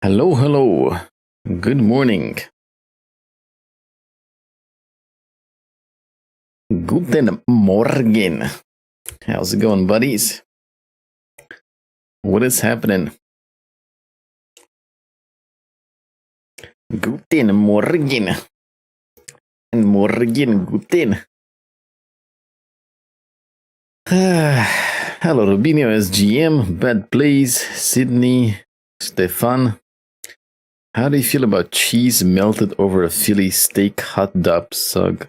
Hello, hello. Good morning. Guten Morgen. How's it going, buddies? What is happening? Guten Morgen. And Morgen, guten. Hello, Rubinho SGM, Bad Plays, Sydney, Stefan. How do you feel about cheese melted over a Philly steak hot dog sug?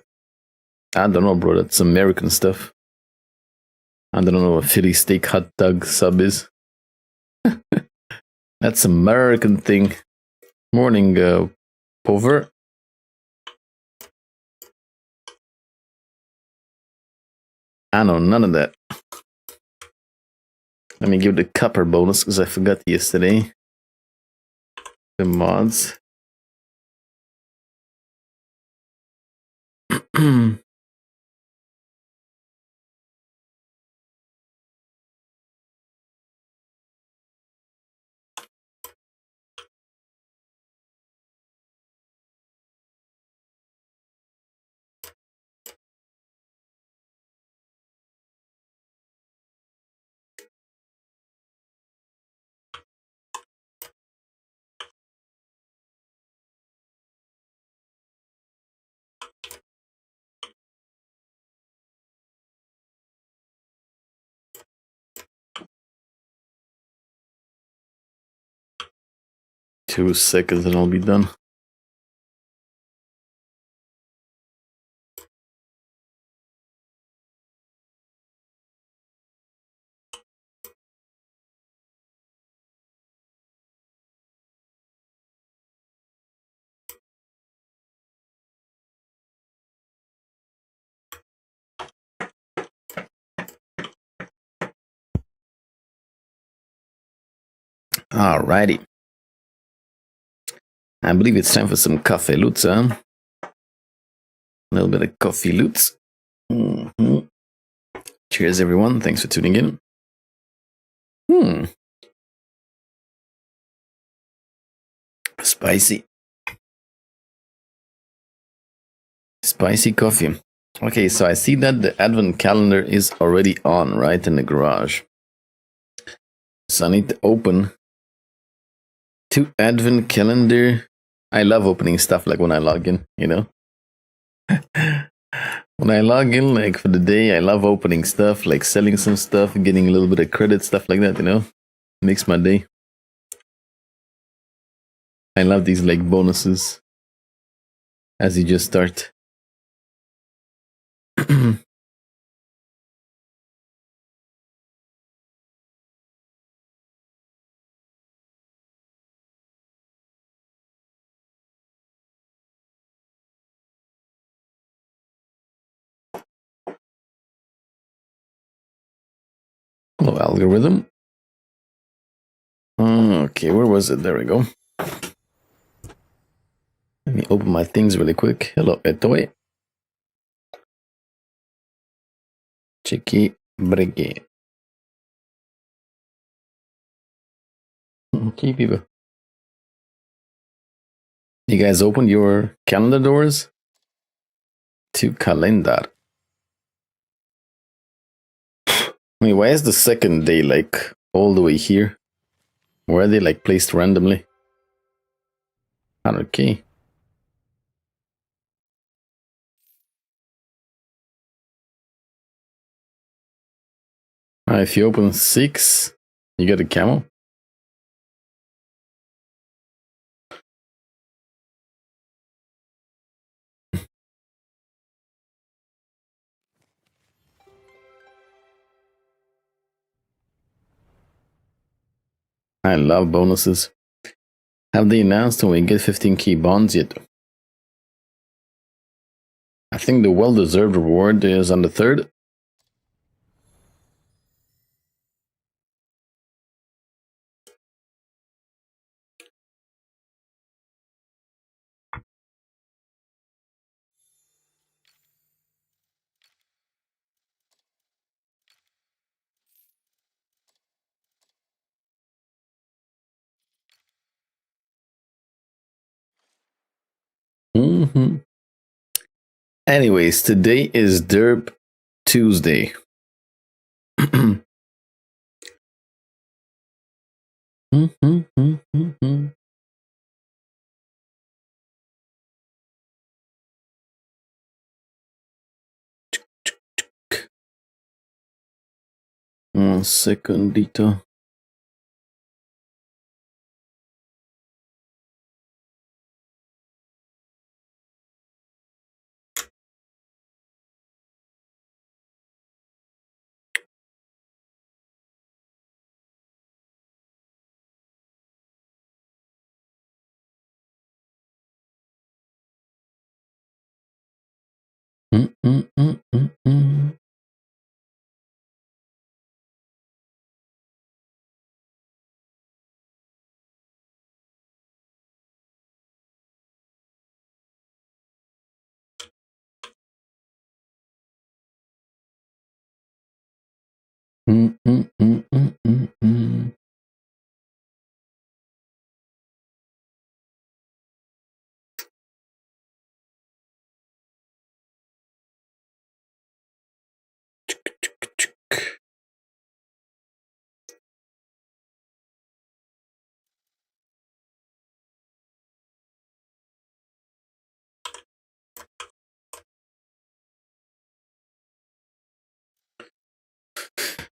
I don't know, bro. That's American stuff. I don't know what Philly steak hot dog sub is. That's American thing. Morning, Pover. I know none of that. Let me give the copper bonus because I forgot yesterday. The mods. Two seconds and I'll be done. Alrighty. I believe it's time for some coffee loots, huh? A little bit of coffee loots. Cheers, everyone. Thanks for tuning in. Spicy. Spicy coffee. Okay, so I see that the advent calendar is already on, right, in the garage. So I need to open to advent calendar. I love opening stuff like when I log in, you know? When I log in, like for the day, I love opening stuff, like selling some stuff, getting a little bit of credit, stuff like that, you know? Makes my day. I love these like bonuses as you just start. Hello, algorithm. Okay, where was it? There we go. Let me open my things really quick. Hello, Etoy. Cheeky Breaky. Okay, people. You guys opened your calendar doors to calendar. I mean, why is the second day like all the way here? Where are they like placed randomly? 100K. If you open 6, you get a camel. I love bonuses. Have they announced when we get 15K bonds yet? I think the well-deserved reward is on the 3rd. Anyways, today is Derp Tuesday. Un segundito.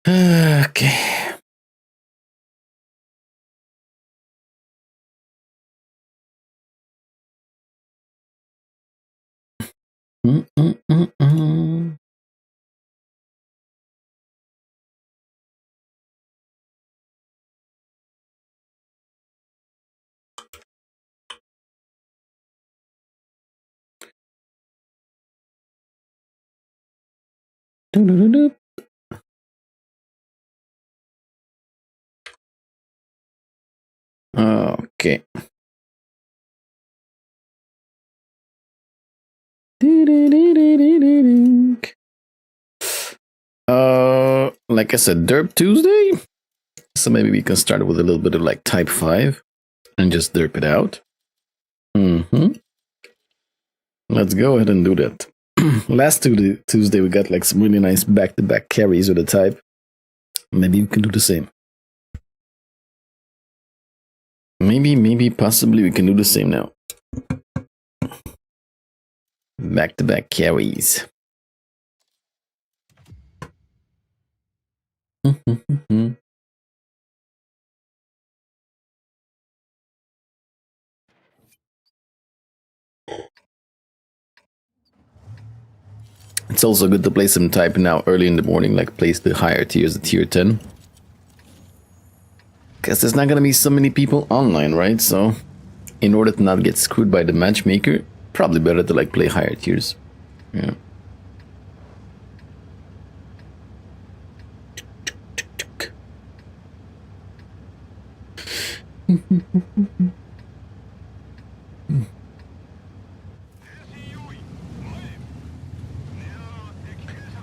Okay. Okay. Like I said, Derp Tuesday. So maybe we can start with a little bit of like type 5 and just derp it out. Let's go ahead and do that. Last Tuesday we got like some really nice back-to-back carries with a type. Maybe we can do the same. Maybe, possibly we can do the same now. Back-to-back carries. It's also good to play some type now early in the morning, like place the higher tiers, the tier 10. Because there's not going to be so many people online, right? So, in order to not get screwed by the matchmaker, probably better to like play higher tiers. Yeah.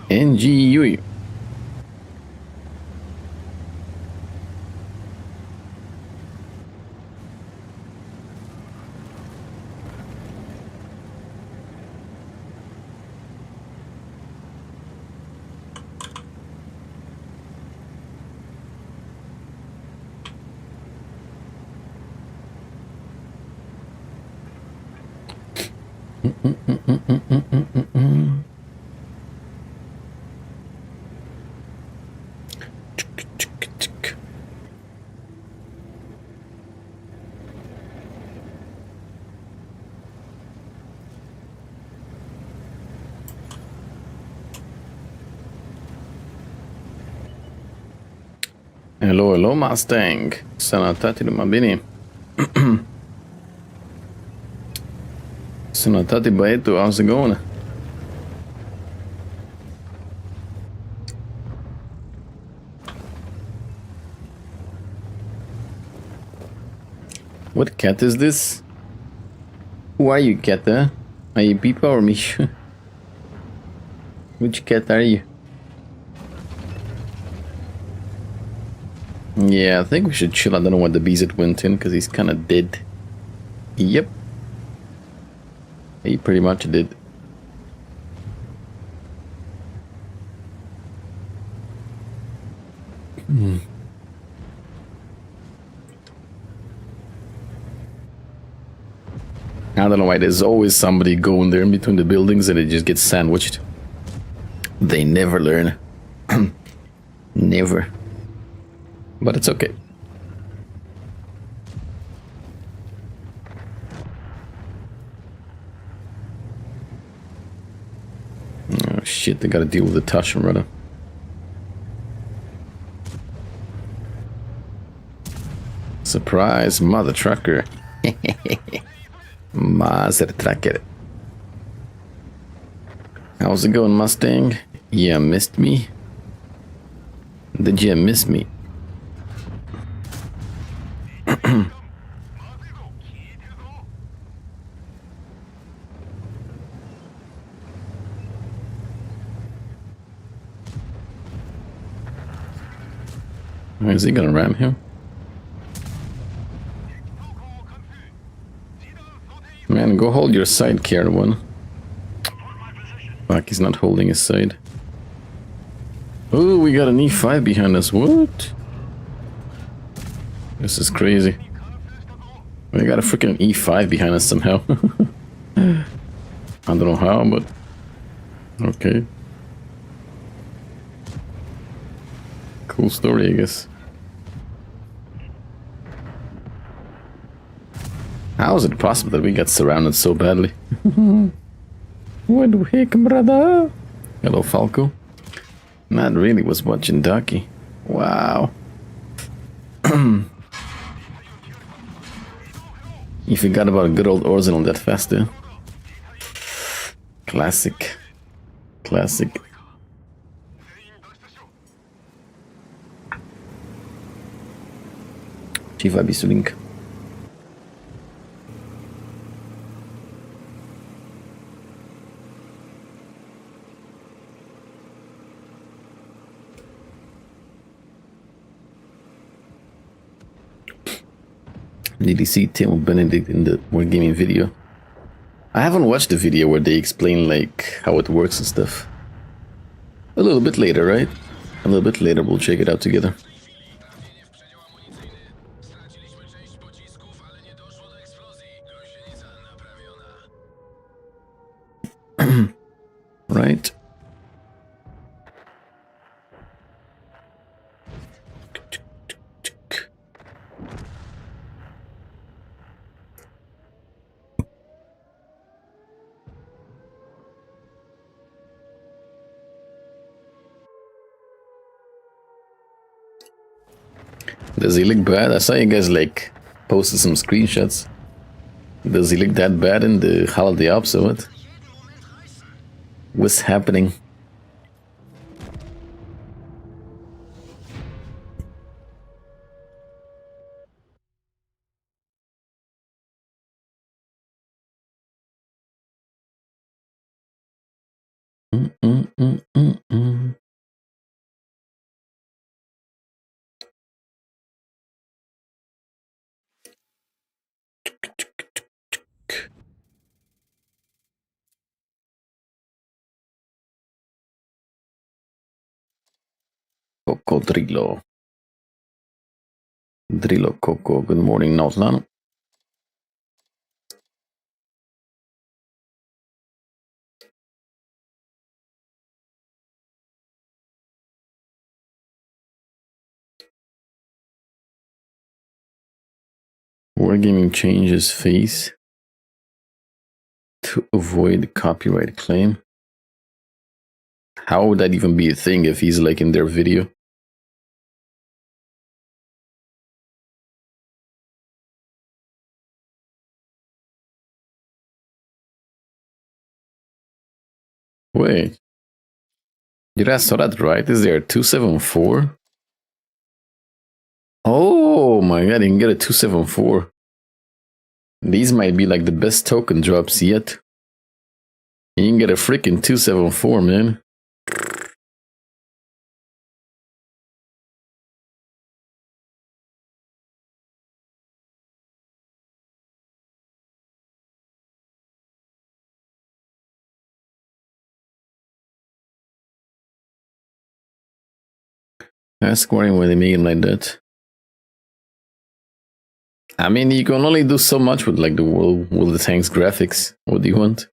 NGU. Hello, Mustang. Sanatati lumabini. Sanatati Baetu, how's it going? What cat is this? Who are you, cat? Are you Peepa or Misha? Which cat are you? Yeah, I think we should chill. I don't know what the Beezit went in because he's kind of dead. Yep. He pretty much did. I don't know why there's always somebody going there in between the buildings and it just gets sandwiched. They never learn. Never. But it's okay. Oh shit, they gotta deal with the Tashin Rudder. Surprise, mother trucker. Mother trucker. How's it going, Mustang? Yeah, missed me? Did you miss me? Is he gonna ram him? Man, go hold your side, Caravan. Fuck, he's not holding his side. Oh, we got an E5 behind us. What? This is crazy. We got a freaking E5 behind us somehow. I don't know how, but okay. Cool story, I guess. How is it possible that we got surrounded so badly? What the heck, brother? Hello, Falco. Not really, was watching Ducky. Wow. You forgot about a good old orzanel that fast, eh? Classic. Classic. Chief Abisuling. Did you see Tim Benedict in the Wargaming video? I haven't watched the video where they explain like how it works and stuff. A little bit later, right? A little bit later we'll check it out together. Right? Does he look bad? I saw you guys like posted some screenshots. Does he look that bad in the holiday ops or what? What's happening? Cocodrilo. Drilo Coco. Good morning, Northland. Wargaming changes face to avoid copyright claim. How would that even be a thing if he's like in their video? Wait. Did I saw that right? Is there a 274? Oh my god, you can get a 274. These might be like the best token drops yet. You can get a freaking 274, man. Ask Warren why they make him like that. I mean, you can only do so much with like the World of the Tanks graphics. What do you want?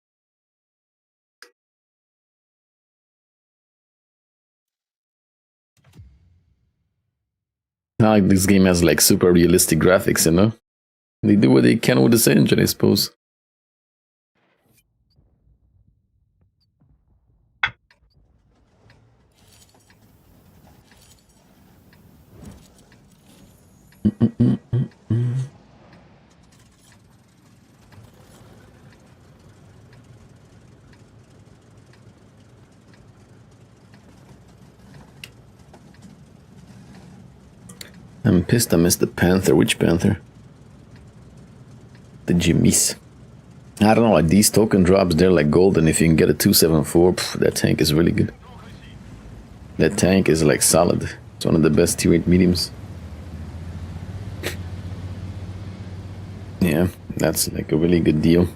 Not like this game has like super realistic graphics, you know? They do what they can with this engine, I suppose. I'm pissed I missed the Panther. Which Panther? The Jimmy's. I don't know, like these token drops, they're like golden. If you can get a 274, that tank is really good. That tank is like solid. It's one of the best tier 8 mediums. Yeah, that's like a really good deal.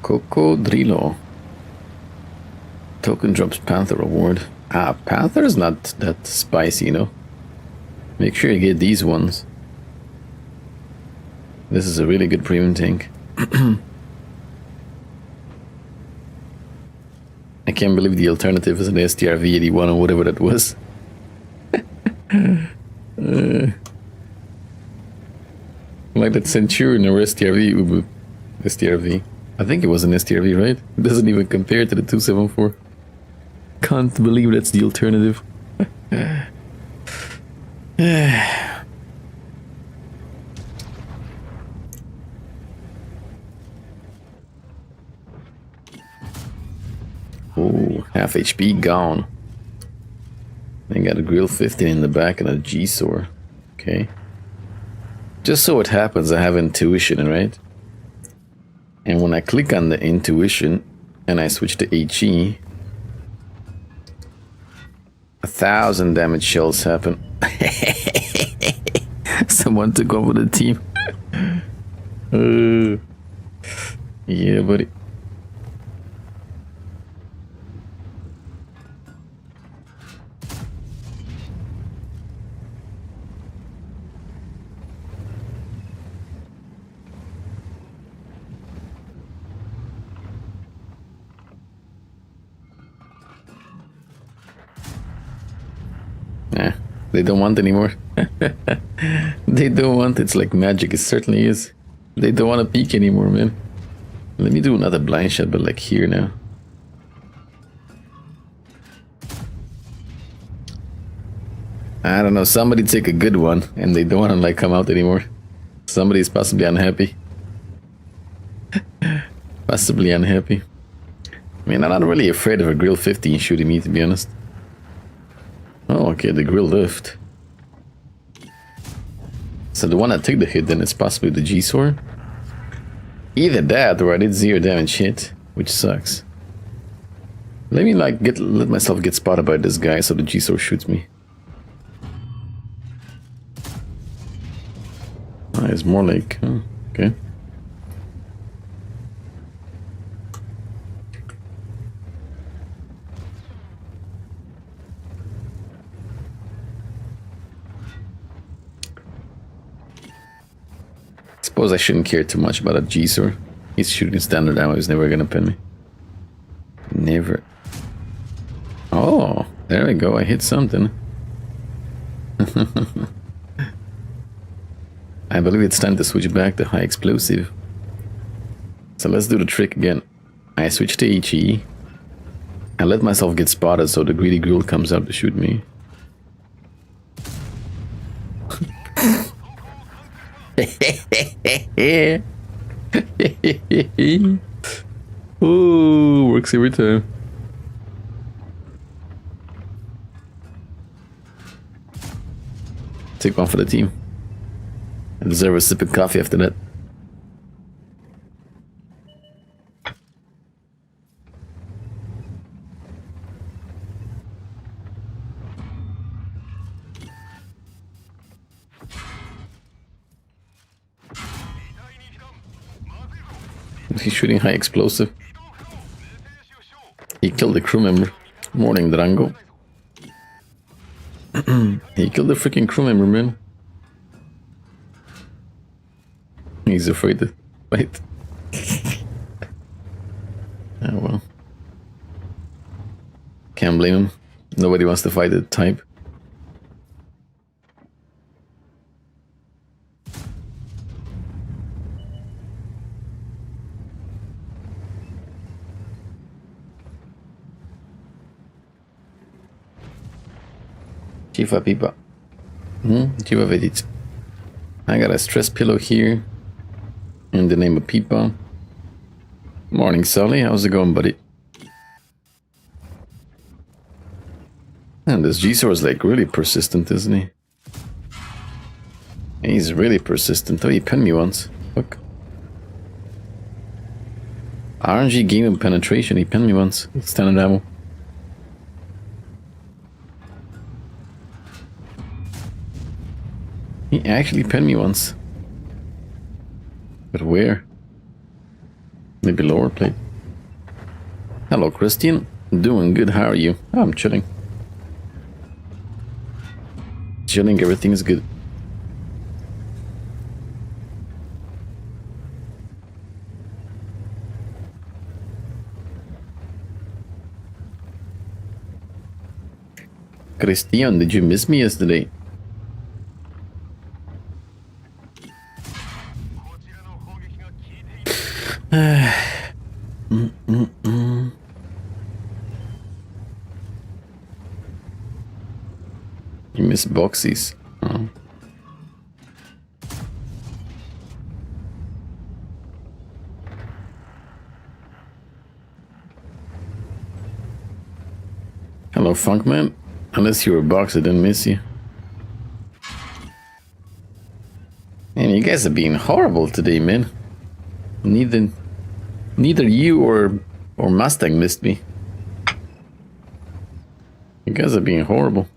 Cocodrilo. Token drops Panther award. Ah, Panther is not that spicy, you know? Make sure you get these ones. This is a really good premium tank. I can't believe the alternative is an STRV 81 or whatever that was. Like that Centurion or STRV. I think it was an STRV, right? It doesn't even compare to the 274. Can't believe that's the alternative. Oh, half HP gone. I got a grill 15 in the back and a G-Sor. Okay. Just so it happens, I have intuition, right? And when I click on the intuition and I switch to HE, 1,000 damage shells happen. Someone took over the team. Yeah, buddy. Nah, they don't want anymore. They don't want. It's like magic. It certainly is. They don't want to peek anymore, man. Let me do another blind shot, but like here now. I don't know. Somebody take a good one, and they don't want to like come out anymore. Somebody's possibly unhappy. Possibly unhappy. I mean, I'm not really afraid of a grill 15 shooting me, to be honest. Oh, okay, the grill lift. So the one that took the hit, then it's possibly the G-Sor? Either that, or I did 0 damage hit, which sucks. Let me like let myself get spotted by this guy so the G-Sor shoots me. Ah, it's more like... oh, okay. Suppose I shouldn't care too much about a G-Sor. He's shooting standard ammo, he's never gonna pin me. Never. Oh, there we go, I hit something. I believe it's time to switch back to high explosive. So let's do the trick again. I switch to HE. I let myself get spotted so the greedy grill comes out to shoot me. Ooh, works every time. Take one for the team. I deserve a sip of coffee after that. He's shooting high explosive. He killed the crew member. Morning, Drango. He killed the freaking crew member, man. He's afraid to fight. Oh well. Can't blame him. Nobody wants to fight the type. Chifa pipa. Chifa vedit. I got a stress pillow here. In the name of Pipa. Morning, Sully. How's it going, buddy? And this G-Sword is like really persistent, isn't he? He's really persistent. Oh, he penned me once. Fuck. RNG game and penetration. He penned me once. Standard ammo. He actually penned me once. But where? Maybe lower plate. Hello, Christian. Doing good. How are you? Oh, I'm chilling. Chilling. Everything's good. Christian, did you miss me yesterday? You miss boxies. Oh. Hello, Funkman. Unless you were a box, I didn't miss you. Man, you guys are being horrible today, man. Neither you or Mustang missed me. You guys are being horrible.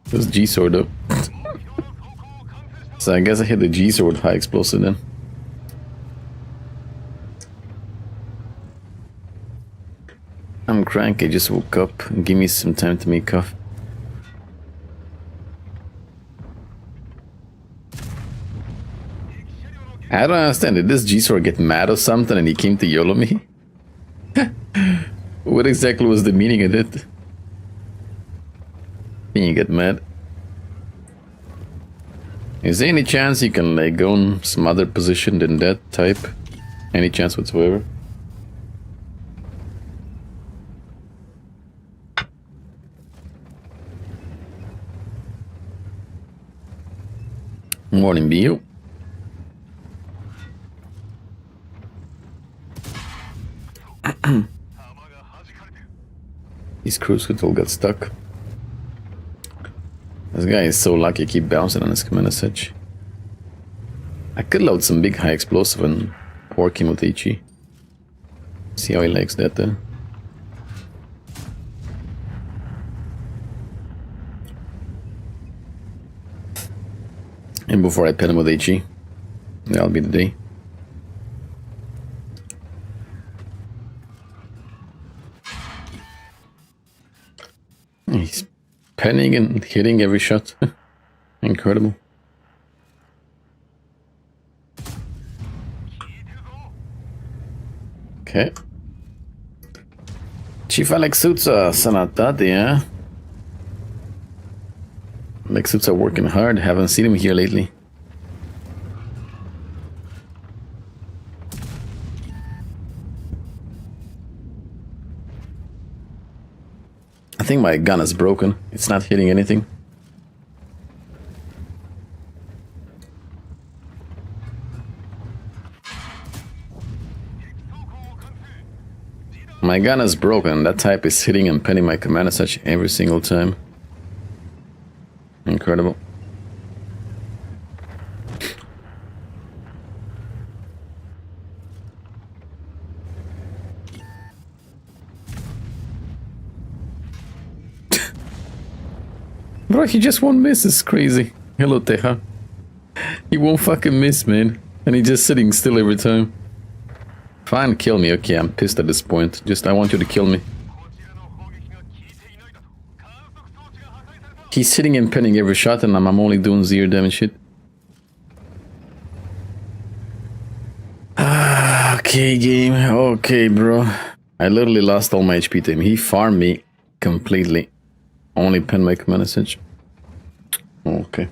This G-Sword up. So I guess I hit the G-Sword high explosive then. I'm cranky, I just woke up. Give me some time to make coffee. I don't understand. Did this G-Sword get mad or something and he came to YOLO me? What exactly was the meaning of it? Can you get mad? Is there any chance you can like go in some other position than that type? Any chance whatsoever? Morning, Bio. His cruise control got stuck. This guy is so lucky, keep bouncing on his command message. I could load some big high explosive and pork him with HE. See how he likes that then. And before I pen him with HE, that'll be the day. He's penning and hitting every shot. Incredible. Okay. Chief Alexutsa Sanatati, eh? Alexutsa working hard. Haven't seen him here lately. I think my gun is broken. It's not hitting anything. My gun is broken. That type is hitting and penning my command such every single time. Incredible. Bro, he just won't miss. It's crazy. Hello, Teja. He won't fucking miss, man. And he's just sitting still every time. Fine, kill me. Okay, I'm pissed at this point. Just, I want you to kill me. He's sitting and pinning every shot, and I'm only doing 0 damage shit. Okay, game. Okay, bro. I literally lost all my HP to him. He farmed me completely. Only pinned my command message. Okay.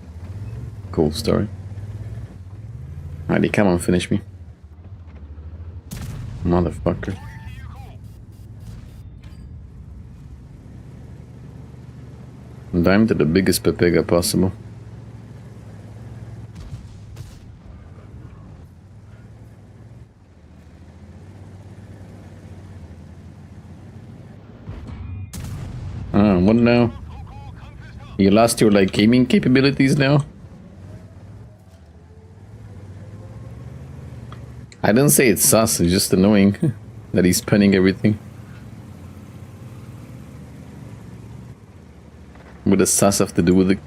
Cool story. Alrighty, come on, finish me. Motherfucker. Dime to the biggest pepega possible. What now? You lost your like gaming capabilities now? I didn't say it's sus, it's just annoying that he's pinning everything. What does sus have to do with it?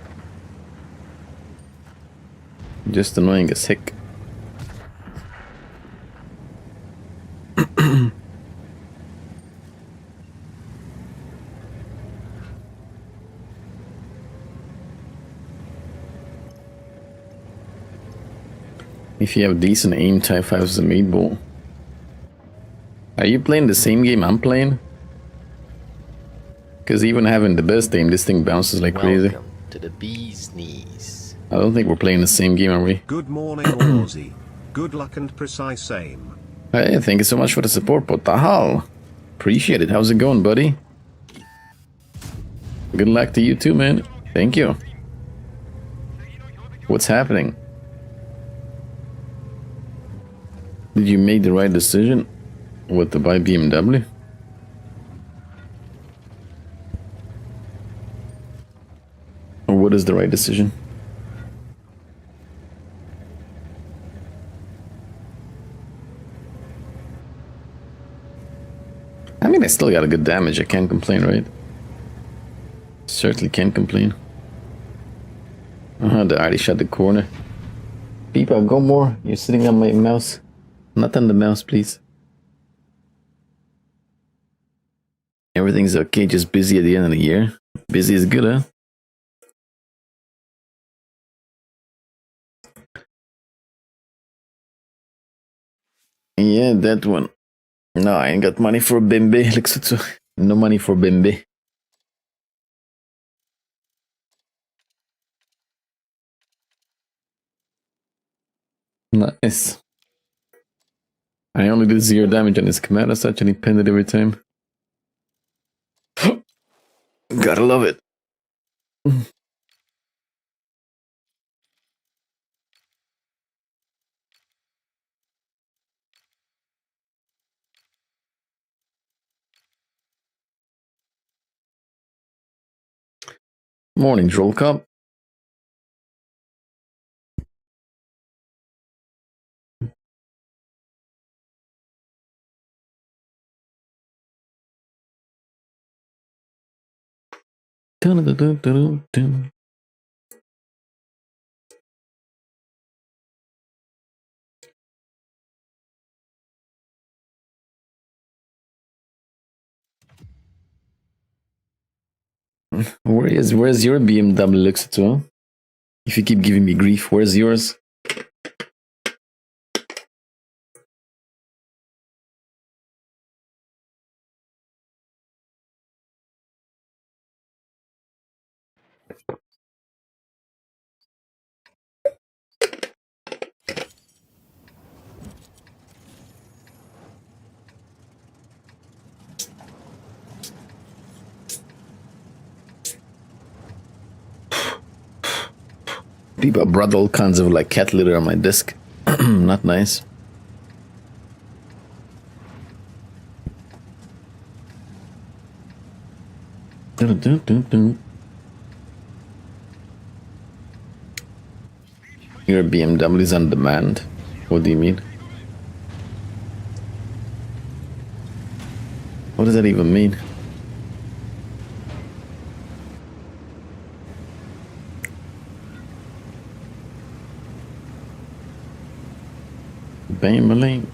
Just annoying as heck. If you have decent aim, type 5 is a meatball. Are you playing the same game I'm playing? Because even having the best aim, this thing bounces like crazy. Welcome to the bee's knees. I don't think we're playing the same game, are we? Good morning, Aussie. Good luck and precise aim. Hey, thank you so much for the support, Potahal. Appreciate it. How's it going, buddy? Good luck to you too, man. Thank you. What's happening? Did you make the right decision? What, to buy BMW? Or what is the right decision? I mean, I still got a good damage. I can't complain, right? Certainly can't complain. They already shut the corner. People, go more. You're sitting on my mouse. Not on the mouse, please. Everything's okay, just busy at the end of the year. Busy is good, huh? Yeah, that one. No, I ain't got money for Bembe. No money for Bembe. Nice. I only did 0 damage on his command as such, and he pinned it every time. Gotta love it. Morning, Troll Cop. Dun-dun-dun-dun-dun. Where's your BMW, Luxito? If you keep giving me grief, where's yours? People brought all kinds of like cat litter on my desk. Not nice. Your BMW is on demand. What do you mean? What does that even mean? Bam-a-ling.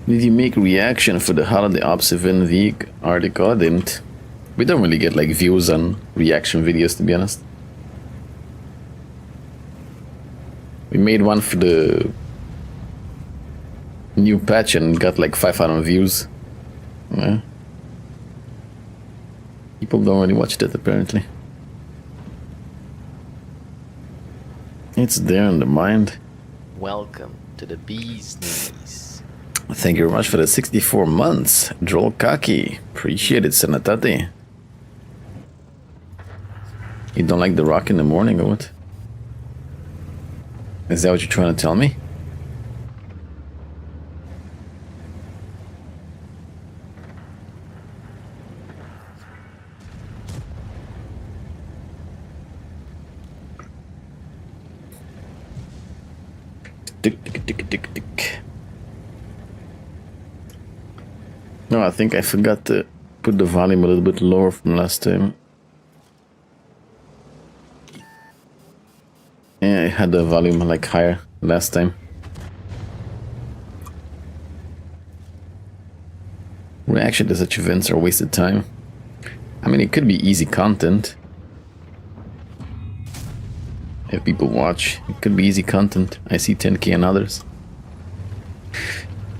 Did you make reaction for the holiday ops event week article? I didn't. We don't really get like views on reaction videos, to be honest. We made one for the new patch and got like 500 views. Yeah. People don't really watch that apparently. It's there in the mind. Welcome to the bee's knees. Thank you very much for the 64 months, Droll Kaki. Appreciate it, Senatate. You don't like the rock in the morning or what? Is that what you're trying to tell me? Tick, tick, tick, tick, tick. No, I think I forgot to put the volume a little bit lower from last time. Yeah, I had the volume like higher last time. Reaction to such events are wasted time. I mean, it could be easy content. If people watch, it could be easy content. I see 10k and others.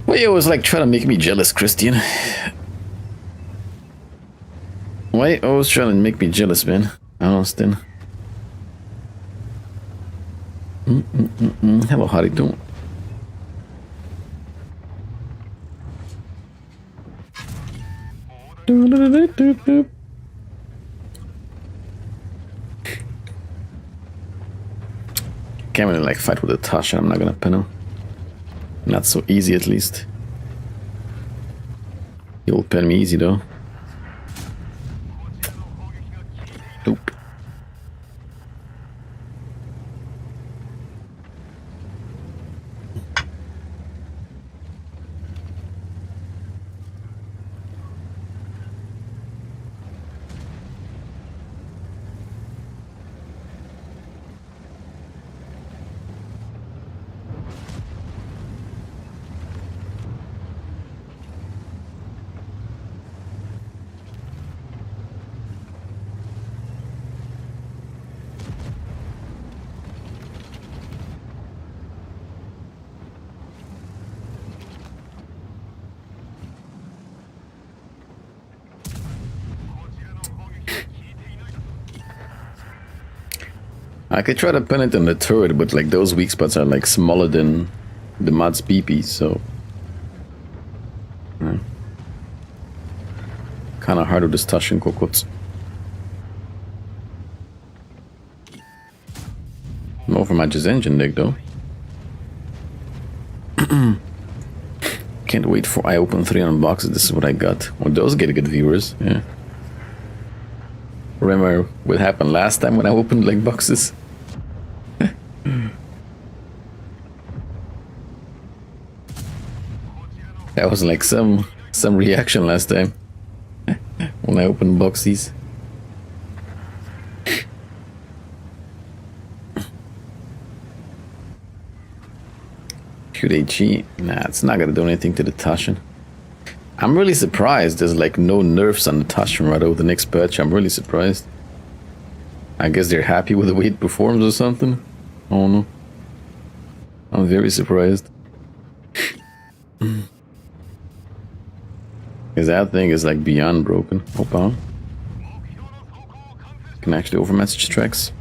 Why you always like trying to make me jealous, Christian? Why you always trying to make me jealous, man? I don't understand. Hello, how you doing? Can't really like fight with a Tasha. I'm not gonna pin him. Not so easy, at least. He'll pin me easy though. Nope. I could try to pin it in the turret, but like those weak spots are like smaller than the mod's PP, so kind of hard with this Tashin Kokots. No for my Jizz engine deck though. Can't wait for I open 300 boxes. This is what I got. Well, those get good viewers. Yeah. Remember what happened last time when I opened like boxes? That was like some reaction last time when I opened boxes. Should they cheat? Nah, it's not gonna do anything to the Tashin. I'm really surprised there's like no nerfs on the Tashin right over the next patch. I'm really surprised. I guess they're happy with the way it performs or something. I don't know. I'm very surprised. Because that thing is like beyond broken. Hold on. Can actually overmessage tracks.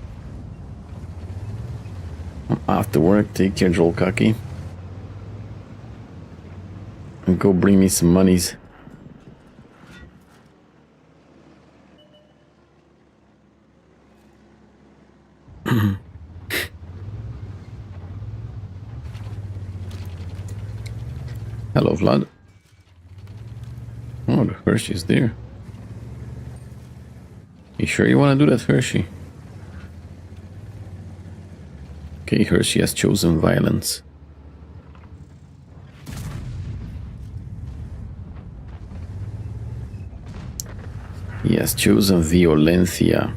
I'm off to work. Take care, Joel Kaki. And go bring me some monies. Hello, Vlad. Oh, the Hershey's there. You sure you want to do that, Hershey? Okay, Hershey has chosen violence. He has chosen violencia.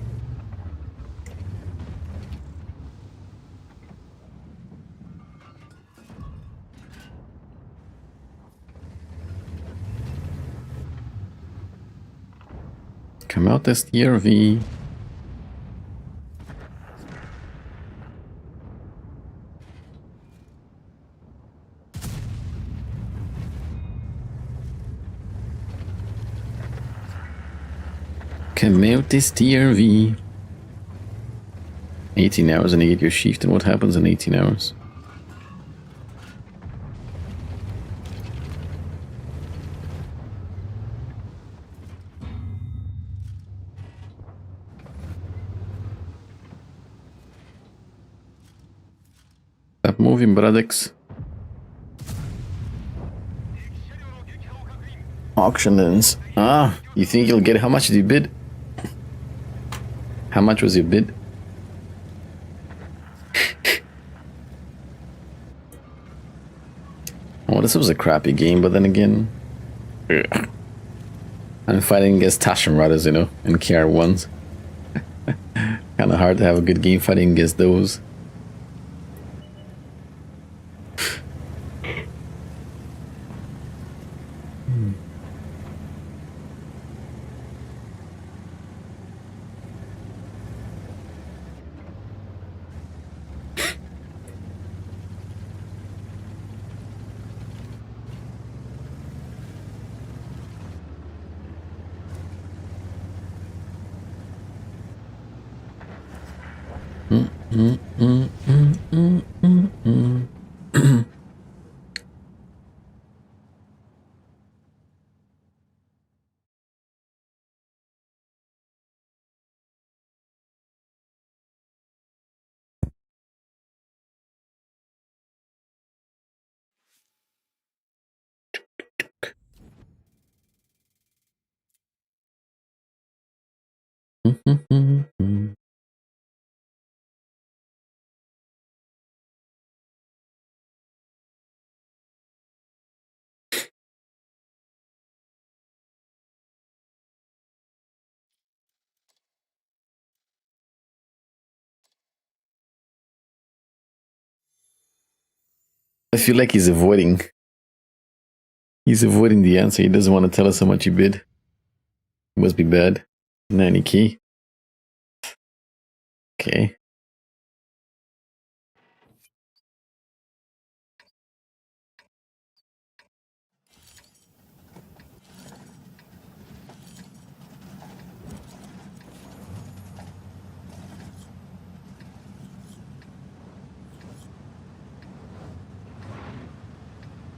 Come out STRV. Come out STRV. 18 hours and you get your shift, and what happens in 18 hours? Stop moving, Bradex. Auctionings. Ah, you think you'll get, how much did you bid? How much was your bid? Oh, this was a crappy game, but then again, ugh. I'm fighting against Tashin Riders, you know, and KR1s. Kinda hard to have a good game fighting against those. I feel like he's avoiding. He's avoiding the answer. He doesn't want to tell us how much he bid. It must be bad. 90k. Okay.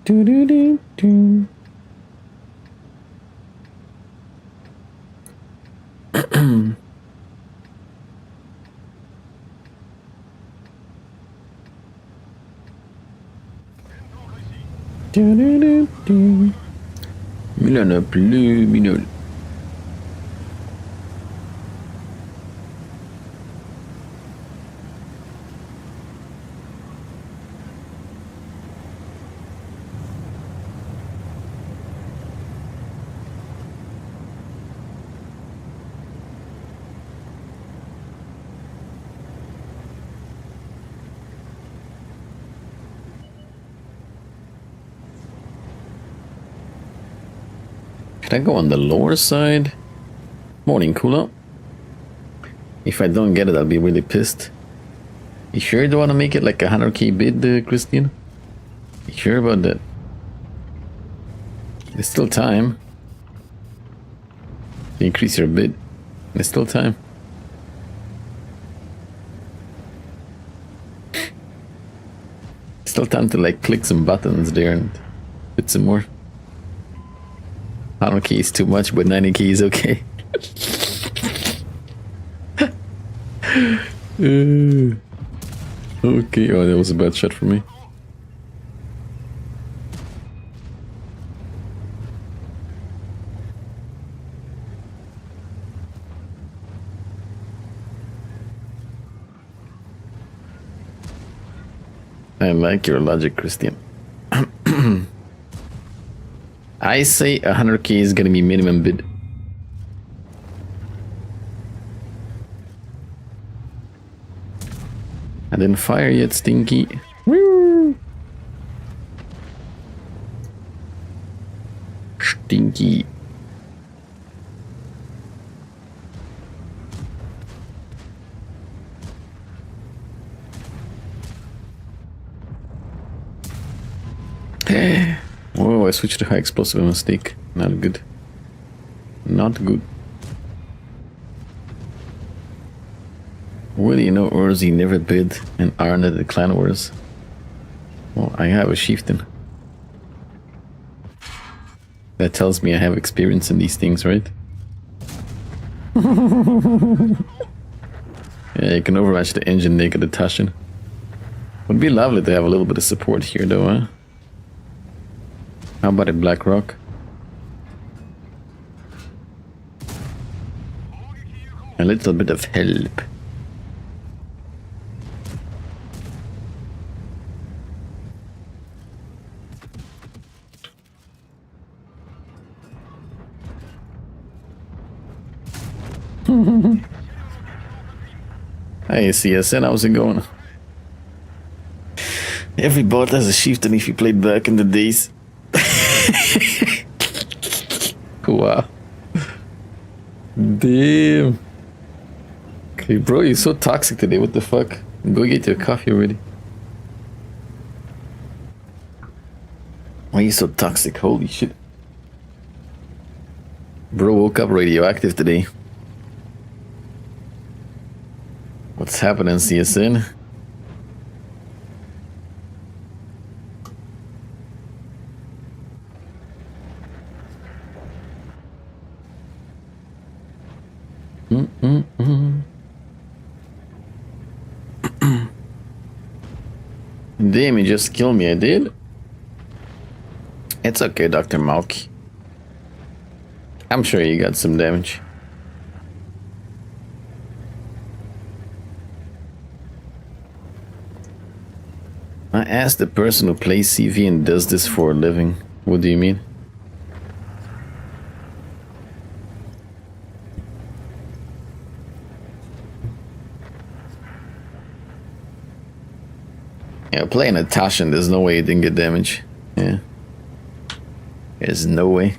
Do do do do. Do do do do. Milana bleu minol. Should I go on the lower side? Morning, Kula. If I don't get it, I'll be really pissed. You sure you don't want to make it like a 100k bid, Christian? You sure about that? There's still time. Increase your bid. There's still time. Still time to like click some buttons there and bid some more. 100k is too much, but 90k is okay. Okay, oh, that was a bad shot for me. I like your logic, Christian. I say 100k is gonna be minimum bid. I didn't fire yet, Stinky. Woo! Stinky. Whoa, I switched to high explosive mistake. Not good. Not good. Well, you know, Urzi never bid and Arne the clan wars. Well, I have a chieftain. That tells me I have experience in these things, right? Yeah, you can overmatch the engine naked Tashin. Would be lovely to have a little bit of support here, though, huh? How about a Black Rock? A little bit of help. Hey, CSN, how's it going? Every bot has a chieftain if you played back in the days. Wow. Damn. Okay, bro, you're so toxic today. What the fuck? Go get your coffee already. Why are you so toxic? Holy shit. Bro woke up radioactive today. What's happening, CSN? Damn, you just killed me, I did? It's okay, Dr. Malky. I'm sure you got some damage. I asked the person who plays CV and does this for a living. What do you mean? Yeah, playing a Tashin, there's no way you didn't get damage. Yeah. There's no way.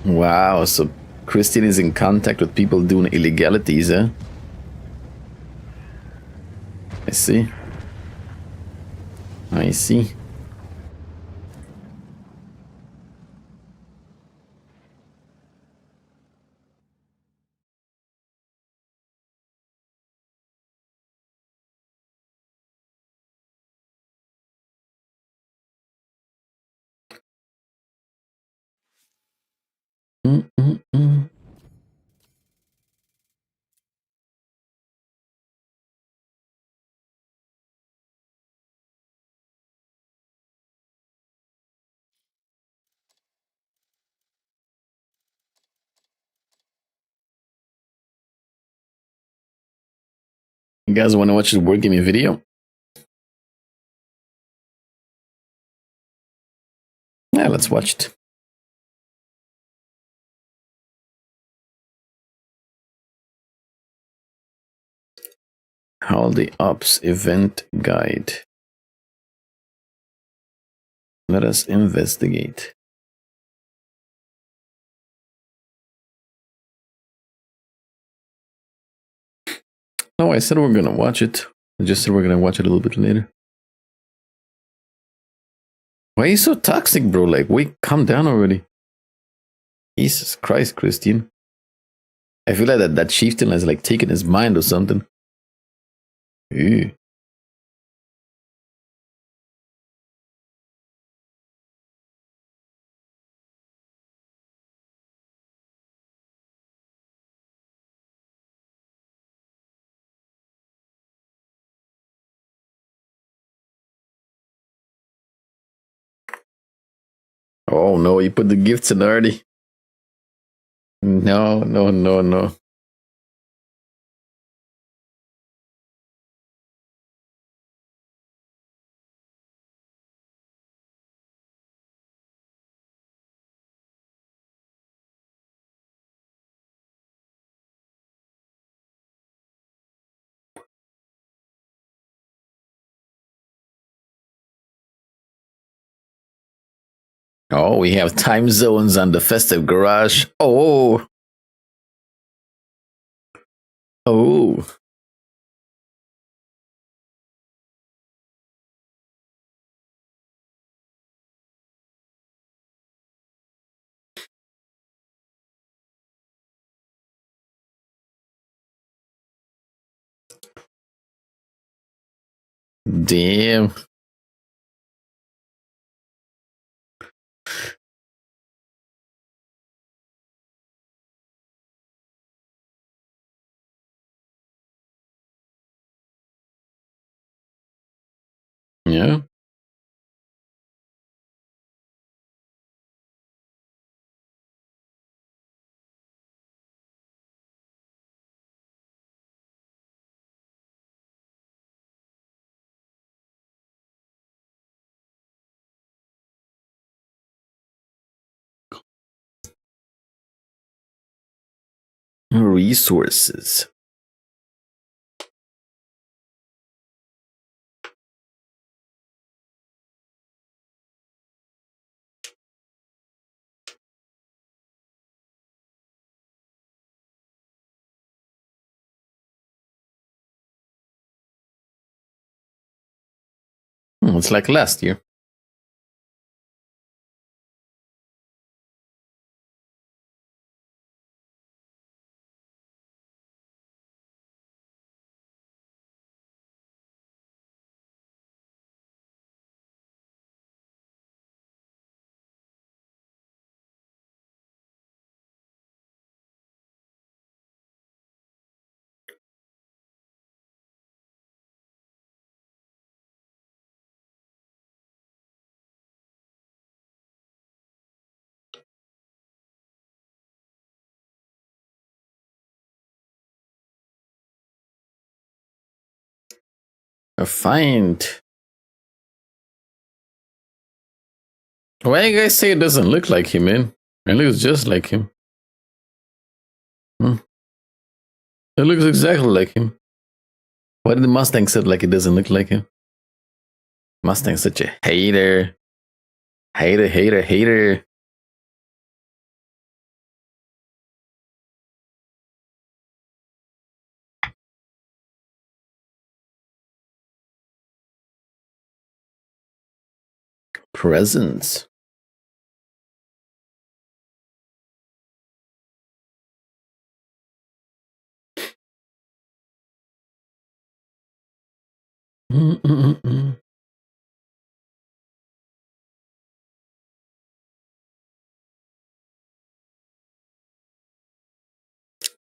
Wow, so Christian is in contact with people doing illegalities, huh? I see. I see. You guys want to watch the word gaming video? Yeah, let's watch it. Holiday Ops Event Guide. Let us investigate. No, I said we're gonna watch it. I just said we're gonna watch it a little bit later. Why are you so toxic, bro? Like, wait, calm down already. Jesus Christ, Christian. I feel like that chieftain has like taken his mind or something. Ew. Oh no, you put the gifts in already. No, no, no, no. Oh, we have time zones on the festive garage. Oh. Oh. Damn. Yeah. Resources. It's like last year. A find. Why you guys say it doesn't look like him, man? It looks just like him. It looks exactly like him. Why did the Mustang say like it doesn't look like him? Mustang's such a hater. Hater, hater, hater. Presents.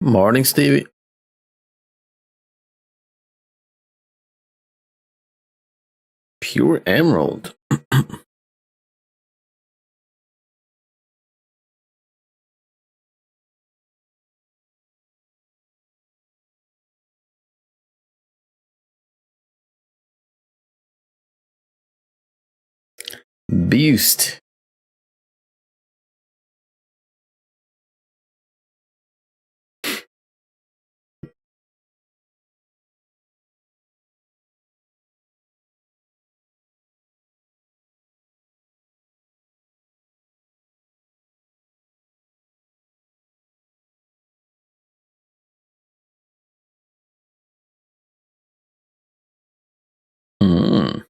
Morning, Stevie. Pure emerald. Beast. Mm.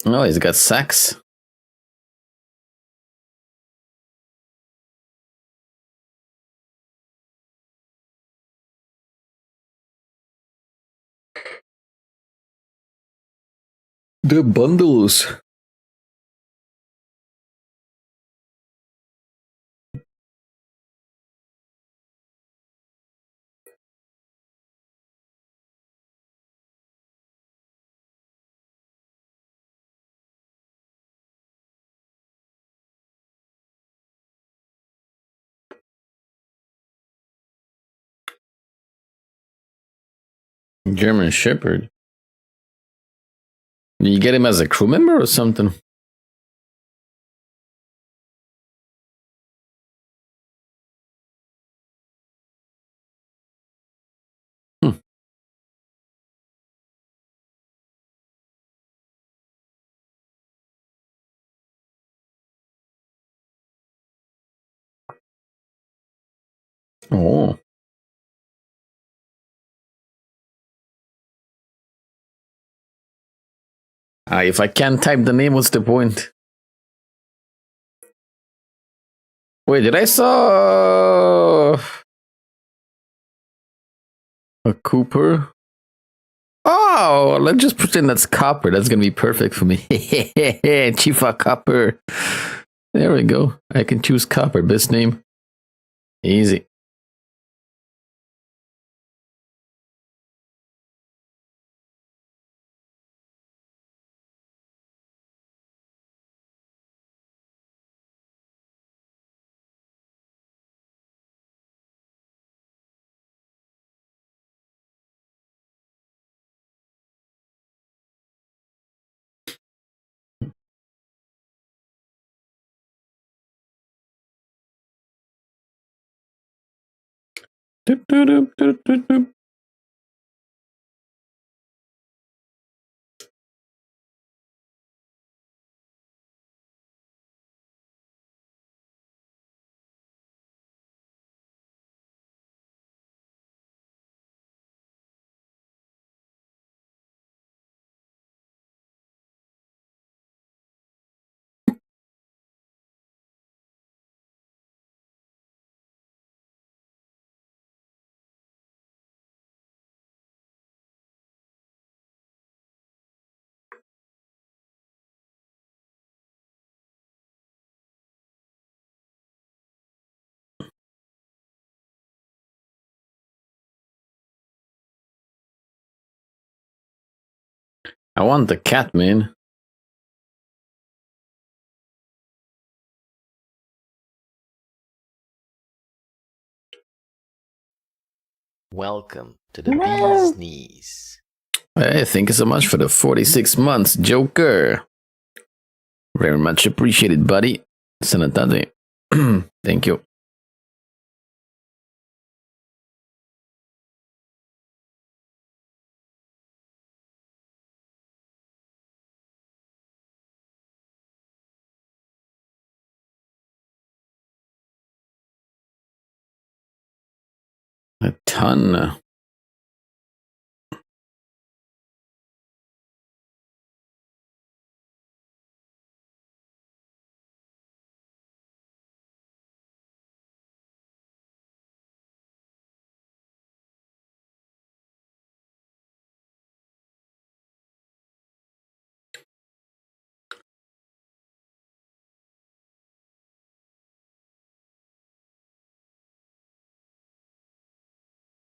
Oh, he's got sax. The bundles. German Shepherd. Did you get him as a crew member or something? Oh. If I can't type the name, what's the point? Wait, did I saw a Cooper? Oh, let's just pretend that's Copper. That's gonna be perfect for me. Chifa Copper. There we go. I can choose Copper. Best name. Easy. Doop, doop, doop, doop, doop, doop. I want the cat, man. Welcome to the bee's knees. Hey, thank you so much for the 46 months, Joker. Very much appreciated, buddy. Sanatade. Thank you. A ton.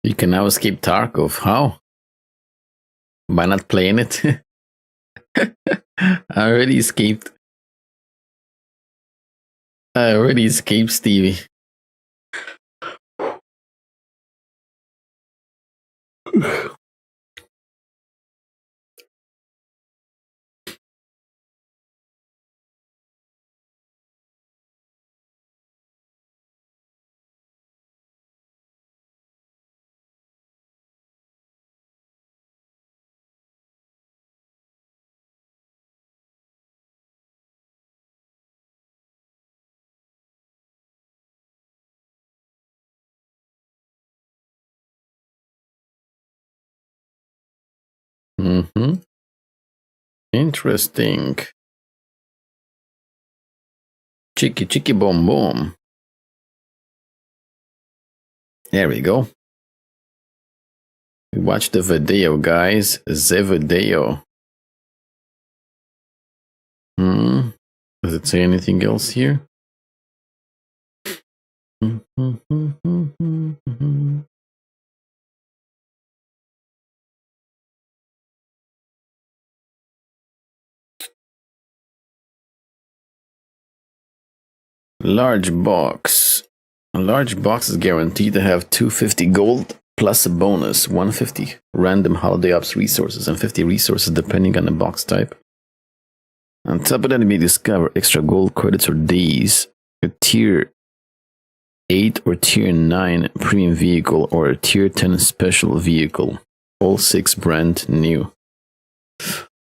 You can now escape Tarkov. How? By not playing it? I already escaped. I already escaped, Stevie. Mm-hmm. Interesting. Chicky chicky boom boom. There we go. Watch the video, guys. The video. Does it say anything else here? Large box. A large box is guaranteed to have 250 gold plus a bonus 150 random holiday ops resources and 50 resources depending on the box type. On top of that, you may discover extra gold credits or days, a tier 8 or tier 9 premium vehicle or a tier 10 special vehicle. All 6 brand new.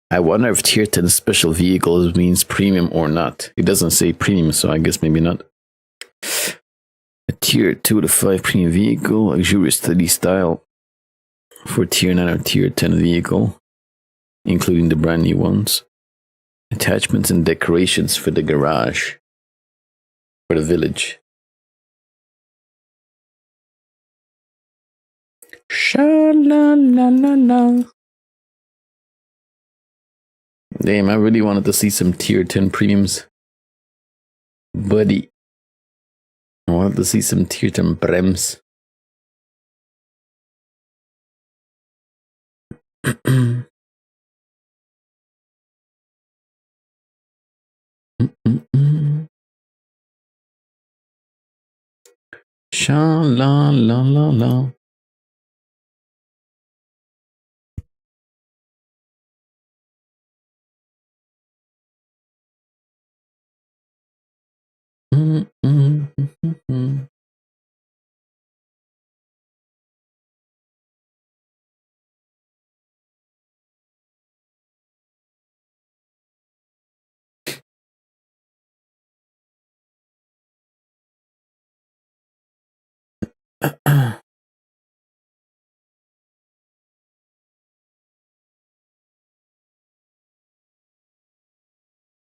I wonder if tier 10 special vehicles means premium or not. It doesn't say premium, so I guess maybe not. A tier 2 to 5 premium vehicle, luxurious study style for tier 9 or tier 10 vehicle, including the brand new ones. Attachments and decorations for the garage, for the village. Sha-la-la-la-la. Damn, I really wanted to see some tier 10 premiums. Buddy. I wanted to see some tier 10 prems. Sha-la-la-la-la.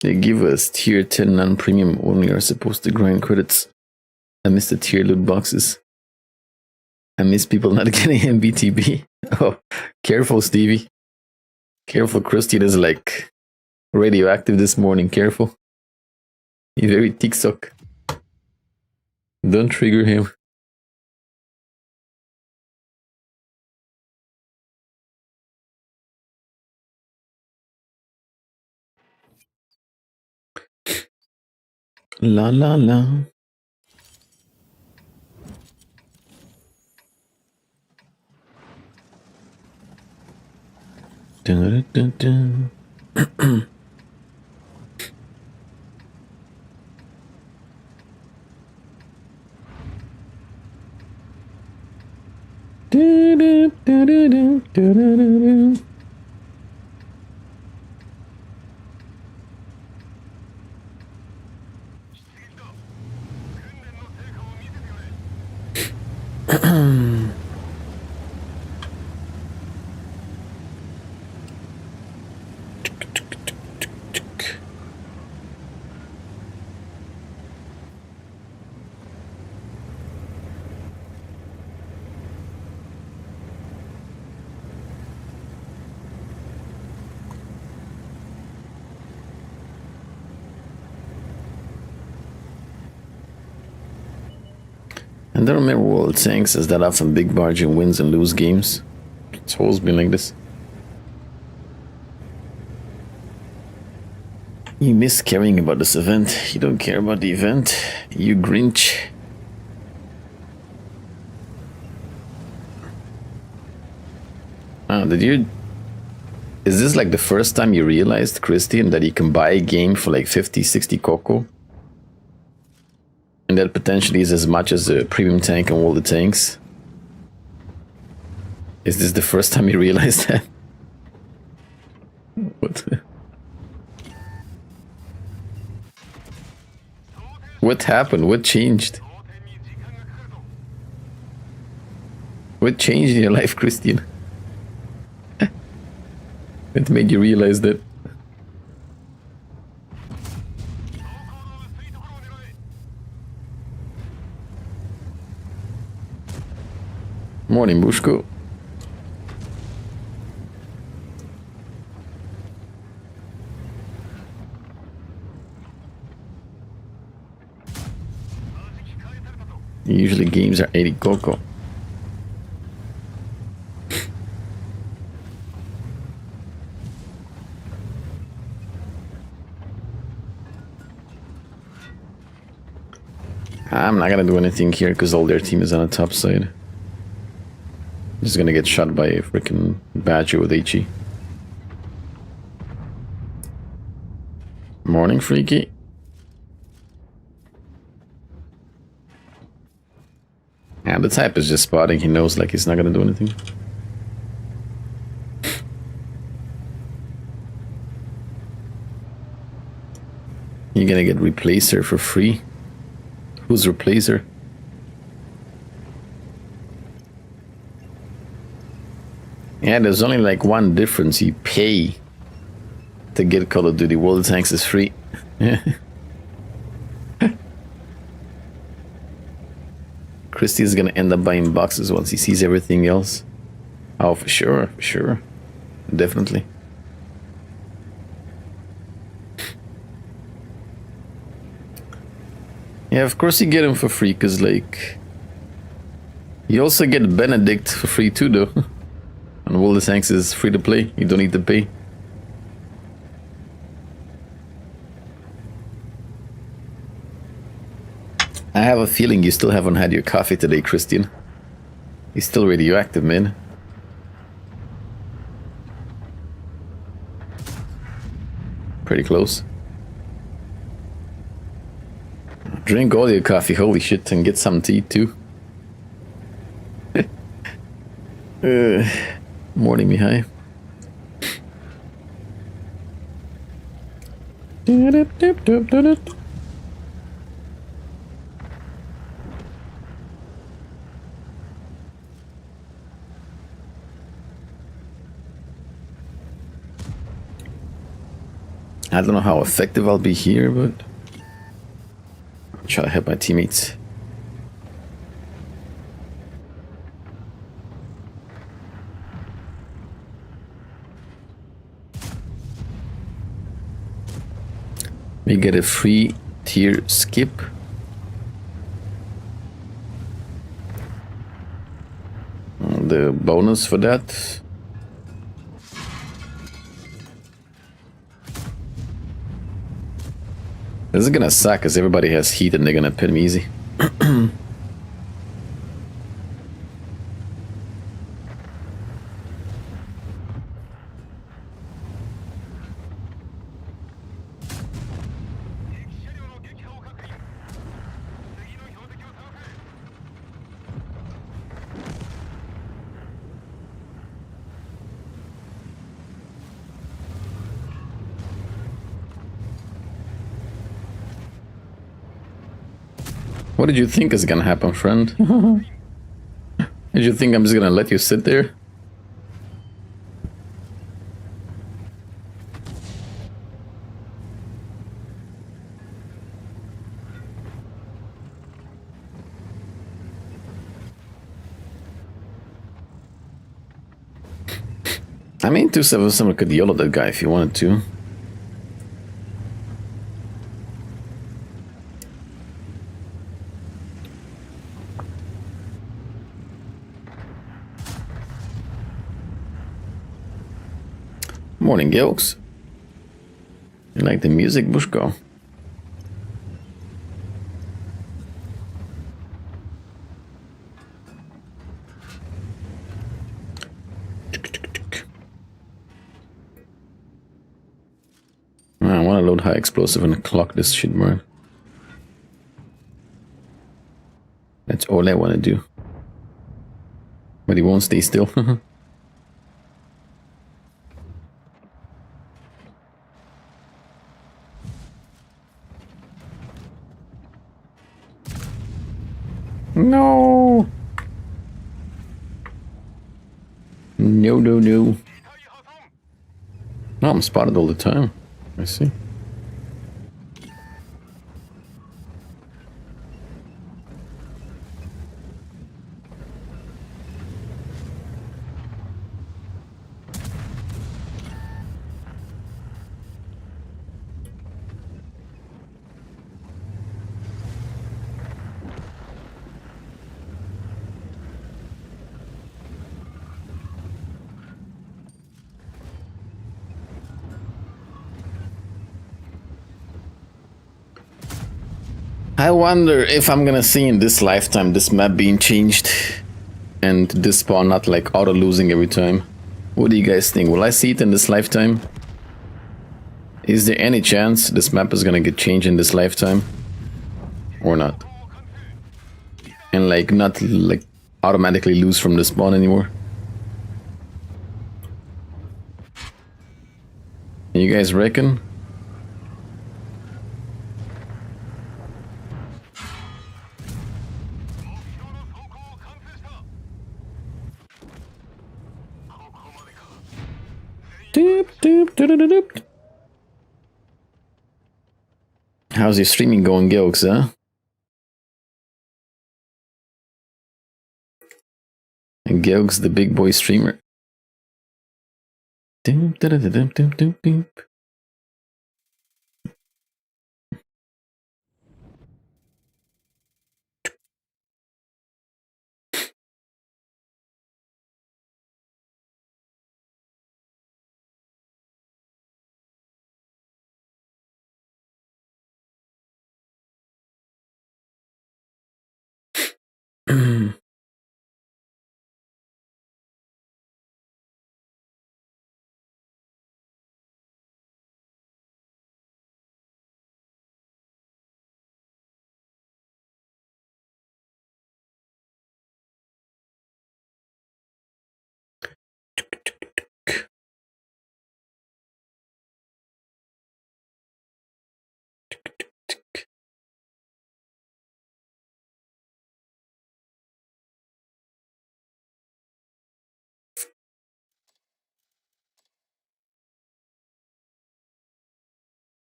They give us tier 10 non-premium only are supposed to grind credits. I miss the tier loot boxes. I miss people not getting MBTB. Oh, careful, Stevie. Careful, Christian is like radioactive this morning. Careful. He's very tick-sock. Don't trigger him. La la la. Dun, dun, dun, dun. Do, do, do, do, do, do, do, do. I don't remember what saying says that often big margin wins and lose games. It's always been like this. You miss caring about this event. You don't care about the event. You Grinch. Did you... Is this like the first time you realized, Christian, that you can buy a game for like 50, 60 cocoa? And that potentially is as much as a premium tank on all the tanks? Is this the first time you realized that? What? What happened? What changed? What changed in your life, Christian? What made you realize that? Morning, Bushko. Usually games are 80 cocoa. I'm not gonna do anything here because all their team is on the top side. Just gonna get shot by a freaking badger with HE. Morning, Freaky. Yeah, the type is just spotting. He knows like he's not gonna do anything. You're gonna get Replacer for free? Who's Replacer? Yeah, there's only like one difference. You pay to get Call of Duty. World Tanks is free. Christy is gonna end up buying boxes once he sees everything else. Oh, for sure, for sure. Definitely. Yeah, of course you get him for free, because, like... You also get Benedict for free too, though. And World of Tanks is free to play. You don't need to pay. I have a feeling you still haven't had your coffee today, Christian. You're still radioactive, man. Pretty close. Drink all your coffee, holy shit, and get some tea too. Morning, Mihai. I don't know how effective I'll be here, but I'll try to help my teammates. We get a free tier skip. The bonus for that. This is gonna suck because everybody has heat and they're gonna pin me easy. What did you think is gonna happen, friend? Did you think I'm just gonna let you sit there? I mean, 277 could YOLO that guy if you wanted to. Morning, Gilks. You like the music, Bushko? I want to load high explosive and clock this shit, man. That's all I want to do. But he won't stay still. No! No, no, no. No, I'm spotted all the time. I see. I wonder if I'm gonna see in this lifetime this map being changed and this spawn not like auto losing every time. What do you guys think? Will I see it in this lifetime? Is there any chance this map is gonna get changed in this lifetime? Or not? And like not like automatically lose from the spawn anymore? You guys reckon? Doo-doo-doo-doo. How's your streaming going, Gilks, huh? And Gilks, the big boy streamer. Doom, da-da-da-dum, doom, doom, doom.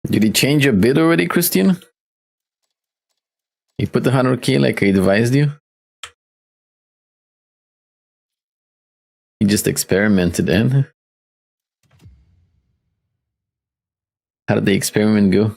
Did he change your bid already, Christian? You put the 100k like I advised you? He just experimented and how did the experiment go?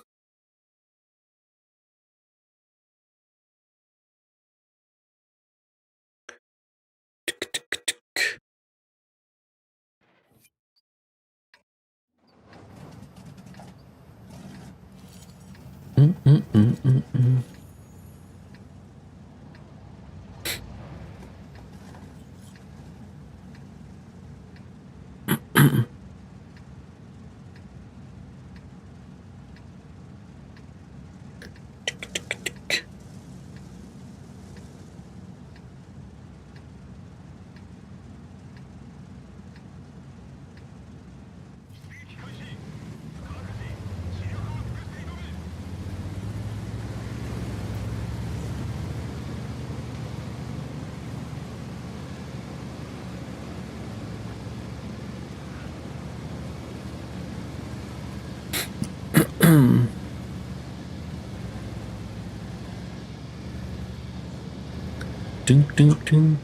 Ding, ding, ding.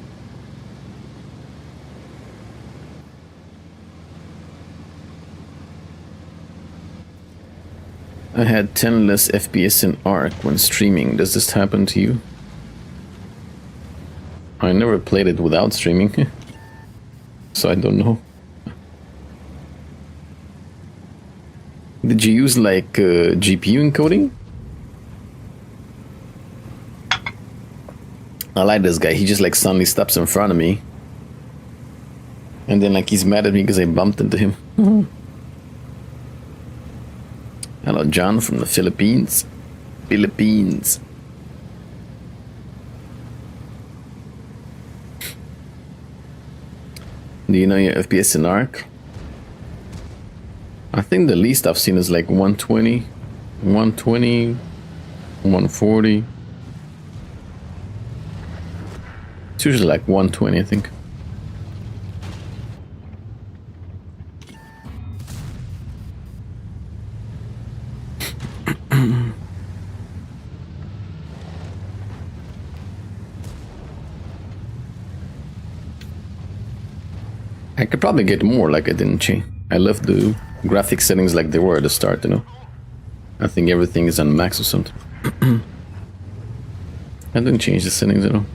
I had 10 less FPS in Ark when streaming. Does this happen to you? I never played it without streaming, so I don't know. Did you use like GPU encoding? I like this guy. He just like suddenly stops in front of me. And then like he's mad at me because I bumped into him. Hello, John from the Philippines. Philippines. Do you know your FPS in Arc? I think the least I've seen is like 120, 120, 140. It's usually like 120, I think. I could probably get more, like I didn't change. I left the graphic settings like they were at the start, you know. I think everything is on max or something. I didn't change the settings at all.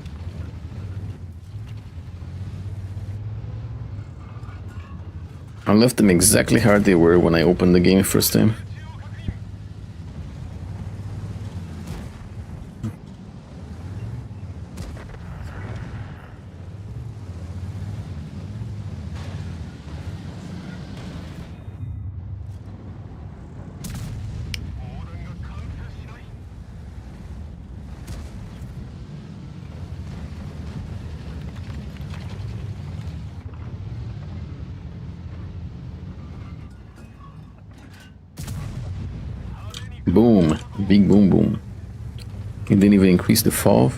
I left them exactly how they were when I opened the game first time. Boom. Big boom boom. It didn't even increase the FOV.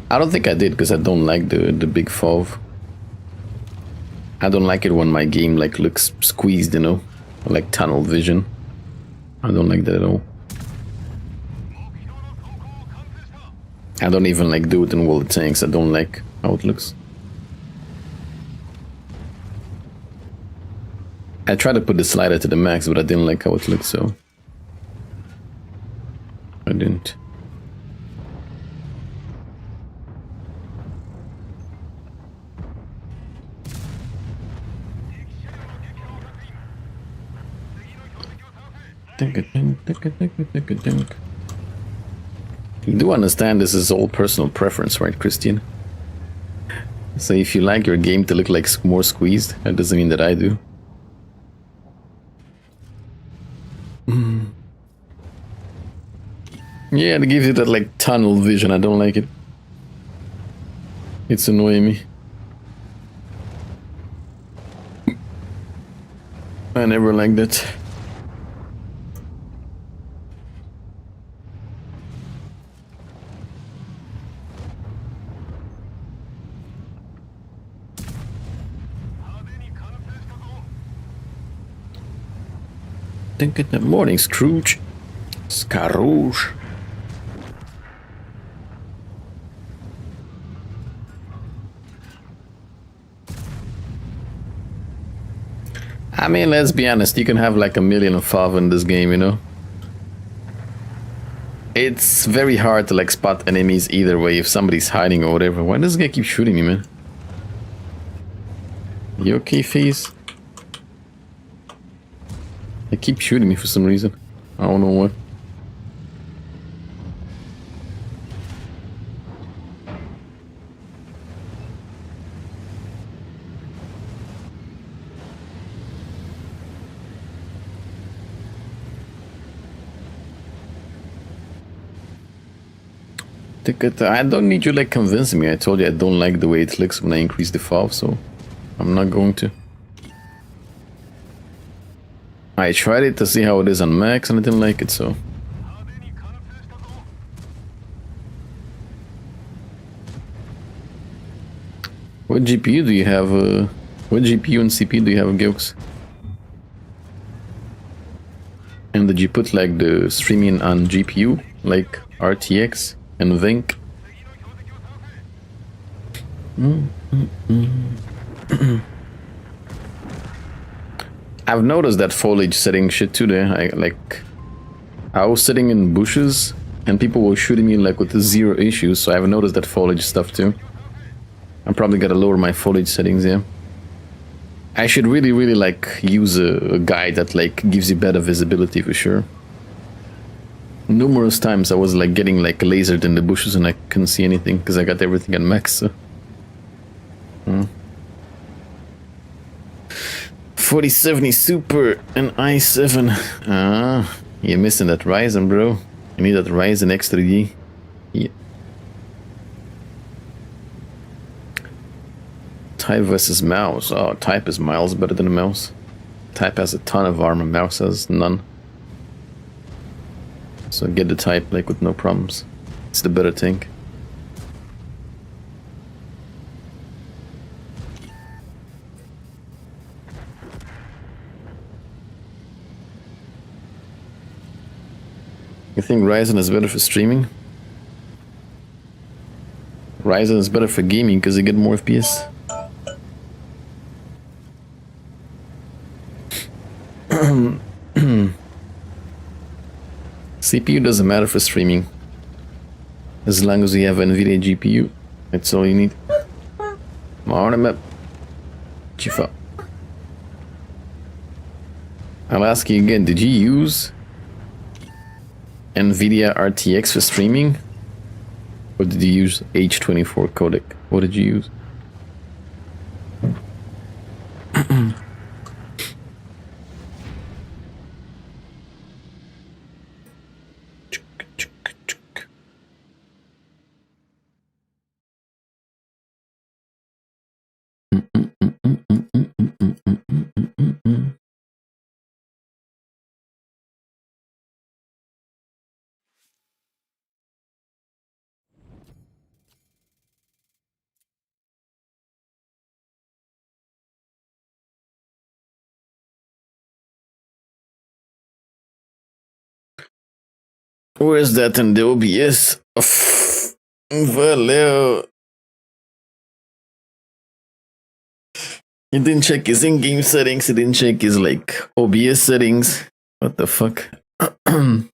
I don't think I did because I don't like the big FOV. I don't like it when my game like looks squeezed, you know, like tunnel vision. I don't like that at all. I don't even like do it in World of Tanks. I don't like how it looks. I tried to put the slider to the max, but I didn't like how it looked, so I didn't. You do understand this is all personal preference, right, Christian? So if you like your game to look like more squeezed, that doesn't mean that I do. Yeah, it gives you that like tunnel vision. I don't like it. It's annoying me. I never liked that. Think in the morning, Scrooge. Scrooge. I mean, let's be honest, you can have like 1,000,005 in this game, you know? It's very hard to like spot enemies either way if somebody's hiding or whatever. Why does this guy keep shooting me, man? You okay, Phase? They keep shooting me for some reason. I don't know what. I don't need you like convincing me. I told you I don't like the way it looks when I increase the FOV, so I'm not going to. I tried it to see how it is on max and I didn't like it, so. What GPU do you have? What GPU and CPU do you have, Gilks? And did you put like the streaming on GPU, like RTX and Vink? I've noticed that foliage setting shit too there. I was sitting in bushes and people were shooting me like with the 0 issues, so I've noticed that foliage stuff too. I'm probably gonna lower my foliage settings, yeah. I should really like use a guide that like gives you better visibility for sure. Numerous times I was like getting like lasered in the bushes and I couldn't see anything because I got everything at max. So. 4070 Super and i7. Ah, you're missing that Ryzen, bro. You need that Ryzen X3D. Yeah. Type versus mouse. Oh, type is miles better than a mouse. Type has a ton of armor, mouse has none. So get the type like with no problems. It's the better thing. You think Ryzen is better for streaming? Ryzen is better for gaming because you get more FPS. CPU doesn't matter for streaming. As long as you have NVIDIA GPU, that's all you need. Morning, map. Chifa. I'll ask you again, did you use NVIDIA RTX for streaming? Or did you use H24 codec? What did you use? Where is that in the OBS? Valeu. He didn't check his in-game settings. He didn't check his like OBS settings. What the fuck? Don't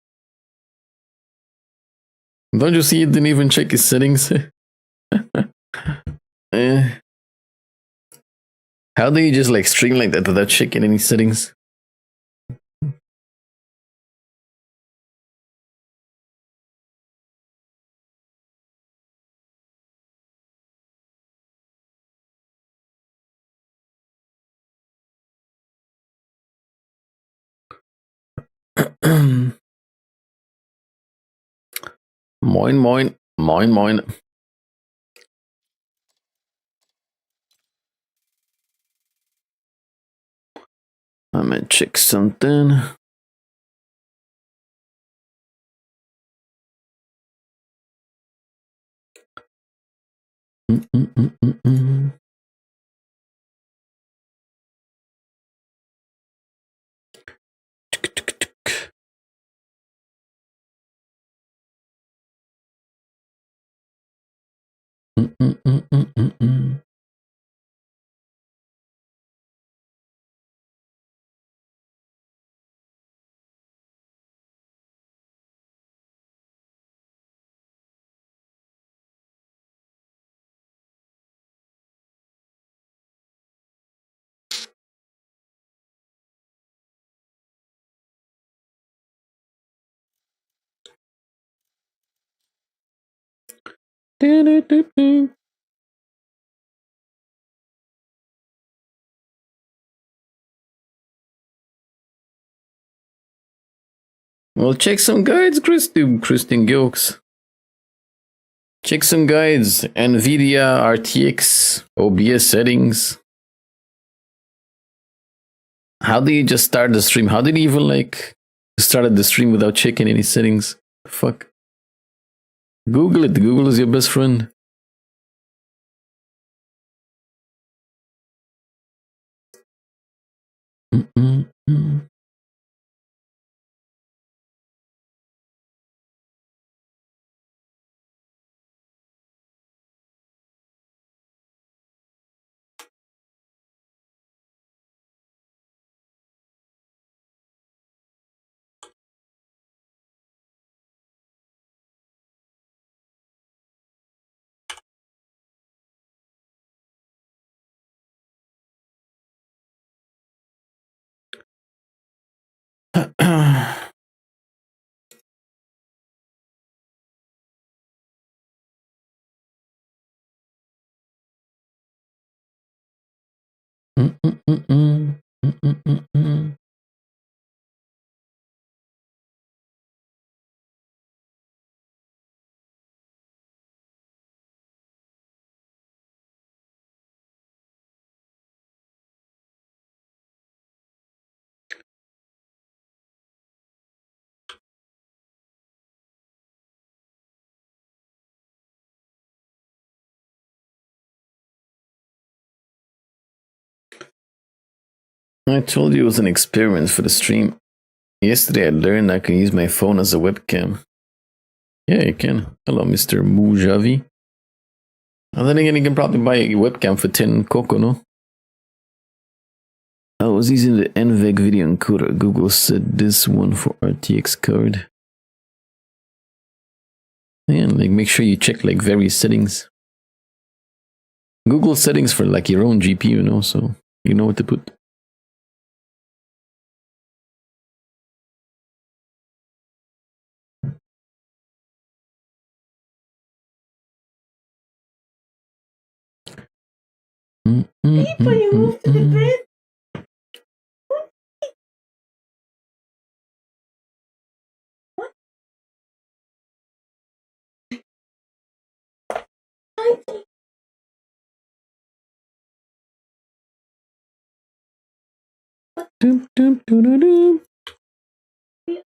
you see? He didn't even check his settings. How do you just like stream like that without checking any settings? Moin, moin, moin, moin. I'm gonna check something. Mm-mm-mm-mm-mm. Mm-mm-mm-mm-mm. Do-do-do-do. Well, check some guides, Christian Gilks. Check some guides. NVIDIA, RTX, OBS settings. How do you just start the stream? How did you even like started the stream without checking any settings? Fuck. Google it. Google is your best friend. Mm-mm-mm. Mm-mm-mm-mm. Mm-mm-mm-mm. I told you it was an experiment for the stream. Yesterday I learned I can use my phone as a webcam. Yeah, you can. Hello, Mr. Mujavi. And then again, you can probably buy a webcam for 10 Coco, no? I was using the NVEG video encoder. Google said this one for RTX card. And like make sure you check like various settings. Google settings for like your own GPU, you know, so you know what to put. People, you moved to the bed.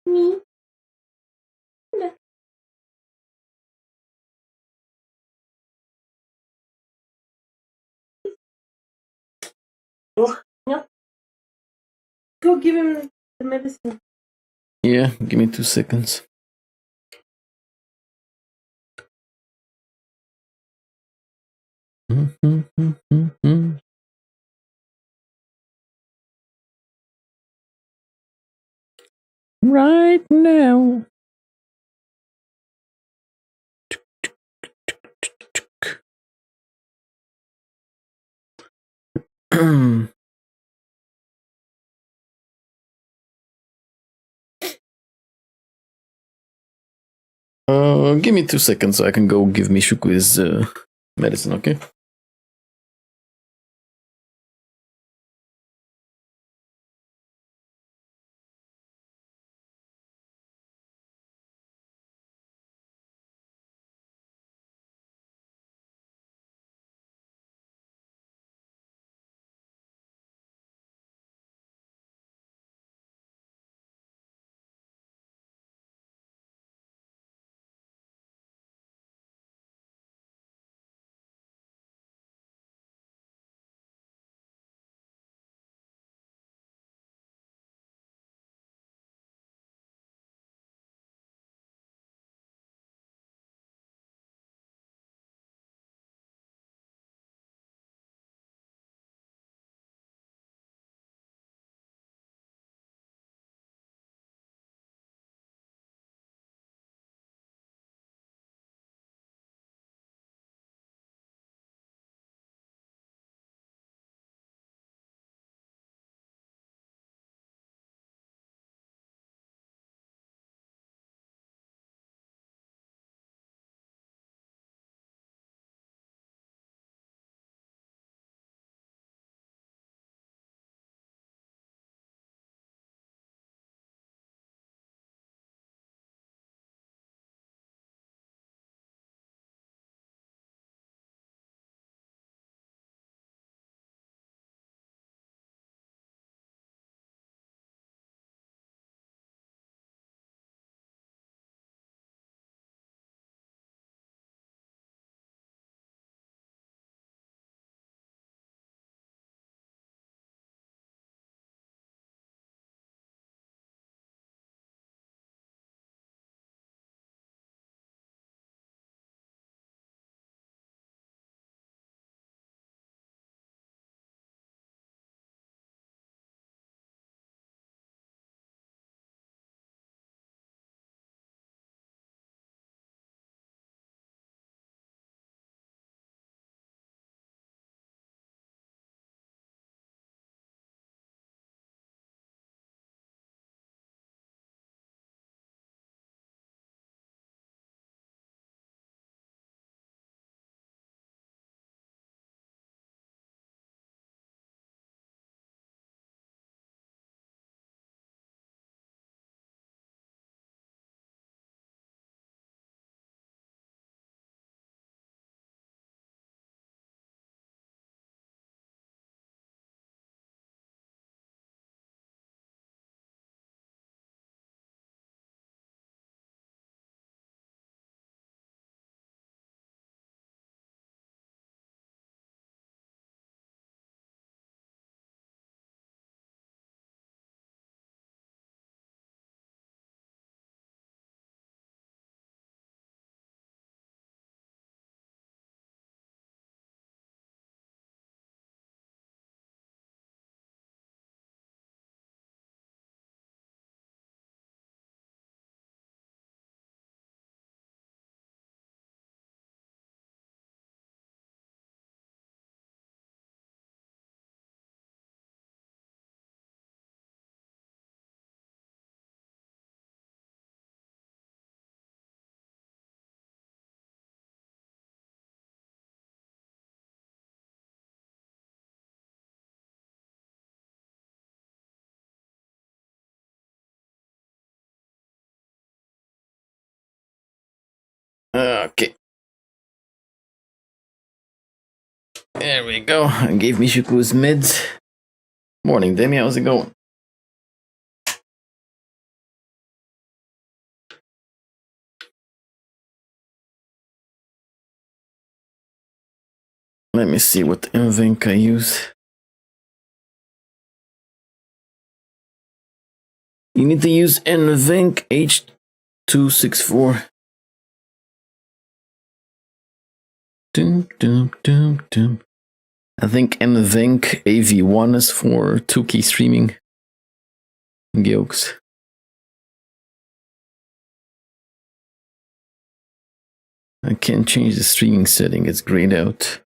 Me. No. Go give him the medicine. Yeah, give me 2 seconds. Right now. Give me 2 seconds so I can go give Mishuku his medicine, okay? Okay. There we go. I gave Mishuku his meds. Morning, Demi. How's it going? Let me see what NVENC I use. You need to use NVENC H264. Doom, doom, doom, doom. I think NVENC AV1 is for 2K streaming. Gilks. I can't change the streaming setting, it's grayed out.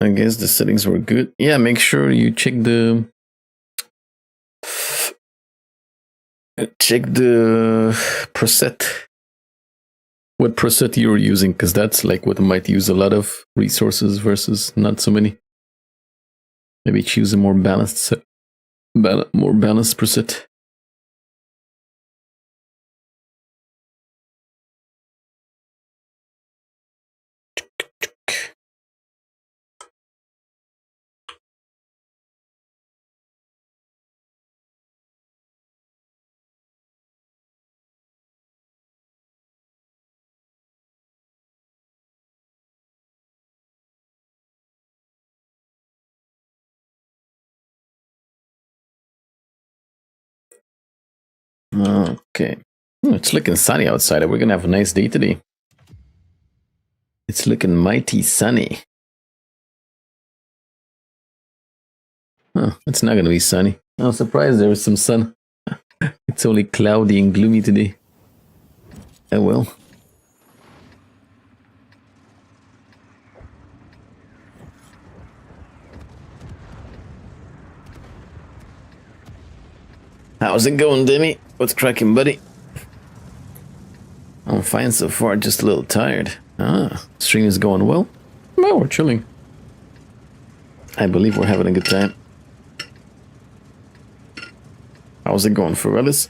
I guess the settings were good. Yeah, make sure you check the preset. What preset you're using, because that's like what might use a lot of resources versus not so many. Maybe choose a more balanced preset. Okay. It's looking sunny outside. We're gonna have a nice day today. It's looking mighty sunny. Huh, it's not gonna be sunny. I'm surprised there was some sun. It's only cloudy and gloomy today. Oh well. How's it going, Demi? What's cracking, buddy? I'm fine so far, just a little tired. Stream is going well. Well, we're chilling. I believe we're having a good time. How's it going for Ellis?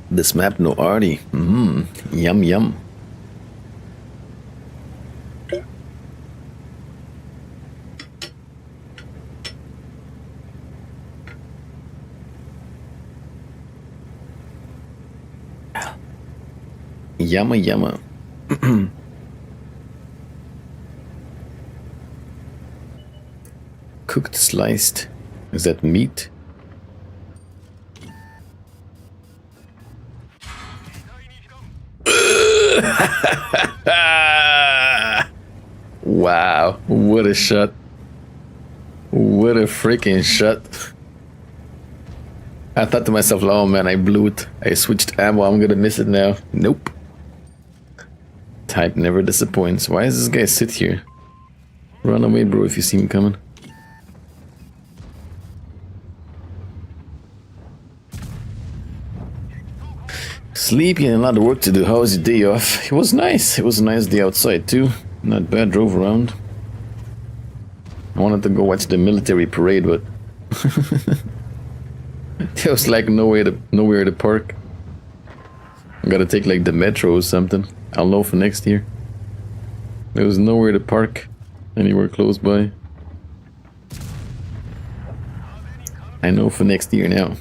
This map, no Artie. Yum yum. Yumma yumma. Cooked sliced. Is that meat? Wow, what a shot. What a freaking shot. I thought to myself, oh man, I blew it. I switched ammo, I'm gonna miss it now. Nope. Type never disappoints. Why does this guy sit here? Run away, bro, if you see him coming. Sleepy and a lot of work to do. How was your day off? It was nice. It was a nice day outside too. Not bad. Drove around. I wanted to go watch the military parade, but there was like nowhere to park. I gotta take like the metro or something. I'll know for next year. There was nowhere to park anywhere close by. I know for next year now.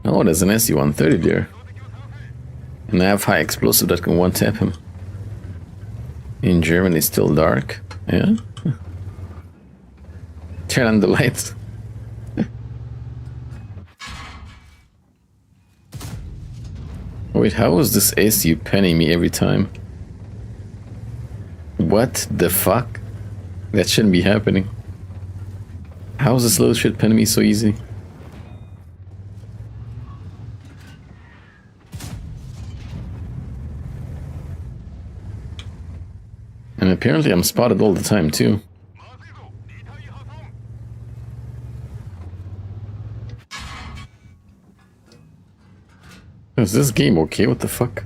Oh, there's an SU-130 there. And I have high explosive that can one-tap him. In Germany, it's still dark. Yeah. Turn on the lights. Wait, how is this SU penning me every time? What the fuck? That shouldn't be happening. How is this little shit penning me so easy? And apparently I'm spotted all the time too. Is this game okay? What the fuck?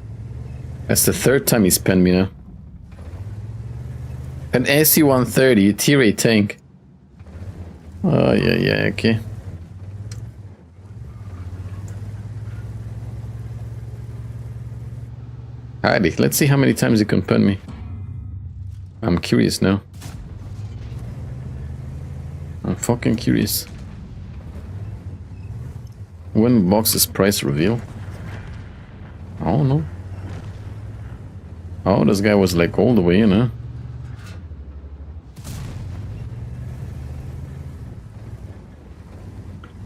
That's the third time he's penned me now. An SC-130, tier 8 tank. Oh, yeah, okay. Alrighty, let's see how many times you can pen me. I'm curious now. I'm fucking curious. When box's price reveal? I don't know. Oh, this guy was like all the way in, huh?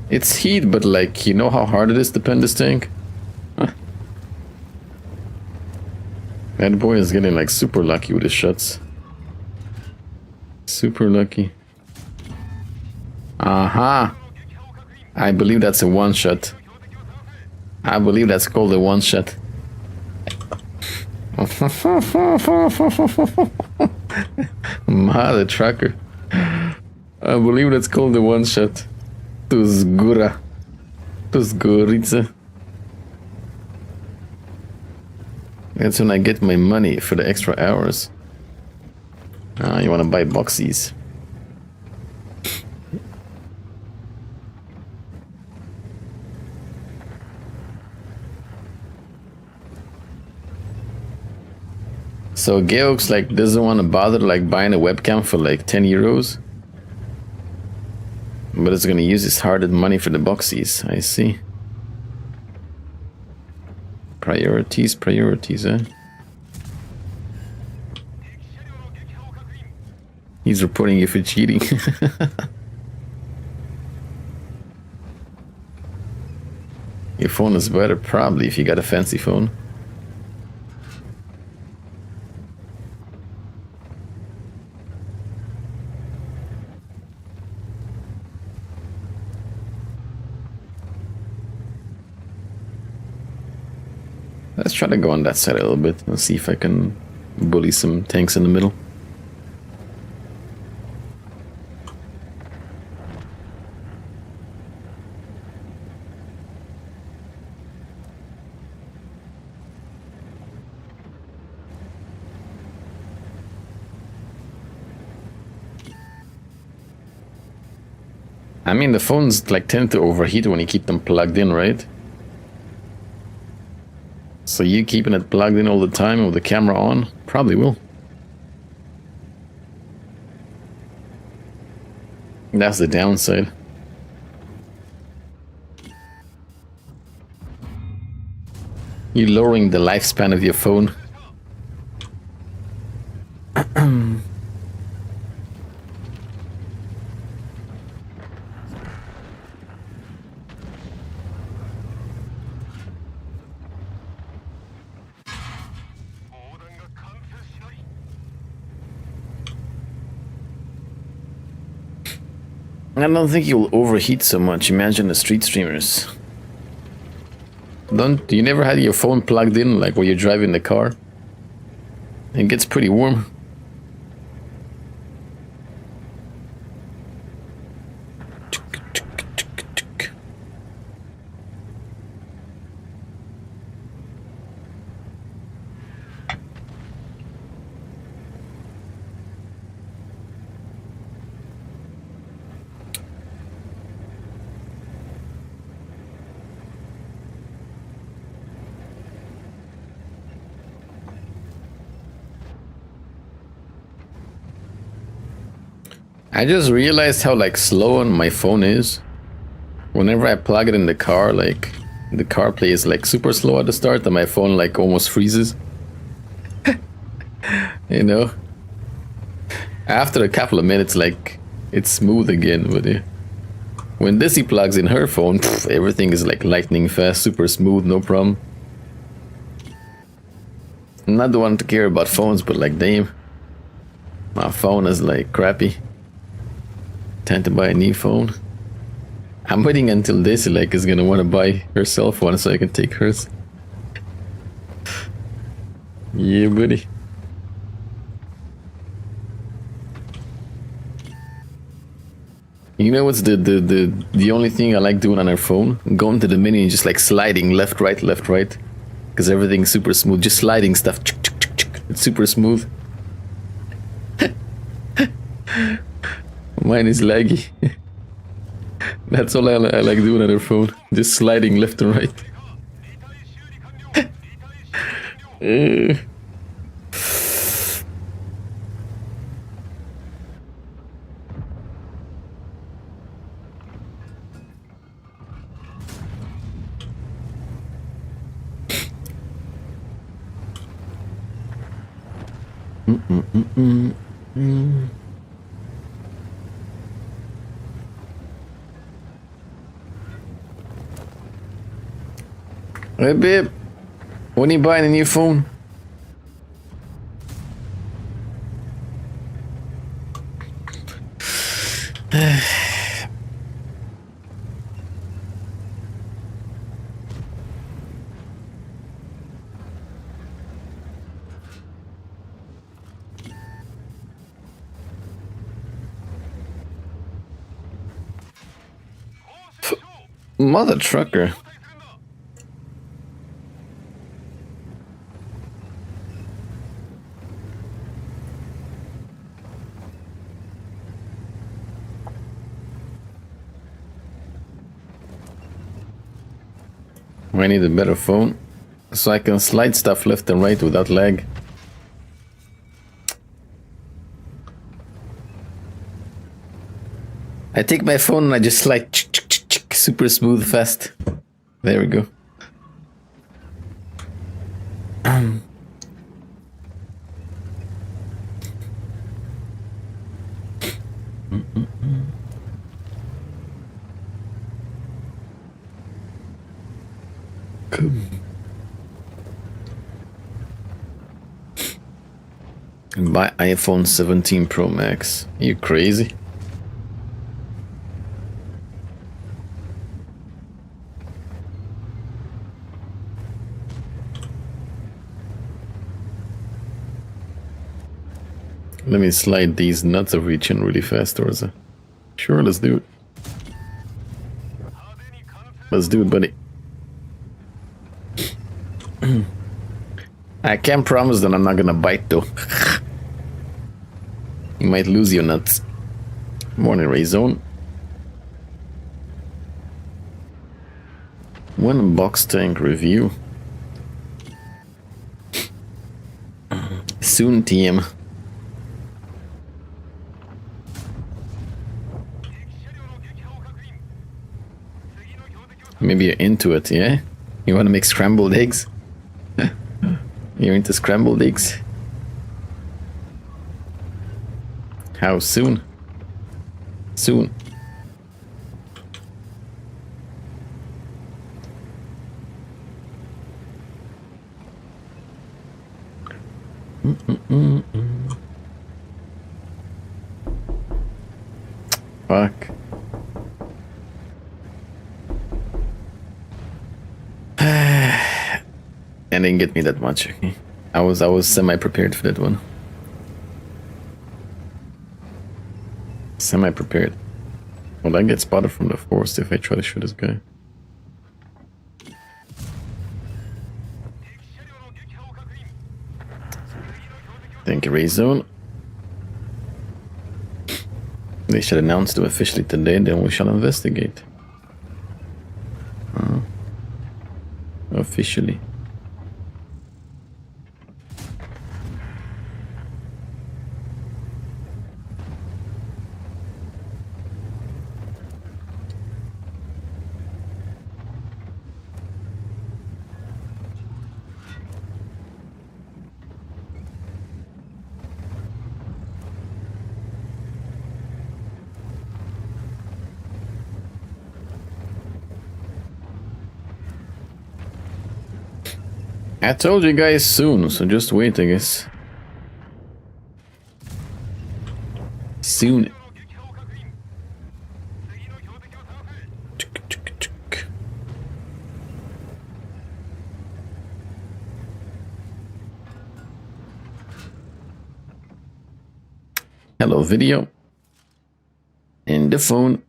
It's heat, but like, you know how hard it is to pen this tank? Huh. That boy is getting like super lucky with his shots. Super lucky. Aha! I believe that's a one shot. I believe that's called a one shot. Mother trucker. I believe that's called the one shot. To zgóra. To zgórice. That's when I get my money for the extra hours. Ah, you wanna buy boxies. So Geox like doesn't want to bother like buying a webcam for like 10 euros. But it's gonna use his hard-earned money for the boxies, I see. Priorities, eh? He's reporting you for cheating. Your phone is better, probably, if you got a fancy phone. Let's try to go on that side a little bit and see if I can bully some tanks in the middle. I mean, the phones like tend to overheat when you keep them plugged in, right? So you keeping it plugged in all the time with the camera on? Probably will. That's the downside. You're lowering the lifespan of your phone. I don't think you'll overheat so much. Imagine the street streamers. You never had your phone plugged in like when you're driving the car? It gets pretty warm. I just realized how like slow on my phone is. Whenever I plug it in the car, like the car plays like super slow at the start and my phone like almost freezes. You know? After a couple of minutes, like it's smooth again, but yeah. When Dizzy plugs in her phone, everything is like lightning fast, super smooth, no problem. I'm not the one to care about phones, but like damn, my phone is like crappy. Time to buy a new phone. I'm waiting until Daisy like is gonna want to buy herself one so I can take hers. Yeah, buddy. You know what's the only thing I like doing on her phone? Going to the menu and just like sliding left, right, left, right. because everything's super smooth. Just sliding stuff. It's super smooth. Mine is laggy. That's all I like doing on her phone. Just sliding left and right. Hey babe, when you buying a new phone? Mother trucker. I need a better phone so I can slide stuff left and right without lag. I take my phone and I just slide super smooth fast. There we go. And buy iPhone 17 Pro Max. Are you crazy? Let me slide these nuts of reaching really fast, Orza. Sure, let's do it. Let's do it, buddy. I can't promise that I'm not gonna bite, though. You might lose your nuts. Morning, Ray Zone. One box tank review. Soon, TM. Maybe you're into it, yeah? You want to make scrambled eggs? You're into scrambled eggs? How soon? Soon. Fuck. And didn't get me that much. Okay. I was semi-prepared for that one. Semi-prepared. Will I get spotted from the forest if I try to shoot this guy? Thank you, Ray Zone. They should announce them officially today, then we shall investigate. Officially. I told you guys soon, so just wait, I guess. Soon. Hello, video. And the phone.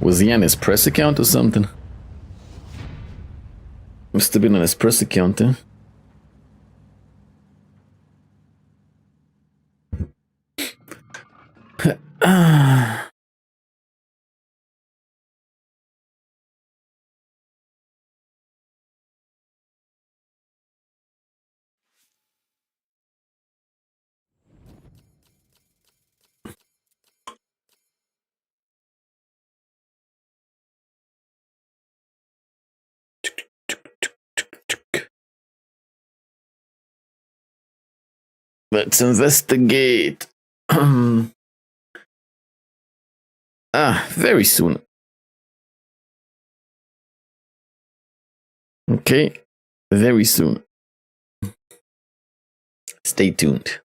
Was he on his press account or something? Must have been on his press account, eh? Let's investigate. Very soon. Okay, very soon. Stay tuned.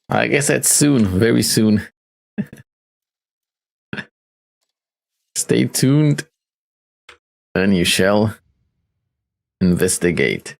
I guess that's soon, very soon. Stay tuned, and you shall investigate.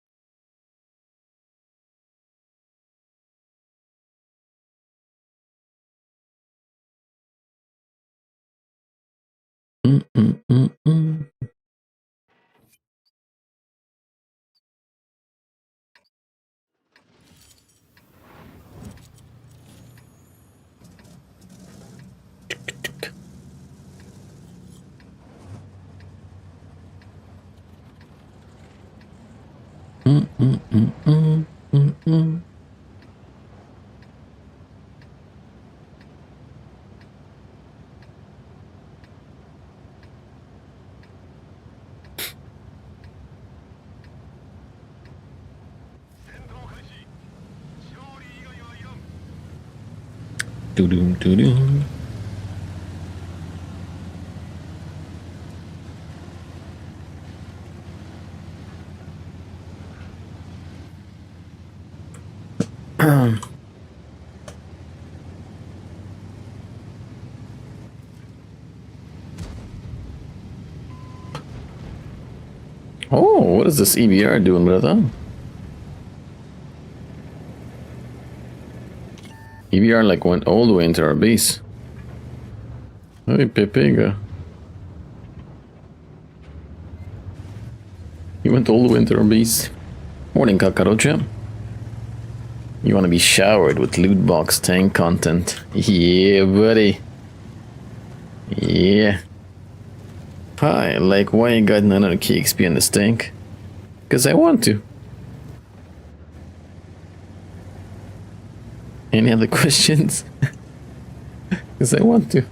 Doo-doom, doo-doom. Oh, what is this EBR doing, brother? EBR like went all the way into our base. Hey, Pepega. He went all the way into our base. Morning, Kakarocha. You want to be showered with loot box tank content. Yeah, buddy. Yeah. Hi, like, why you got 900 KXP on this tank? Because I want to. Any other questions? Because I want to.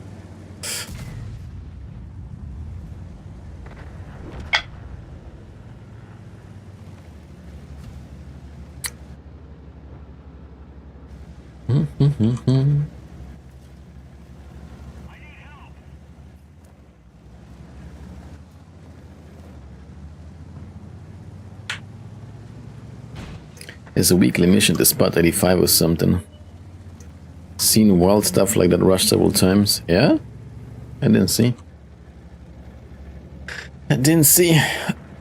It's a weekly mission to spot 85 or something. Seen wild stuff like that rush several times. Yeah? I didn't see. I didn't see.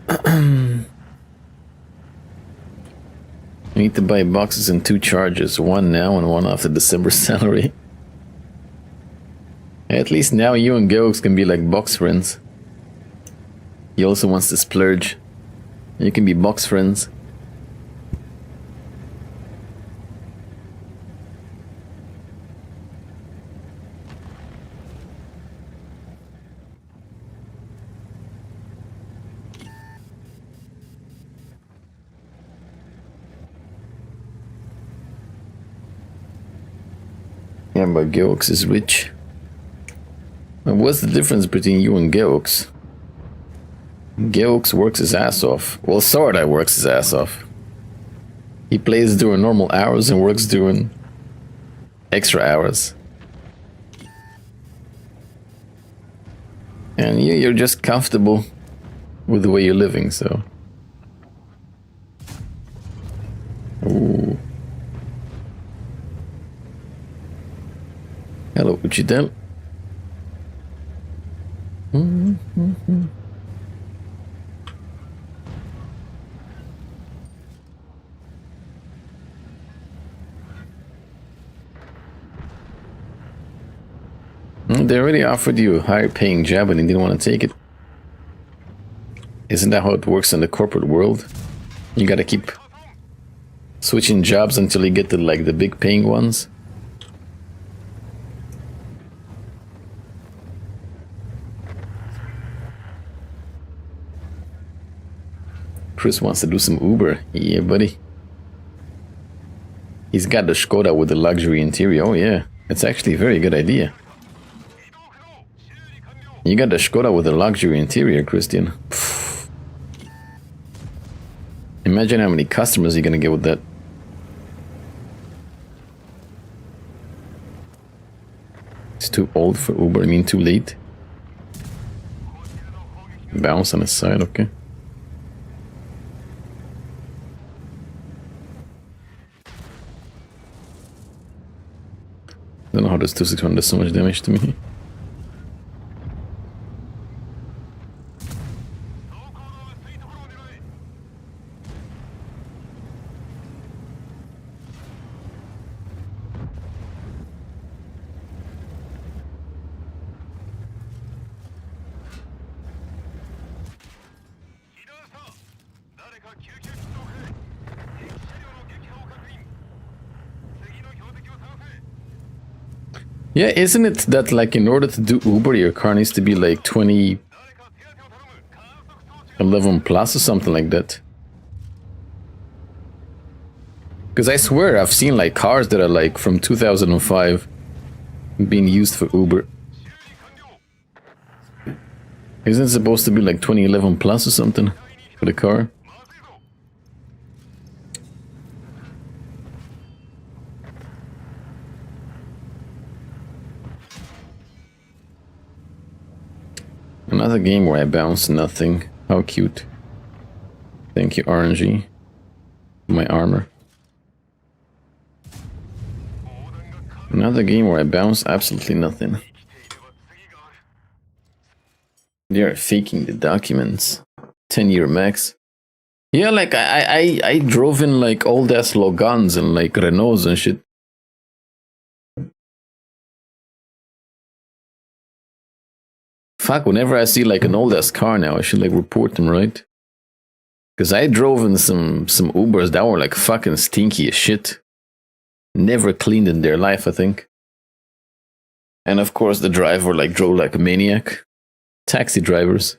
I need to buy boxes in 2 charges. One now and one after December salary. At least now you and Gox can be like box friends. He also wants to splurge. You can be box friends. Yeah, but Gox is rich. What's the difference between you and Geox? Geox works his ass off. Well, Sordai works his ass off. He plays during normal hours and works during extra hours. And you're just comfortable with the way you're living, so. Ooh. Hello, Uchidel. They already offered you a higher paying job and you didn't want to take it. Isn't that how it works in the corporate world? You gotta keep switching jobs until you get to like the big paying ones. Chris wants to do some Uber. Yeah, buddy. He's got the Skoda with the luxury interior. Oh yeah, it's actually a very good idea. You got the Skoda with the luxury interior, Christian. Pfft. Imagine how many customers you're gonna get with that. It's too old for Uber, I mean too late. Bounce on the side, okay. Don't know how this 2600 does so much damage to me. Yeah, isn't it that like in order to do Uber your car needs to be like 2011 plus or something like that? Because I swear I've seen like cars that are like from 2005 being used for Uber. Isn't it supposed to be like 2011 plus or something for the car? Another game where I bounce nothing. How cute. Thank you, RNG. My armor. Another game where I bounce absolutely nothing. They are faking the documents. 10-year max. Yeah, like I drove in like old ass Logans and like Renaults and shit. Fuck, whenever I see like an old ass car now, I should like report them, right? Because I drove in some Ubers that were like fucking stinky as shit. Never cleaned in their life, I think. And of course the driver like drove like a maniac. Taxi drivers.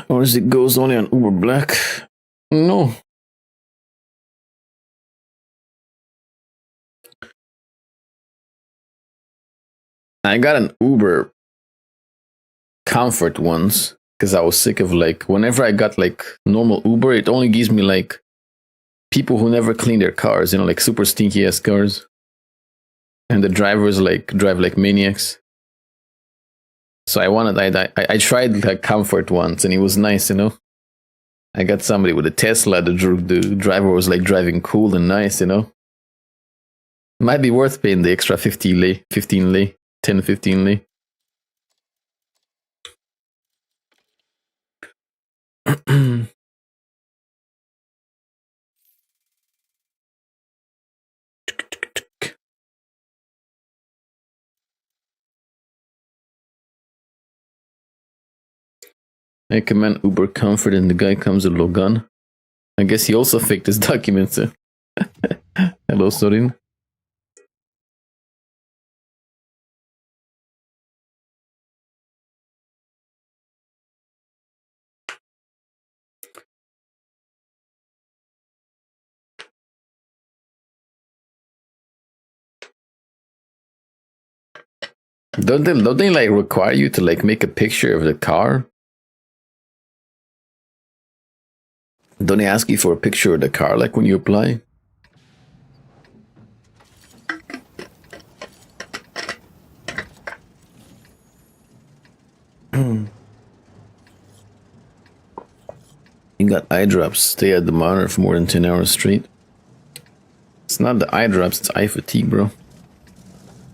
Or is it goes only on Uber Black? No. I got an Uber Comfort once because I was sick of like whenever I got like normal Uber, it only gives me like people who never clean their cars, you know, like super stinky ass cars, and the drivers like drive like maniacs. So I tried like Comfort once, and it was nice, you know. I got somebody with a Tesla. The driver was like driving cool and nice, you know. Might be worth paying the extra 15 lei, 10, 15 lei. I command Uber Comfort and the guy comes with Logan. I guess he also faked his documents. Hello, Sorin. Don't they like require you to like make a picture of the car? Don't they ask you for a picture of the car like when you apply? You got eye drops. Stay at the monitor for more than 10 hours straight. It's not the eye drops, it's eye fatigue, bro.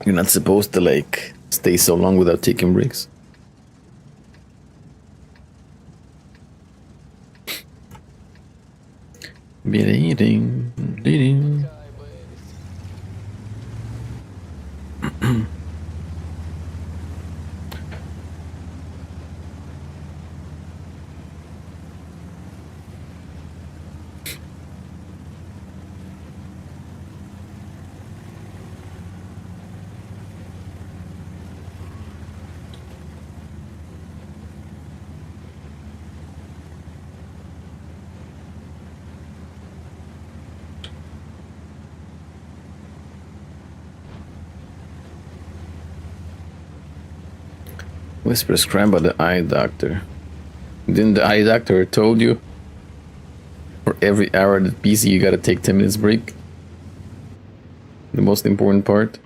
You're not supposed to like stay so long without taking breaks. Bleeding. Was prescribed by the eye doctor. Didn't the eye doctor told you? For every hour that PC you gotta take 10 minutes break? The most important part.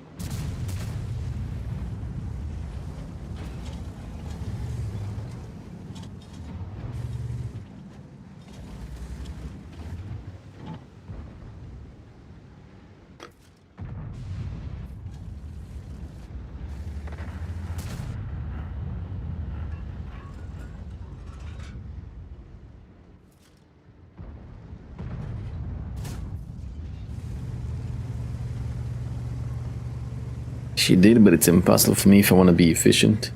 She did, but it's impossible for me if I want to be efficient.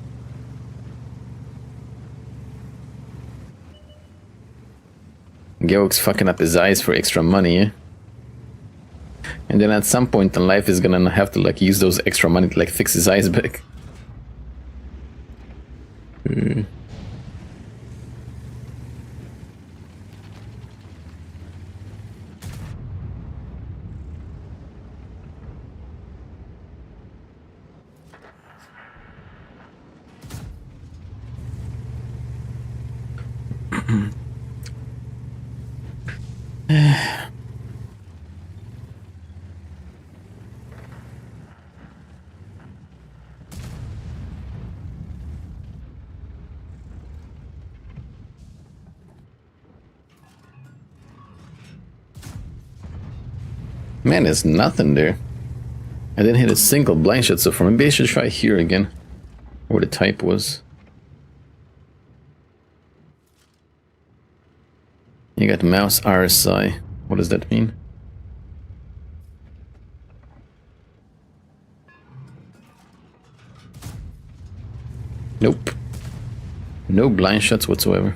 Georg's fucking up his eyes for extra money, eh? And then at some point in life he's gonna have to like use those extra money to like fix his eyes back. Man, there's nothing there. I didn't hit a single blind shot so far. Maybe I should try here again. Where the type was. You got mouse RSI. What does that mean? Nope. No blind shots whatsoever.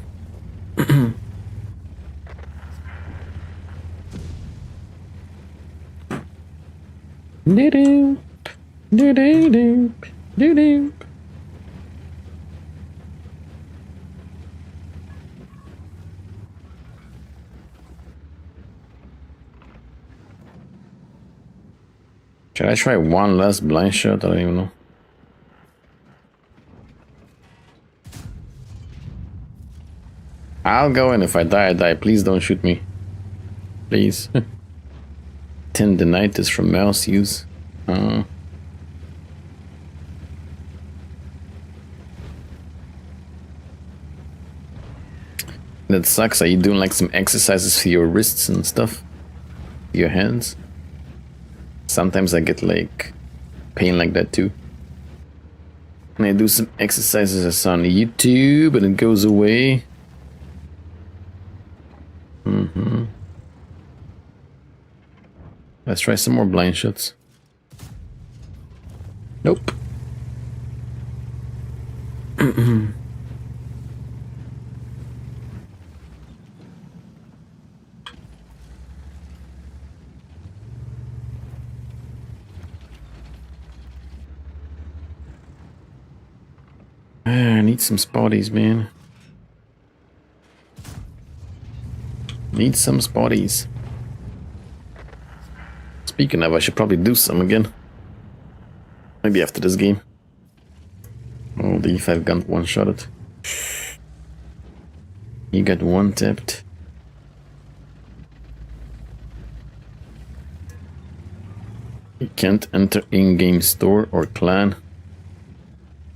Do-do. Do-do-do. Do-do. Should I try one last blind shot? I don't even know. I'll go in. If I die, I die. Please don't shoot me. Please. Tendinitis from mouse use. That sucks. Are you doing like some exercises for your wrists and stuff? Your hands? Sometimes I get like pain like that too. And I do some exercises on YouTube and it goes away. Let's try some more blind shots. Nope. I need some spotties, man. Need some spotties. Speaking of, I should probably do some again. Maybe after this game. Oh, the E5 gun one-shotted. You got one tapped. You can't enter in-game store or clan.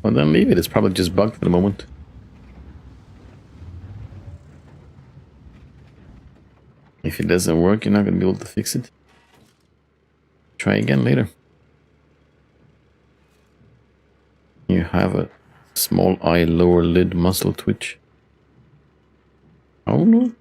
Well, then leave it. It's probably just bugged for the moment. If it doesn't work, you're not going to be able to fix it. Try again later. You have a small eye lower lid muscle twitch. Oh no.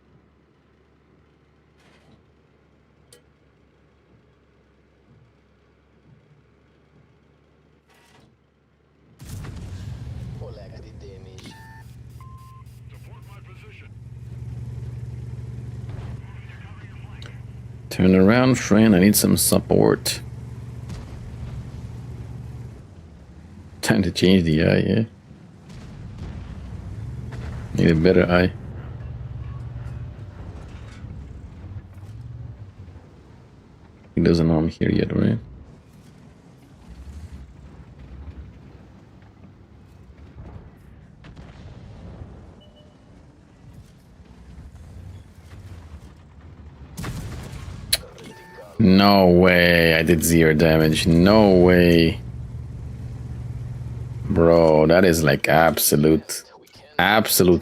Turn around, friend. I need some support. Time to change the eye, yeah. Need a better eye. He doesn't know I'm here yet, right? No way, I did 0 damage. No way. Bro, that is like absolute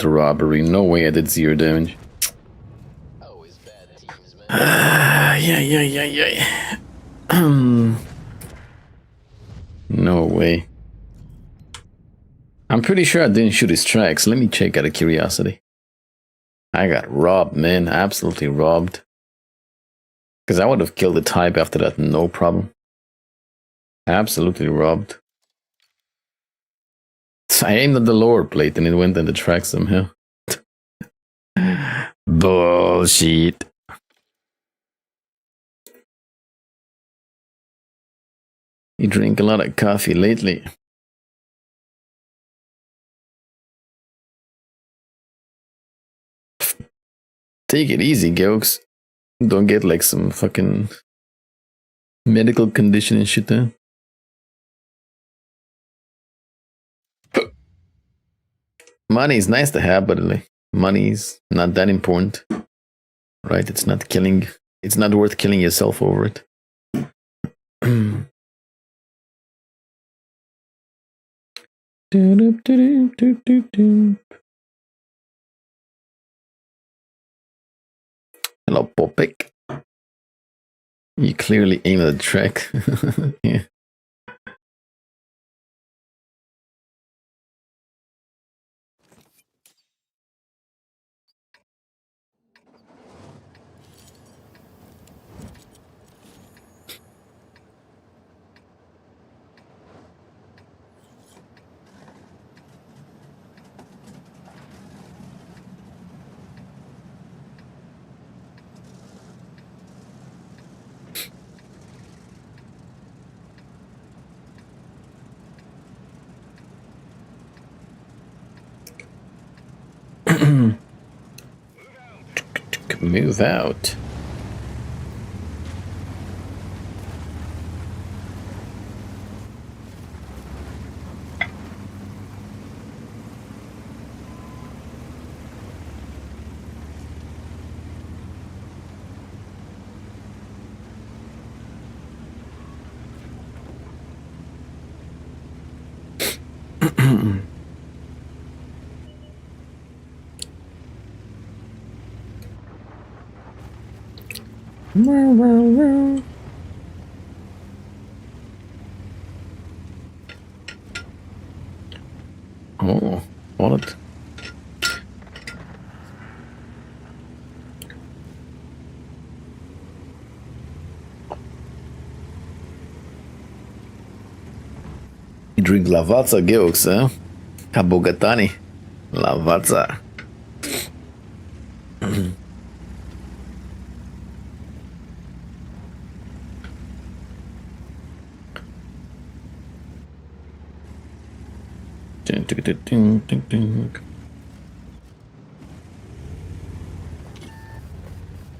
robbery. No way I did 0 damage. Yeah. No way. I'm pretty sure I didn't shoot his tracks. Let me check out of curiosity. I got robbed, man. Absolutely robbed. Because I would have killed the type after that, no problem. Absolutely robbed. I aimed at the lower plate and it went in the track somehow. Bullshit. You drink a lot of coffee lately. Take it easy, Gokes. Don't get like some fucking medical condition and shit there. Money is nice to have, but like, money's not that important. Right? It's not worth killing yourself over it. Hello, Popek. You clearly aim at the track. Yeah. Move out. Oh, wallet. You drink Lavazza, Geox, huh? Kabogatani. Lavazza.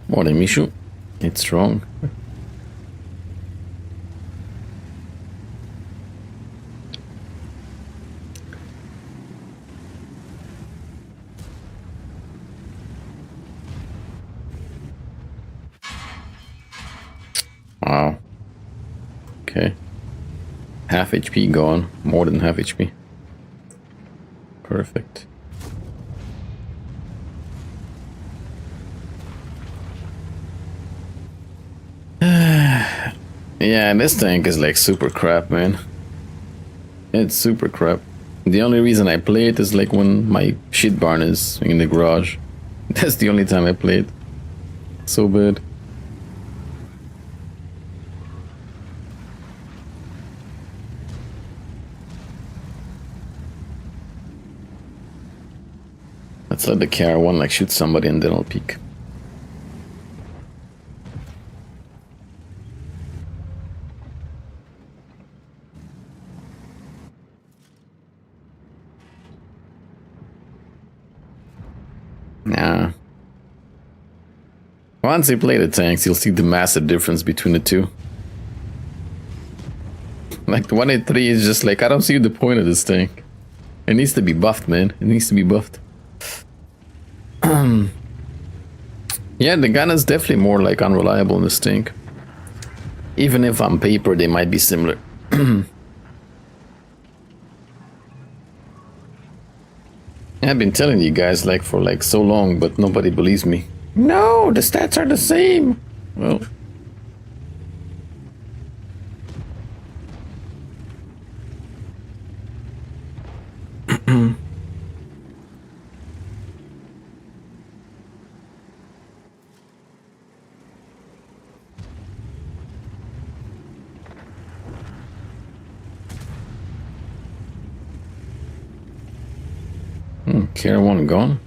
Morning, Mishu. It's wrong. Wow. Okay. Half HP gone. More than half HP. Perfect. Yeah, this tank is like super crap, man. It's super crap. The only reason I play it is like when my shit barn is in the garage. That's the only time I play it. So bad. Let's let the KR1 like shoot somebody and then I'll peek. Nah. Once you play the tanks, you'll see the massive difference between the two. Like the 183 is just like, I don't see the point of this tank. It needs to be buffed, man. It needs to be buffed. Yeah, the gun is definitely more like unreliable in this tank. Even if on paper they might be similar. I've been telling you guys like for like so long, but nobody believes me. No, the stats are the same. Well, KR1 gone.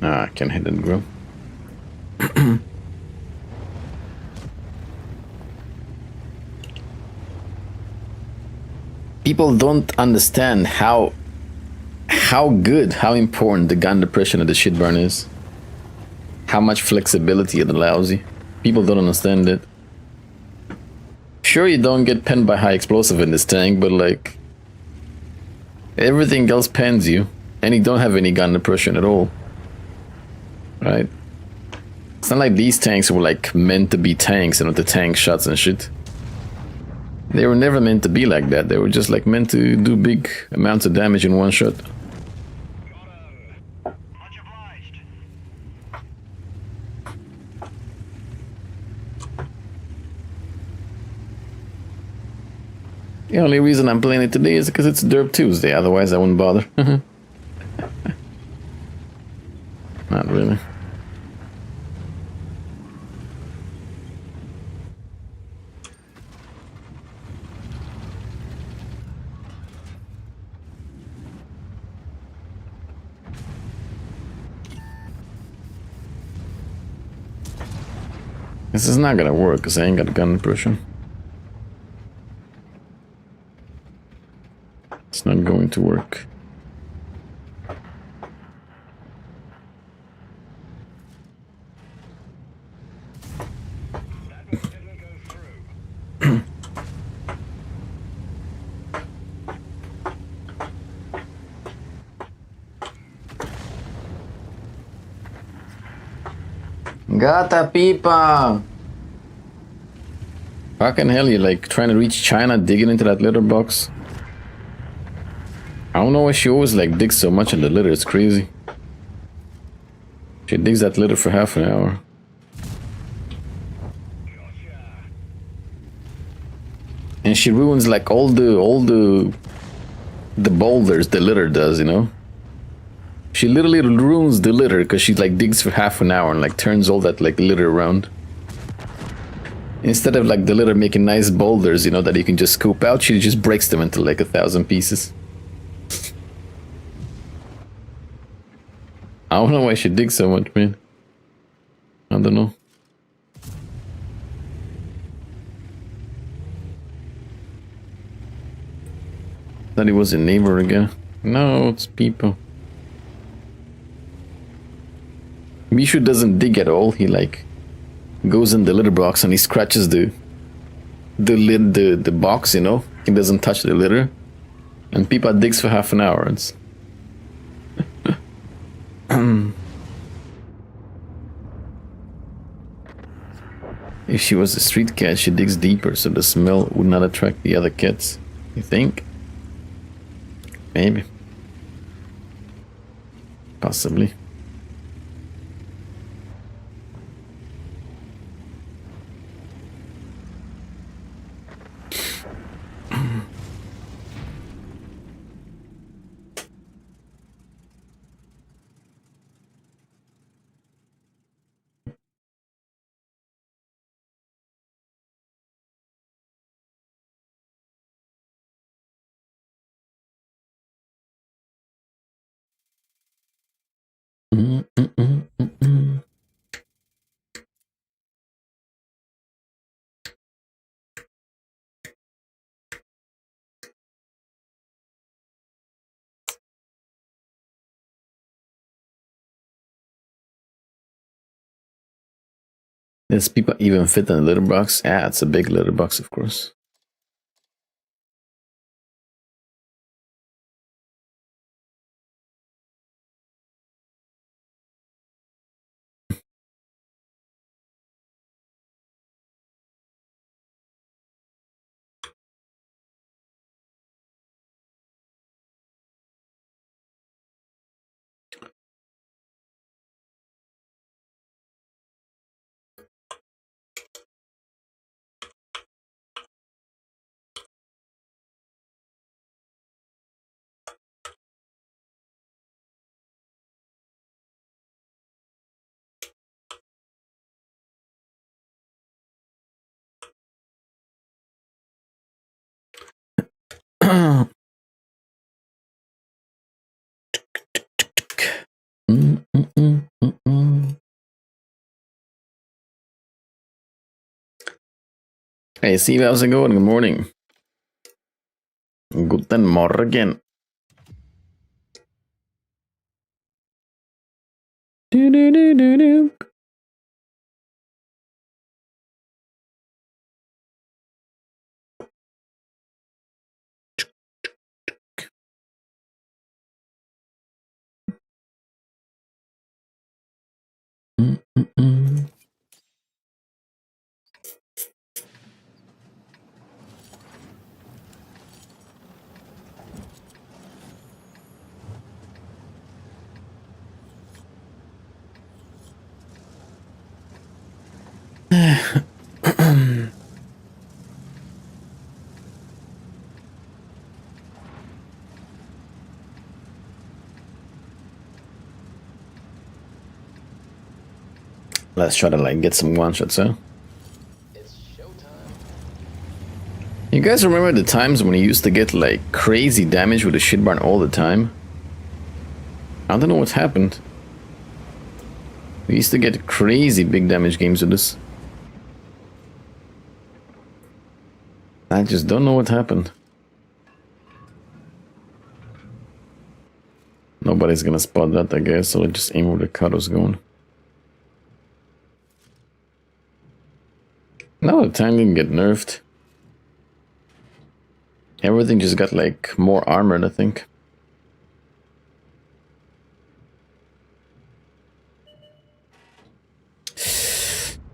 Ah, I can hit and grow. People don't understand how good, how important the gun depression of the shit burn is. How much flexibility it allows you. People don't understand it. Sure, you don't get penned by high explosive in this tank, but like everything else pens you, and you don't have any gun depression at all. Right? It's not like these tanks were like meant to be tanks and not the tank shots and shit. They were never meant to be like that. They were just like meant to do big amounts of damage in one shot. The only reason I'm playing it today is because it's Derp Tuesday, otherwise I wouldn't bother. Not really. This is not gonna work because I ain't got gun depression. It's not going to work. Gata pipa! Fucking hell, you like trying to reach China digging into that litter box? I don't know why she always like digs so much in the litter, it's crazy. She digs that litter for half an hour. And she ruins like all the boulders the litter does, you know? She literally ruins the litter because she like digs for half an hour and like turns all that like litter around. Instead of like the litter making nice boulders, you know, that you can just scoop out, she just breaks them into like 1,000 pieces. I don't know why she digs so much, man. I don't know. Thought he was a neighbor again. No, it's people. Mishu doesn't dig at all. He like goes in the litter box and he scratches the box, you know. He doesn't touch the litter. And Pipa digs for half an hour. It's if she was a street cat, she digs deeper so the smell would not attract the other cats. You think? Maybe. Possibly. Does people even fit in a litter box? Yeah, it's a big litter box, of course. Hey, Steve, how's it going? Good morning. Guten Morgen. Do, do, do, do, do. Let's try to like get some one shots, huh? It's showtime. You guys remember the times when you used to get like crazy damage with the shit barn all the time? I don't know what happened. We used to get crazy big damage games with this. I just don't know what happened. Nobody's gonna spot that, I guess, so let's just aim where the cuttle's going. No, the tank didn't get nerfed. Everything just got like more armored, I think.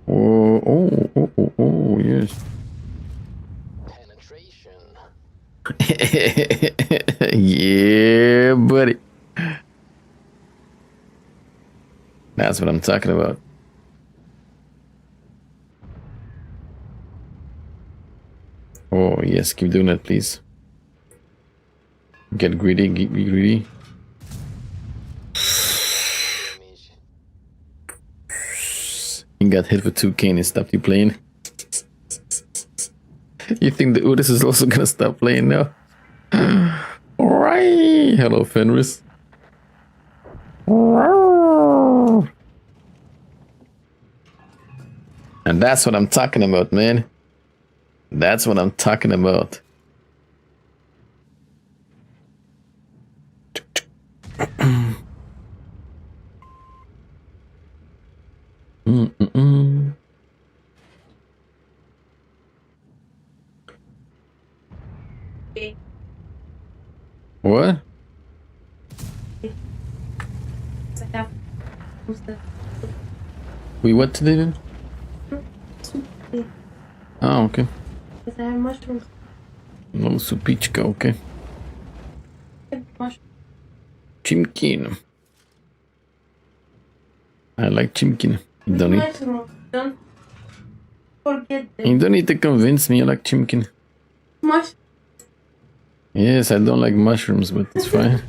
Oh, yes. Penetration. Yeah, buddy. That's what I'm talking about. Oh, yes, keep doing that, please. Get greedy, get greedy. You got hit for 2k and it stopped you playing. You think the Udis is also gonna stop playing now? Alright. Hello, Fenris. And that's what I'm talking about, man. That's what I'm talking about. Mm-mm-mm. Okay. What? I have that. We what today then? Because Oh, okay. I have mushrooms. No supichka, okay. Mushrooms. Chimkin. I like chimkin. You don't need, Mushrooms. Don't forget you them. don't need to convince me I like chimkin. Mush. Yes, I don't like mushrooms, but it's fine.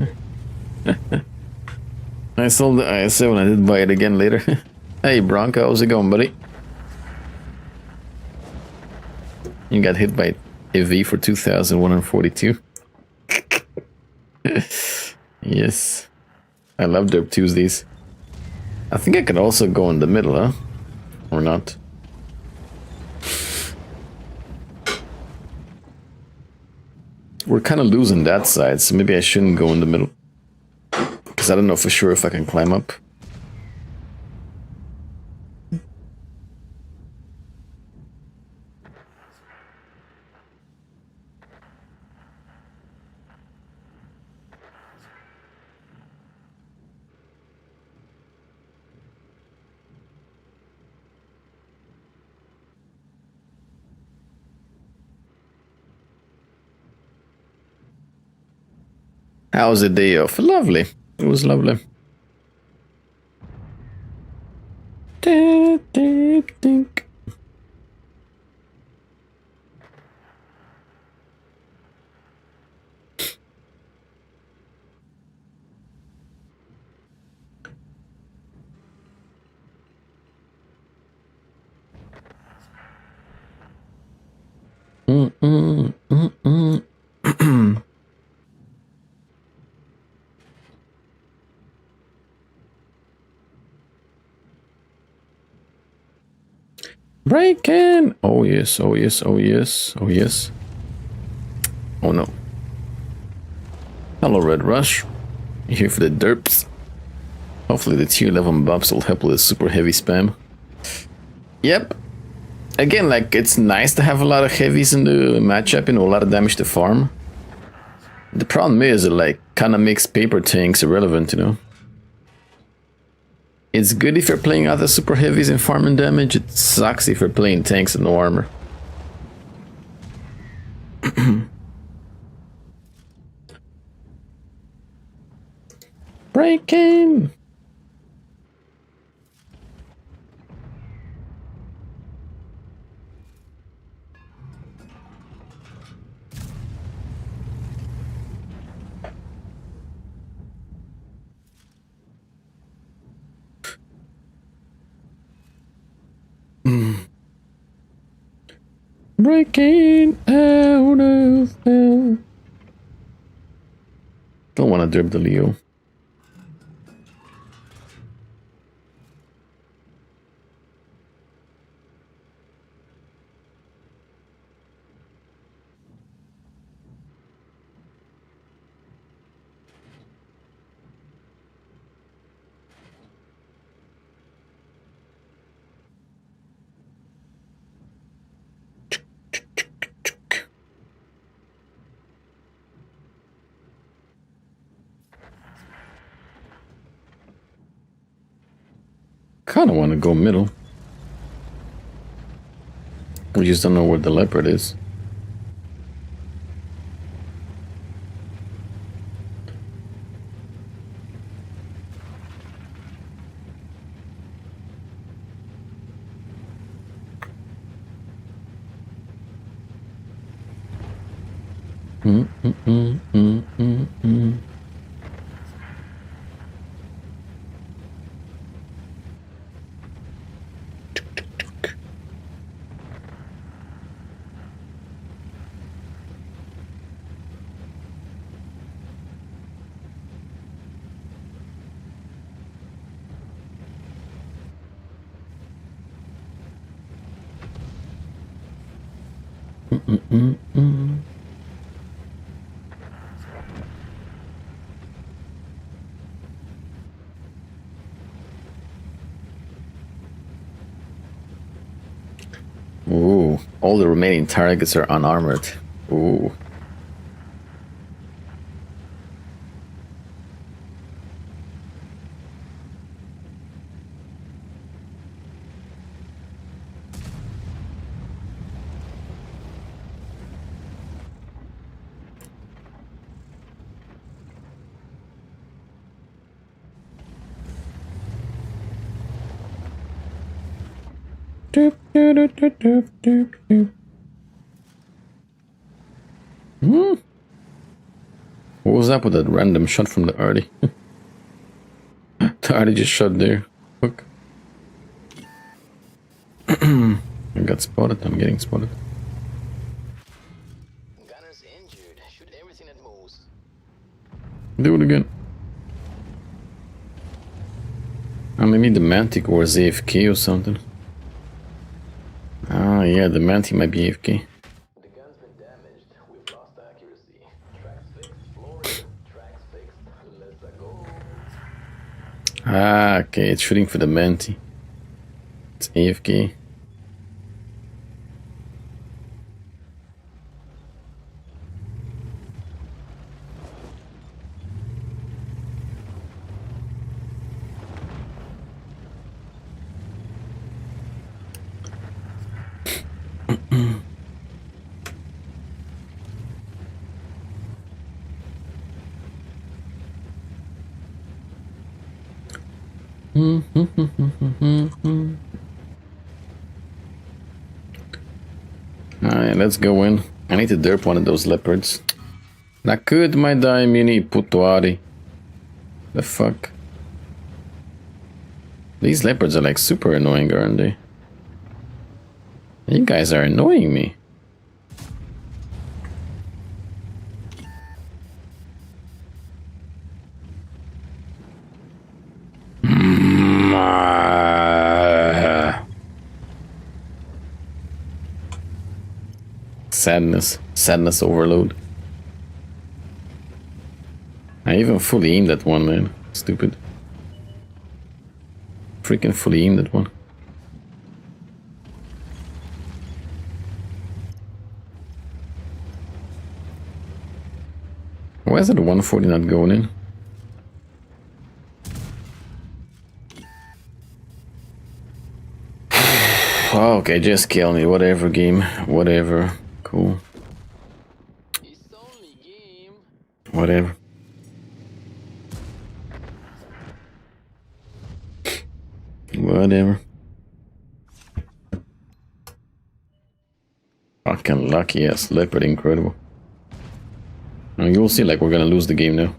I sold the ISO and I did buy it again later. Hey Bronco, how's it going, buddy? You got hit by a V for 2,142. Yes. I love Derp Tuesdays. I think I could also go in the middle, huh? Or not? We're kind of losing that side, so maybe I shouldn't go in the middle. Because I don't know for sure if I can climb up. How was the day off? Lovely. It was lovely. Think. Breaking! Oh yes, oh yes, oh yes, oh yes. Oh no. Hello, Red Rush. You here for the derps? Hopefully the tier 11 buffs will help with the super heavy spam. Yep. Again, like, it's nice to have a lot of heavies in the matchup, you know, a lot of damage to farm. The problem is, it, like, kind of makes paper tanks irrelevant, you know? It's good if you're playing other super heavies and farming damage, it sucks if you're playing tanks and no armor. Breaking! Breaking out of hell. Don't want to drip the Leo. Kind of want to go middle. We just don't know where the leopard is. Mm-mm-mm. Ooh, all the remaining targets are unarmored. Ooh. Doop, doop, doop, doop, doop, doop. Hmm? What was up with that random shot from the early? The early just shot there. Look. I got spotted. I'm getting spotted. Gunner's injured. Shoot everything that moves. Do it again. Maybe the Mantic was AFK or something. Ah, yeah, the Mantic might be AFK. The gun's been damaged. We've lost accuracy. Tracks fixed, Florida. Tracks fixed. Let's go. Ah, okay, it's shooting for the Mantic. It's AFK. Alright, let's go in. I need to derp one of those leopards. Nakud mai dai mini putuari. The fuck? These leopards are like super annoying, aren't they? You guys are annoying me. Sadness overload. I even fully aimed that one, man. Stupid. Freaking fully aimed that one. Why is that 140 not going in? Okay, just kill me. Whatever, game. Whatever. Cool. It's only game. Whatever. Whatever. Fucking lucky ass leopard, incredible. Now you'll see like we're gonna lose the game now.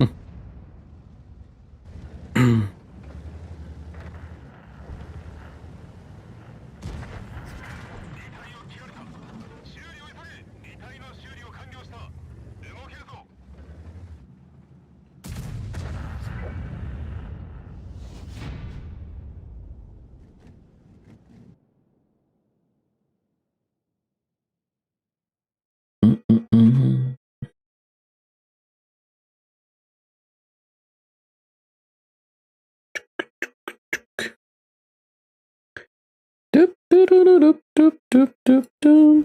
Doop, doop, doop, doop, doop, doop, doop.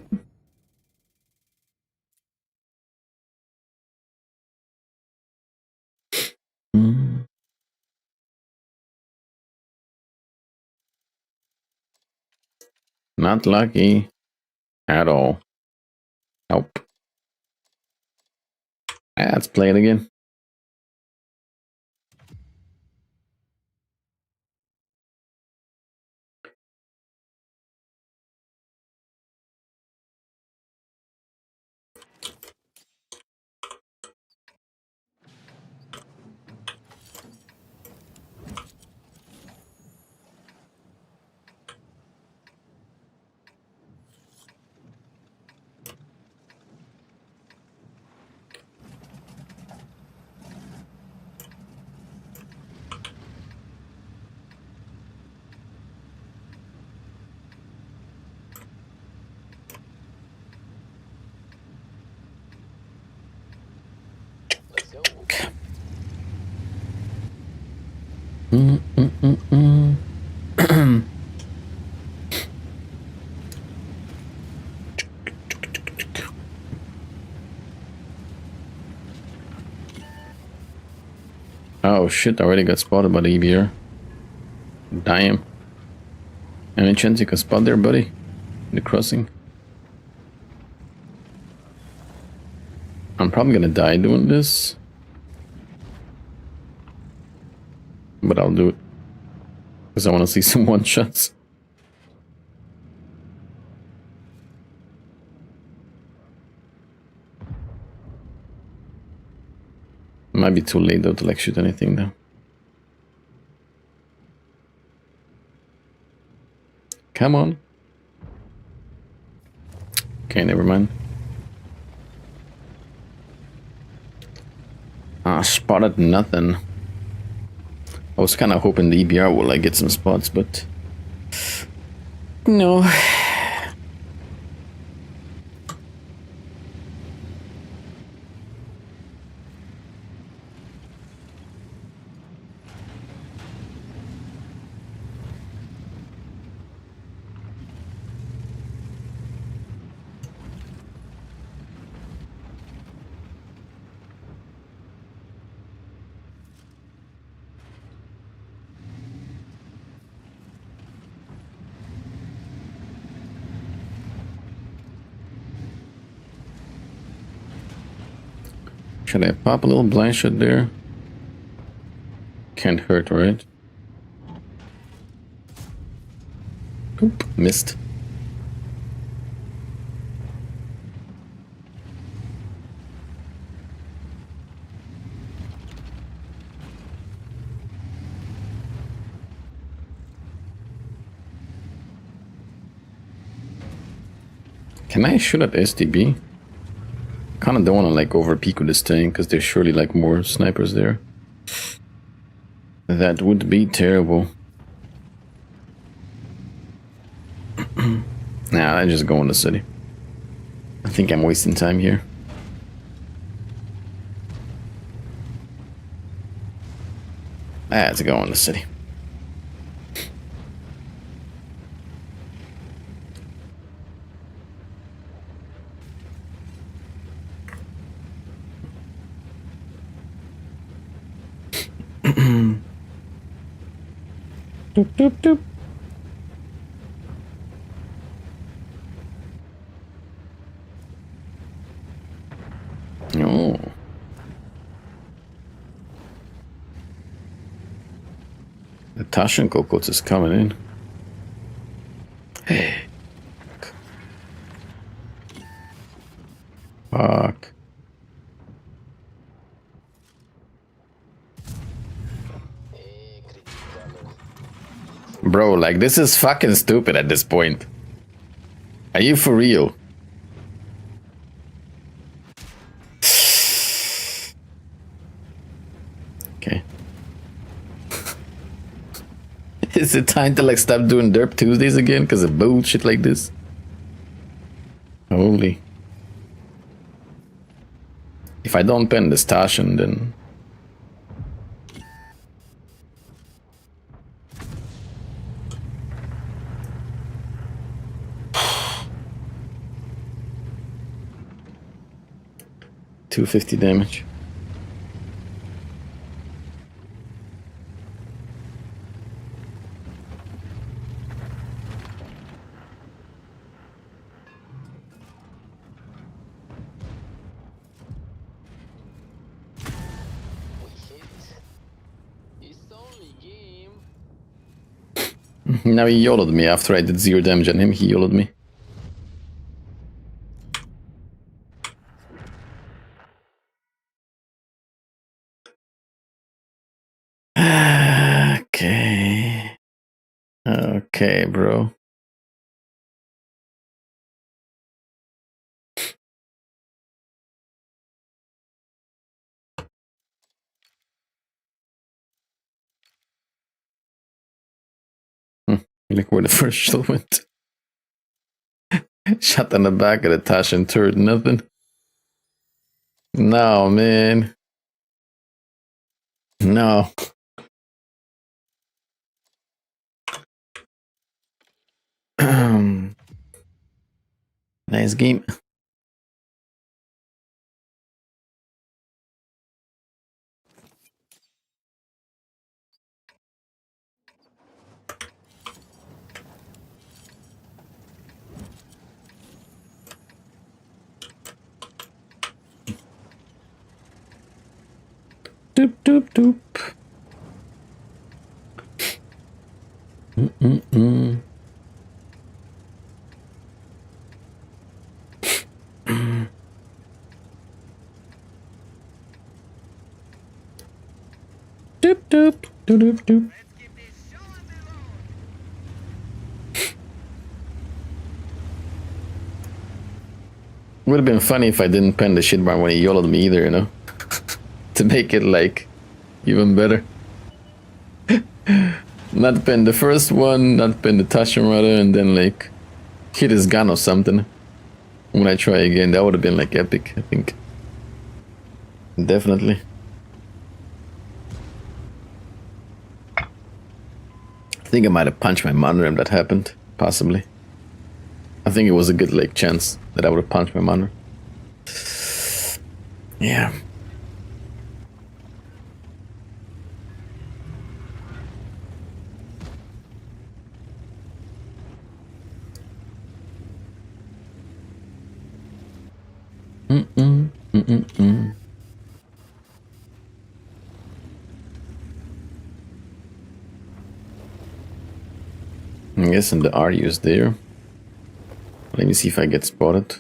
Mm. Not lucky at all. Nope. Let's play it again. Oh shit, I already got spotted by the EBR. Damn. Any chance you can spot there, buddy? The crossing? I'm probably gonna die doing this. But I'll do it. Because I want to see some one-shots. Might be too late though to like shoot anything though. Come on. Okay, never mind. Ah, spotted nothing. I was kind of hoping the EBR will like get some spots, but no. Should I pop a little blind shot there? Can't hurt, right? Oop, missed. Can I shoot at STB? Kinda don't want to like over peek with this thing because there's surely like more snipers there. That would be terrible. Nah, I just go in the city. I think I'm wasting time here. I had to go in the city. Doop, doop, doop. Oh. The Tashin Kokot is coming in. Hey. Fuck. Bro, like this is fucking stupid at this point. Are you for real? Okay. Is it time to like stop doing Derp Tuesdays again because of bullshit like this? Holy. If I don't pen this Tashin, then... $250 damage. Now he YOLO'd me after I did 0 damage on him, he YOLO'd me. Okay. Okay, bro. Look where the first shell went. Shot on the back of the Tashin turret, nothing. No, man. No. Nice game. Doop doop doop. Mm-mm-mm. Doop doop doop doop doop. Would have been funny if I didn't pen the shit bar when he yelled at me either, you know? To make it like even better. Not pen the first one, not pen the Tashamada, and then like hit his gun or something. When I try again, that would have been like epic, I think. Definitely. I think I might have punched my monitor if that happened, possibly. I think it was a good like chance that I would have punched my monitor. Yeah. Mm-mm, mm-mm-mm. I'm guessing the RU is there. Let me see if I get spotted.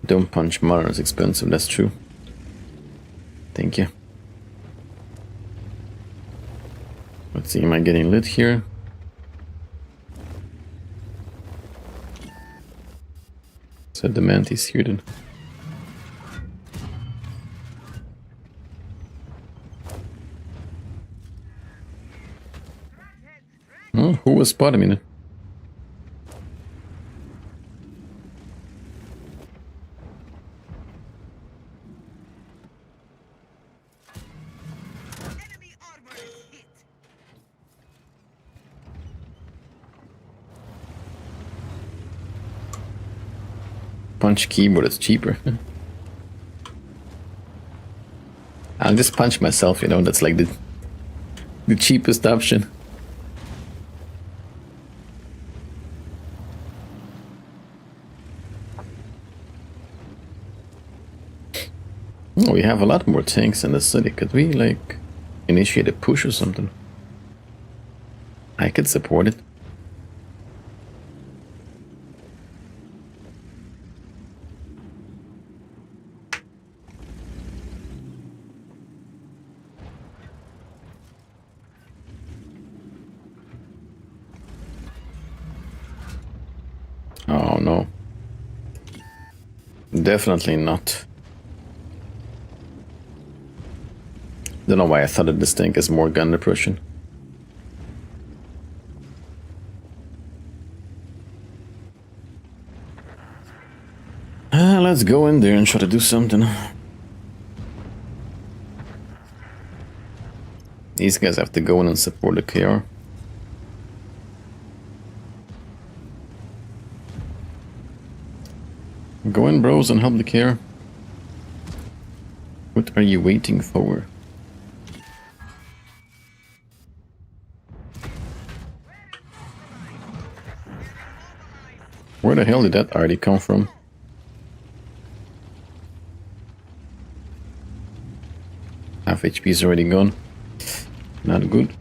Don't punch monitor, it's expensive, that's true. Thank you. Let's see, am I getting lit here? So the mantis here then. Oh, who was spotting me then? Punch keyboard, it's cheaper. I'll just punch myself, you know, that's like the cheapest option. Oh, we have a lot more tanks in the city. Could we, like, initiate a push or something? I could support it. Oh, no. Definitely not. Don't know why I thought that this tank is more gun depression. Let's go in there and try to do something. These guys have to go in and support the KR. Go in, bros, and help the KR. What are you waiting for? Where the hell did that already come from? Half HP is already gone. Not good.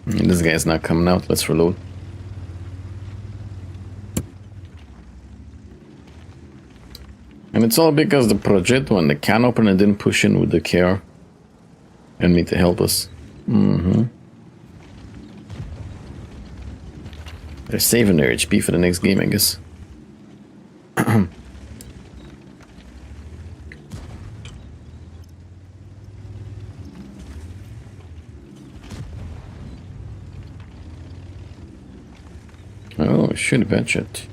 This guy's not coming out. Let's reload. And it's all because the Progetto and the can opener didn't push in with the KR and me to help us. They're saving their HP for the next game, I guess. Oh, shoot, Badget.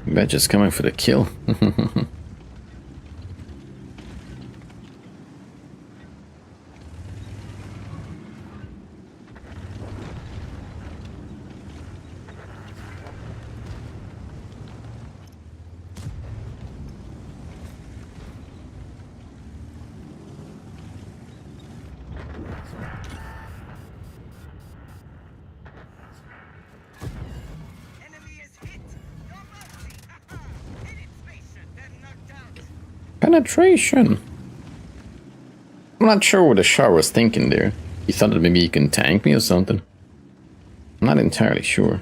Badget's coming for the kill. Penetration. I'm not sure what the Char was thinking there. He thought that maybe he can tank me or something. I'm not entirely sure.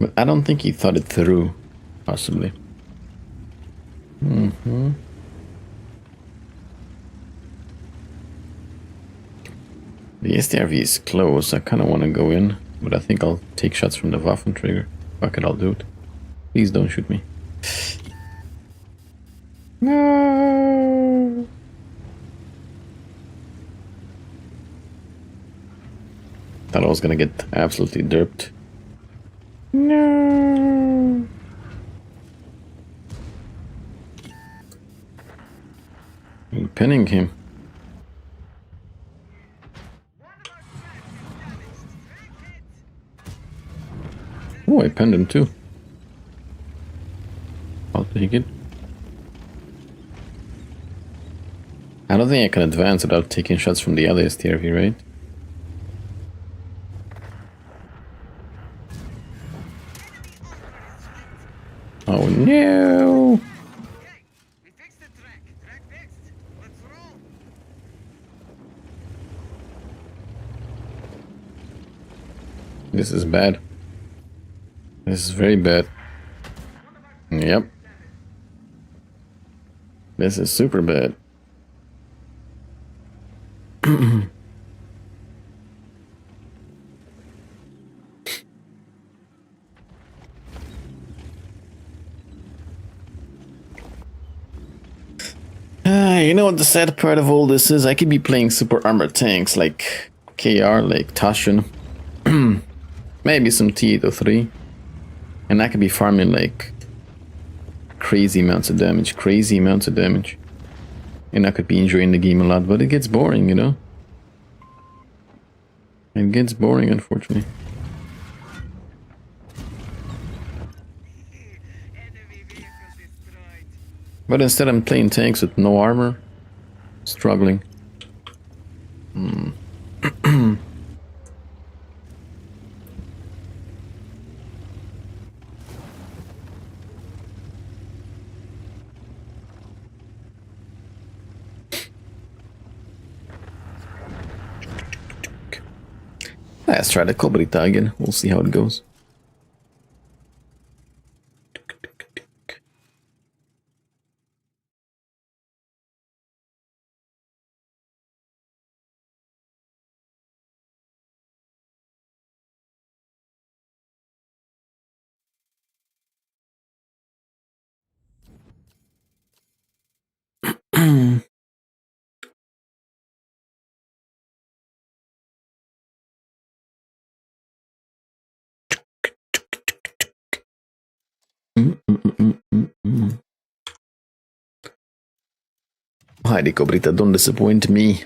But I don't think he thought it through, possibly. The STRV is close. I kind of want to go in, but I think I'll take shots from the Waffen trigger. Fuck it, I'll do it. Please don't shoot me. No. Thought I was gonna get absolutely derped. No. I'm pinning him. Oh, I pinned him too. I'll take it. I don't think I can advance without taking shots from the other STRV, right? Oh no! This is bad. This is very bad. Yep. This is super bad. You know what the sad part of all this is? I could be playing super armored tanks like KR, like Tashin, maybe some T-803, and I could be farming like crazy amounts of damage, and I could be enjoying the game a lot, but it gets boring, you know? It gets boring, unfortunately. But instead I'm playing tanks with no armor. Struggling. Let's try the Cobrita again. We'll see how it goes. Heidi Cobrita, don't disappoint me.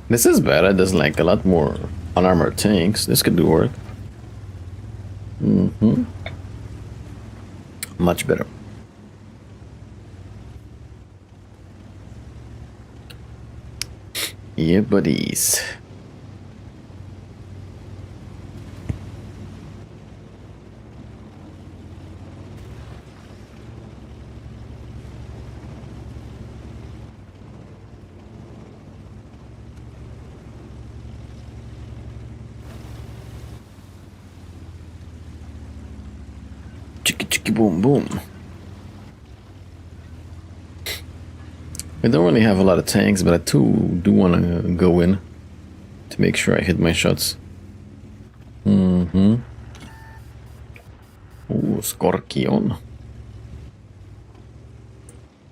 This is better. There's like a lot more unarmored tanks. This could do work. Much better. Yeah, buddies. Chicka chicka boom boom. I don't really have a lot of tanks, but I do want to go in to make sure I hit my shots. Mm-hmm. Oh, Scorpion.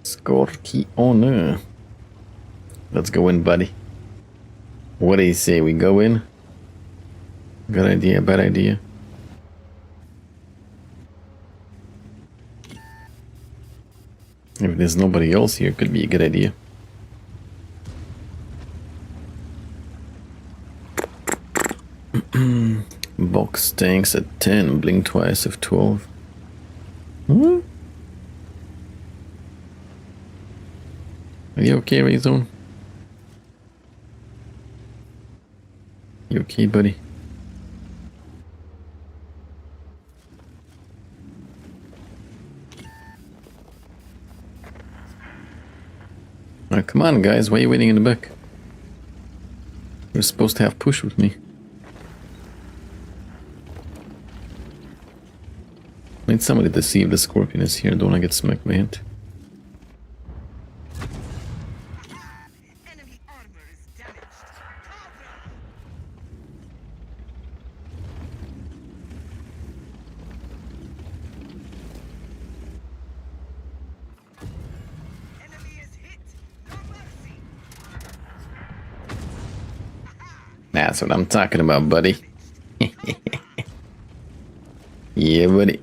Scorpion. Let's go in, buddy. What do you say? We go in? Good idea, bad idea. If there's nobody else here, it could be a good idea. Box tanks at 10, blink twice of 12. Hmm? Are you okay, Rayzone? You okay, buddy? Oh, come on, guys. Why are you waiting in the back? You're supposed to have push with me. I need somebody to see if the Scorpion is here. Don't want to get smacked by it. Enemy armor is damaged. Cover! Enemy is hit. No mercy. That's what I'm talking about, buddy. Yeah, buddy.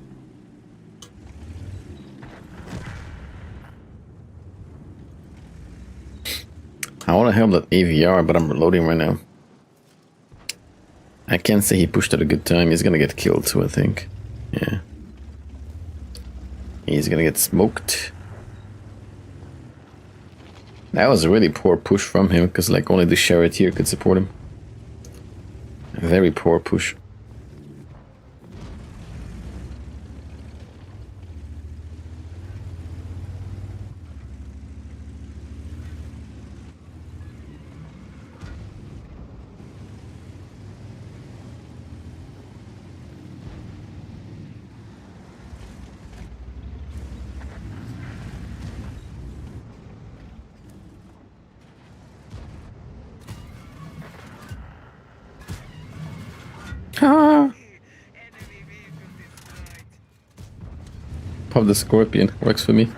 I want to help that AVR, but I'm reloading right now. I can't say he pushed at a good time. He's gonna get killed too, I think. Yeah. He's gonna get smoked. That was a really poor push from him, because like only the Charioteer could support him. A very poor push. Ah! Enemy vehicle destroyed. Pop the Scorpion. Works for me.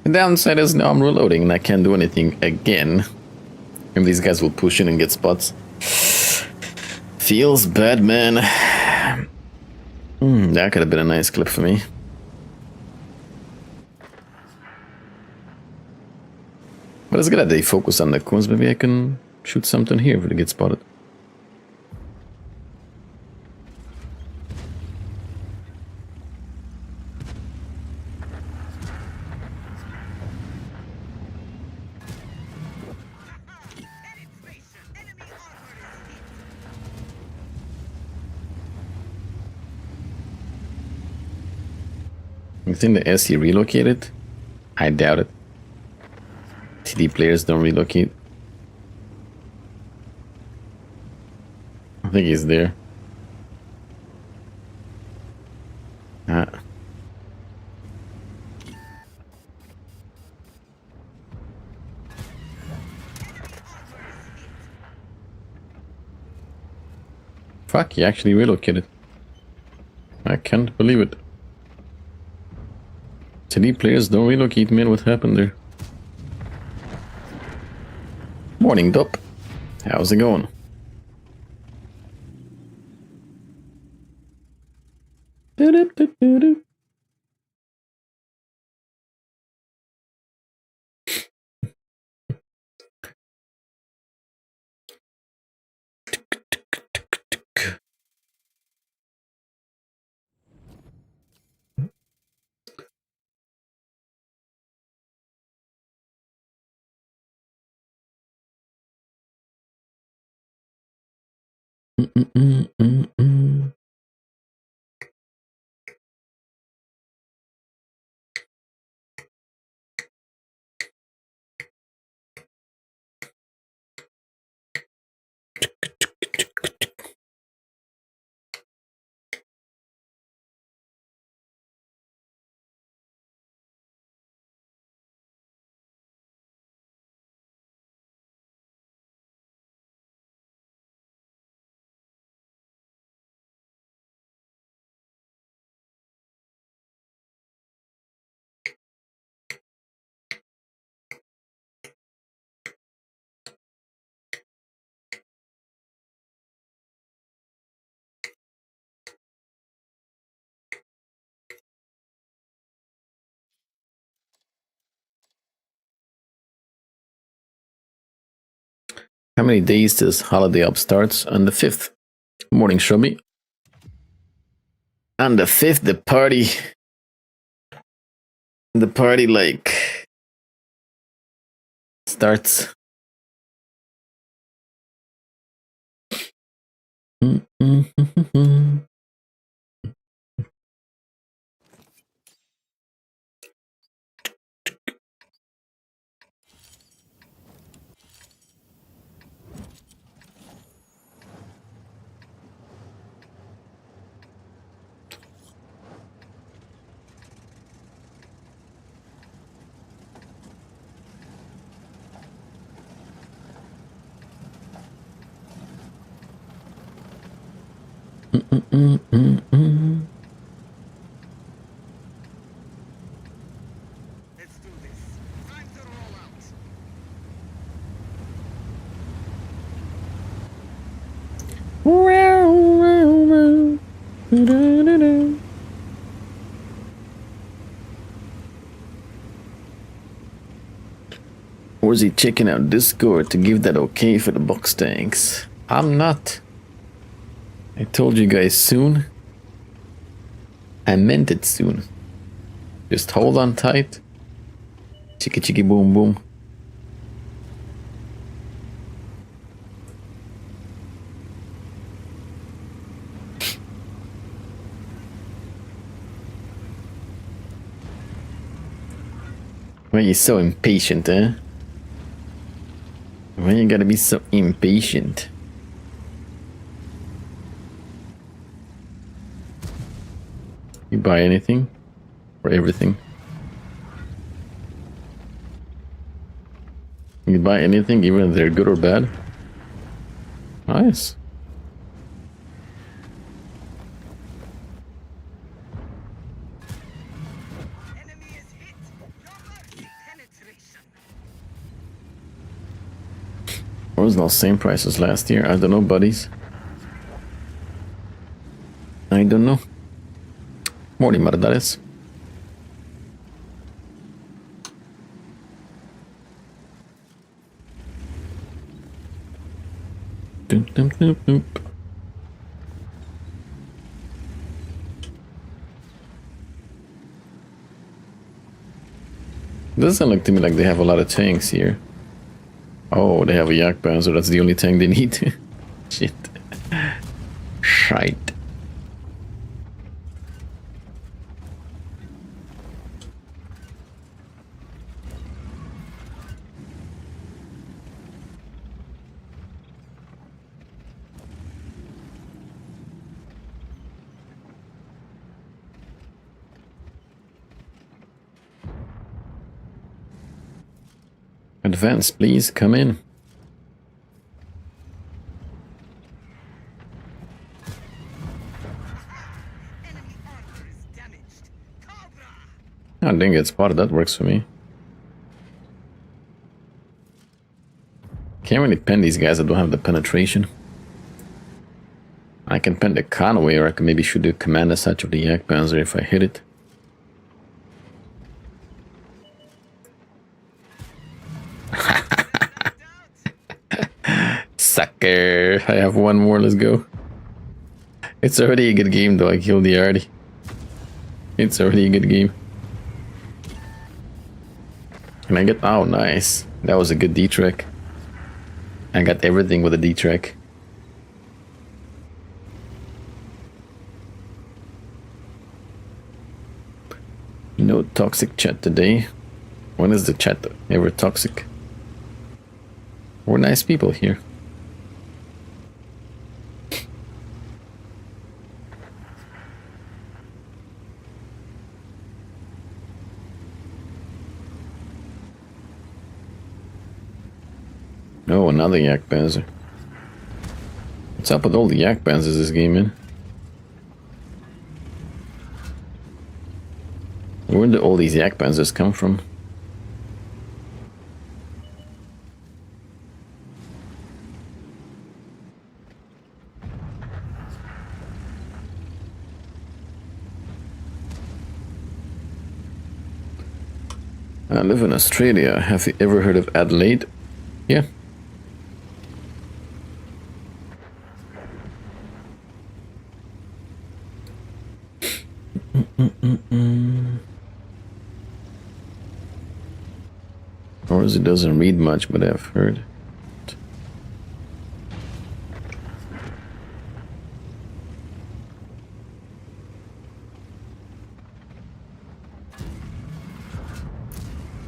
The downside is now I'm reloading and I can't do anything again. And these guys will push in and get spots. Feels bad, man. That could have been a nice clip for me. But it's good that they focus on the cones. Maybe I can shoot something here if it gets spotted. Penetration. Enemy armor is hit. You think the SE relocated? I doubt it. TD players don't relocate. I think he's there. Ah. Fuck, he actually relocated. I can't believe it. TD players don't relocate, man. What happened there? Morning, Dop. How's it going? Do-do-do-do-do. Mm-mm-mm-mm-mm. How many days this holiday up starts? On the 5th. Morning, Shrubby. On the 5th, the party. The party, like, starts. Let's do this. Time to roll out. Or is he checking out Discord to give that okay for the box tanks? I'm not. I told you guys soon. I meant it soon. Just hold on tight. Chicka chicka boom boom. Why are you so impatient, eh? Why you gotta be so impatient? You buy anything? Or everything? You buy anything, even if they're good or bad? Nice. Enemy is hit. No mercy. Penetration. Original same price as last year. I don't know, buddies. I don't know. Morning, Mardares. Doop, doop, doop, doop. Doesn't look to me like they have a lot of tanks here. Oh, they have a Yak Panzer. That's the only tank they need. Shit. Shite. Advance, please, come in. Enemy armor is damaged. Cobra. I didn't get spotted, that works for me. Can't really pen these guys that don't have the penetration. I can pen the Conway, or I can maybe shoot the command assassin of the Yak Panzer if I hit it. Sucker! I have one more, let's go. It's already a good game though, I killed the Artie. It's already a good game. Can I get... oh, nice. That was a good D-track. I got everything with a D-track. No toxic chat today. When is the chat ever toxic? We're nice people here. Oh, another Yak Panzer. What's up with all the Yak Panzers this game, man? Where did all these Yak Panzers come from? I live in Australia. Have you ever heard of Adelaide? Yeah. Orz doesn't read much, but I've heard.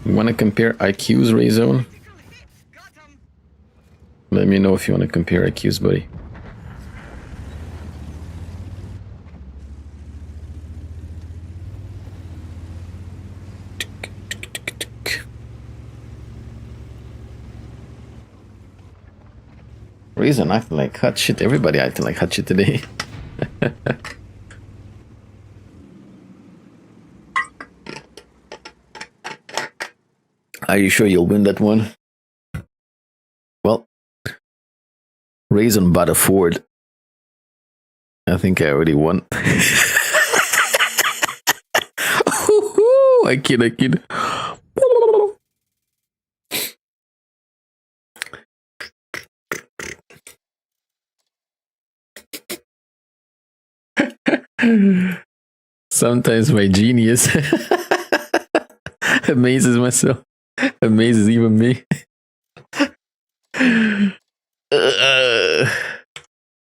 You want to compare IQs, Rayzone? Critical hit. Got 'em. Let me know if you want to compare IQs, buddy. Reason acting like hot shit. Everybody acting like hot shit today. Are you sure you'll win that one? Well, Raisin bought a Ford. I think I already won. I kid. Sometimes my genius amazes myself, amazes even me.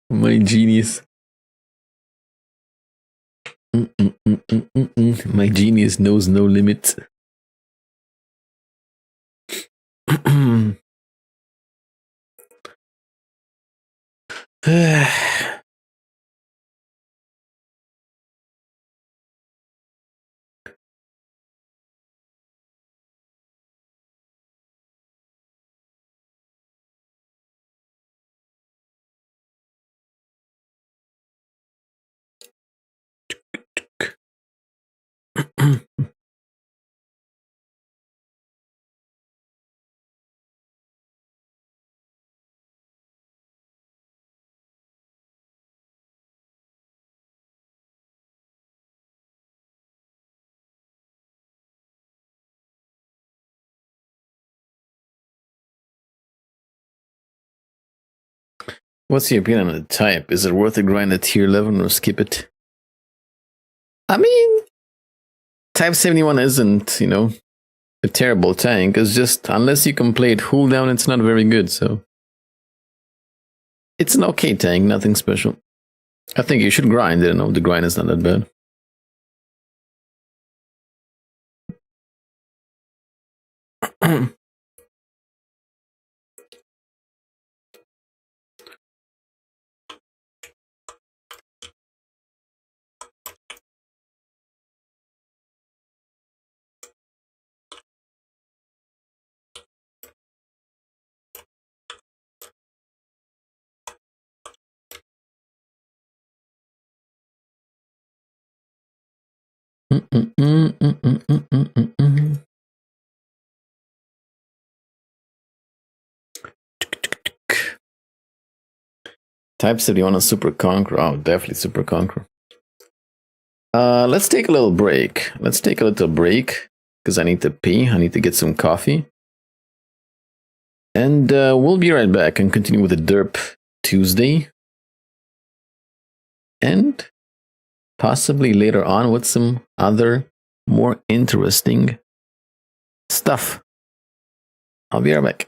My genius. My genius knows no limits. What's your opinion on the type? Is it worth to grind at tier 11 or skip it? I mean, Type 71 isn't, a terrible tank. It's just, unless you can play it cool down, it's not very good, so. It's an okay tank, nothing special. I think you should grind it, the grind is not that bad. Type 71 on Super Conqueror. Oh, definitely Super Conqueror. Let's take a little break. Because I need to pee. I need to get some coffee. And we'll be right back and continue with the Derp Tuesday. And possibly later on with some other more interesting stuff. I'll be right back.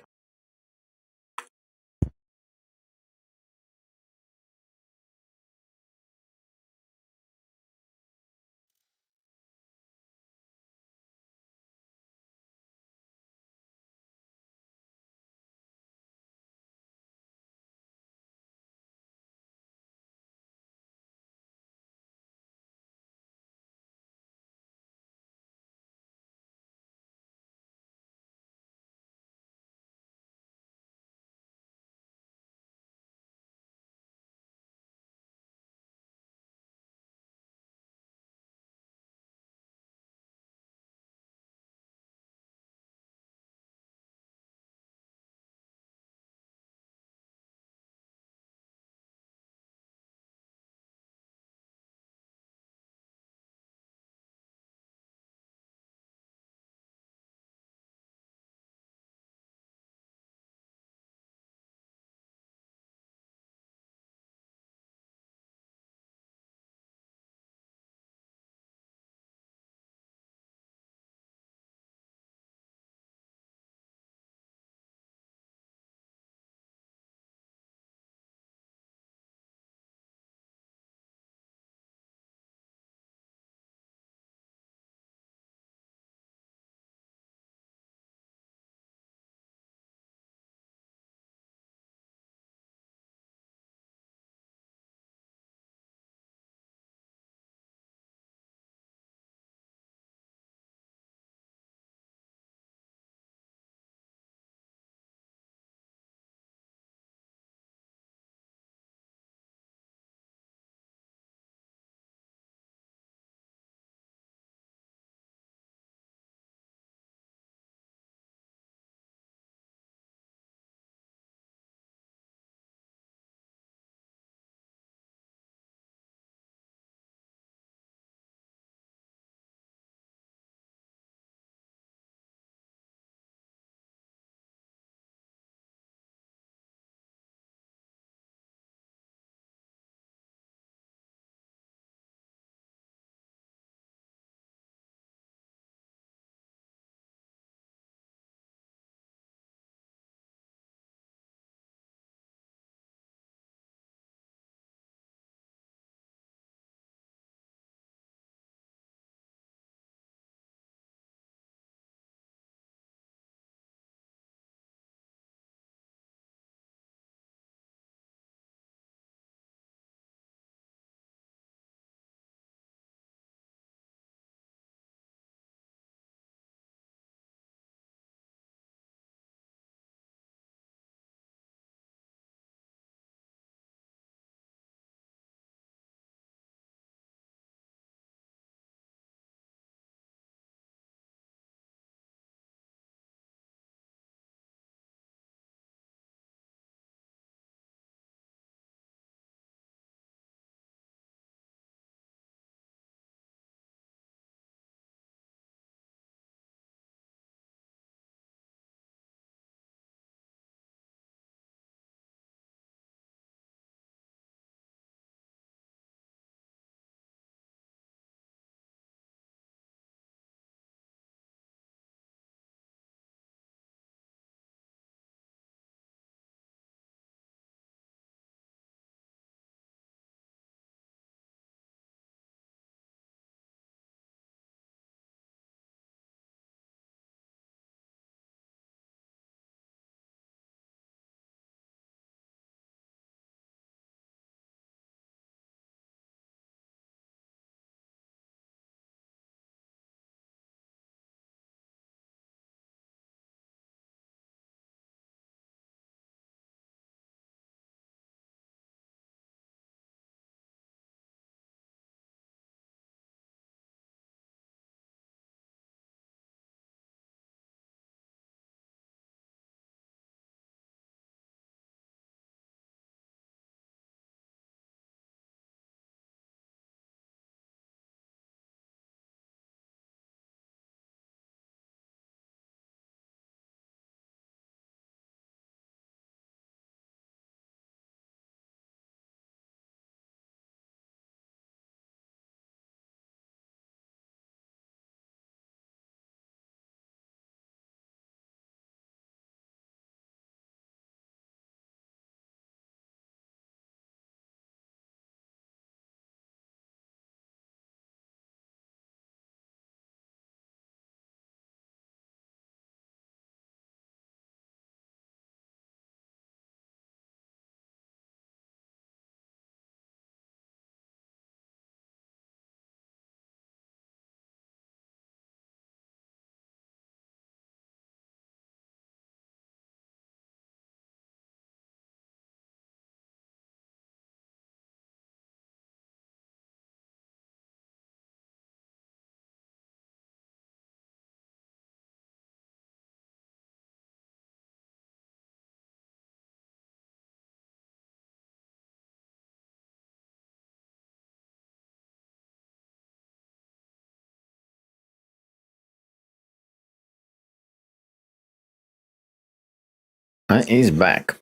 He's back.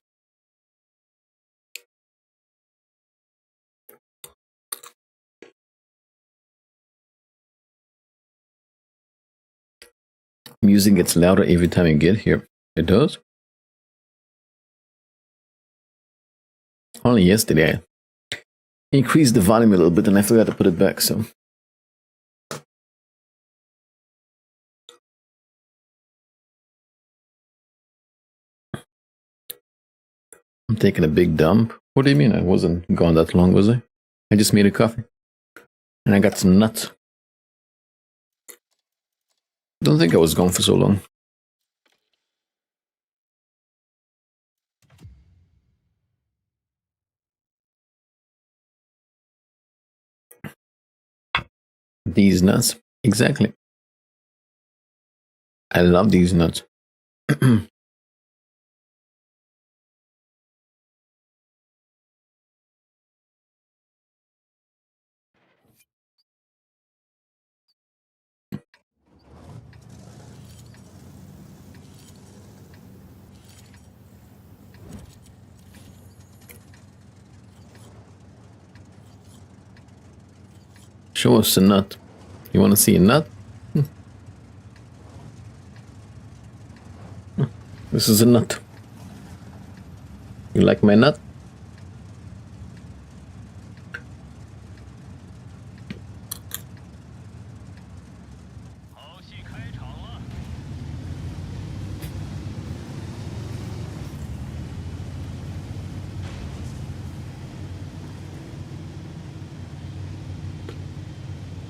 Music gets louder every time you get here. It does? Only yesterday I increased the volume a little bit and I forgot to put it back, so. I'm taking a big dump. What do you mean? I wasn't gone that long, was I? I just made a coffee. And I got some nuts. Don't think I was gone for so long. These nuts. Exactly. I love these nuts. Show us a nut. You want to see a nut? This is a nut. You like my nut?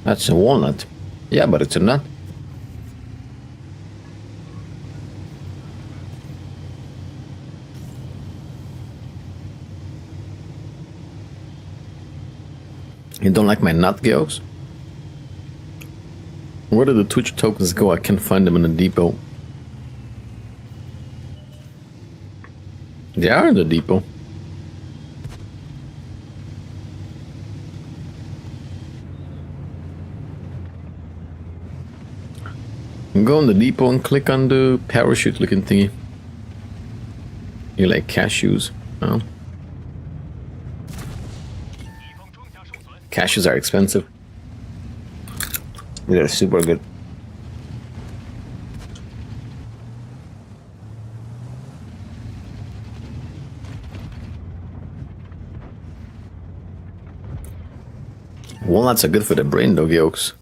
That's a walnut. Yeah, but it's a nut. You don't like my nut, girls? Where did the Twitch tokens go? I can't find them in the depot. They are in the depot. Go in the depot and click on the parachute looking thingy. You like cashews? No? Cashews are expensive. They're super good. Walnuts are good for the brain though, yolks.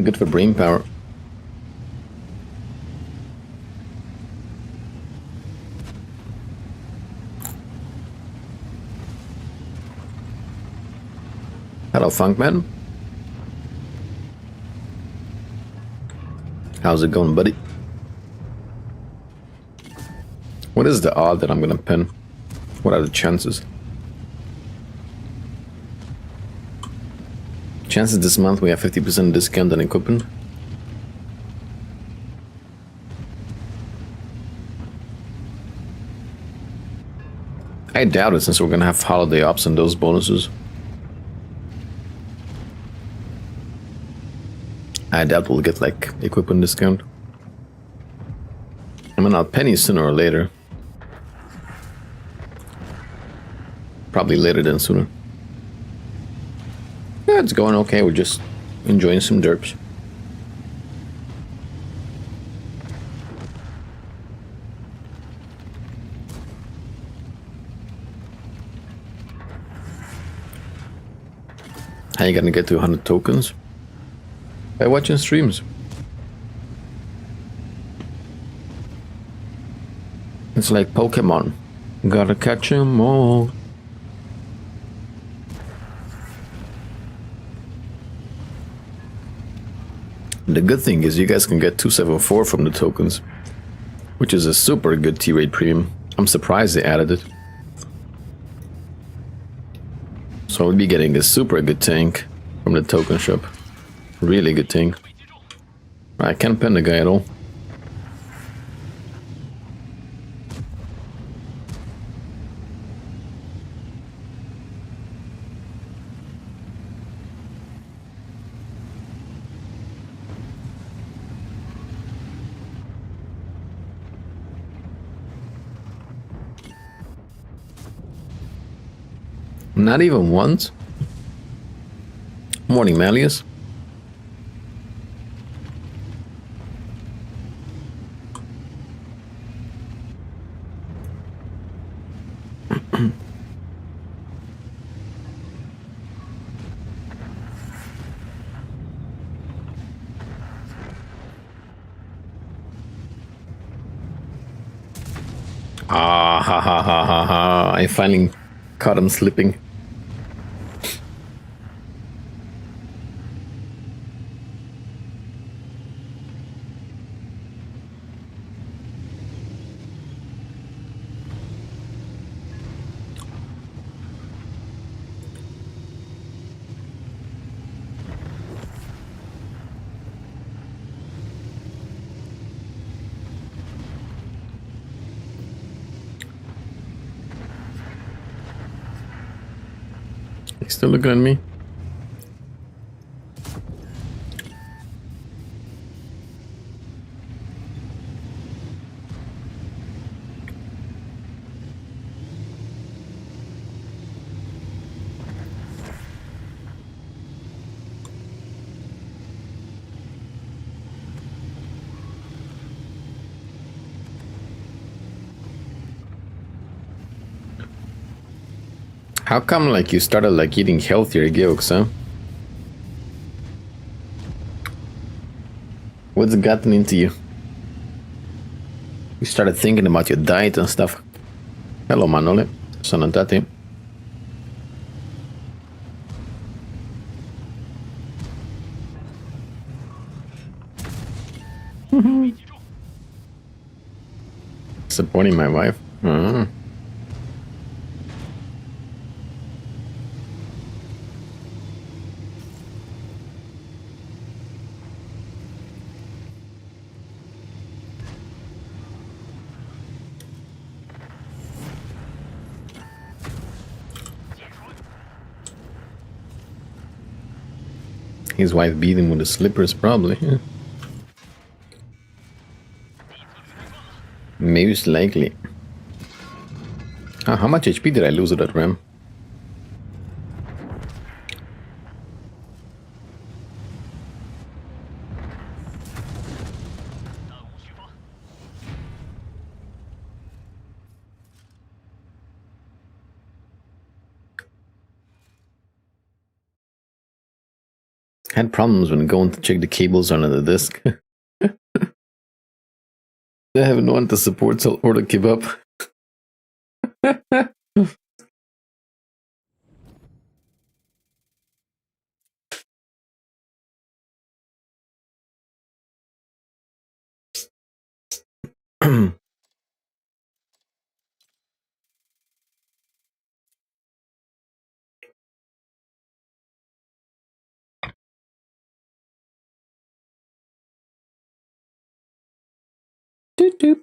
Good for brain power. Hello, Funkman. How's it going, buddy? What is the odd that I'm gonna pin? What are the chances? Chances this month we have 50% discount on equipment. I doubt it since we're gonna have holiday ops and those bonuses. I doubt we'll get like equipment discount. I mean, I'll penny sooner or later. Probably later than sooner. Yeah, it's going okay. We're just enjoying some derps. How you gonna get to 100 tokens? By watching streams. It's like Pokemon. Gotta catch 'em all. The good thing is you guys can get 274 from the tokens, which is a super good T-rate premium. I'm surprised they added it. So we'll be getting a super good tank from the token shop. Really good tank. I can't pen the guy at all. Not even once? Morning, Malleus. Ah, ha ha ha ha ha. I finally caught him slipping. He's still looking at me. How come like you started like eating healthier yolks, huh? What's gotten into you? You started thinking about your diet and stuff. Hello, Manole. Sonantate. Supporting my wife. His wife beat him with the slippers, probably. Most likely. How much HP did I lose at that ram? Had problems when going to check the cables under the disk. I have no one to support or to keep up. Doot doot.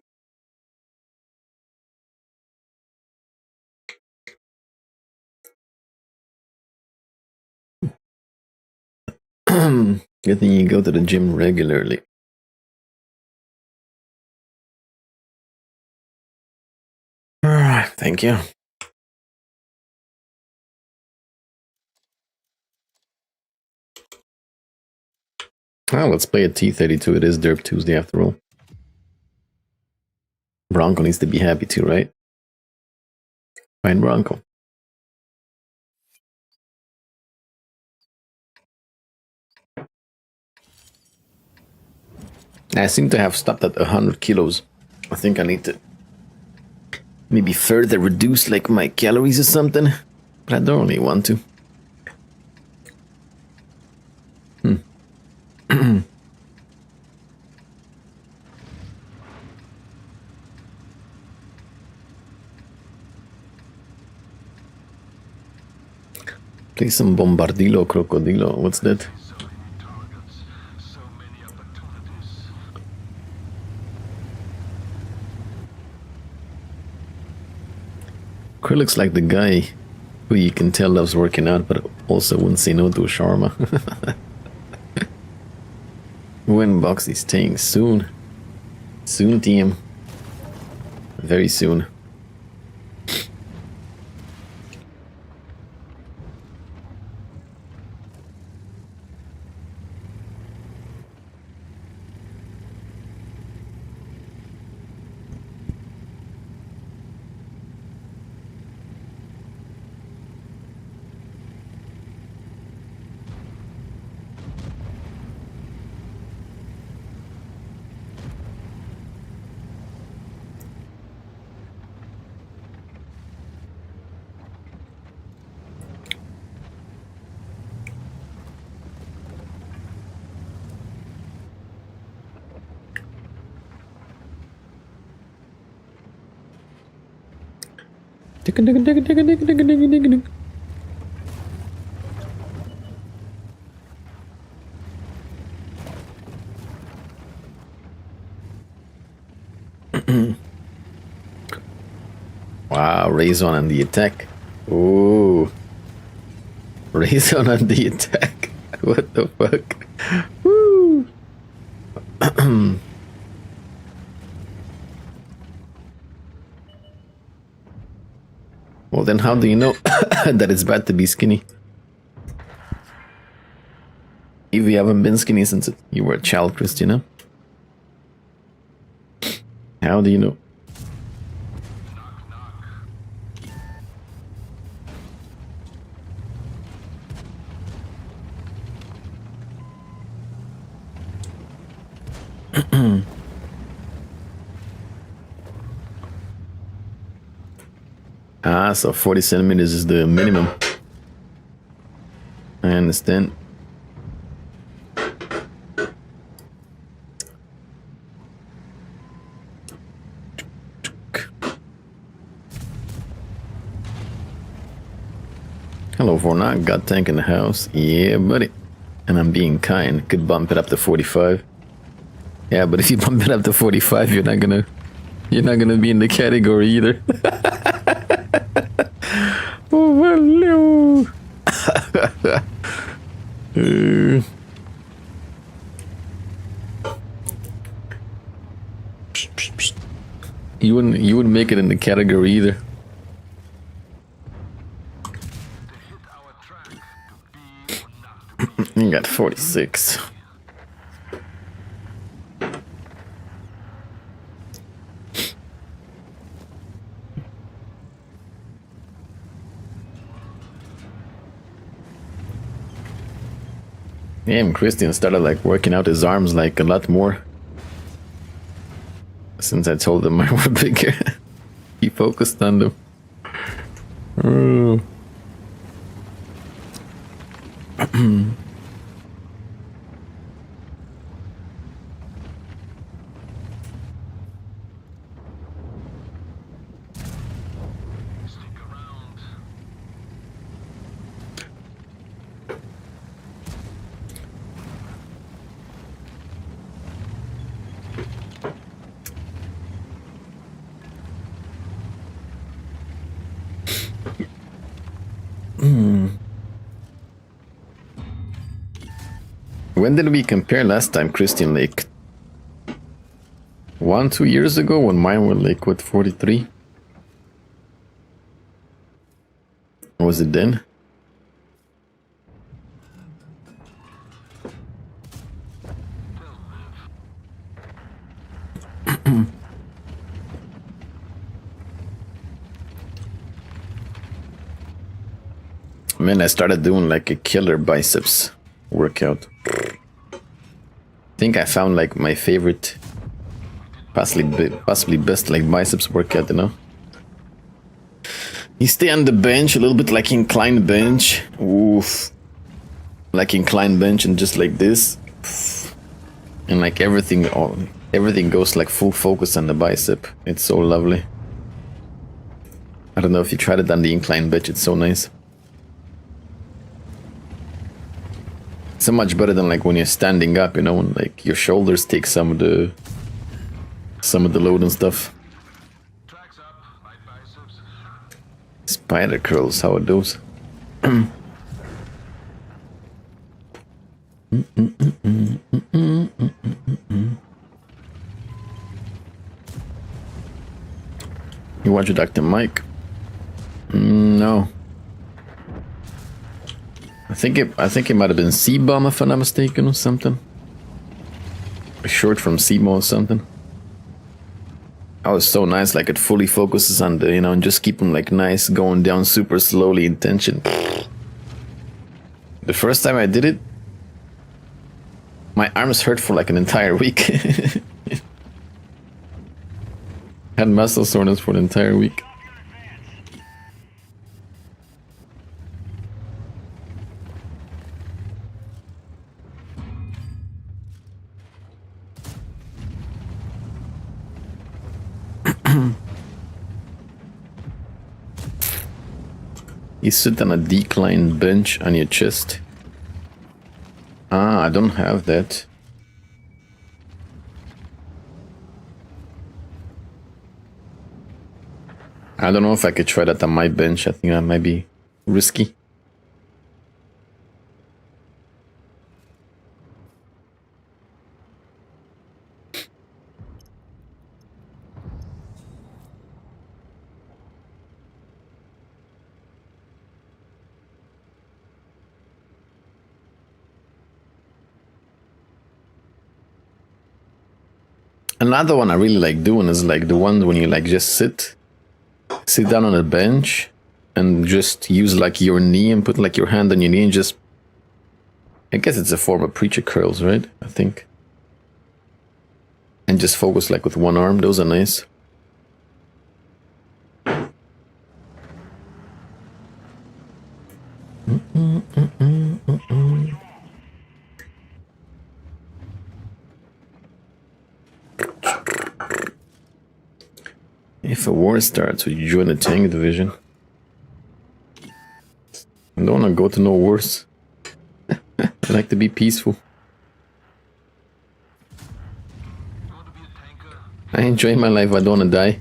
Good thing you go to the gym regularly. Alright, thank you. Well, let's play a T32. It is Derp Tuesday after all. Bronco needs to be happy too, right? Fine, Bronco. I seem to have stopped at 100 kilos. I think I need to maybe further reduce like my calories or something. But I don't really want to. Play some Bombardilo Crocodilo. What's that? So many targets, so many opportunities. Krill looks like the guy who you can tell loves working out, but also wouldn't say no to a shawarma. When Boxy's staying soon. Soon, team. Very soon. Wow, raise on the attack. Ooh. Raise on the attack. What the fuck? Woo. Well, then how do you know that it's bad to be skinny? If you haven't been skinny since you were a child, Christina. How do you know? Ah, so 40 centimeters is the minimum. I understand. Hello, Vornak. Got tank in the house. Yeah, buddy. And I'm being kind. Could bump it up to 45. Yeah, but if you bump it up to 45, you're not gonna be in the category either. Oh, hello. You wouldn't make it in the category either. You got 46. Damn, Christian started like working out his arms like a lot more since I told him I were bigger. He focused on them. Oh. When did we compare last time, Christian? Like 2 years ago when mine were like what, 43? Or was it then? Man, I started doing like a killer biceps workout. I think I found like my favorite, possibly best like biceps workout, you know? You stay on the bench a little bit like inclined bench. Oof. Like inclined bench and just like this. And like everything goes like full focus on the bicep. It's so lovely. I don't know if you tried it on the inclined bench, it's so nice. So much better than like when you're standing up, you know, when like your shoulders take some of the load and stuff. Spider curls, how are those? You watch Dr. Mike? No. I think it might have been C-bomb if I'm not mistaken or something. Short from C-bomb or something. That was so nice, like it fully focuses on the, you know, and just keep them like nice, going down super slowly in tension. The first time I did it, my arms hurt for like an entire week. Had muscle soreness for an entire week. You sit on a decline bench on your chest. Ah, I don't have that. I don't know if I could try that on my bench. I think that might be risky. Another one I really like doing is like the one when you like just sit down on a bench and just use like your knee and put like your hand on your knee and just, I guess it's a form of preacher curls, right? I think. And just focus like with one arm. Those are nice. If a war starts, would you join the tank division? I don't want to go to no wars. I like to be peaceful. I enjoy my life, I don't want to die.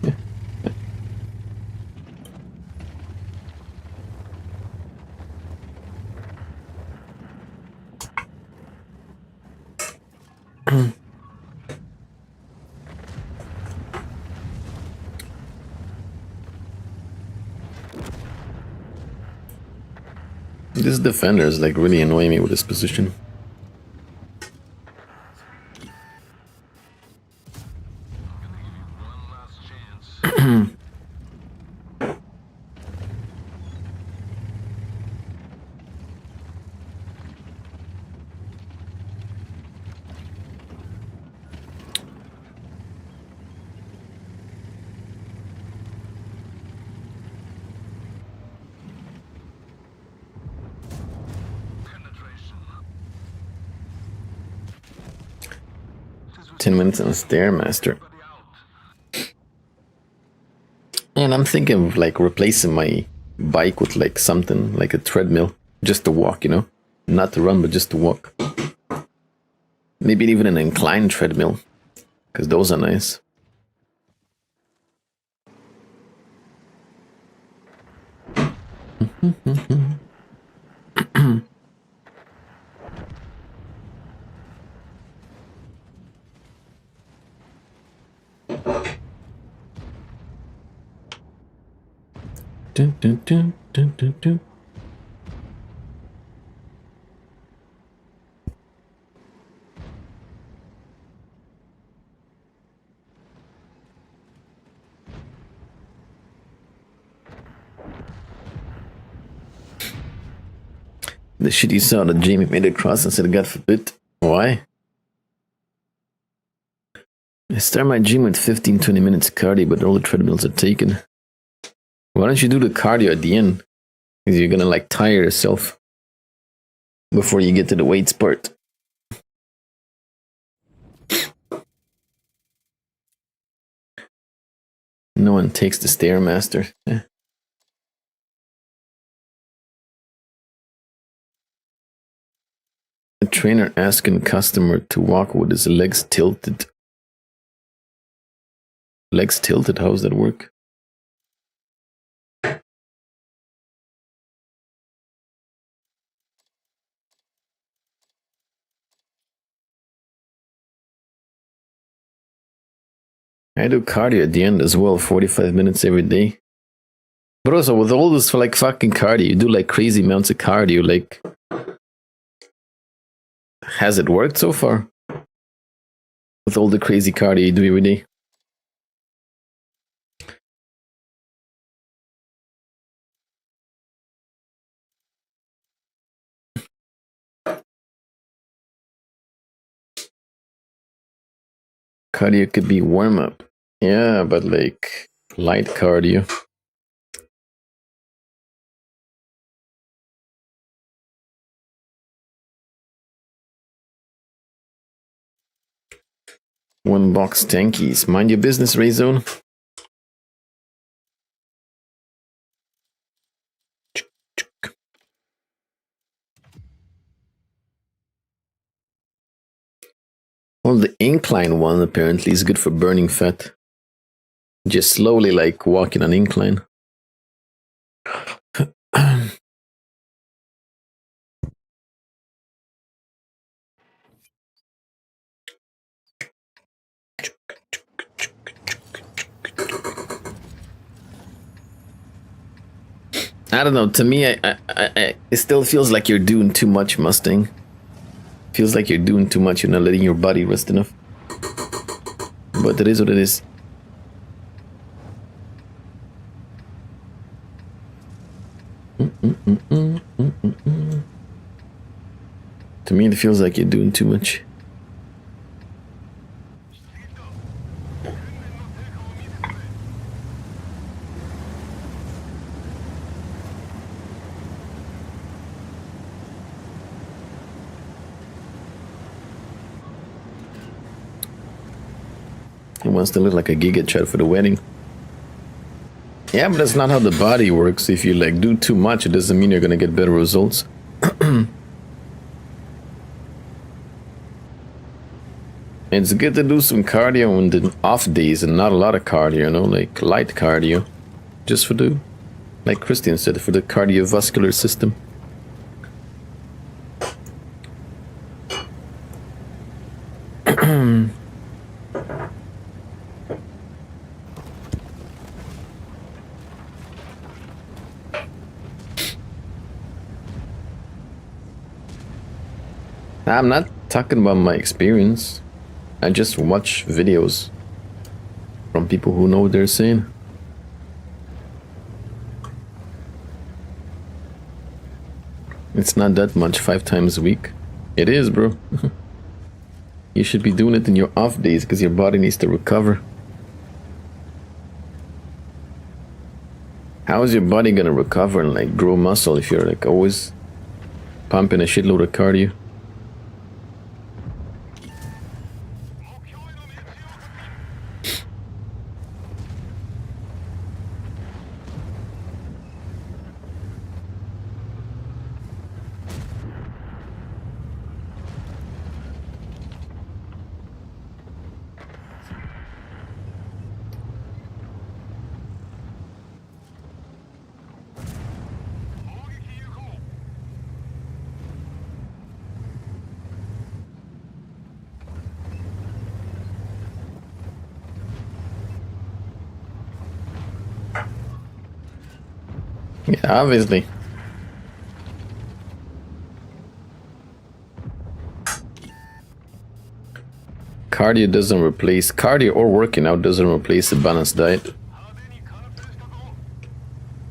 This defender is like really annoying me with this position. Minutes on a Stairmaster. And I'm thinking of like replacing my bike with like something like a treadmill just to walk, you know, not to run but just to walk. Maybe even an inclined treadmill, because those are nice. Dun, dun, dun, dun, dun, dun. The shit you saw that Jamie made across and said, God forbid. Why? I start my gym with 15-20 minutes cardio, but all the treadmills are taken. Why don't you do the cardio at the end? Because you're gonna like tire yourself before you get to the weights part. No one takes the Stairmaster. A trainer asking customer to walk with his legs tilted. Legs tilted? How does that work? I do cardio at the end as well, 45 minutes every day. But also with all this like fucking cardio, you do like crazy amounts of cardio, like has it worked so far? With all the crazy cardio you do every day? Cardio could be warm up. Yeah, but like light cardio. One box tankies. Mind your business, Rayzone. Well, the incline one apparently is good for burning fat. Just slowly, like walking on incline. I don't know. To me, it still feels like you're doing too much, Mustang. Feels like you're doing too much. You're not letting your body rest enough. But it is what it is. To me, it feels like you're doing too much. He wants to look like a Giga Chad for the wedding. Yeah, but that's not how the body works. If you like do too much, it doesn't mean you're gonna get better results. It's good to do some cardio on the off days and not a lot of cardio, you know, like light cardio. Just for the, like Christian said, for the cardiovascular system. I'm not talking about my experience. I just watch videos from people who know what they're saying. It's not that much, 5 times a week. It is, bro. You should be doing it in your off days because your body needs to recover. How is your body gonna recover and like grow muscle if you're like always pumping a shitload of cardio? Yeah, obviously. Cardio or working out doesn't replace a balanced diet.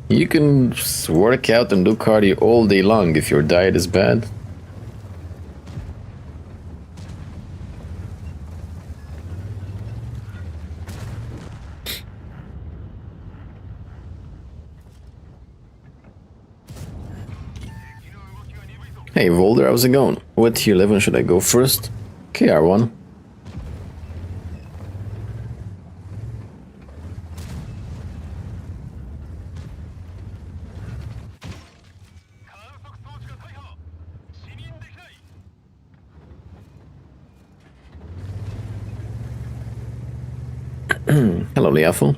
You can work out and do cardio all day long if your diet is bad. Hey Volder, how's it going? What tier 11 should I go first? KR1. Hello, Liafo.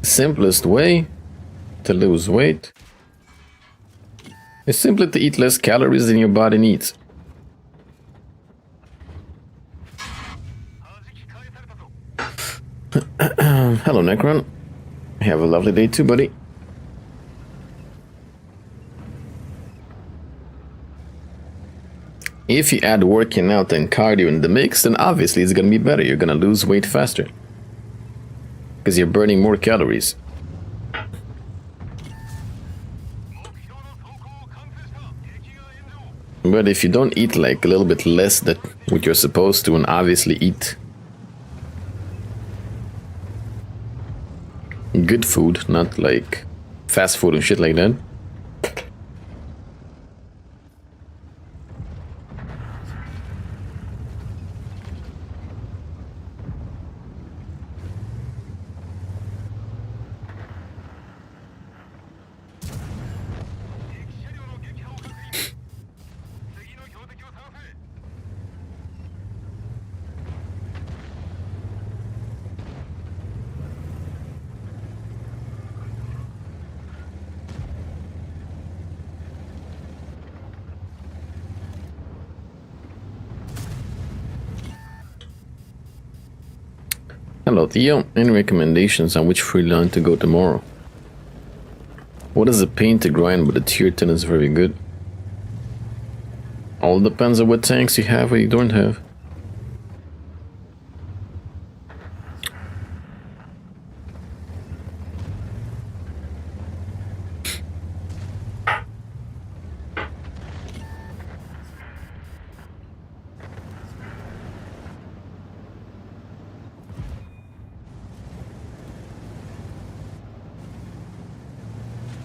Simplest way to lose weight is simply to eat less calories than your body needs. Hello, Necron. Have a lovely day too, buddy. If you add working out and cardio in the mix, then obviously it's gonna be better. You're gonna lose weight faster because you're burning more calories. But if you don't eat like a little bit less than what you're supposed to and obviously eat good food, not like fast food and shit like that. Hello, Theo. Any recommendations on which free line to go tomorrow? What is a pain to grind, but the tier 10 is very good? All depends on what tanks you have or you don't have.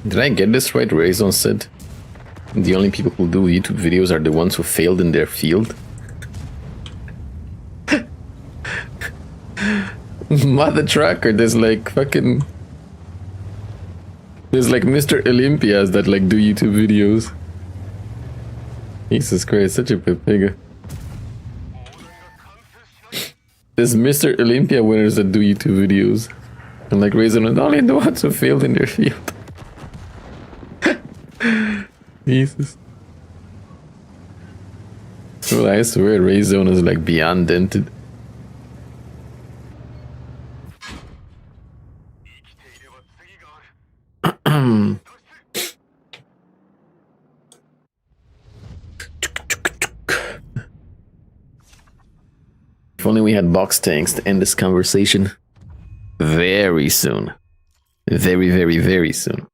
Did I get this right? Razon said the only people who do YouTube videos are the ones who failed in their field. Mother trucker, there's like fucking... There's like Mr. Olympias that like do YouTube videos. Jesus Christ, such a pepega. There's Mr. Olympia winners that do YouTube videos. And like Razon are only the ones who failed in their field. Jesus. Well, I swear Razon is like beyond dented. If only we had box tanks to end this conversation. Very soon. Very, very, very soon.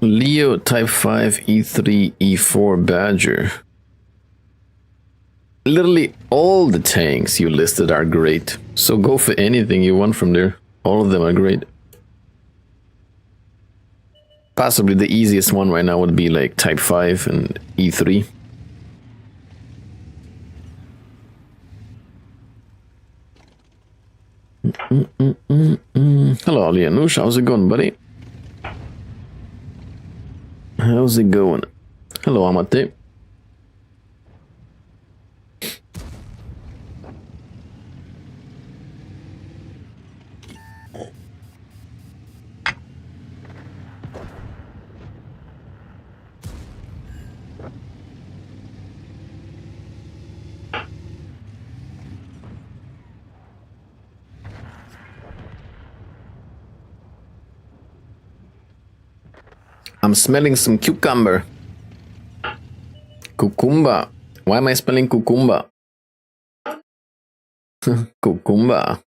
Leo Type 5 E3 E4 Badger. Literally all the tanks you listed are great, so go for anything you want from there. All of them are great. Possibly the easiest one right now would be like Type 5 and E3. Hello, Lianush. How's it going, buddy? How's it going? Hello, Amate. I'm smelling some cucumber. Cucumba. Why am I spelling cucumba? Cucumba.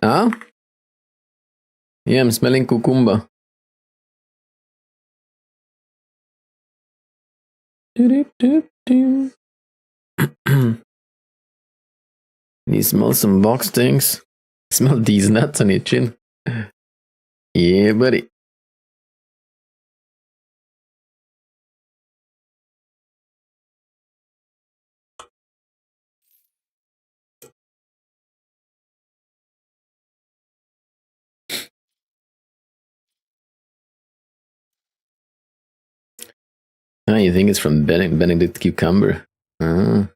Huh? Yeah, I'm smelling cucumba. You smell some box things? Smell these nuts on your chin. Yeah, buddy. Ah, you think it's from Benedict Cucumber? Ah.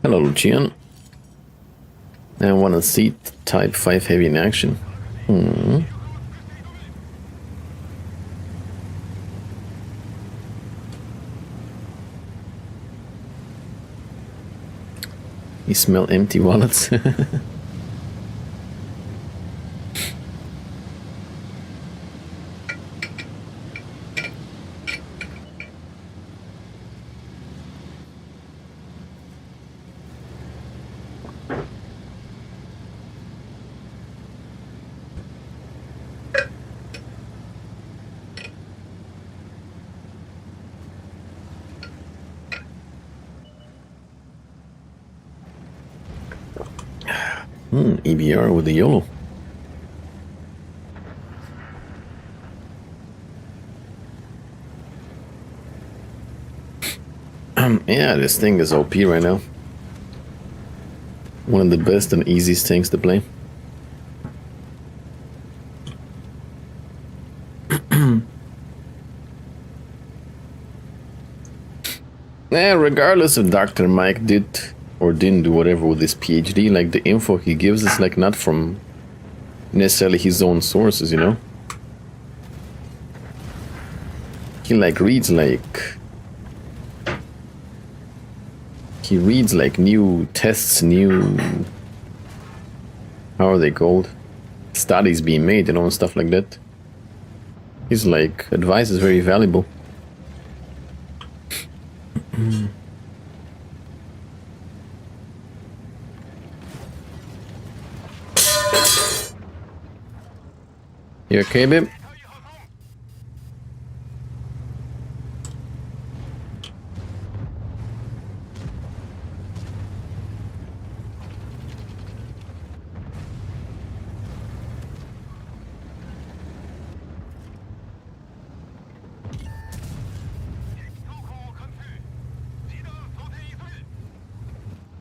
Hello, Lucian. I want to see Type 5 Heavy in action. Hmm. You smell empty wallets. EBR with the YOLO. Yeah, this thing is OP right now. One of the best and easiest things to play. Yeah, regardless if Dr. Mike did or didn't do whatever with his PhD, like the info he gives is like not from necessarily his own sources, you know? He like reads like... He reads like new tests, new... How are they called? Studies being made, you know, and stuff like that. His like advice is very valuable. You okay, babe?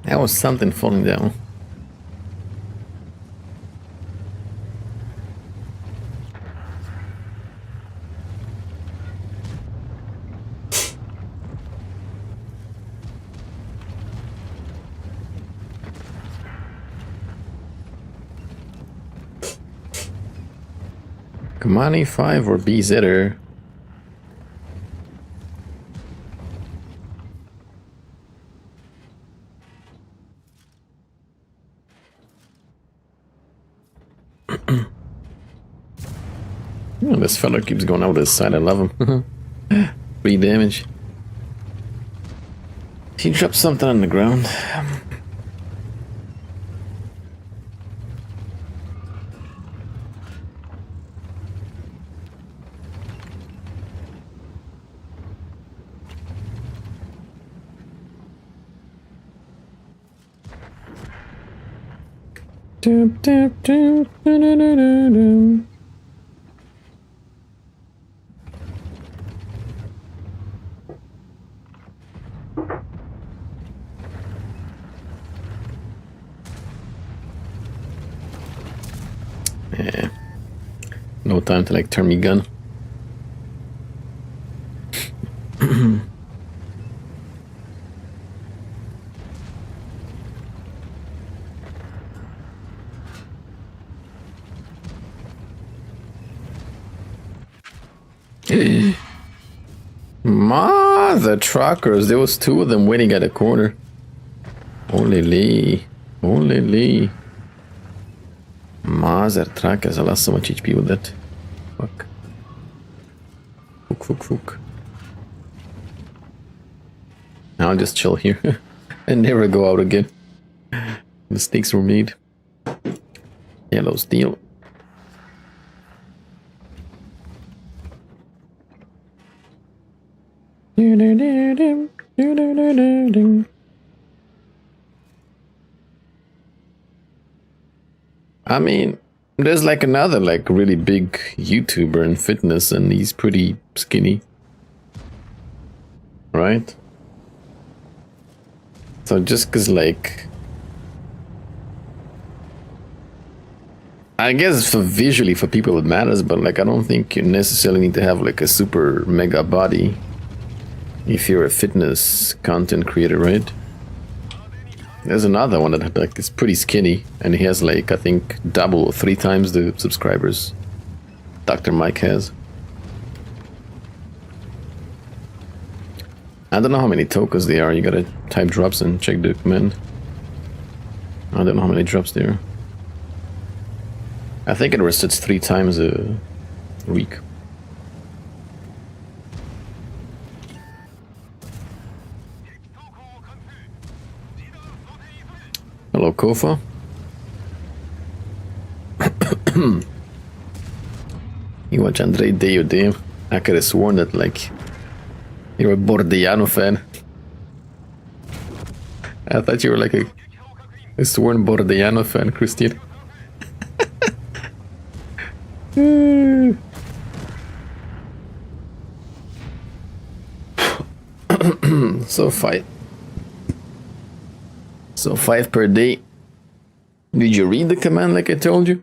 That was something falling down. Kamani 5 or BZer? Oh, this fella keeps going out his side. I love him. 3 damage. He dropped something on the ground. Yeah. No time to like turn me gun. The truckers, there was 2 of them waiting at a corner. Holy Lee. Holy Lee. Mother truckers, I lost so much HP with that. Fuck. Fuck. I'll just chill here and never go out again. Mistakes were made. Yellow steel. I mean, there's like another like really big YouTuber in fitness and he's pretty skinny. Right? So just cause like... I guess for visually for people it matters, but like I don't think you necessarily need to have like a super mega body if you're a fitness content creator, right? There's another one that like is pretty skinny, and he has like I think double or 3 times the subscribers Dr. Mike has. I don't know how many tokens they are. You gotta type drops and check the command. I don't know how many drops there are. I think it resets 3 times a week. Hello, Kofa. You watch Andrei Day. I could have sworn that, like, you're a Bordiano fan. I thought you were like a sworn Bordiano fan, Christine. So 5 per day. Did you read the command like I told you?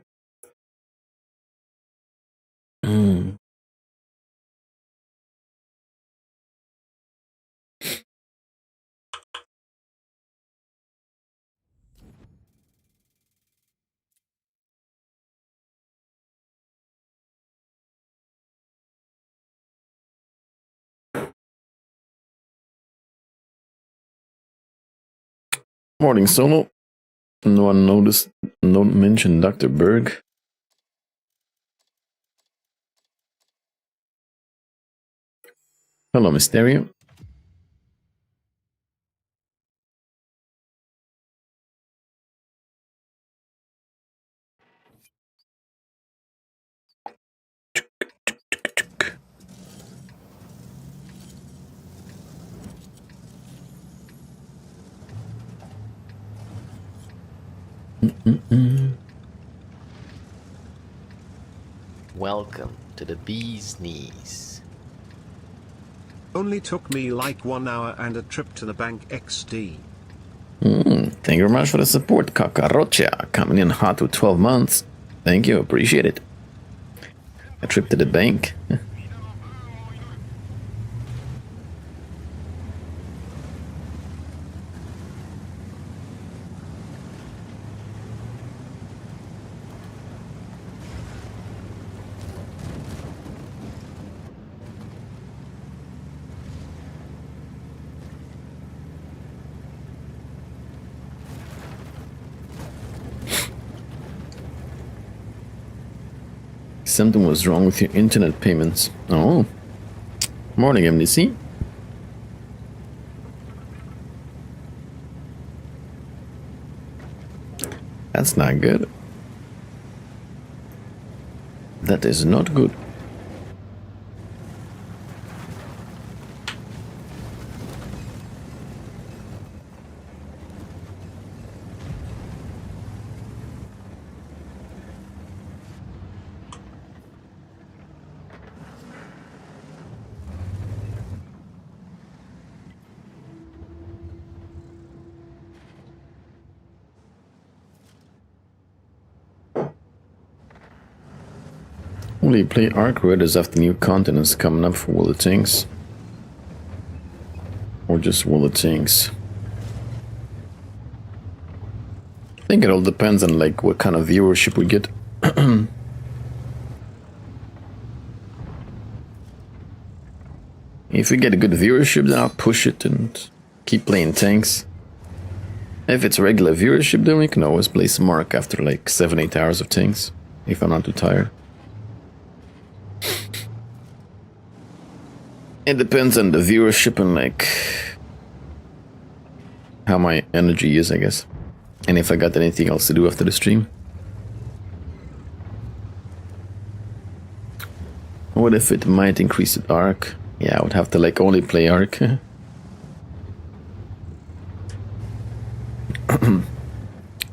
Morning, Solo. No one noticed, no mention Dr. Berg. Hello, Mysterio. Welcome to the bee's knees. Only took me like 1 hour and a trip to the bank XD. Thank you very much for the support, Kakarocha. Coming in hot with 12 months. Thank you, appreciate it. A trip to the bank. Something was wrong with your internet payments. Oh. Morning, MDC. That's not good. That is not good. Only play Arc Raiders after new content is coming up for World of Tanks. Or just World of Tanks. I think it all depends on like what kind of viewership we get. If we get a good viewership, then I'll push it and keep playing tanks. If it's regular viewership, then we can always play some Arc after like 7-8 hours of tanks, if I'm not too tired. It depends on the viewership and like how my energy is, I guess. And if I got anything else to do after the stream. What if it might increase the Arc? Yeah, I would have to like only play Arc.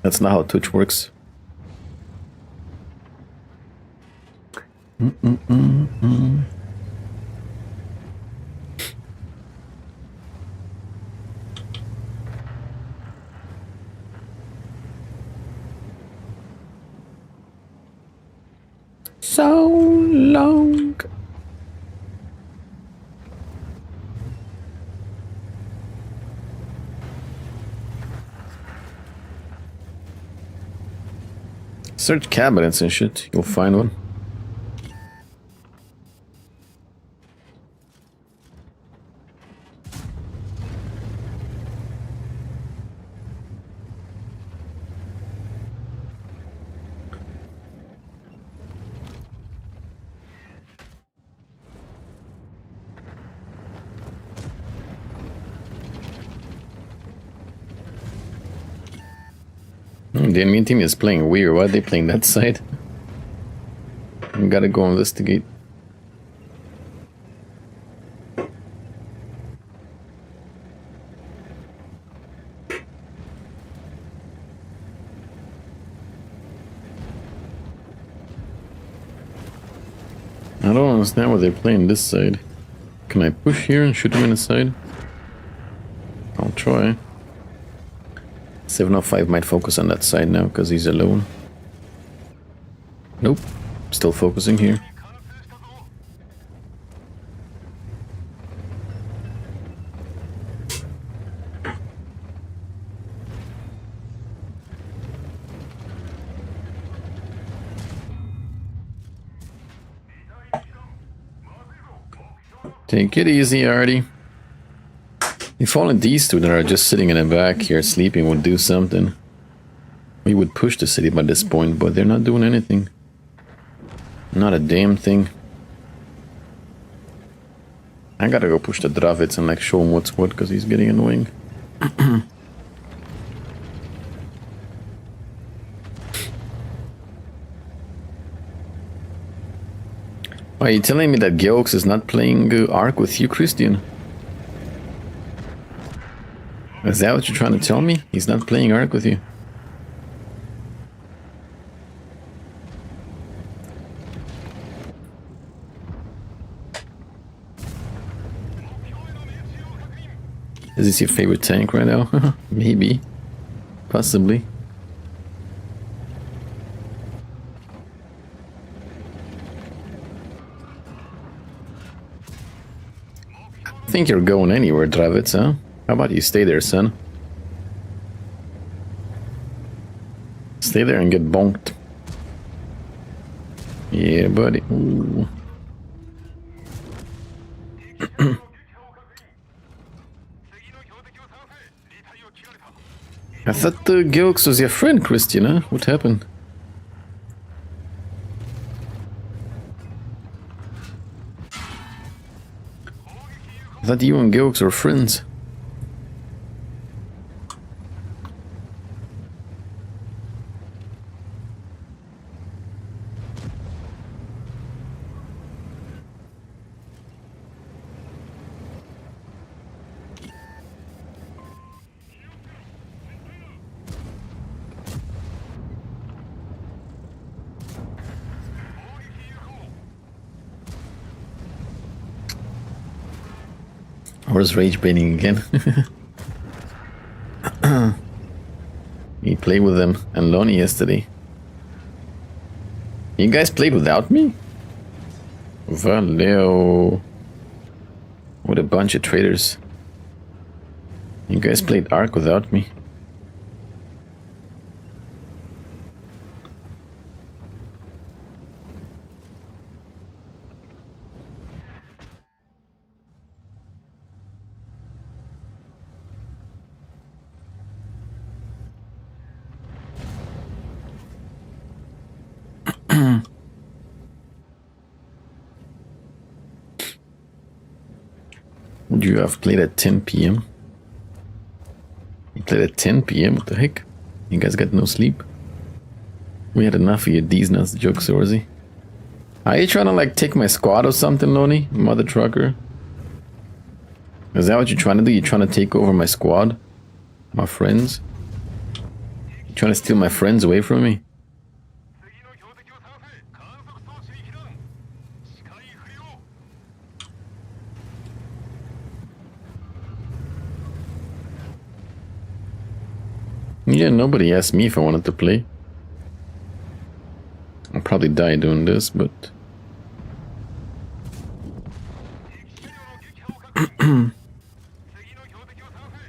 That's not how Twitch works. So long. Search cabinets and shit. You'll find one. The enemy team is playing weird. Why are they playing that side? We gotta go investigate. I don't understand why they're playing this side. Can I push here and shoot them in the side? I'll try. 705 might focus on that side now because he's alone. Nope. Still focusing here. Take it easy, Artie. If only these two that are just sitting in the back here sleeping would do something. We would push the city by this point, but they're not doing anything. Not a damn thing. I gotta go push the Dravids and like show him what's what, because he's getting annoying. Are you telling me that Geox is not playing Ark with you, Christian? Is that what you're trying to tell me? He's not playing Ark with you. Is this your favorite tank right now? Maybe. Possibly. I think you're going anywhere, Dravids, huh? How about you stay there, son? Stay there and get bonked. Yeah, buddy. Ooh. I thought the Gilx was your friend, Christian, huh? What happened? I thought you and Gilx were friends. Or is rage baiting again? He played with them and Lonnie yesterday. You guys played without me? Valeo. What a bunch of traitors. You guys played Ark without me. Would you have played at 10 p.m.? You played at 10 p.m.? What the heck? You guys got no sleep? We had enough of your these nuts jokes, Orzy. Are you trying to like take my squad or something, Lonnie? Mother trucker? Is that what you're trying to do? You're trying to take over my squad? My friends? You trying to steal my friends away from me? Yeah, nobody asked me if I wanted to play. I'll probably die doing this, but...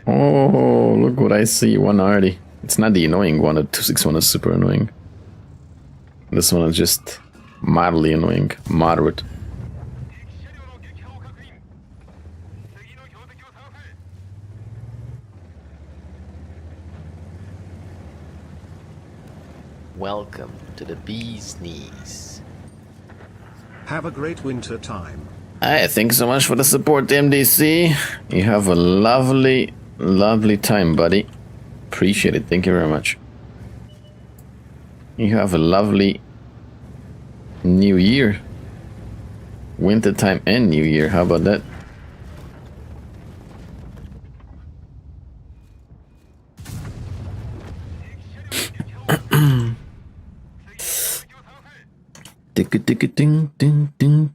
Oh, look what I see. One Artie. It's not the annoying one. The 261 is super annoying. This one is just mildly annoying. Moderate. Welcome to the bee's knees. Have a great winter time. Hey, thanks so much for the support, MDC. You have a lovely, lovely time, buddy. Appreciate it. Thank you very much. You have a lovely new year. Winter time and new year. How about that? Tick tick ding ding ding.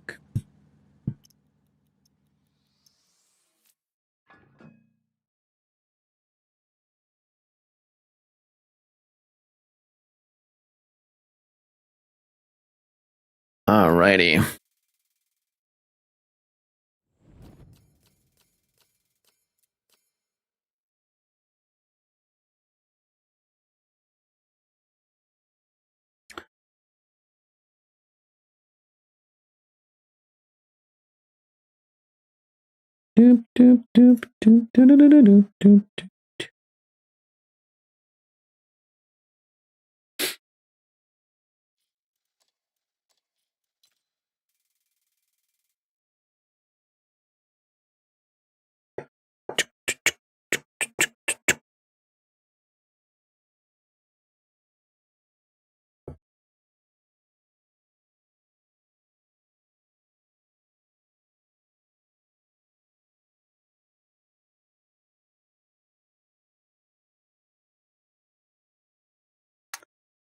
Alrighty. Doop doop doop doop doop doop doop doop.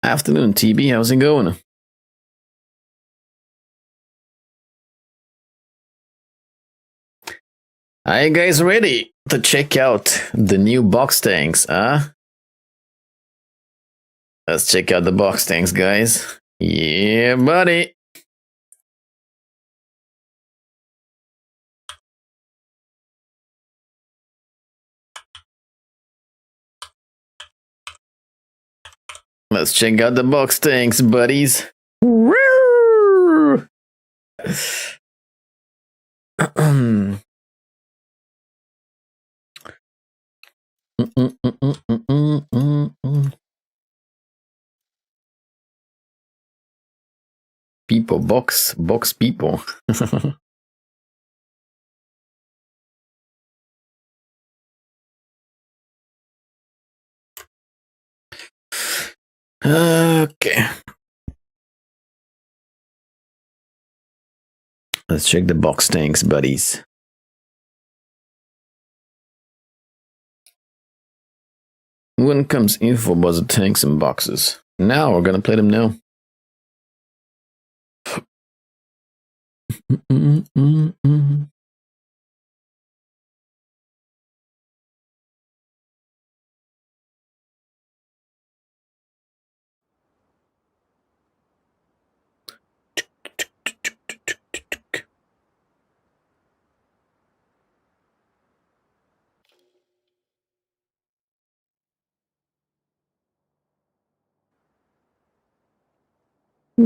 Afternoon, TB. How's it going? Are you guys ready to check out the new box tanks, huh? Let's check out the box tanks, guys. Yeah, buddy. Let's check out the box tanks, buddies. People, box people. Okay. Let's check the box tanks, buddies. When comes info about the tanks and boxes? Now we're gonna play them now.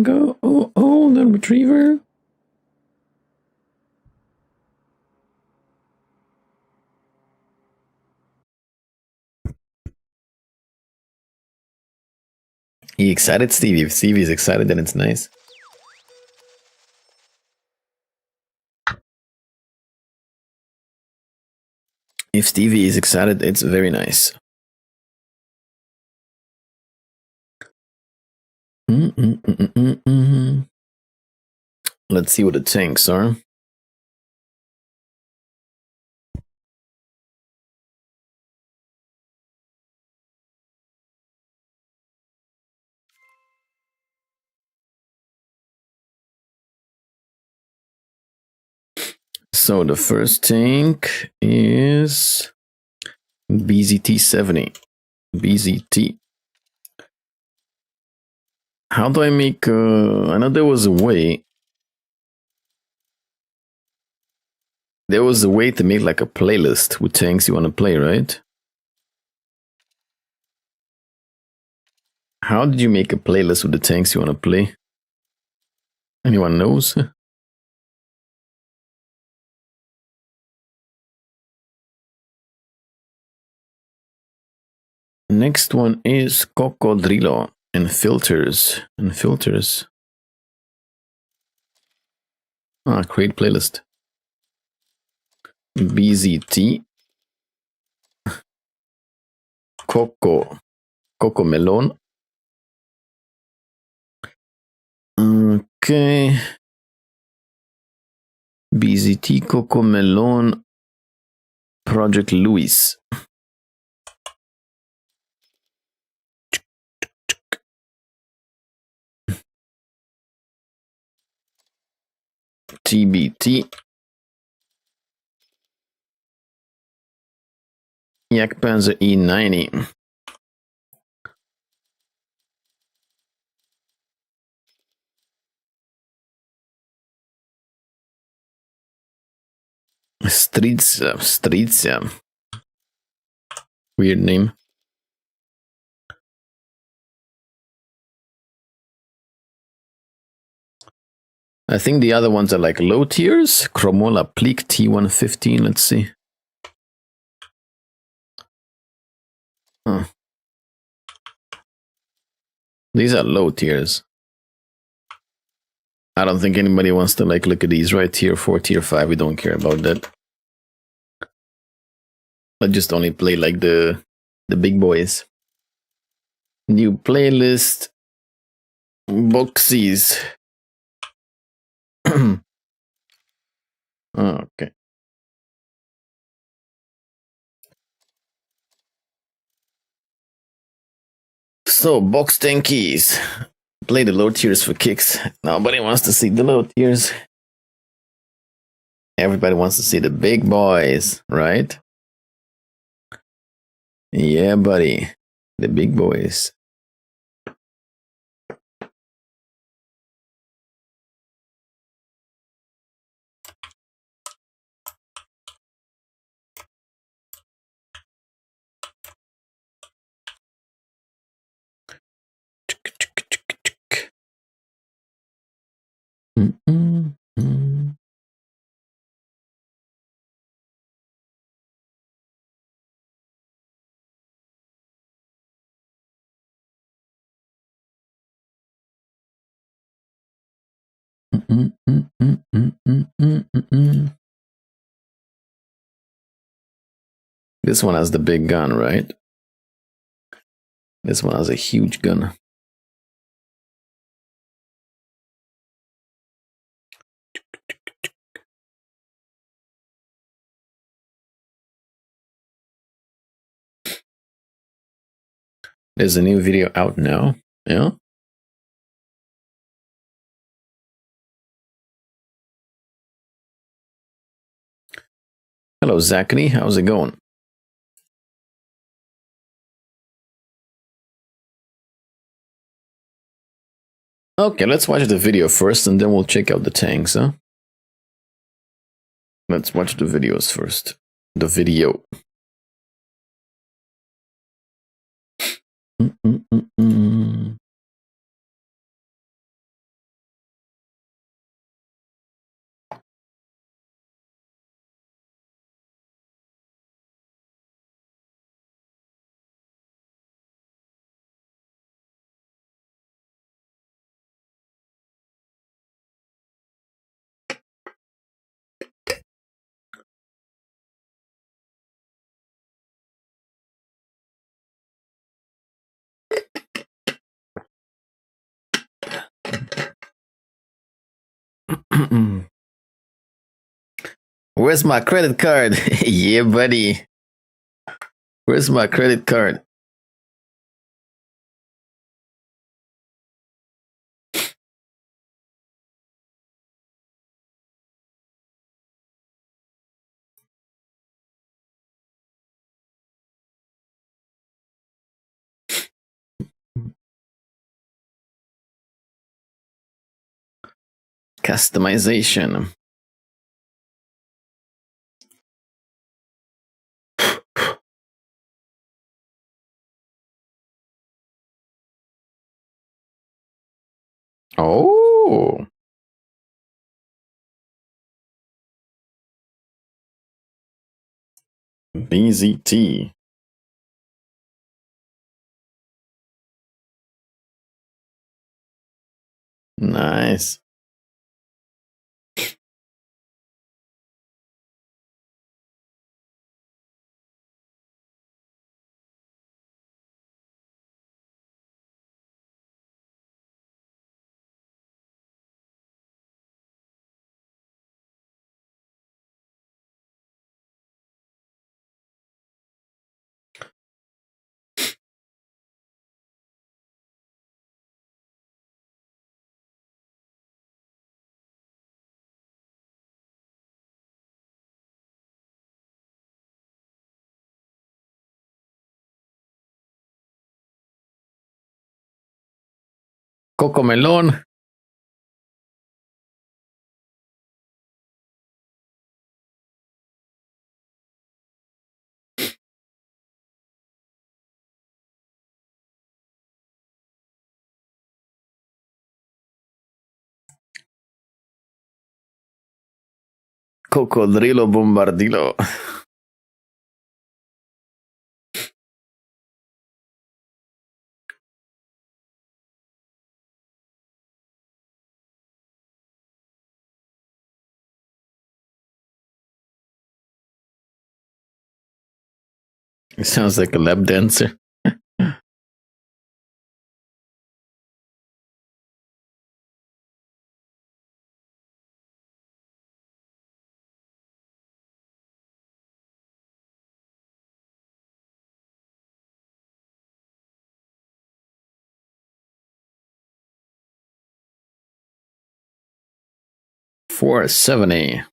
Go, oh, the retriever. You excited, Stevie? If Stevie's excited, then it's nice. If Stevie is excited, it's very nice. Let's see what the tanks are. So the first tank is BZT-70. BZT. How do I make... I know there was a way. There was a way to make like a playlist with tanks you want to play, right? How did you make a playlist with the tanks you want to play? Anyone knows? Next one is Cocodrilo and filters. Ah, create playlist. BZT. Coco Melon. Okay. BZT Coco Melon. Project Luis. TBT. Yak Panzer E90. Strizia. Weird name. I think the other ones are like low tiers. Chromola Pleek T115. Let's see. Huh. These are low tiers. I don't think anybody wants to like look at these, right? Tier 4, tier 5. We don't care about that. Let's just only play like the big boys. New playlist. Boxies. Okay. So, box tankies. Play the low tiers for kicks. Nobody wants to see the low tiers. Everybody wants to see the big boys, right? Yeah, buddy. The big boys. This one has the big gun, right? This one has a huge gun. There's a new video out now. Yeah. Hello, Zachary. How's it going? Okay, let's watch the video first and then we'll check out the tanks, huh? Let's watch the videos first. The video. Where's my credit card? Yeah, buddy. Where's my credit card? Customization. Oh. BZT. Nice. Cocomelon. Cocodrilo bombardilo. It sounds like a lap dancer. $470.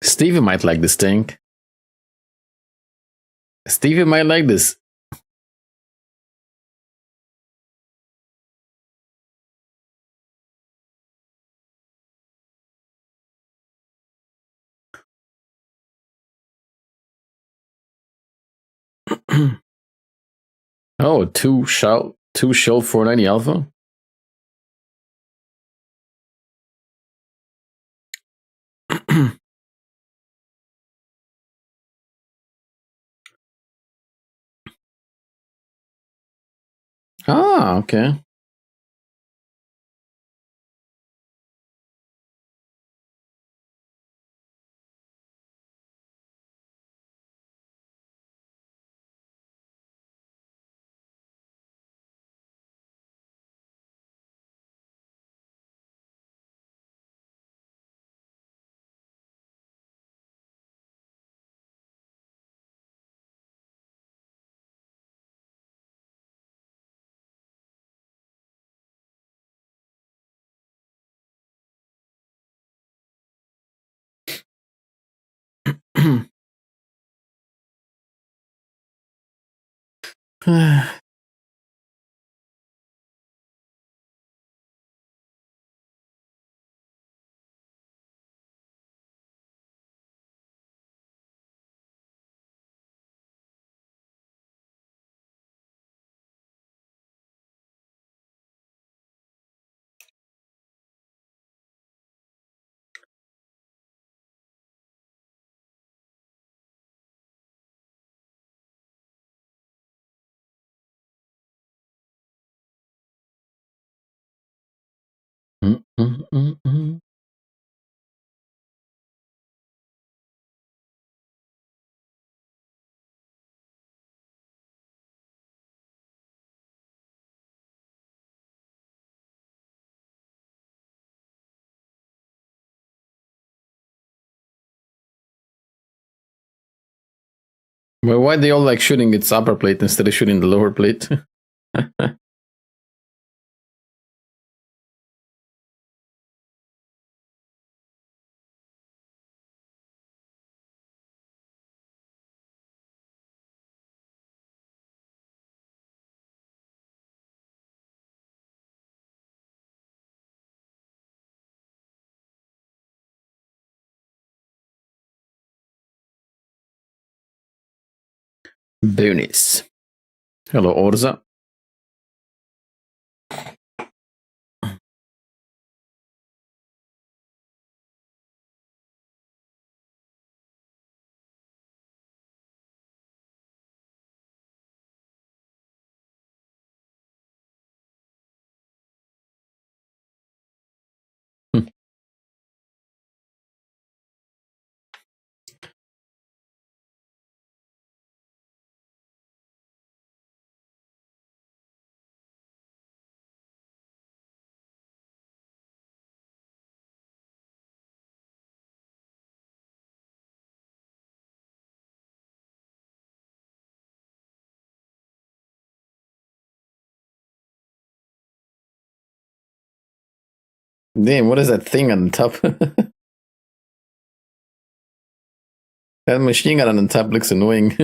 Stevie might like this thing. Stevie might like this. Oh, two shell 490 alpha. Ah, okay. Well, why they all like shooting its upper plate instead of shooting the lower plate? Bonus. Hello, Orza. Damn, what is that thing on the top? That machine gun on the top looks annoying.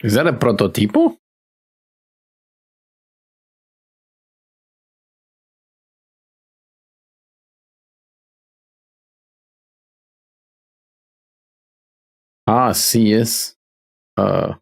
Is that a prototipo? Ah, CS. Uh,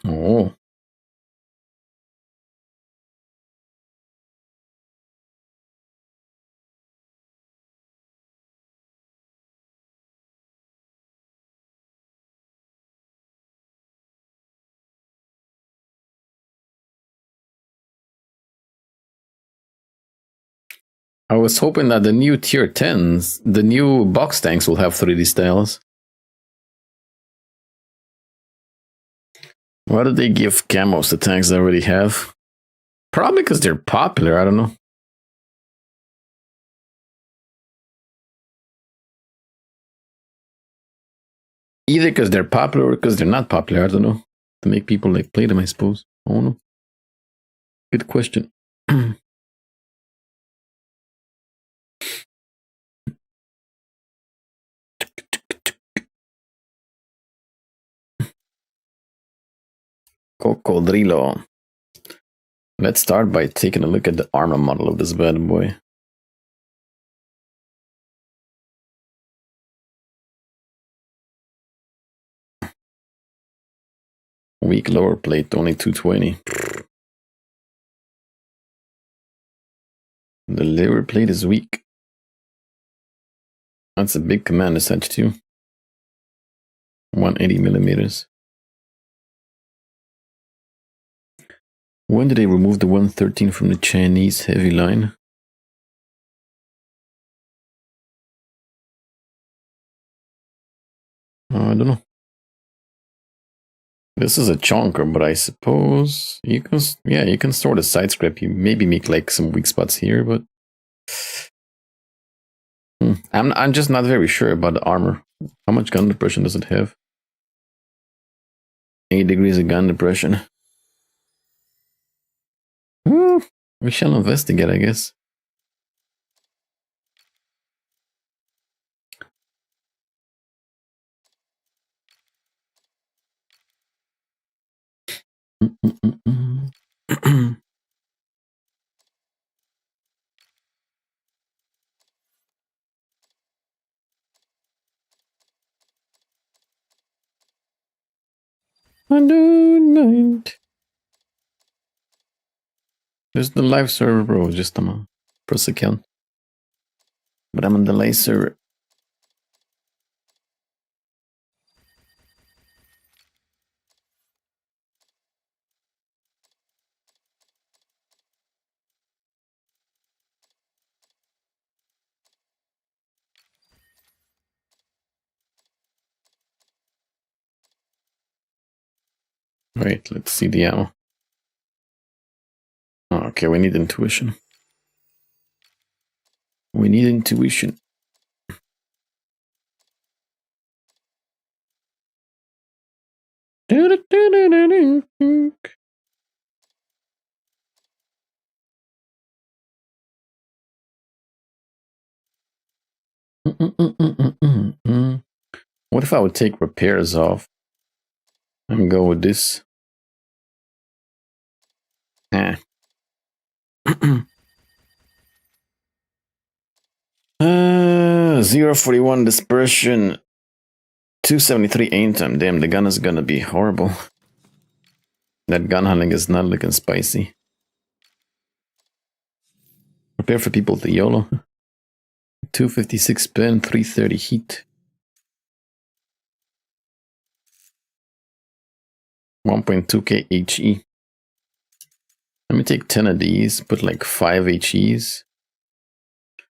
oh. I was hoping that the new tier 10s, the new box tanks will have 3D styles. Why do they give camos to tanks they already have? Probably because they're popular, I don't know. Either because they're popular or because they're not popular, I don't know. To make people like play them, I suppose. I don't know. Good question. Cocodrilo. Let's start by taking a look at the armor model of this bad boy. Weak lower plate, only 220. The lower plate is weak. That's a big command to set to. 180 millimeters. When did they remove the 113 from the Chinese heavy line? I don't know. This is a chonker, but I suppose you can, yeah, you can store the side script. You maybe make like some weak spots here, but I'm just not very sure about the armor. How much gun depression does it have? 8 degrees of gun depression. We shall investigate, I guess. I don't mind. There's the live server, bro. Just I'm a press account. But I'm on the live server. Wait, let's see the ammo. Oh, okay, we need intuition. We need intuition. What if I would take repairs off and go with this? 041 dispersion, 273 aim time. Damn, the gun is gonna be horrible. That gun handling is not looking spicy. Prepare for people to YOLO. 256 pen, 330 heat. 1.2k HE. Let me take 10 of these, put like 5 HEs.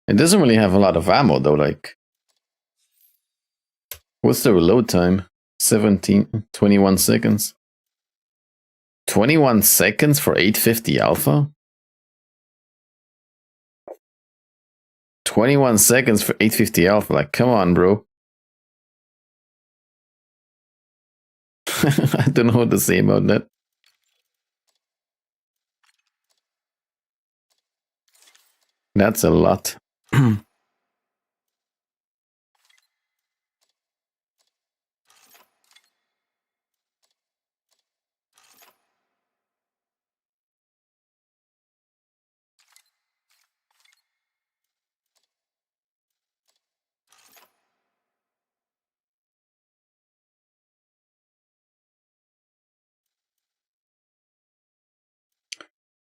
It doesn't really have a lot of ammo though, like... What's the reload time? 21 seconds. 21 seconds for 850 alpha? 21 seconds for 850 alpha, like come on bro. I don't know what to say about that. That's a lot.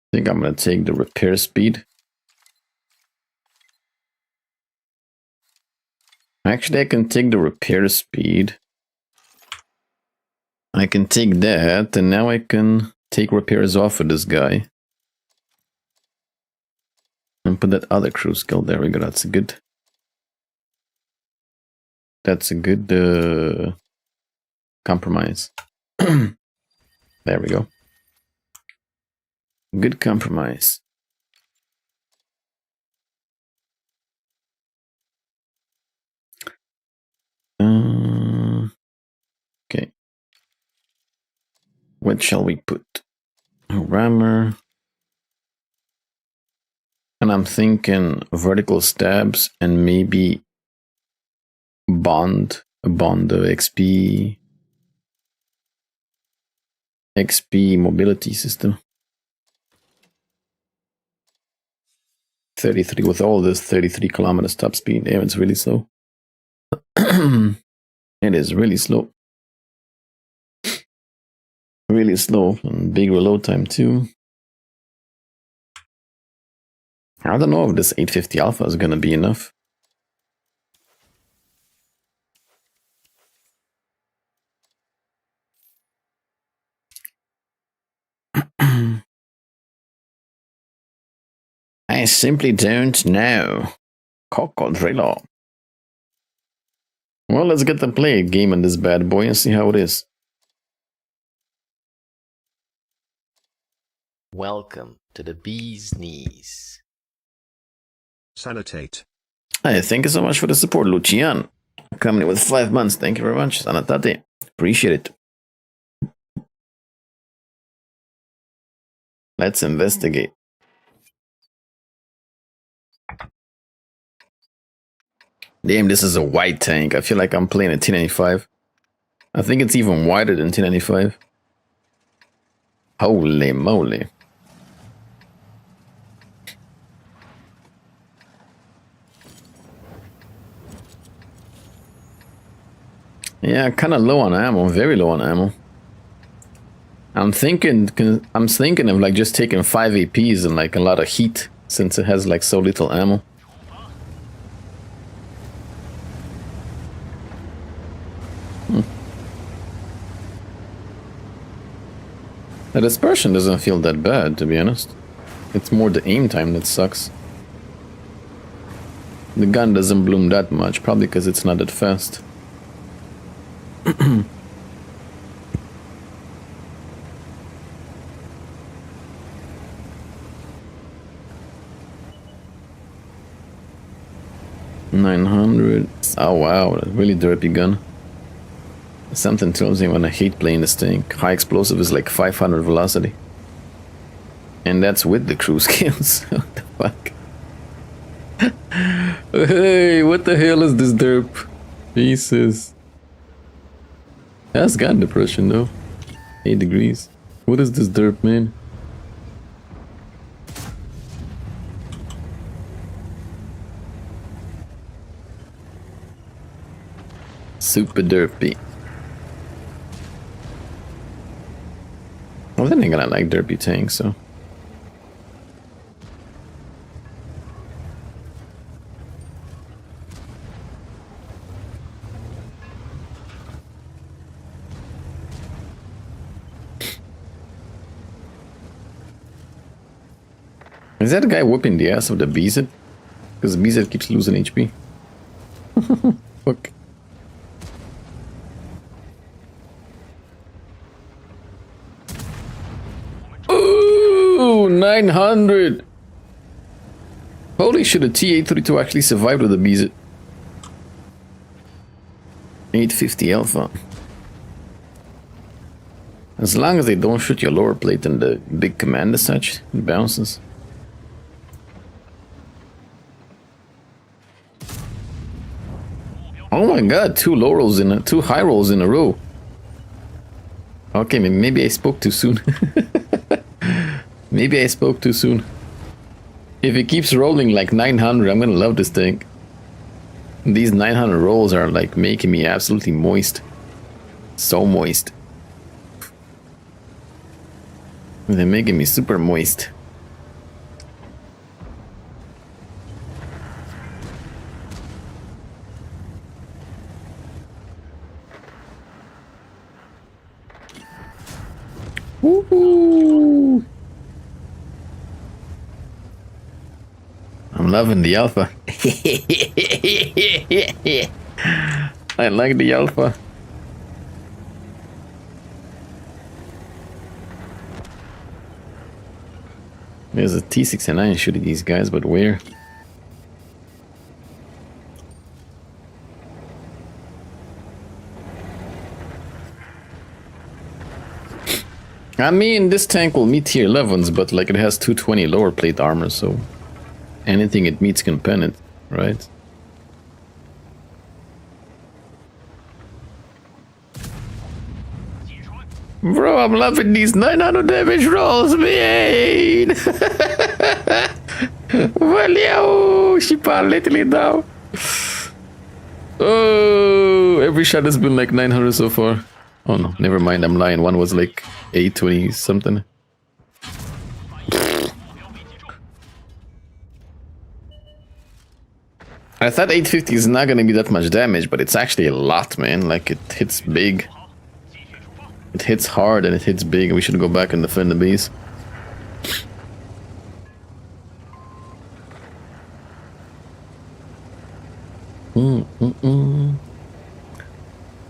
I think I'm gonna take the repair speed. Actually, I can take the repair speed. I can take that, and now I can take repairs off of this guy. And put that other crew skill. There we go, that's a good... That's a good compromise. There we go. Good compromise. Okay. What shall we put? A rammer. And I'm thinking vertical stabs and maybe a bond XP mobility system. 33 with all this 33 kilometers top speed. Damn, it's really slow. It is really slow. really slow and big reload time too. I don't know if this 850 alpha is gonna be enough. I simply don't know. Cocodrillo. Well, let's get to play a game on this bad boy and see how it is. Welcome to the bee's knees. Sanitate. Hey, thank you so much for the support, Lucian. Coming with 5 months. Thank you very much. Sanatate. Appreciate it. Let's investigate. Damn, this is a white tank. I feel like I'm playing a 1095. I think it's even wider than 1095. Holy moly. Yeah, kind of low on ammo, very low on ammo. I'm thinking of like just taking 5 APs and like a lot of heat since it has like so little ammo. The dispersion doesn't feel that bad, to be honest. It's more the aim time that sucks. The gun doesn't bloom that much, probably because it's not that fast. $900. Oh wow, a really derpy gun. Something tells me when I hate playing this thing. High explosive is like 500 velocity. And that's with the cruise skills. What the fuck? Hey, what the hell is this derp? Jesus. That's gun depression though. 8 degrees. What is this derp, man? Super derpy. Well, then again, I like derpy tanks, so. Is that guy whooping the ass of the BZ? Because BZ keeps losing HP. Fuck. Ooh, 900! Holy shit, a T-832 actually survived with a BZ. 850 alpha. As long as they don't shoot your lower plate and the big command as such, it bounces. Oh my god, 2 high rolls in a row. Okay, maybe I spoke too soon. Maybe I spoke too soon. If it keeps rolling like 900, I'm gonna love this thing. These 900 rolls are like making me absolutely moist. So moist. They're making me super moist. Woohoo! I'm loving the alpha. I like the alpha. There's a T-69 shooting these guys, but where? I mean, this tank will meet tier 11s, but like it has 220 lower plate armor, so anything it meets can pen it, right? Bro, I'm loving these 900 damage rolls, man! Valeu! She lately now. Oh, every shot has been like 900 so far. Oh no, never mind, I'm lying. One was like 820 something. I thought 850 is not gonna be that much damage, but it's actually a lot, man. Like, it hits big. It hits hard and it hits big. We should go back and defend the base.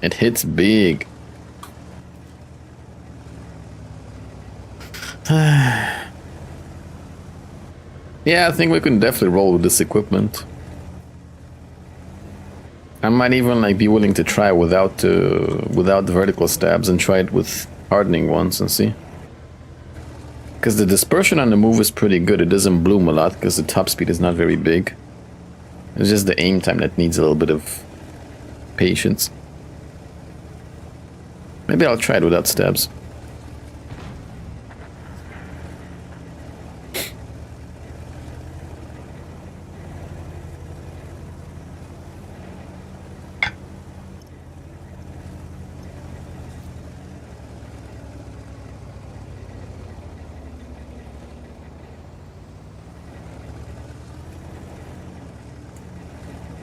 It hits big. Yeah, I think we can definitely roll with this equipment. I might even like be willing to try without the vertical stabs and try it with hardening ones and see. Because the dispersion on the move is pretty good. It doesn't bloom a lot because the top speed is not very big. It's just the aim time that needs a little bit of patience. Maybe I'll try it without stabs.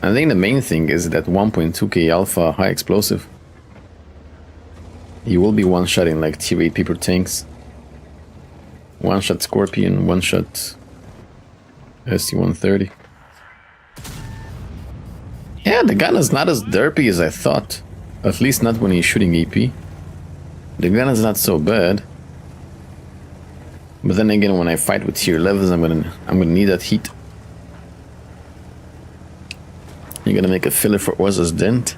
I think the main thing is that 1.2k alpha high explosive. You will be one-shotting like tier 8 paper tanks. One-shot Scorpion, one-shot SC-130. Yeah, the gun is not as derpy as I thought. At least not when he's shooting EP. The gun is not so bad. But then again, when I fight with tier 11s, I'm gonna need that heat. You're gonna make a filler for Orza's Dent.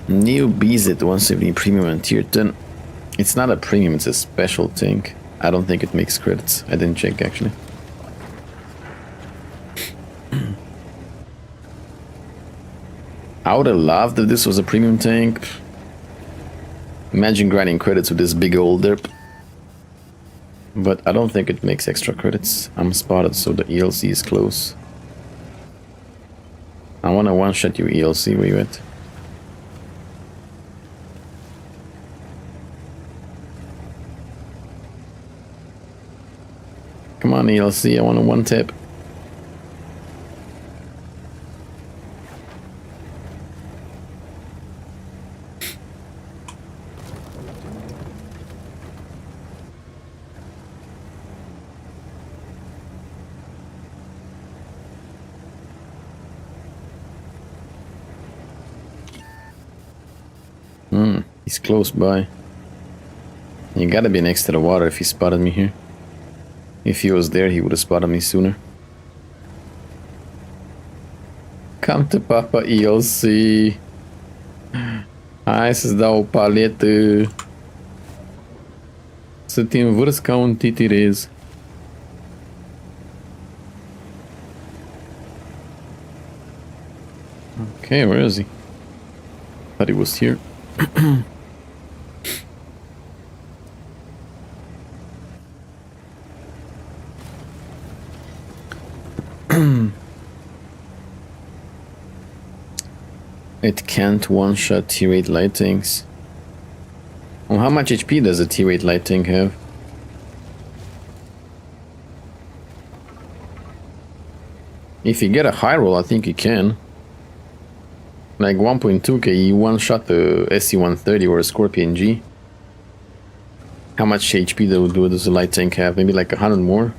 New Bizet 170 premium and tier 10. It's not a premium, it's a special tank. I don't think it makes credits. I didn't check actually. I would have loved if this was a premium tank. Imagine grinding credits with this big old derp. But I don't think it makes extra credits. I'm spotted, so the ELC is close. I wanna one-shot you, ELC, where you at? Come on, ELC, I want a one-tap. He's close by. You gotta be next to the water if he spotted me here. If he was there, he would have spotted me sooner. Come to Papa ELC. Hai să-ți dau o paletă. Să te învârți ca un titirez. Okay, where is he? Thought he was here. It can't one-shot tier 8 light tanks. Well, how much HP does a tier 8 light tank have? If you get a high roll, I think you can. Like 1.2k, you one-shot the SC-130 or a Scorpion G. How much HP does a light tank have? Maybe like 100 more?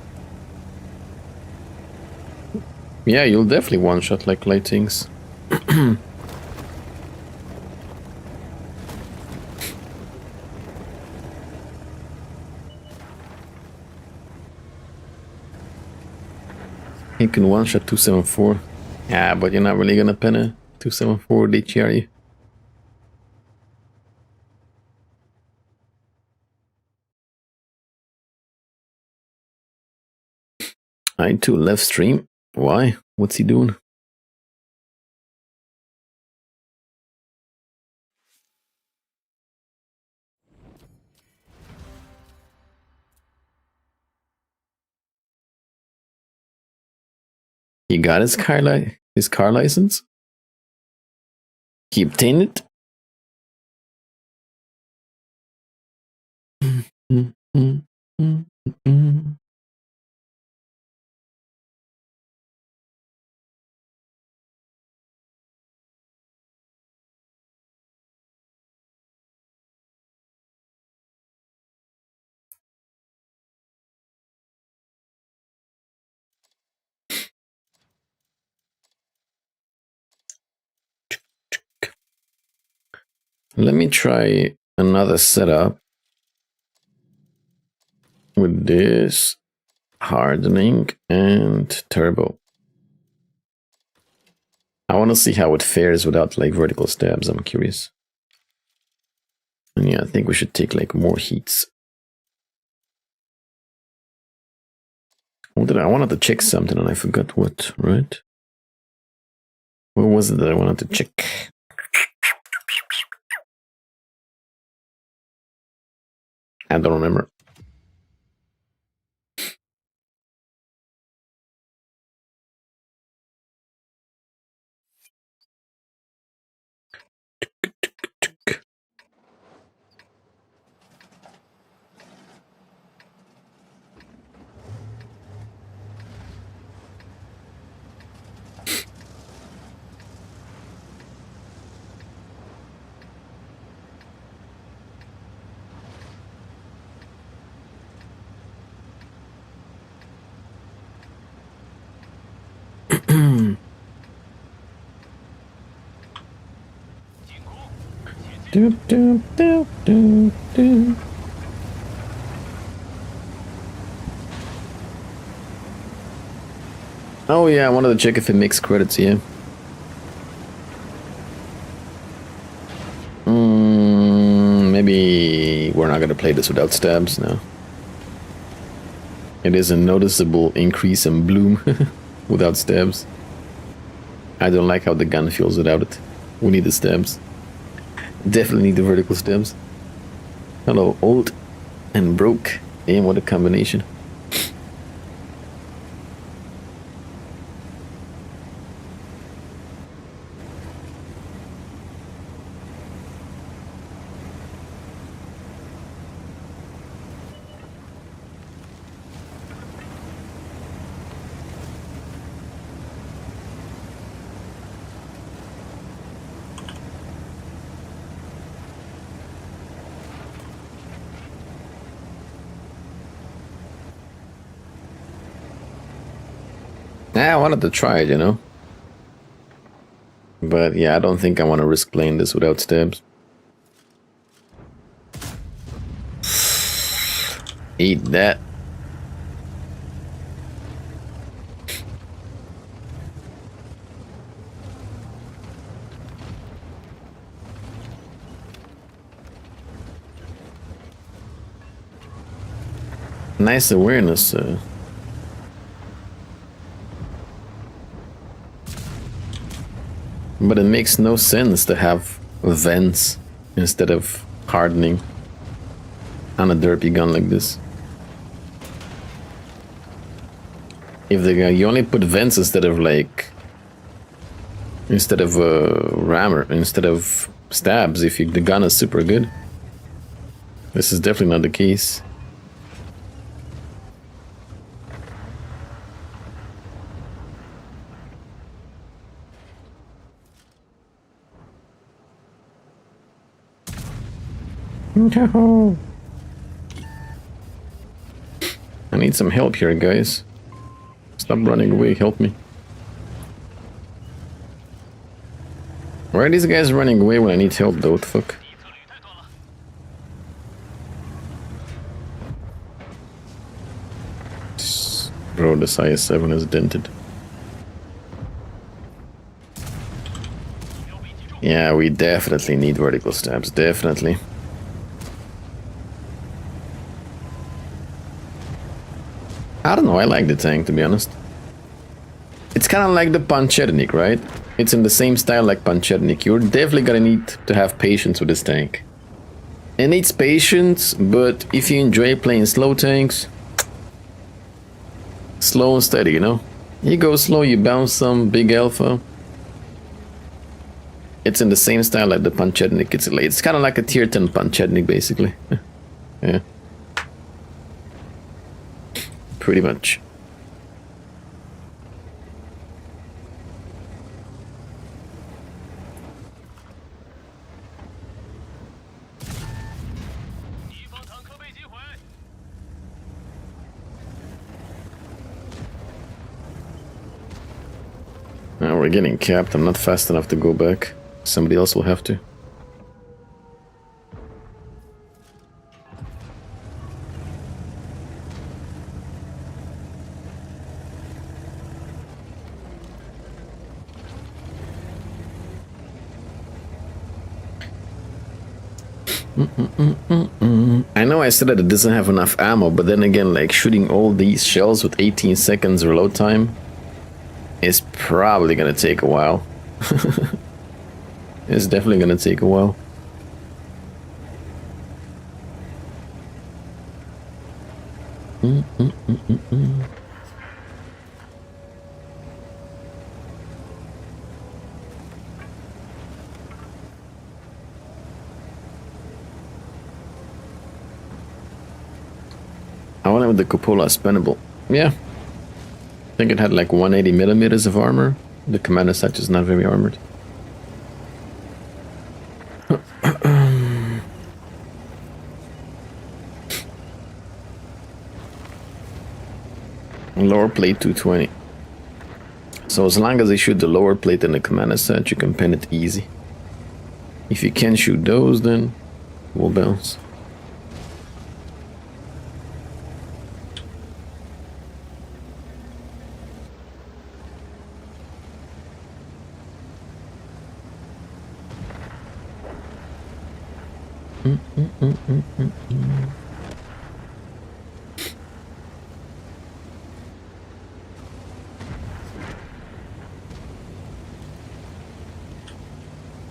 Yeah, you'll definitely one-shot like light tanks. You can one-shot 274. Yeah, but you're not really gonna pen a 274 DT, are you? I too left stream. Why? What's he doing? He got his car license? He obtained it. Let me try another setup with this hardening and turbo. I want to see how it fares without like vertical stabs. I'm curious. And yeah, I think we should take like more heats. What did I wanted to check something and I forgot what, right? What was it that I wanted to check? I don't remember. Doop, doop, doop, doop, doop. Oh yeah, I wanted to check if it makes credits, yeah. Maybe we're not gonna play this without stabs now. It is a noticeable increase in bloom without stabs. I don't like how the gun feels without it. We need the stabs. Definitely need the vertical stabs. Hello, old and broke. Damn, what a combination. I wanted to try it, you know. But yeah, I don't think I want to risk playing this without stabs. Eat that. Nice awareness. But it makes no sense to have vents instead of hardening on a derpy gun like this. If the guy, you only put vents instead of like, instead of rammer, instead of stabs, if the gun is super good. This is definitely not the case. No. I need some help here, guys. Stop running away, help me. Why are these guys running away when I need help though? What the fuck? Bro, this IS-7 is dented. Yeah, we definitely need vertical stabs, definitely. I don't know, I like the tank, to be honest. It's kind of like the Panchetnik, right? It's in the same style like Panchetnik. You're definitely gonna need to have patience with this tank. It needs patience, but if you enjoy playing slow tanks, slow and steady, you know? You go slow, you bounce some big alpha. It's in the same style like the Panchetnik. It's kind of like a tier 10 Panchetnik, basically. Yeah. Pretty much. Now we're getting capped. I'm not fast enough to go back. Somebody else will have to. I know I said that it doesn't have enough ammo, but then again, like shooting all these shells with 18 seconds reload time is probably gonna take a while. It's definitely gonna take a while. I wonder if the cupola is spendable. Yeah. I think it had like 180 millimeters of armor. The commander such is not very armored. Lower plate 220. So as long as they shoot the lower plate in the commander set, you can pin it easy. If you can't shoot those, then we'll bounce.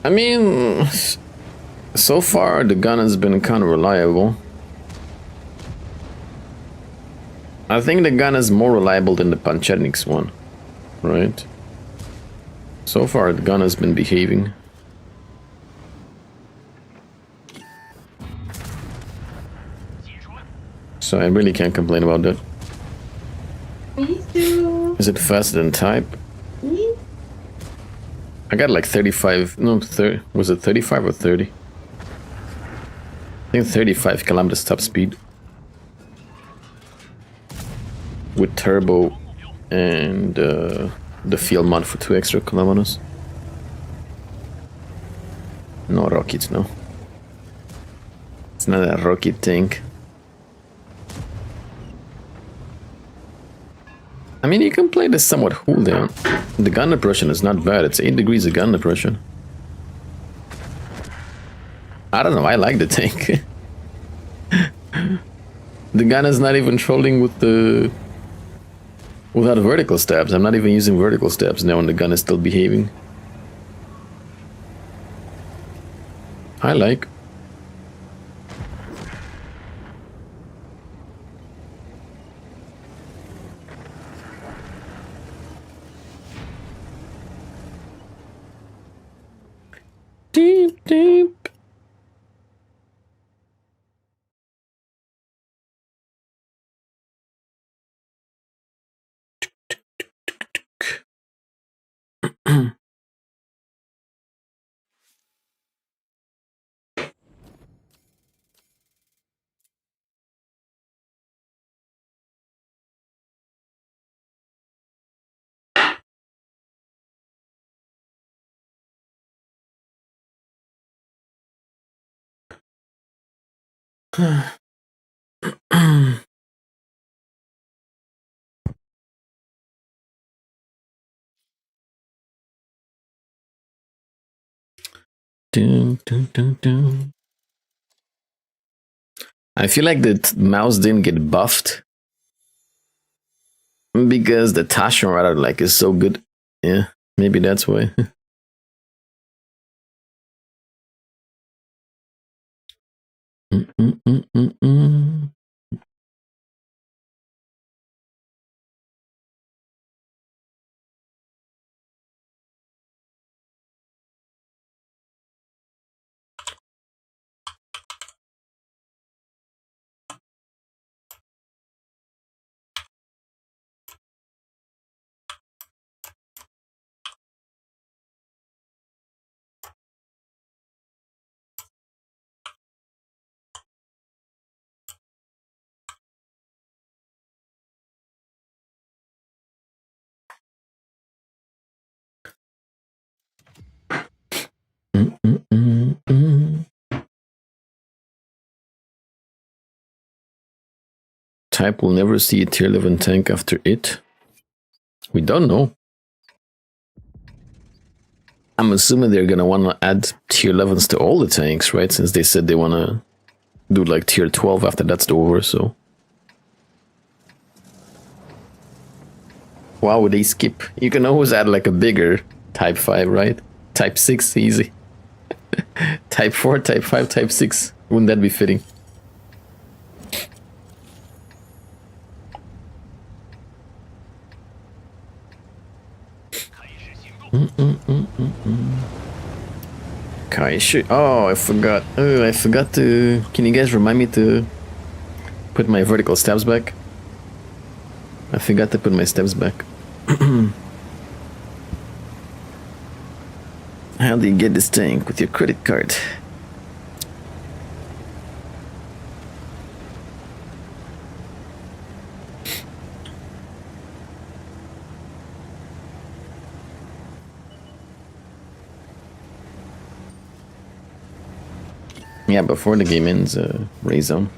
I mean, so far the gun has been kind of reliable. I think the gun is more reliable than the Panchetnik's one, right? So far the gun has been behaving. So I really can't complain about that. Me too. Is it faster than type? Me? I got like 35, no, 30, was it 35 or 30? I think 35 kilometers top speed. With turbo and the field mod for 2 extra kilometers. No rockets, no. It's not a rocket tank. I mean, you can play this somewhat cool down. The gun depression is not bad. It's 8 degrees of gun depression. I don't know. I like the tank. The gun is not even trolling with the... without vertical stabs. I'm not even using vertical stabs now, and the gun is still behaving. I like. Deep, deep. Dun, dun, dun, dun. I feel like the mouse didn't get buffed because the Tashin radar like is so good. Yeah, maybe that's why. Mm, mm, mm, mm, mm. Type will never see a tier 11 tank after it. We don't know. I'm assuming they're gonna want to add tier 11s to all the tanks, right? Since they said they want to do like tier 12 after that's over, so. Why would they skip? You can always add like a bigger type 5, right? Type 6, easy. Type 4, type 5, type 6. Wouldn't that be fitting? Kaishu. Oh, I forgot. Oh, I forgot to. Can you guys remind me to put my vertical stabs back? I forgot to put my stabs back. How do you get this tank with your credit card? Yeah, before the game ends, Ray Zone.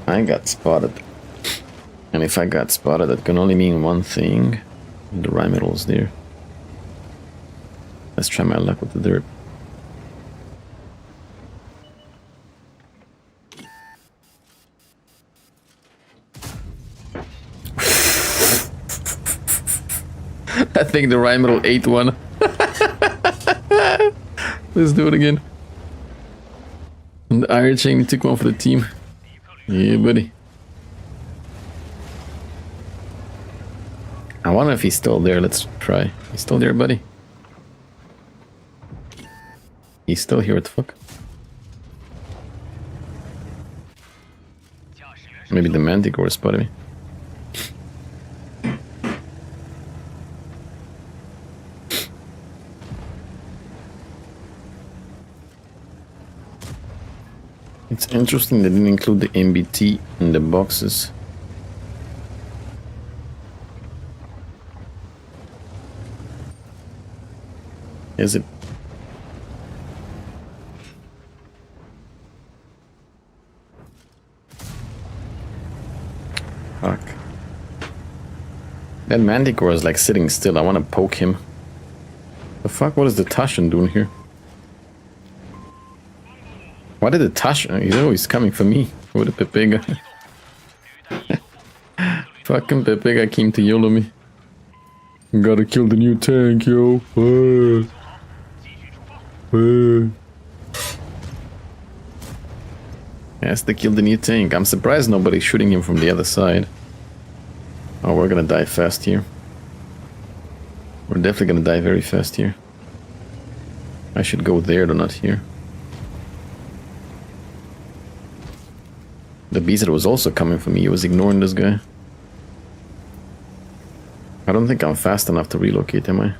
I got spotted. And if I got spotted, that can only mean one thing. The Rhymetal's there. Let's try my luck with the dirt. I think the Rhymetal ate one. Let's do it again. And the Iron Chain took one for the team. Yeah, buddy. I wonder if he's still there. Let's try. He's still there, buddy. He's still here. What the fuck? Maybe the Manticore spotted me. It's interesting they didn't include the MBT in the boxes. Is it? Fuck. That Manticore is like sitting still. I want to poke him. The fuck? What is the Tashin doing here? Why did the Tashin? He's always coming for me. With a Pepega. Fucking Pepega came to YOLO me. Gotta kill the new tank, yo. Has to kill the new tank. I'm surprised nobody's shooting him from the other side. Oh, we're gonna die fast here. We're definitely gonna die very fast here. I should go there, though not here. The beast that was also coming for me, he was ignoring this guy. I don't think I'm fast enough to relocate, am I?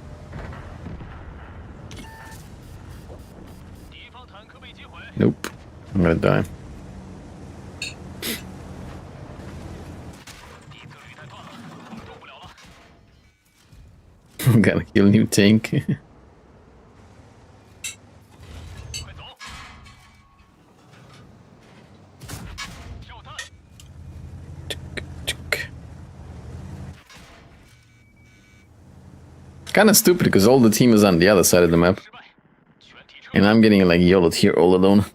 Nope. I'm gonna die. Gotta kill a new tank. Kinda stupid because all the team is on the other side of the map. And I'm getting like YOLO'd here all alone.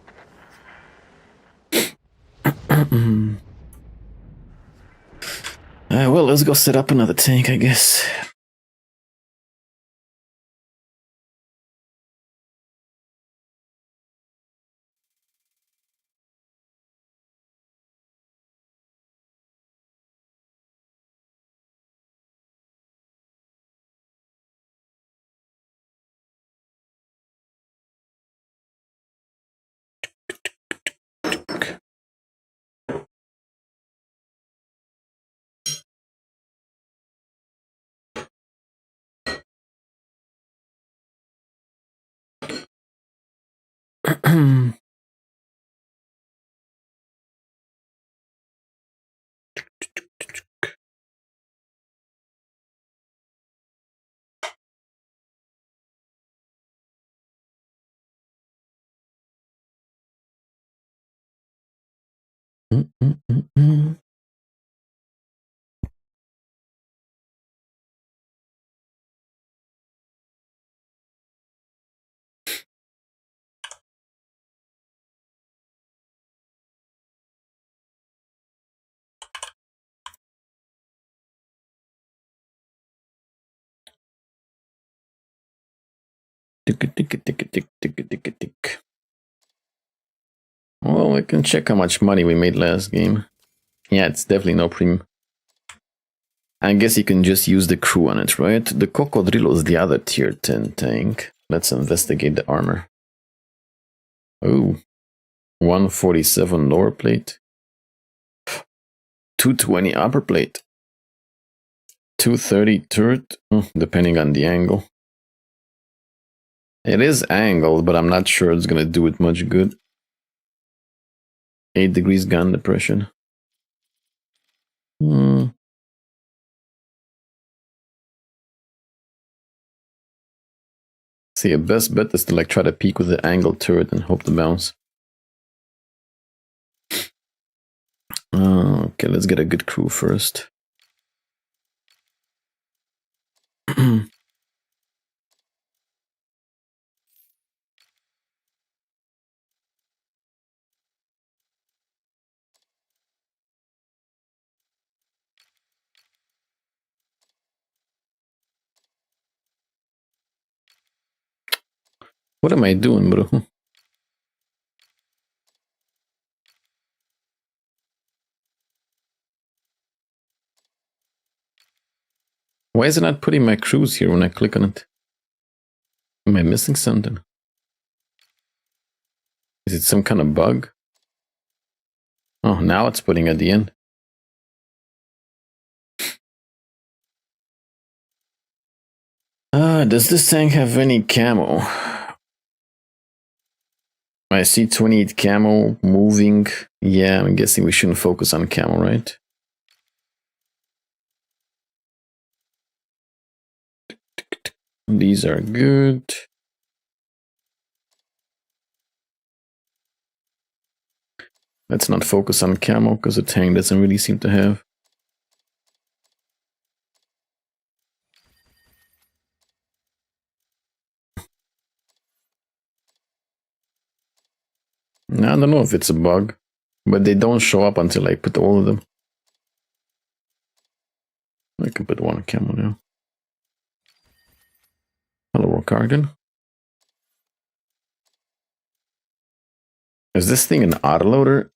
Well, let's go set up another tank, I guess. Tick, tick, tick, tick, tick, tick, tick. Well, we can check how much money we made last game. Yeah, it's definitely no premium. I guess you can just use the crew on it, right? The Cocodrilo is the other tier 10 tank. Let's investigate the armor. Oh, 147 lower plate. 220 upper plate. 230 turret, depending on the angle. It is angled, but I'm not sure it's gonna do it much good. 8 degrees gun depression. See, a best bet is to like try to peek with the angled turret and hope to bounce. Okay, let's get a good crew first. What am I doing, bro? Why is it not putting my crews here when I click on it? Am I missing something? Is it some kind of bug? Oh, now it's putting at the end. Does this tank have any camo? I see 28 camo moving. Yeah, I'm guessing we shouldn't focus on camo, right? These are good. Let's not focus on camo because the tank doesn't really seem to have. I don't know if it's a bug, but they don't show up until I put all of them. I can put one camo now. Hello, Rokargan. Is this thing an autoloader?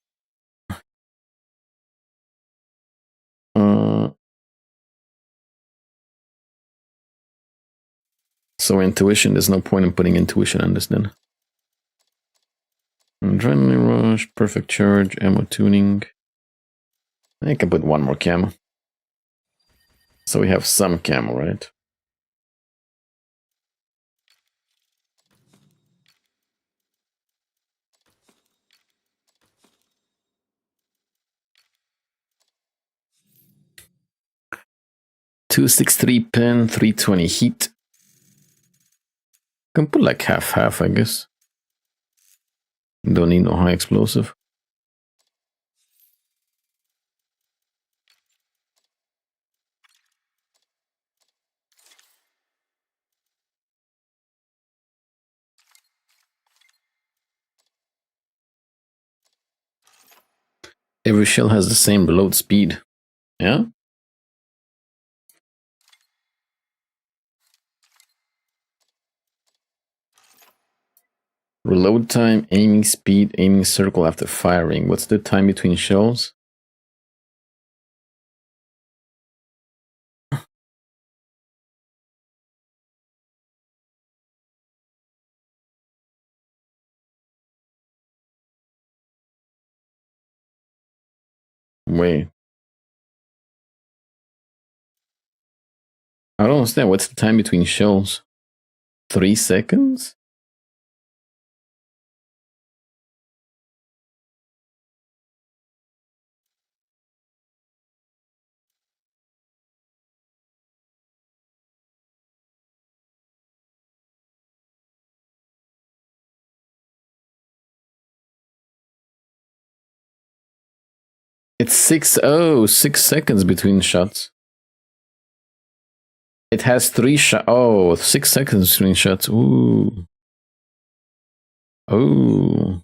So intuition, there's no point in putting intuition on this then. Adrenaline rush, perfect charge, ammo tuning. I can put one more camo. So we have some camo, right? .263 pen, 320 heat. Can put like half, I guess. Don't need no high explosive. Every shell has the same reload speed. Yeah? Reload time, aiming speed, aiming circle after firing. What's the time between shells? Wait. I don't understand. What's the time between shells? 3 seconds? It's 6 seconds between shots. It has 3 shots. Oh, 6 seconds between shots. Ooh. Oh.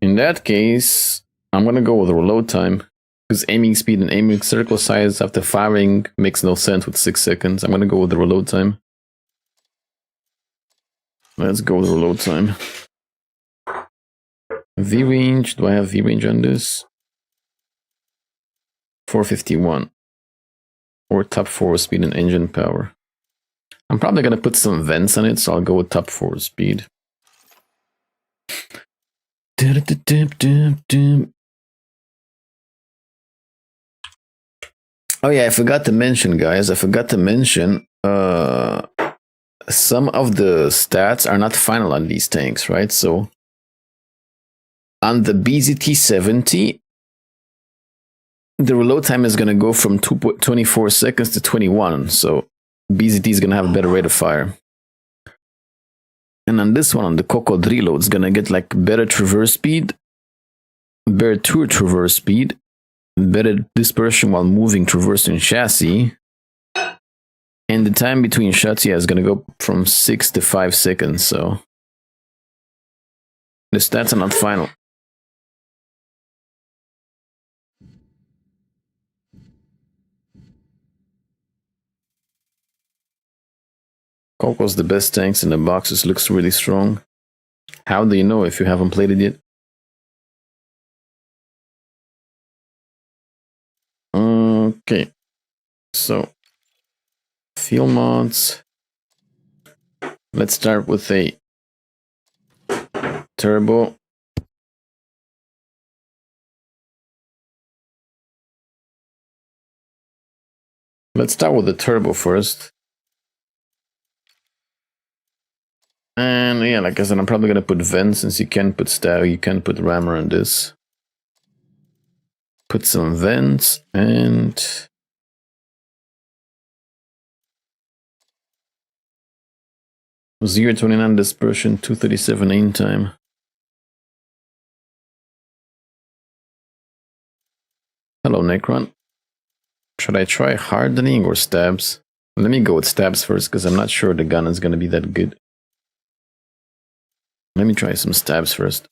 In that case, I'm gonna go with reload time. Because aiming speed and aiming circle size after firing makes no sense with 6 seconds. I'm gonna go with the reload time. Let's go with reload time. V range. Do I have V range on this? 451. Or top 4 speed and engine power. I'm probably gonna put some vents on it, so I'll go with top 4 speed. Oh yeah, I forgot to mention, guys. I forgot to mention some of the stats are not final on these tanks, right? So on the BZT-70, the reload time is going to go from 24 seconds to 21. So BZT is going to have a better rate of fire. And on this one, on the Cocodrilo, it's going to get like better traverse speed, better tour traverse speed, better dispersion while moving traversing chassis. And the time between shots, yeah, is going to go from 6 to 5 seconds. So the stats are not final. Coco's the best tanks in the boxes, looks really strong. How do you know if you haven't played it yet? Okay, so field mods. Let's start with a turbo. Let's start with the turbo first. And yeah, like I said, I'm probably gonna put vents since you can put stag, you can put rammer on this. Put some vents and 0.29 dispersion, 237 aim time. Hello, Necron. Should I try hardening or stabs? Let me go with stabs first because I'm not sure the gun is gonna be that good. Let me try some stabs first.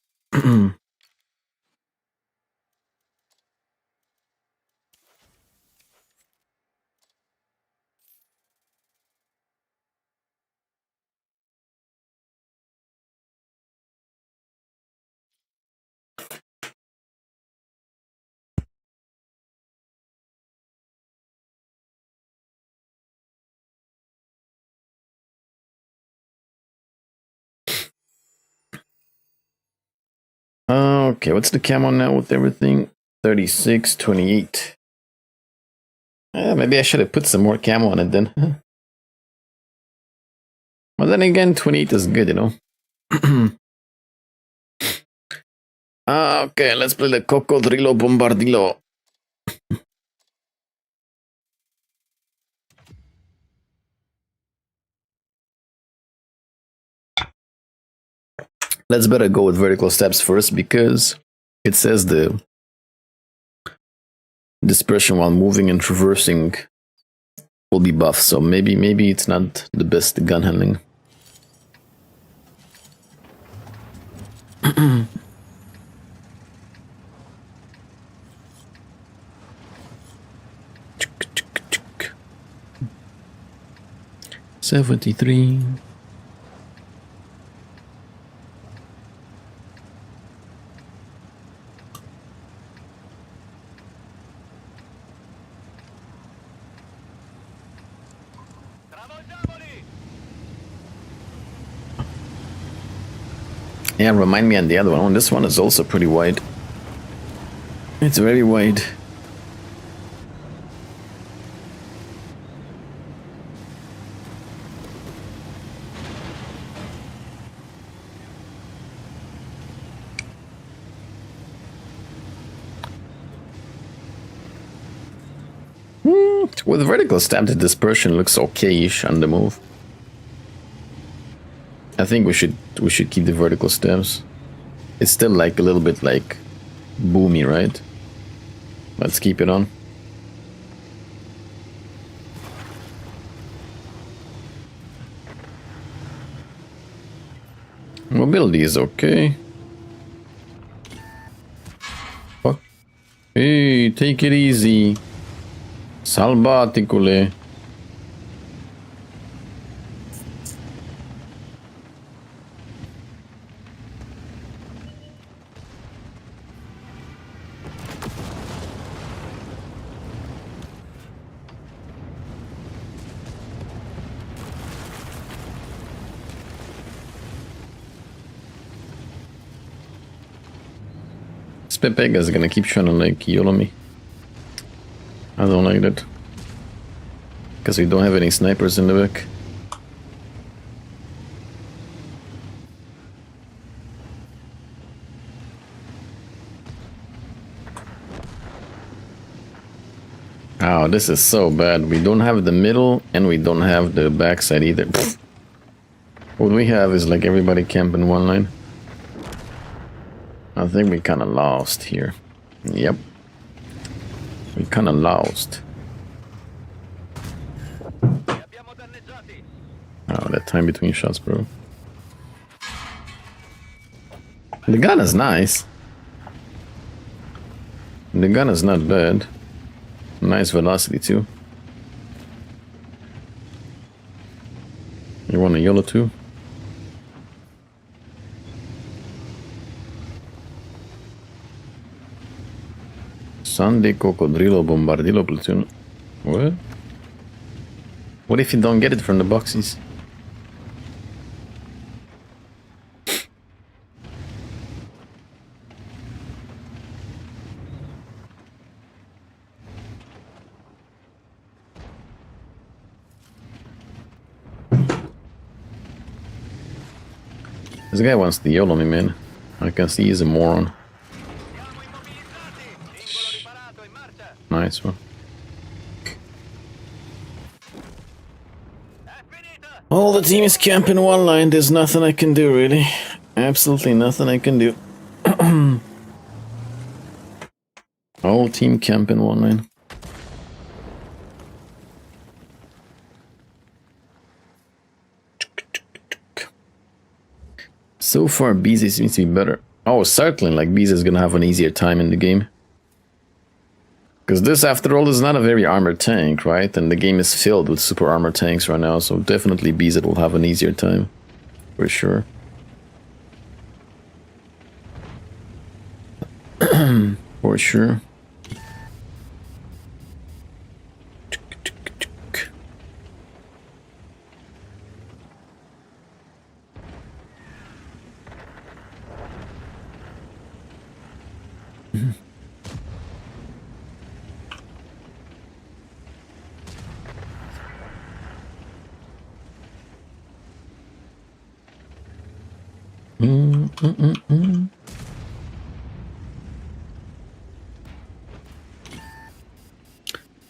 Okay, what's the camo now with everything? 36, 28. Maybe I should have put some more camo on it then. Well, then again, 28 is good, you know. Okay, let's play the Cocodrilo Bombardilo. Let's better go with vertical steps first because it says the dispersion while moving and traversing will be buffed, so maybe it's not the best gun handling. $73. Yeah, remind me on the other one. This one is also pretty wide. It's very wide. With vertical stab, the dispersion looks okay-ish on the move. I think we should keep the vertical stabs. It's still like a little bit like boomy, right? Let's keep it on. Mobility is okay. Fuck. Hey, take it easy. Salvaticule. Pepega is gonna keep trying to like YOLO me. I don't like that. Because we don't have any snipers in the back. Oh, this is so bad. We don't have the middle and we don't have the backside either. Pfft. What we have is like everybody camping one line. I think we kind of lost here. Yep. We kind of lost. Oh, that time between shots, bro. The gun is nice. The gun is not bad. Nice velocity too. You want a YOLO too? Sunday Cocodrilo Bombardilo platoon. What? What if you don't get it from the boxes? This guy wants to YOLO me, man. I can see he's a moron. Nice one. All the team is camping one line. There's nothing I can do, really. Absolutely nothing I can do. Whole team camping one line. So far, BZ seems to be better. Oh, certainly, like BZ is gonna have an easier time in the game. Because this, after all, is not a very armored tank, right? And the game is filled with super armored tanks right now, so definitely BZ will have an easier time. For sure. For sure.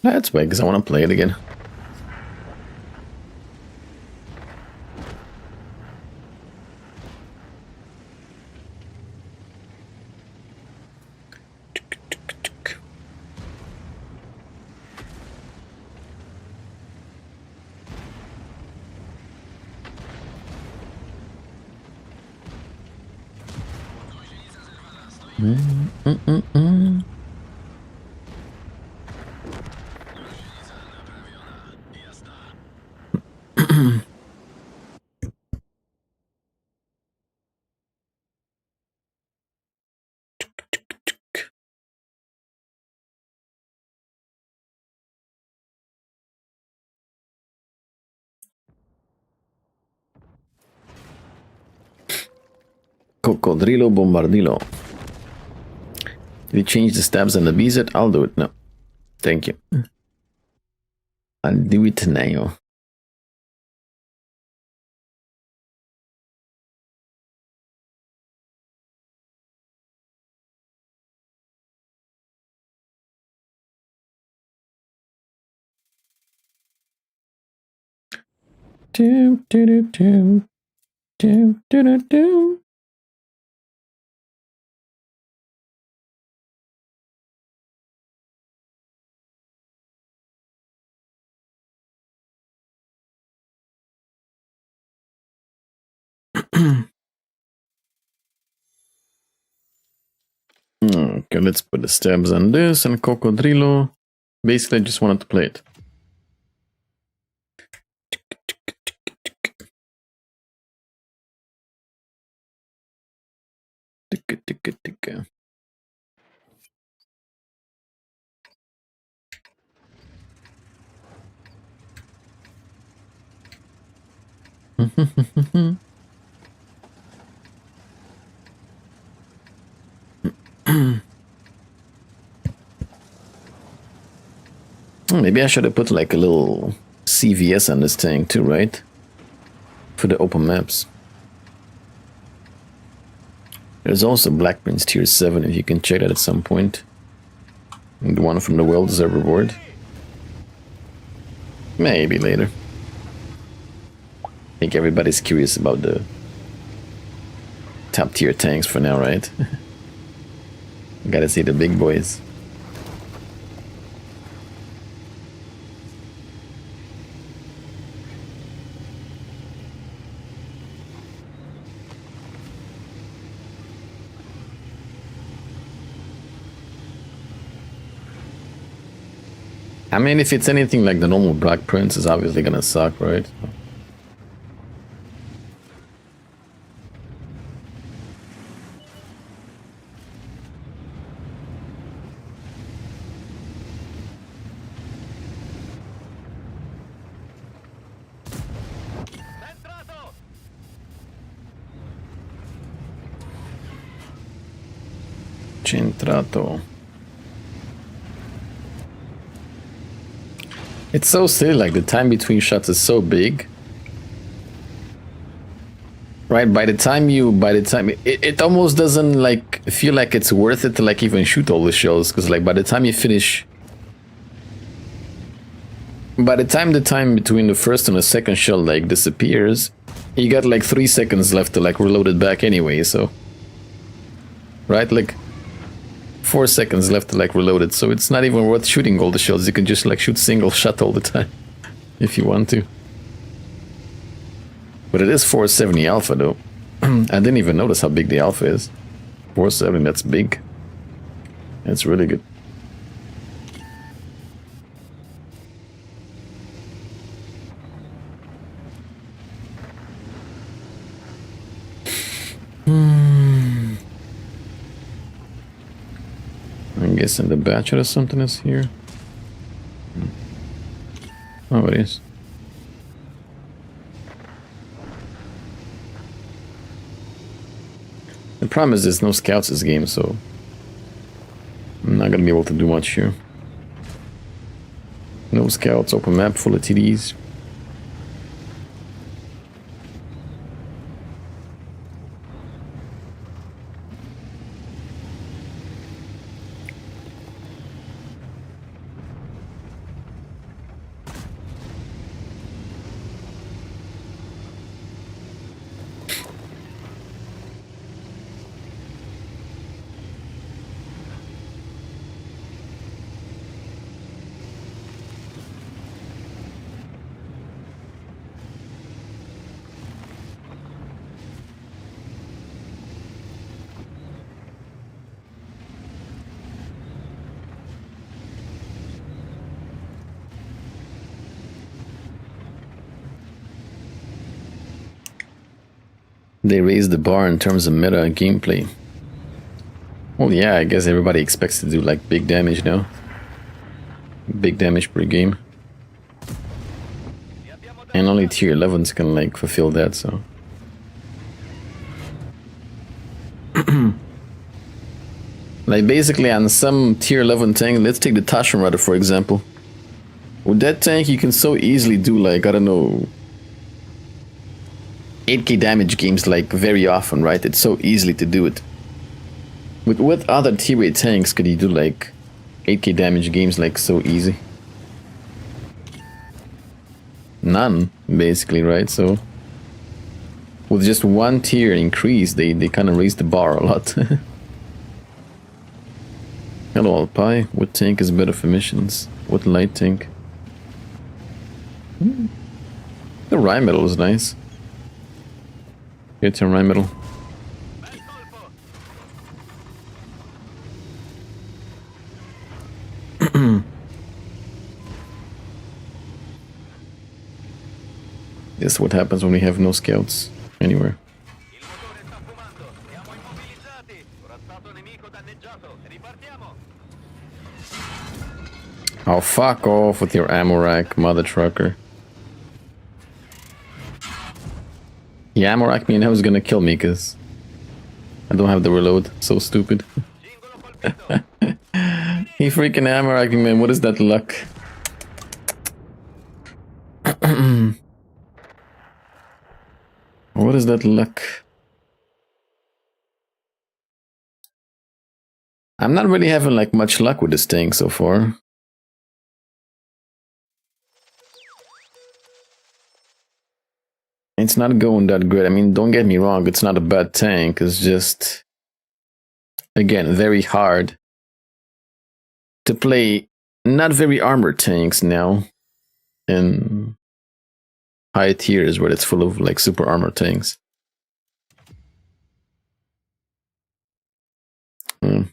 That's why, because I want to play it again. Cocodrilo Bombardilo. Did you change the stabs and the BZ? I'll do it now. Thank you. I'll do it now. Do, do, do, do. Do, do, do, do. Okay, let's put the stabs on this and Cocodrilo. Basically, I just wanted to play it. Maybe I should have put like a little CVS on this tank too, right? For the open maps. There's also Black Prince Tier 7 if you can check that at some point. And the one from the Well-Deserved Reward. Maybe later. I think everybody's curious about the top tier tanks for now, right? Gotta see the big boys. I mean, if it's anything like the normal Black Prince, it's obviously gonna suck, right? Centrato. It's so silly, like the time between shots is so big. Right, by the time it almost doesn't like feel like it's worth it to like even shoot all the shells, because like by the time you finish, by the time between the first and the second shell like disappears, you got like 3 seconds left to like reload it back anyway, so right, like 4 seconds left to like reload it, so it's not even worth shooting all the shells. You can just like shoot single shot all the time if you want to. But it is 470 alpha though. I didn't even notice how big the alpha is. 470, that's big. That's really good. I'm guessing the Bachelor or something is here. Oh, it is. The problem is there's no scouts this game, so I'm not gonna be able to do much here. No scouts, open map full of TDs. They raised the bar in terms of meta and gameplay. Well, yeah, I guess everybody expects to do like big damage now. Big damage per game. And only tier 11s can like fulfill that, so. Like basically on some tier 11 tank, let's take the Tashin Rudder for example. With that tank you can so easily do like, I don't know, 8k damage games like very often, right? It's so easily to do it. With what other tier 8 tanks could you do like 8k damage games like so easy? None, basically, right? So with just one tier increase, they kind of raised the bar a lot. Hello Alpi, what tank is better for missions? What light tank? The Rhine Metal is nice. Get your right middle. This is what happens when we have no scouts anywhere. Il motore sta fumando. Siamo immobilizzati. Corazzato nemico danneggiato. Ripartiamo. Oh, fuck off with your ammo rack, mother trucker. The ammo rack me now is gonna kill me because I don't have the reload. So stupid. He freaking ammo racked me, man. What is that luck? What is that luck? I'm not really having like much luck with this thing so far. It's not going that good. I mean, don't get me wrong, it's not a bad tank. It's just, again, very hard to play not very armored tanks now in high tiers where it's full of like super armored tanks. Mm.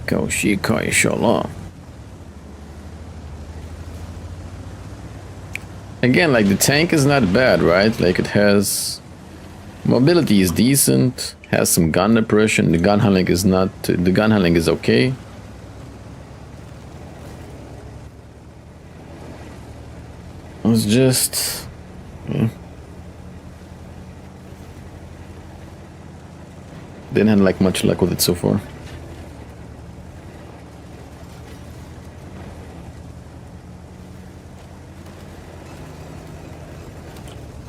狗戏开始了。Again, like the tank is not bad, right? Like it has mobility is decent, has some gun depression. The gun handling is not. The gun handling is okay. It's just, yeah. Didn't have like much luck with it so far.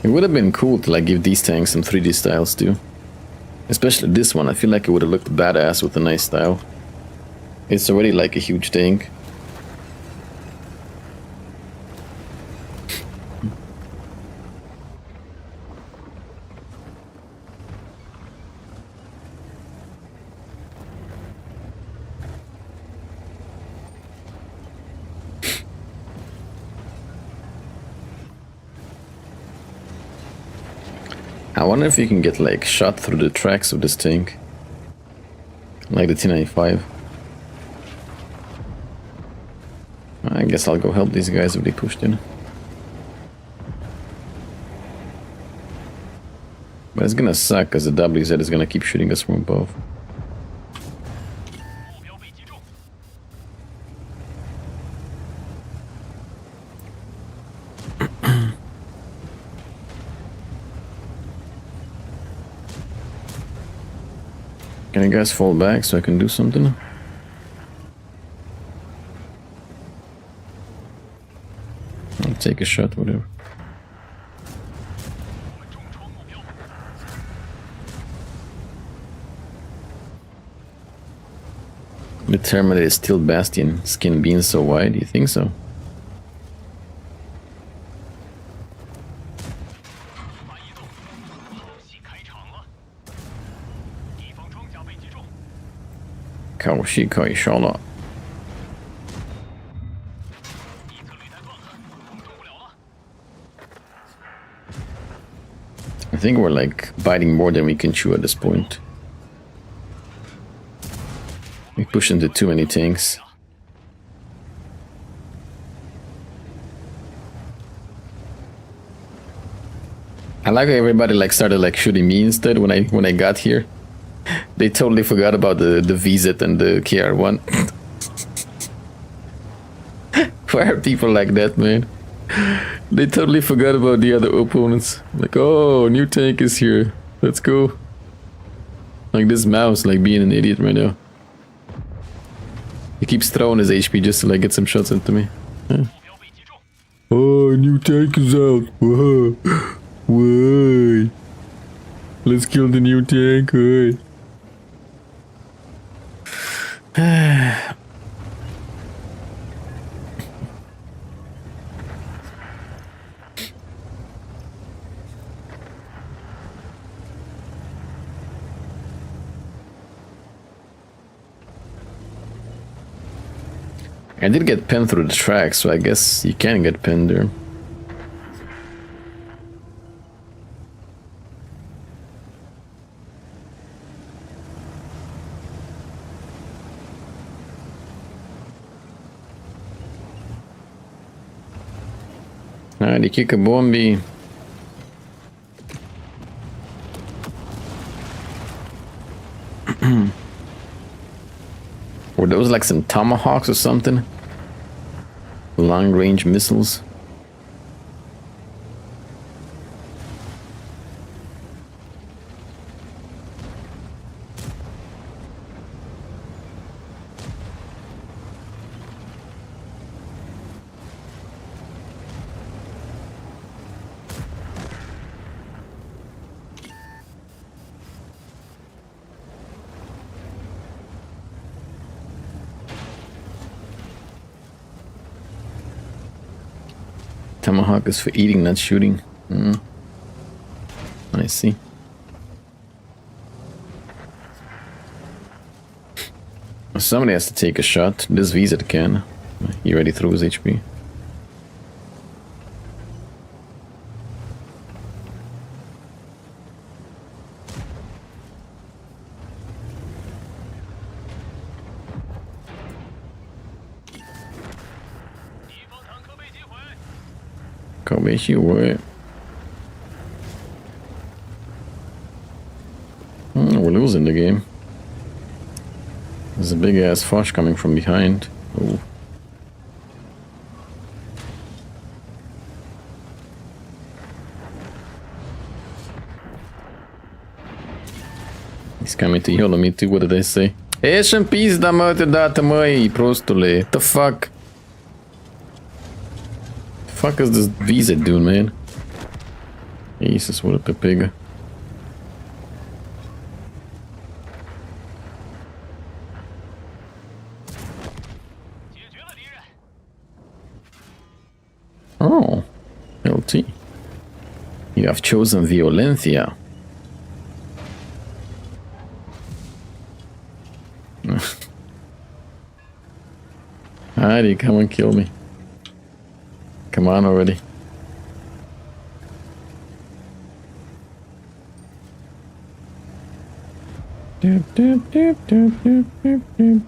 It would have been cool to like give these tanks some 3D styles too. Especially this one, I feel like it would have looked badass with a nice style. It's already like a huge tank. I wonder if you can get like shot through the tracks of this tank, like the T-95. I guess I'll go help these guys if they pushed in. But it's gonna suck because the WZ is gonna keep shooting us from above. Can you guys fall back so I can do something? I'll take a shot, whatever. The Terminator is still Bastion, skin being so wide, do you think so? I think we're like biting more than we can chew at this point. We push into too many tanks. I like how everybody like started like shooting me instead when I got here. They totally forgot about the VZ and the KR1. Why are people like that, man? They totally forgot about the other opponents. Like, oh, new tank is here. Let's go. Like this mouse, like being an idiot right now. He keeps throwing his HP just to like get some shots into me. Yeah. Oh, new tank is out. Whoa. Why? Let's kill the new tank. I did get pinned through the tracks, so I guess you can get pinned there. Alright, die kick a bombi. Were those like some tomahawks or something? Long range missiles? Tomahawk is for eating, not shooting. I see. Somebody has to take a shot. This VZ can. He already threw his HP. We're losing the game. There's a big ass Foch coming from behind. Oh. He's coming to heal me too, what did I say? Ești în pizda, mă, deodată, măi, prostule. The fuck? The fuck is this visa doing, man? Jesus, what a pig. Oh, LT. You have chosen Violencia. Alrighty, come and kill me. Come on already. Doop, doop, doop, doop, doop, doop, doop.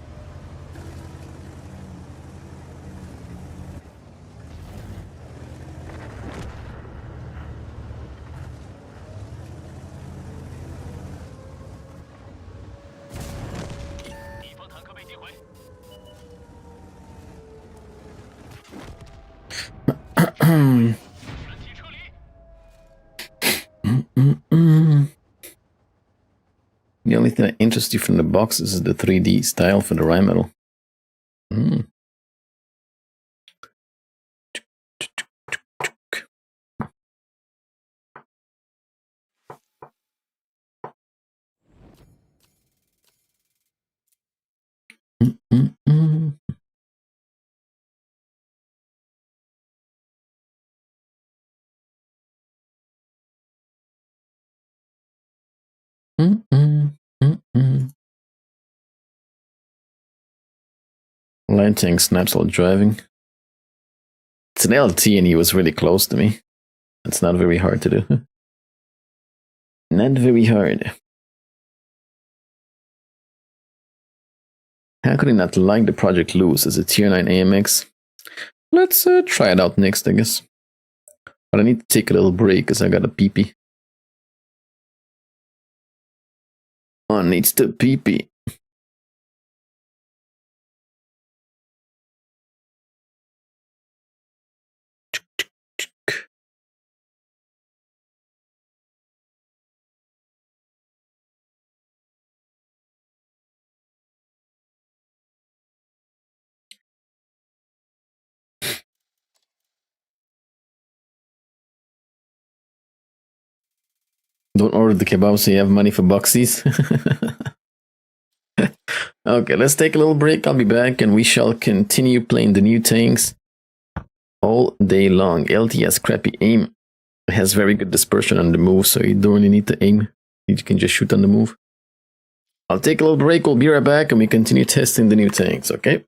The only thing that interests you from the box is the 3D style for the Rhine metal. Line tank snaps while driving. It's an LT and he was really close to me. It's not very hard to do. Not very hard. How could he not like the Project Loose as a tier 9 AMX? Let's try it out next, I guess. But I need to take a little break because I got a pee-pee. One needs to pee-pee. Don't order the kebab so you have money for boxies. Okay, let's take a little break. I'll be back and we shall continue playing the new tanks all day long. LT has crappy aim. It has very good dispersion on the move, so you don't really need to aim. You can just shoot on the move. I'll take a little break. We'll be right back and we continue testing the new tanks, okay?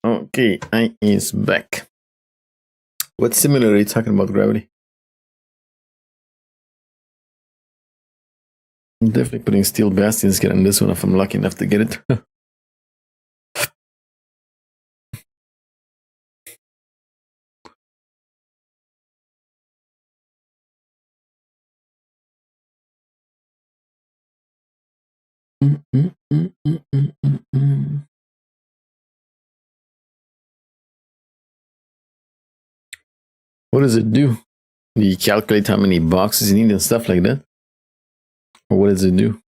Okay, I is back. What simulator are you talking about, Gravity? I'm definitely putting Steel Bastion's skin on this one if I'm lucky enough to get it. What does it do? Do you calculate how many boxes you need and stuff like that? Or what does it do?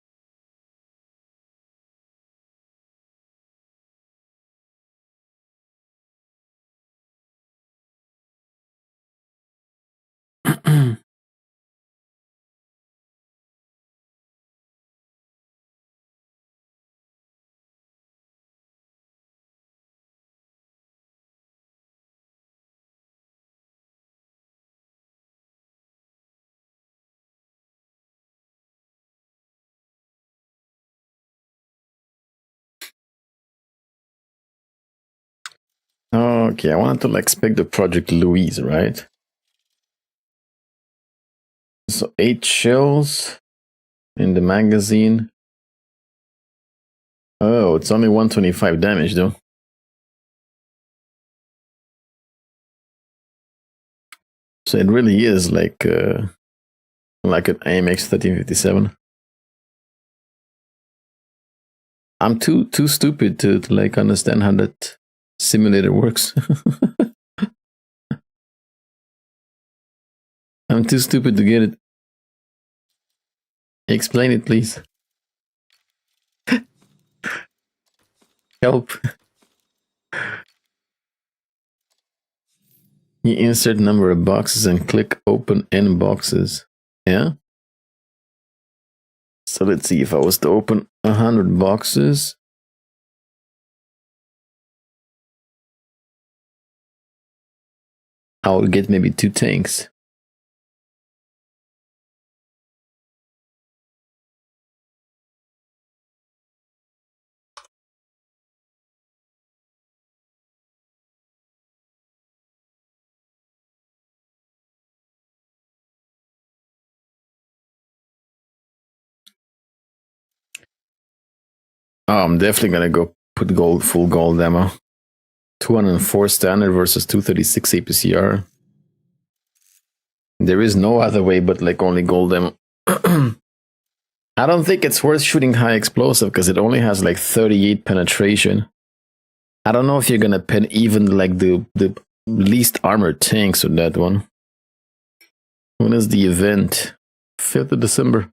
Okay, I wanted to like spec the Project Louise, right? So 8 shells in the magazine. Oh, it's only 125 damage though. So it really is like an AMX 1357. I'm too stupid to like understand how that simulator works. I'm too stupid to get it. Explain it, please. Help. You insert number of boxes and click open N boxes. Yeah? So let's see, if I was to open 100 boxes. I would get maybe 2 tanks. Oh, I'm definitely gonna go put full gold ammo. 204 standard versus 236 APCR. There is no other way but like only gold ammo. I don't think it's worth shooting high explosive because it only has like 38 penetration. I don't know if you're gonna pen even like the least armored tanks with that one. When is the event? 5th of December.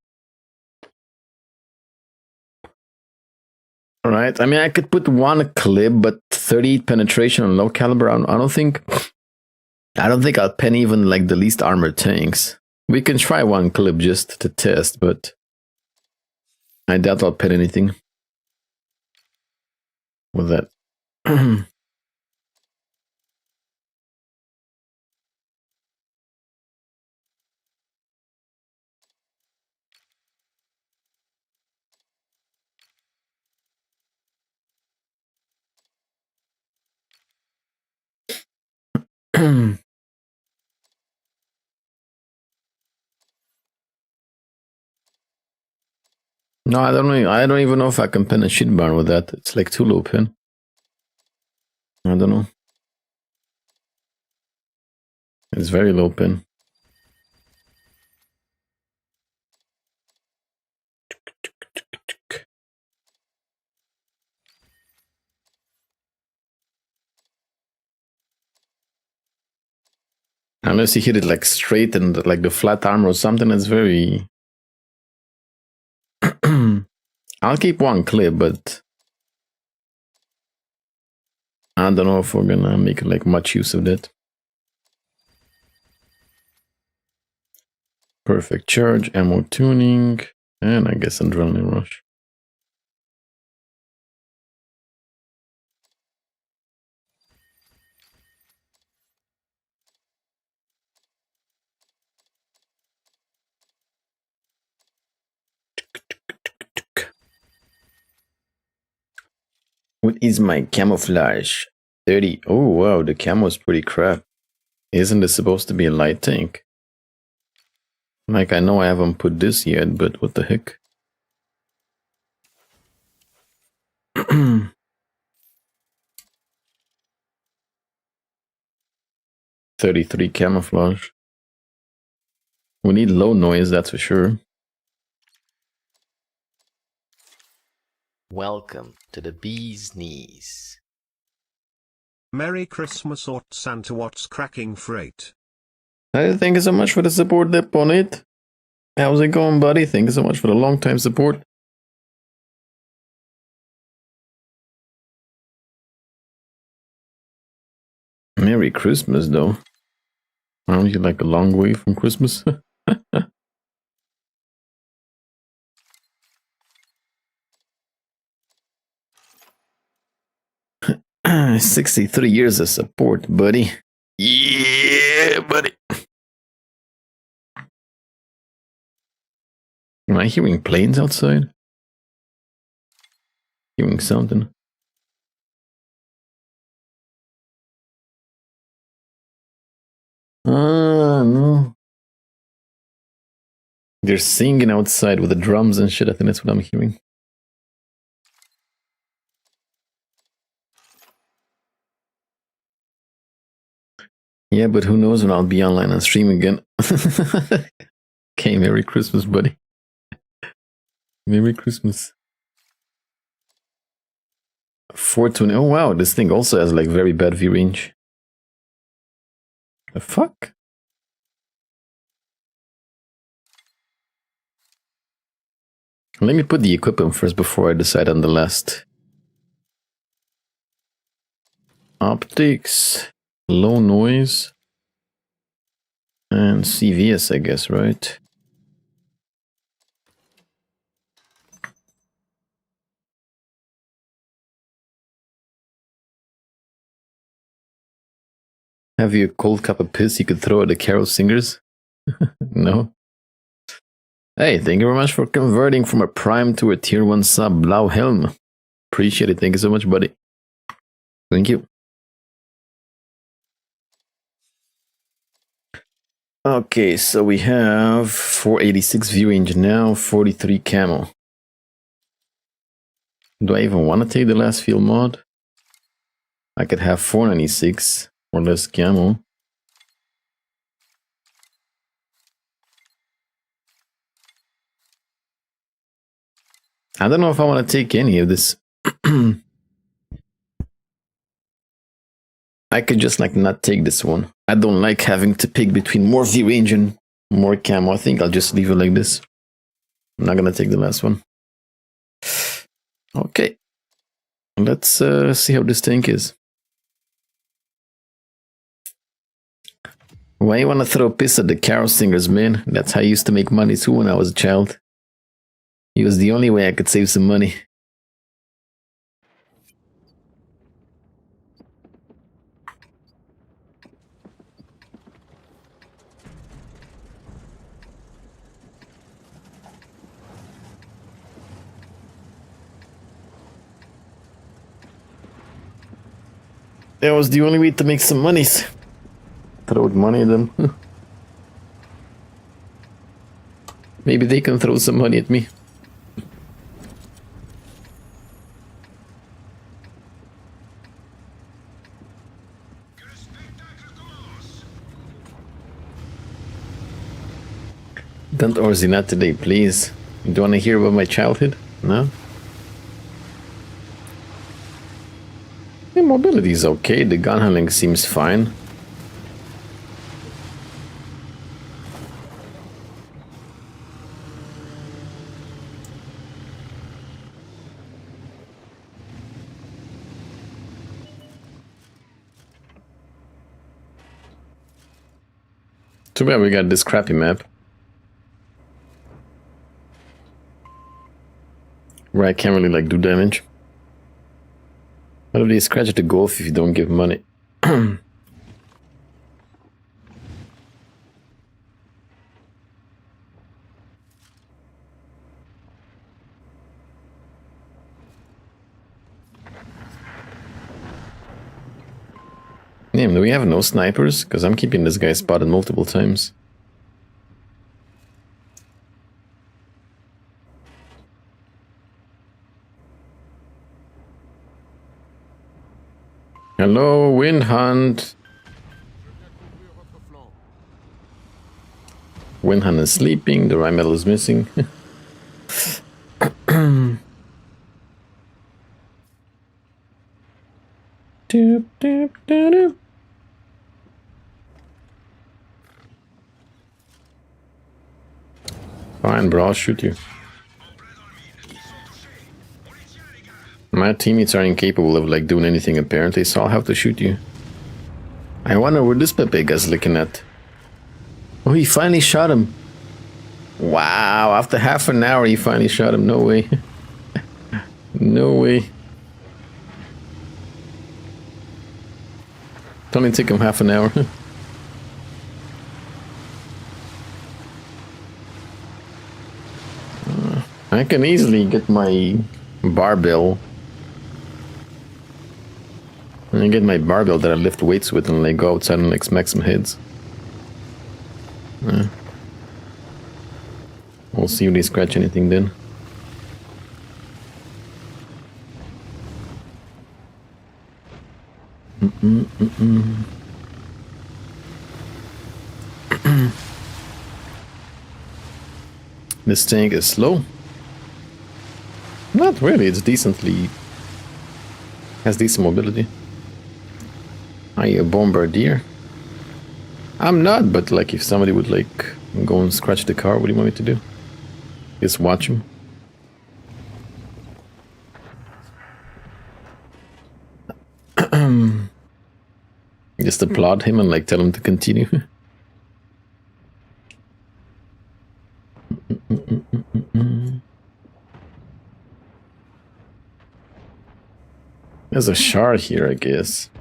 All right. I mean, I could put 1 clip, but 38 penetration on low caliber. I don't think I'll pen even like the least armored tanks. We can try 1 clip just to test, but I doubt I'll pen anything with that. No, I don't know. I don't even know if I can pen a shit barn with that. It's like too low pin. I don't know. It's very low pin. Unless you hit it like straight and like the flat armor or something, it's very... I'll keep 1 clip, but I don't know if we're gonna make like much use of that. Perfect charge, ammo tuning, and I guess adrenaline rush. What is my camouflage? 30. Oh, wow, the camo's pretty crap. Isn't this supposed to be a light tank? Like, I know I haven't put this yet, but what the heck? 33 camouflage. We need low noise, that's for sure. Welcome to the bee's knees. Merry Christmas, Ort Santa. What's cracking freight? Hey, thank you so much for the support, Dip on it. How's it going, buddy? Thank you so much for the long time support. Merry Christmas, though. Aren't you like a long way from Christmas? 63 years of support, buddy. Yeah, buddy. Am I hearing planes outside? Hearing something. Ah, no. They're singing outside with the drums and shit. I think that's what I'm hearing. Yeah, but who knows when I'll be online and stream again. Okay, Merry Christmas, buddy. Merry Christmas. 420. Oh, wow, this thing also has like very bad view range. The fuck? Let me put the equipment first before I decide on the last. Optics, low noise, and CVS, I guess, right? Have you a cold cup of piss you could throw at the carol singers? No? Hey, thank you very much for converting from a Prime to a Tier 1 sub, Blau Helm. Appreciate it. Thank you so much, buddy. Thank you. Okay, so we have 486 view range now, 43 camo. Do I even want to take the last field mod? I could have 496 or less camo. I don't know if I want to take any of this. I could just like not take this one. I don't like having to pick between more view range and more camo. I think I'll just leave it like this. I'm not gonna take the last one. Okay. Let's see how this tank is. Why you wanna throw piss at the carol singers, man? That's how I used to make money too when I was a child. It was the only way I could save some money. That was the only way to make some monies. Throw money at them. Maybe they can throw some money at me. Don't Orzina today, please. You don't want to hear about my childhood? No? The mobility is okay, the gun handling seems fine. Too bad we got this crappy map. Where I can't really like do damage. What if they scratch at the golf if you don't give money? Damn, do we have no snipers? Because I'm keeping this guy spotted multiple times. Hello, Wind Hunt. Wind Hunt is sleeping, the rhyme metal is missing. Doop, doop, doop. Fine, bro, I'll shoot you. My teammates are incapable of like doing anything apparently, so I'll have to shoot you. I wonder what this Pepe guy's looking at. Oh, he finally shot him. Wow, after half an hour he finally shot him. No way. No way. It only took him half an hour. I can easily get my barbell. I get my barbell that I lift weights with and like go outside and like smack some heads. We'll see if they scratch anything then. This tank is slow. Not really, it's decently... has decent mobility. Are you a bombardier? I'm not, but like if somebody would like go and scratch the car, what do you want me to do? Just watch him. Just applaud him and like tell him to continue. There's a shard here, I guess.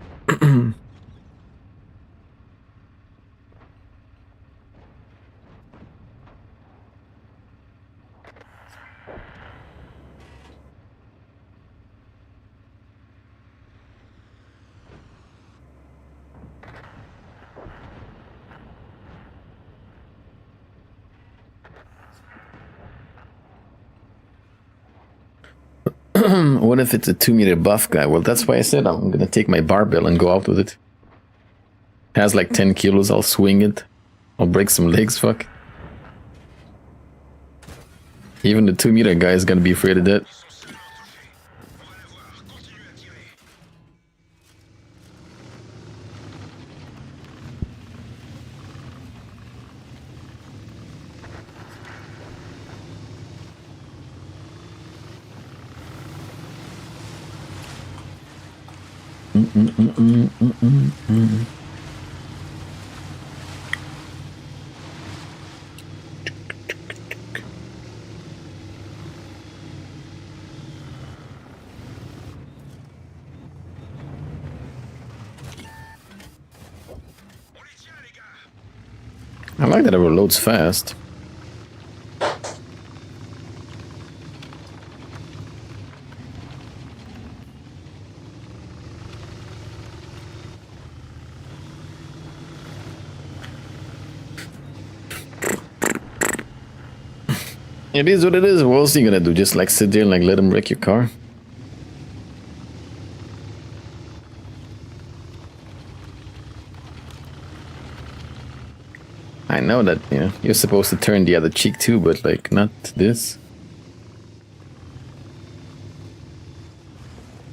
What if it's a 2-meter buff guy? Well, that's why I said I'm gonna take my barbell and go out with it. Has like 10 kilos, I'll swing it. I'll break some legs, fuck. Even the 2-meter guy is gonna be afraid of that. I like that it reloads fast. It is what it is. What else are you gonna do? Just like sit there and like let him wreck your car? I know that, you know, you're supposed to turn the other cheek too, but like not this.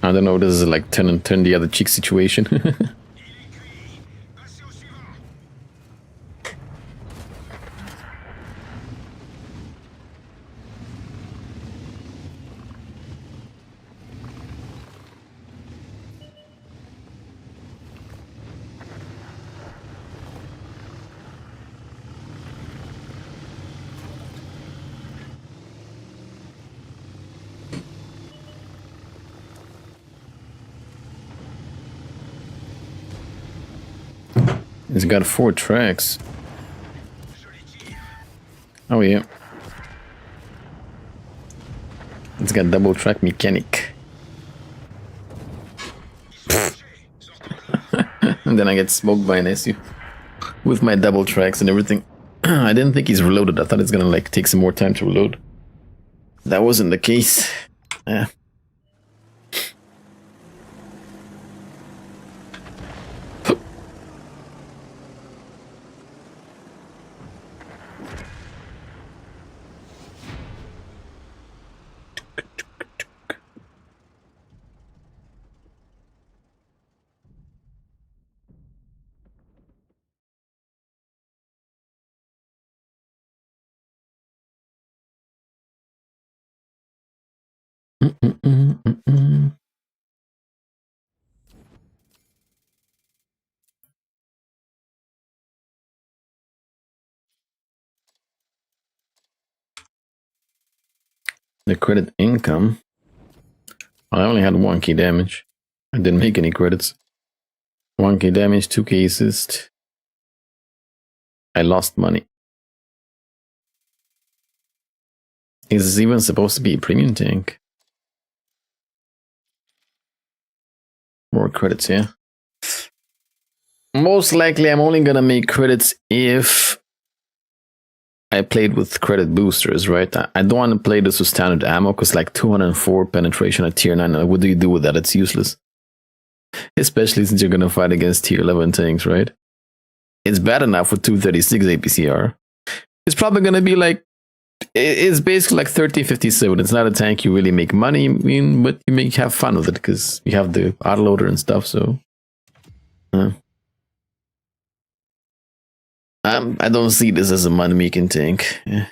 I don't know, this is like turn the other cheek situation. It's got 4 tracks. Oh yeah. It's got double track mechanic. And then I get smoked by an SU with my double tracks and everything. I didn't think he's reloaded. I thought it's gonna like take some more time to reload. That wasn't the case. Yeah. The credit income. I only had 1k damage. I didn't make any credits. 1k damage, 2k assist. I lost money. Is this even supposed to be a premium tank? More credits, yeah. Most likely I'm only gonna make credits if I played with credit boosters, right? I don't want to play this with standard ammo because like 204 penetration at tier 9. What do you do with that? It's useless. Especially since you're gonna fight against tier 11 tanks, right? It's bad enough with 236 APCR. It's probably gonna be like, it's basically like 1357. It's not a tank you really make money in, but you make have fun with it because you have the autoloader and stuff. So I don't see this as a money making tank. Yeah.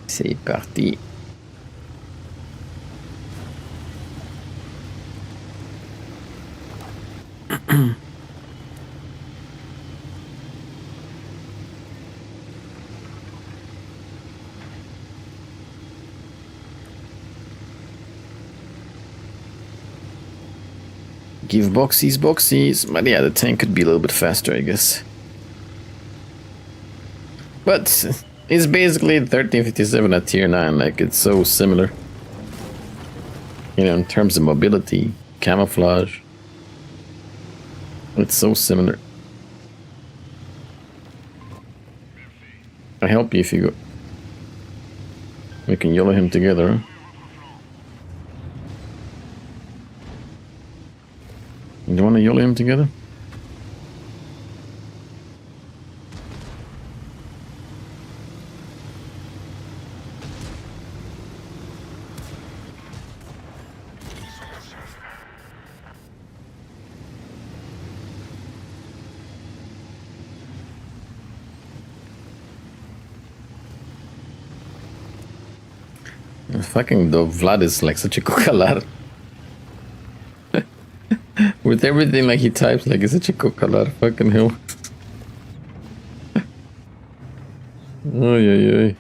C'est parti. Give boxies. But yeah, the tank could be a little bit faster, I guess. But it's basically 1357 at tier 9, like it's so similar. You know, in terms of mobility, camouflage. It's so similar. I help you if you go. We can yellow him together. Huh? You want to yellow him together? Fucking the Vlad is like such a cocalar. With everything like he types, like he's such a cocalar. Fucking hell. Oy, oy, oy.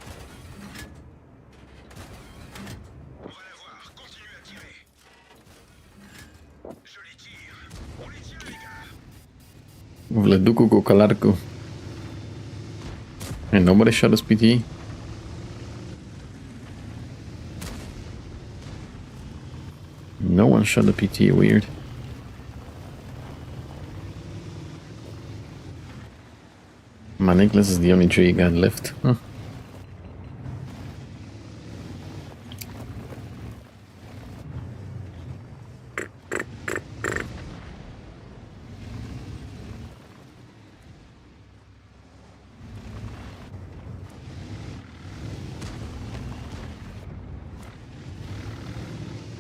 Vladuku cocalarco. And nobody shot his PT. No one shot the PT, weird. My Nicholas is the only tree got left. Huh.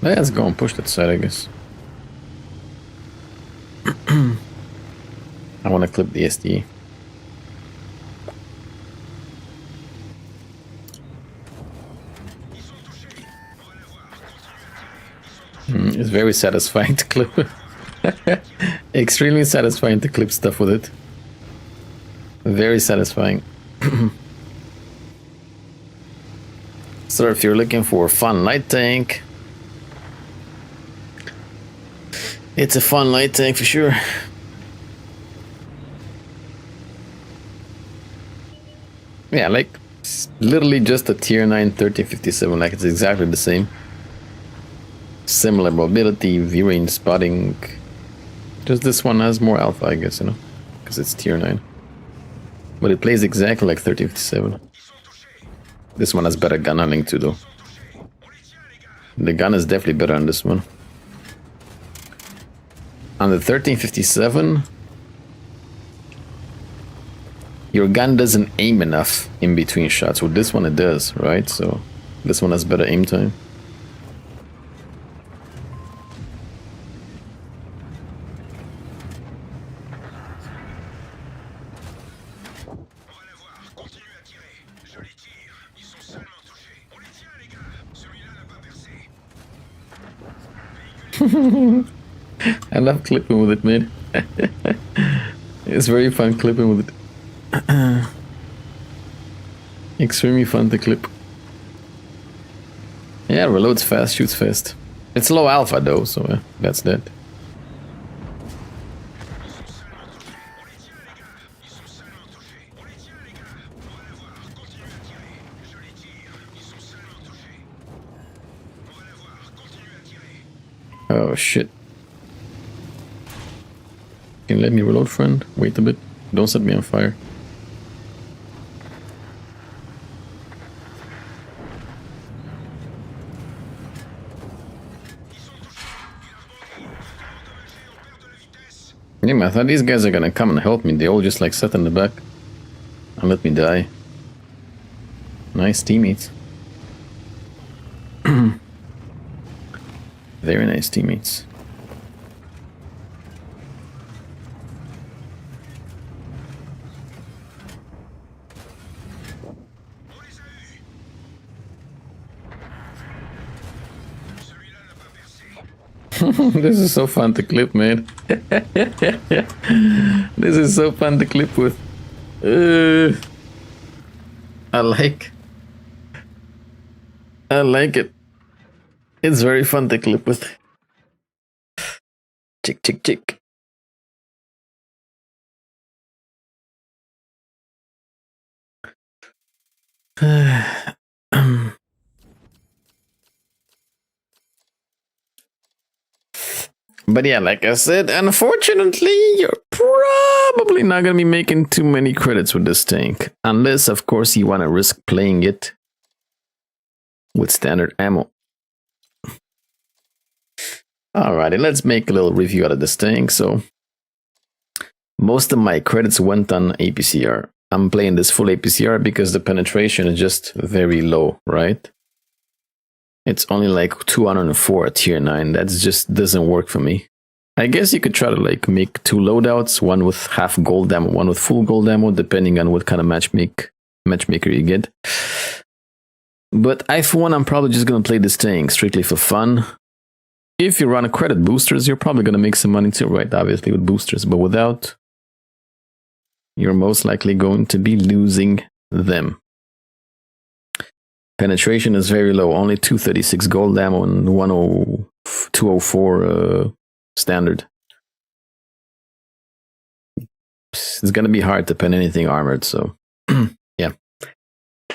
Let's go and push that side, I guess. I want to clip the SD. It's very satisfying to clip. Extremely satisfying to clip stuff with it. Very satisfying. So if you're looking for a fun light tank, it's a fun light tank for sure. Yeah, like it's literally just a tier 9 1357, like it's exactly the same. Similar mobility, V-range spotting. Just this one has more alpha, I guess, you know, because it's tier 9. But it plays exactly like 1357. This one has better gun handling too, though. The gun is definitely better on this one. On the 1357, your gun doesn't aim enough in between shots. With this one it does, right? So this one has better aim time. I love clipping with it, man. It's very fun clipping with it. Extremely fun to clip. Yeah, reloads fast, shoots fast. It's low alpha though, so that's that. Oh shit. Can you let me reload, friend? Wait a bit. Don't set me on fire. Yeah, man, I thought these guys are gonna come and help me. They all just like sat in the back and let me die. Nice teammates. Very nice teammates. This is so fun to clip, man. This is so fun to clip with. I like it. It's very fun to clip with. Chick, chick, chick. But yeah, like I said, unfortunately, you're probably not gonna be making too many credits with this tank. Unless, of course, you want to risk playing it with standard ammo. Alrighty, let's make a little review out of this tank. So, most of my credits went on APCR. I'm playing this full APCR because the penetration is just very low, right? It's only like 204 at tier 9. That just doesn't work for me. I guess you could try to like make two loadouts, one with half gold ammo, one with full gold ammo, depending on what kind of matchmaker you get. But I, for one, I'm probably just going to play this tank strictly for fun. If you run a credit boosters, you're probably going to make some money too, right? Obviously with boosters, but without, you're most likely going to be losing them. Penetration is very low, only 236 gold ammo and 204 standard. It's going to be hard to pen anything armored, so yeah.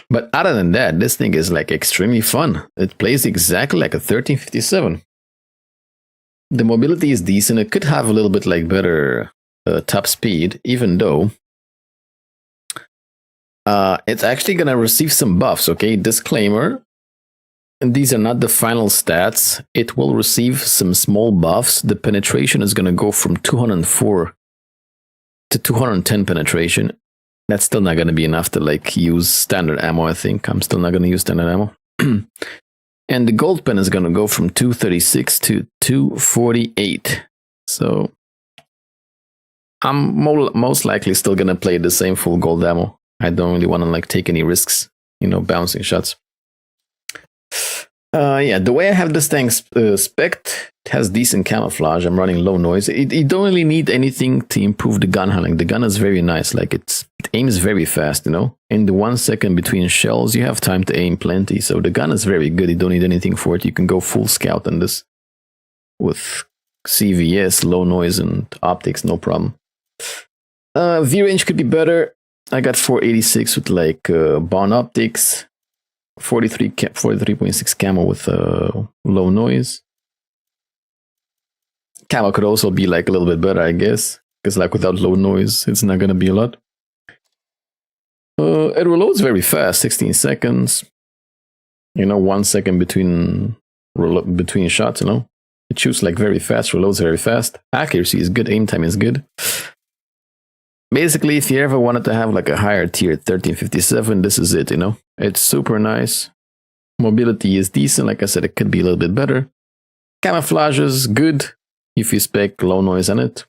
But other than that, this thing is like extremely fun. It plays exactly like a 1357. The mobility is decent. It could have a little bit like better top speed, even though it's actually going to receive some buffs, okay? Disclaimer, and these are not the final stats. It will receive some small buffs. The penetration is going to go from 204 to 210 penetration. That's still not going to be enough to like use standard ammo, I think. I'm still not going to use standard ammo. And the gold pen is going to go from 236 to 248. So I'm most likely still going to play the same full gold ammo. I don't really want to like take any risks, you know, bouncing shots. Yeah, the way I have this tank spec'd, it has decent camouflage. I'm running low noise. You don't really need anything to improve the gun handling. The gun is very nice. Like it aims very fast, you know. In the 1 second between shells, you have time to aim plenty. So the gun is very good. You don't need anything for it. You can go full scout on this with CVS, low noise, and optics, no problem. V range could be better. I got 486 with like Bond optics. 43.6 camo with low noise. Camo could also be like a little bit better, I guess, because like without low noise, it's not gonna be a lot. It reloads very fast, 16 seconds. You know, 1 second between shots. You know, it shoots like very fast, reloads very fast. Accuracy is good, aim time is good. Basically, if you ever wanted to have like a higher tier 1357, this is it, you know. It's super nice. Mobility is decent. Like I said, it could be a little bit better. Camouflage is good if you spec low noise on it.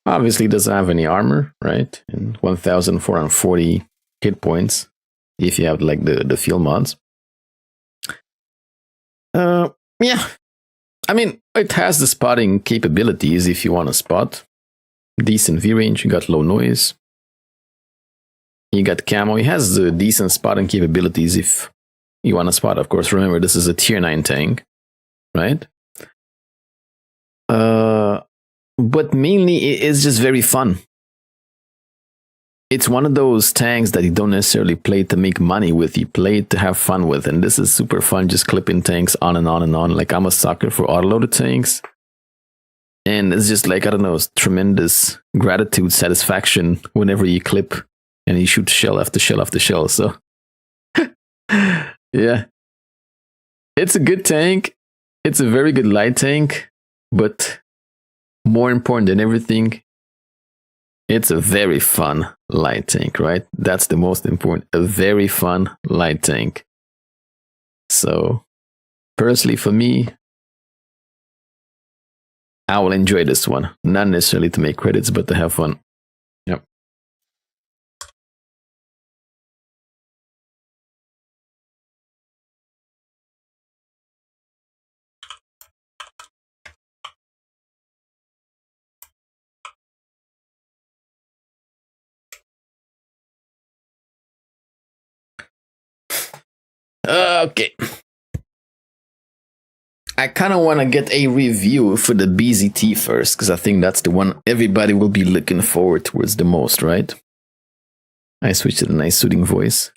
Obviously, it doesn't have any armor, right? And 1,440 hit points if you have like the field mods. Yeah. I mean, it has the spotting capabilities if you want to spot. Decent V range, you got low noise. You got camo. It has the decent spotting capabilities if you want to spot, of course. Remember, this is a tier 9 tank, right? But mainly, it's just very fun. It's one of those tanks that you don't necessarily play to make money with. You play to have fun with. And this is super fun, just clipping tanks on and on and on. Like, I'm a sucker for autoloaded tanks. And it's just like, I don't know, tremendous gratitude, satisfaction whenever you clip and you shoot shell after shell after shell. So, yeah. It's a good tank. It's a very good light tank. But more important than everything, it's a very fun light tank, right? That's the most important. A very fun light tank. So, personally for me, I will enjoy this one. Not necessarily to make credits, but to have fun. Yep. Okay. I kind of want to get a review for the BZT first, because I think that's the one everybody will be looking forward towards the most, right? I switched to the nice soothing voice.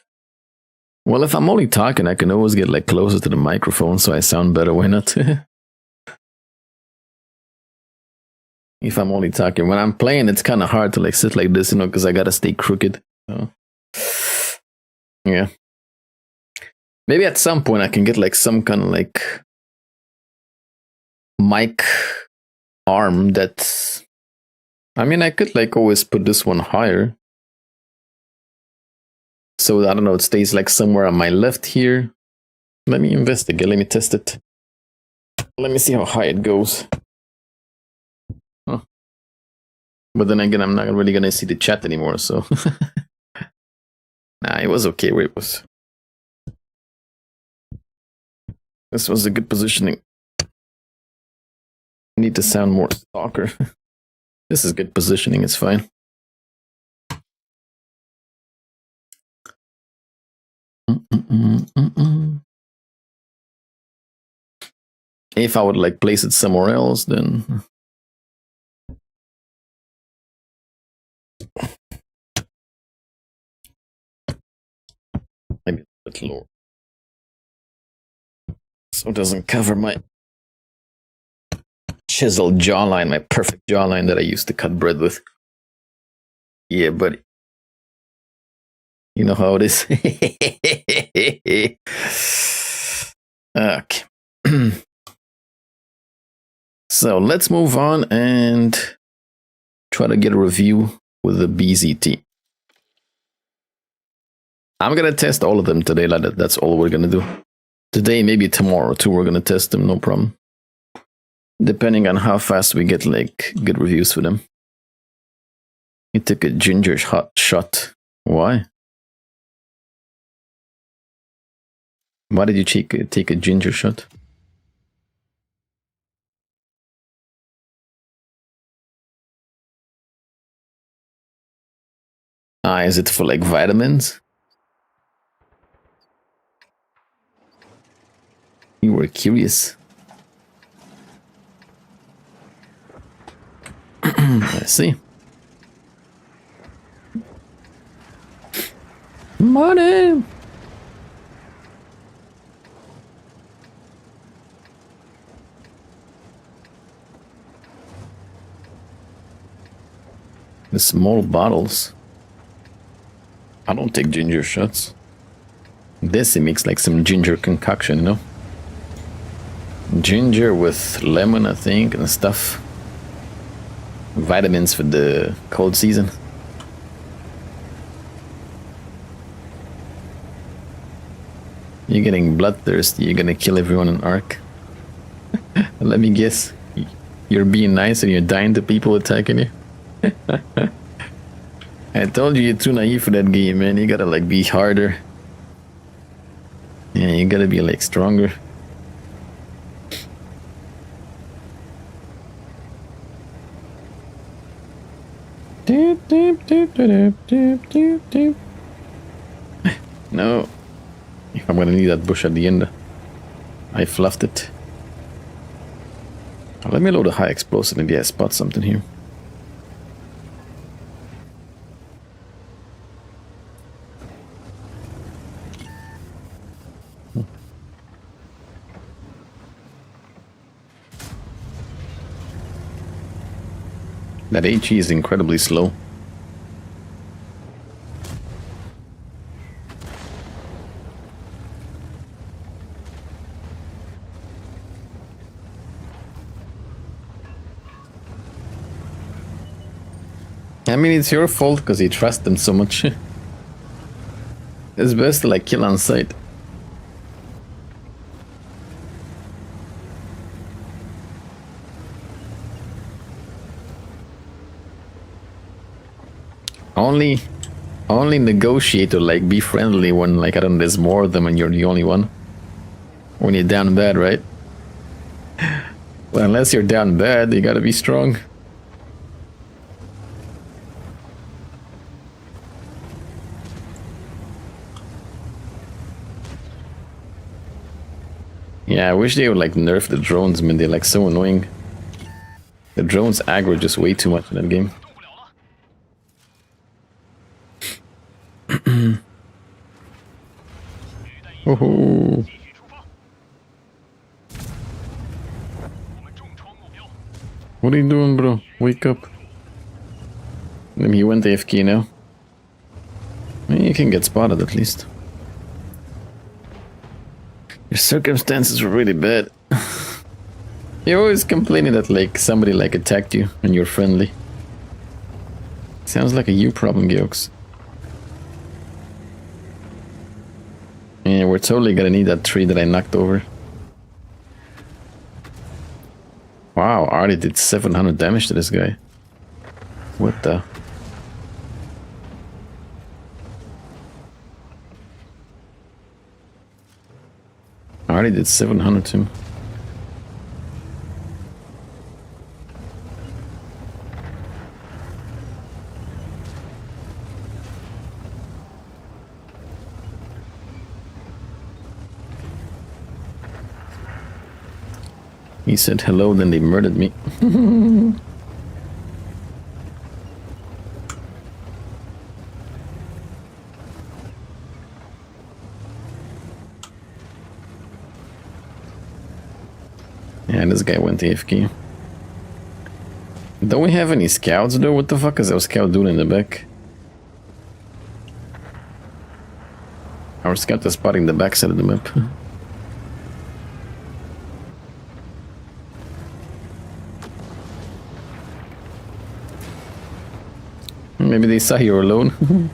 Well, if I'm only talking, I can always get like closer to the microphone so I sound better. Why not? If I'm only talking. When I'm playing, it's kind of hard to like sit like this, you know, because I got to stay crooked. So, yeah. Maybe at some point I can get like some kind of like mic arm that's, I mean, I could like always put this one higher. So I don't know, it stays like somewhere on my left here. Let me investigate, let me test it. Let me see how high it goes. Huh. But then again, I'm not really gonna see the chat anymore, so. Nah, it was okay where it was. This was a good positioning. Need to sound more stalker. This is good positioning, it's fine. If I would like place it somewhere else, then maybe a bit lower, so it doesn't cover my chiseled jawline, my perfect jawline that I used to cut bread with. Yeah, buddy. You know how it is. Okay. So let's move on and try to get a review with the BZT. I'm going to test all of them today. Like that's all we're going to do. Today, maybe tomorrow too, we're going to test them, no problem. Depending on how fast we get like good reviews for them. You took a ginger hot shot. Why? Why did you take a ginger shot? Ah, is it for like vitamins? You were curious. I see. Money! The small bottles. I don't take ginger shots. This makes like some ginger concoction, you know? Ginger with lemon, I think, and stuff. Vitamins for the cold season. You're getting bloodthirsty. You're gonna kill everyone in Ark. Let me guess. You're being nice and you're dying to people attacking you. I told you you're too naive for that game, man. You gotta like be harder. Yeah, you gotta be like stronger. No. If I'm gonna need that bush at the end, I fluffed it. Let me load a high explosive. Maybe I spot something here. That HE is incredibly slow. I mean, it's your fault because you trust them so much. It's best to like kill on sight. Only negotiate to like be friendly when like I don't know there's more of them and you're the only one. When you're down bad, right? Well, unless you're down bad, you gotta be strong. Yeah, I wish they would like nerf the drones, man. They're like so annoying. The drones aggro just way too much in that game. Oh, what are you doing, bro? Wake up. He went AFK now. You can get spotted at least. Your circumstances were really bad. You're always complaining that like somebody like attacked you and you're friendly. Sounds like a you problem, Geox. Yeah, we're totally gonna need that tree that I knocked over. Wow, I already did 700 damage to this guy. What the? I already did 700 to him. He said hello, then they murdered me. Yeah, this guy went AFK. Don't we have any scouts though? What the fuck is our scout doing in the back? Our scout is spotting the backside of the map. Maybe they saw you were alone.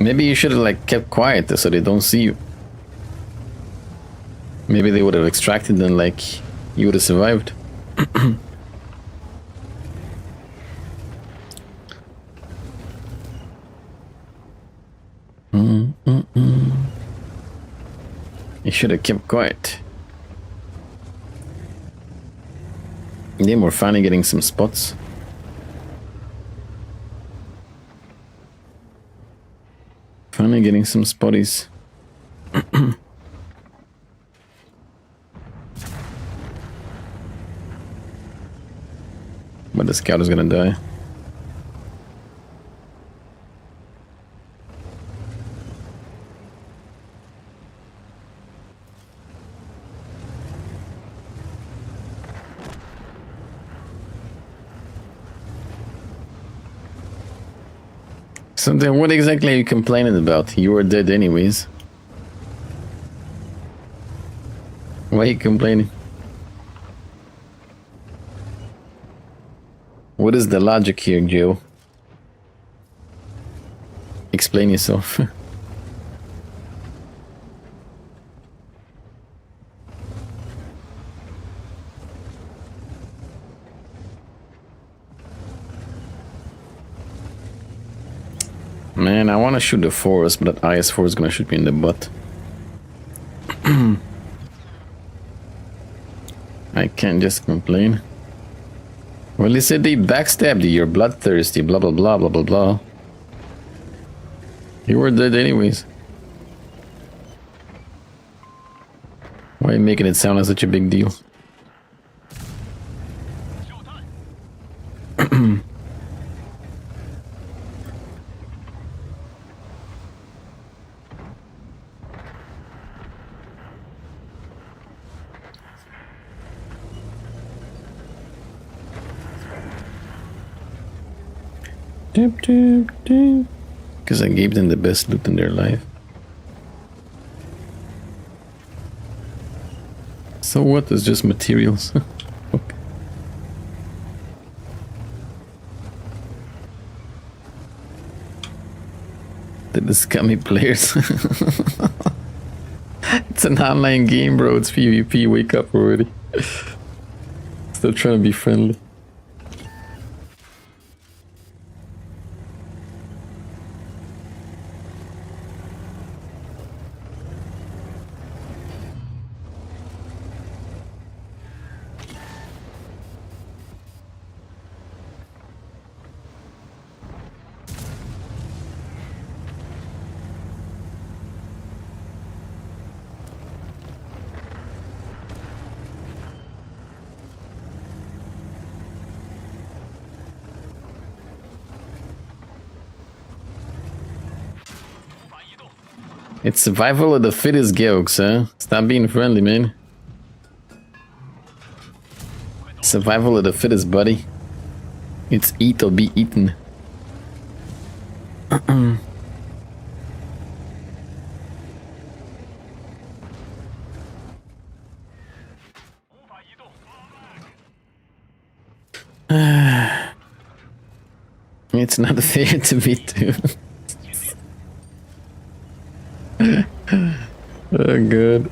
Maybe you should have like kept quiet so they don't see you. Maybe they would have extracted and like you would have survived. You should have kept quiet. Then we're finally getting some spots. Finally getting some spotties. But the scout is gonna die. So then what exactly are you complaining about? You were dead anyways. Why are you complaining? What is the logic here, Joe? Explain yourself. Man, I want to shoot the forest, but that IS-4 is gonna shoot me in the butt. I can't just complain. Well, they said they backstabbed you, you're bloodthirsty, blah blah blah blah blah blah. You were dead anyways. Why are you making it sound like such a big deal? Because I gave them the best loot in their life. So what? It's just materials. Okay. The scummy players. It's an online game, bro. It's PvP. Wake up already. Still trying to be friendly. It's survival of the fittest, Geox, huh? Stop being friendly, man. Survival of the fittest, buddy. It's eat or be eaten. It's not fair to me too. Oh, good.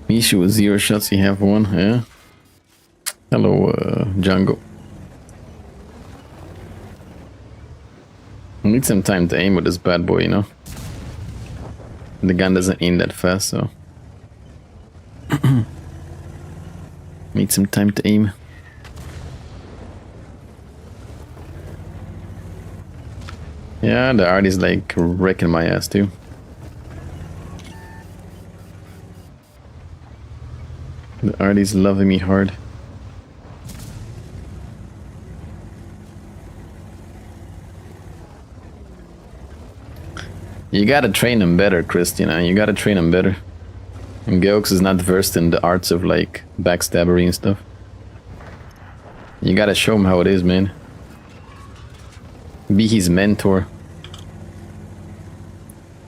Mishu with 0 shots, you have 1, yeah? Hello, Django. I need some time to aim with this bad boy, you know? The gun doesn't aim that fast, so... Need some time to aim. Yeah, the art is like wrecking my ass too. The art is loving me hard. You gotta train him better, Christina. You gotta train him better. And Geox is not versed in the arts of like backstabbery and stuff. You gotta show him how it is, man. Be his mentor.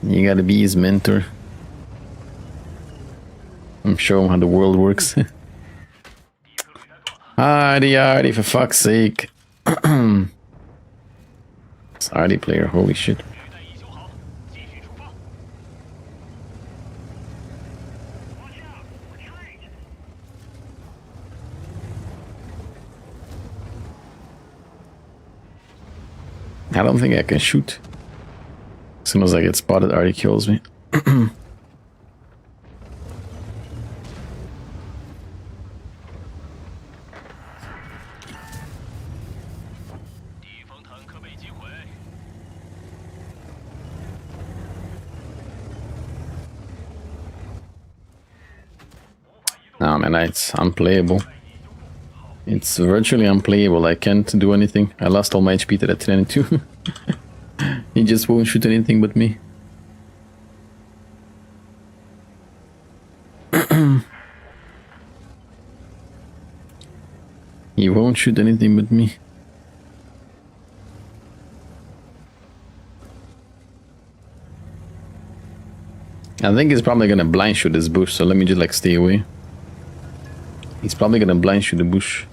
You gotta be his mentor. show him how the world works. Artie, for fuck's sake. It's Artie player, holy shit. I don't think I can shoot. As soon as I get spotted, Artie kills me. No man, it's unplayable. It's virtually unplayable. I can't do anything. I lost all my HP to that 22. He just won't shoot anything but me. He won't shoot anything but me. I think he's probably gonna blind shoot this bush, so let me just like stay away. He's probably gonna blind shoot the bush.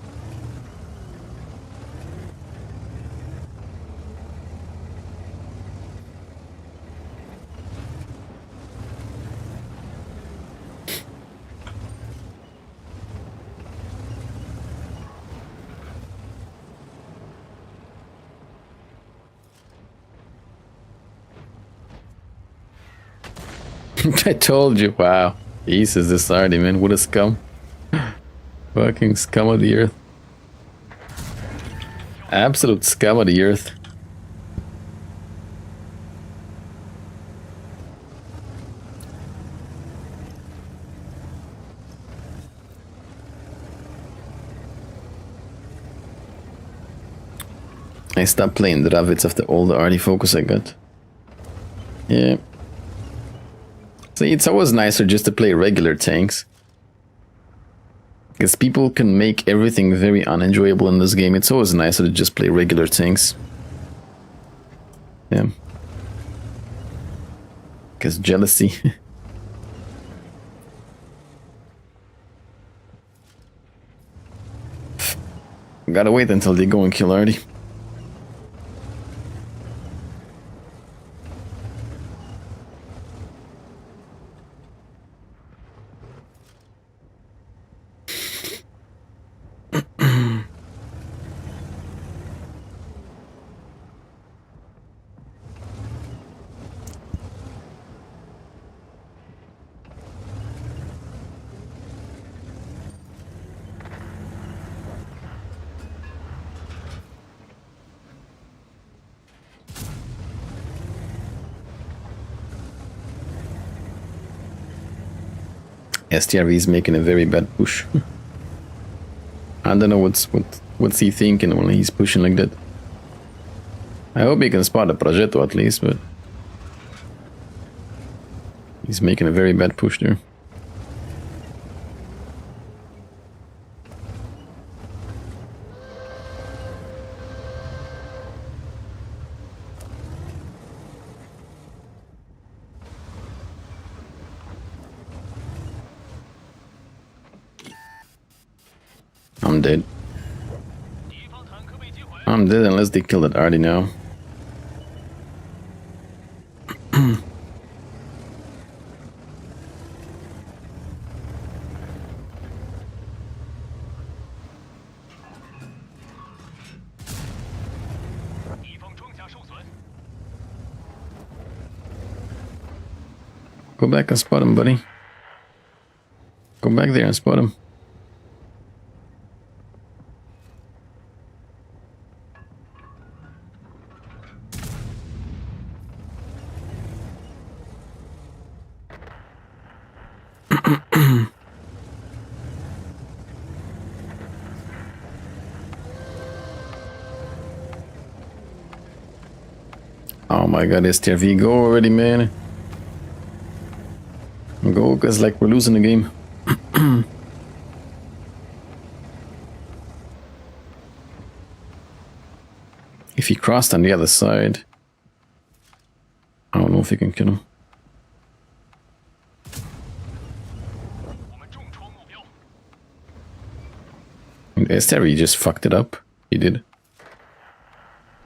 I told you, wow. Jesus, this Artie, man, what a scum. Fucking scum of the earth. Absolute scum of the earth. I stopped playing the Ravits after all the Artie focus I got. Yeah. See, it's always nicer just to play regular tanks. Because people can make everything very unenjoyable in this game. It's always nicer to just play regular tanks. Yeah. Because jealousy. Gotta wait until they go and kill Artie. STRV is making a very bad push. I don't know what's he thinking when he's pushing like that. I hope he can spot a Progetto at least, but he's making a very bad push there. I'm dead. I'm dead unless they kill that Artie now. Go back and spot him, buddy. Go back there and spot him. Oh my god, STRV, go already, man. Go, because like we're losing the game. If he crossed on the other side, I don't know if he can kill him. STRV just fucked it up. He did.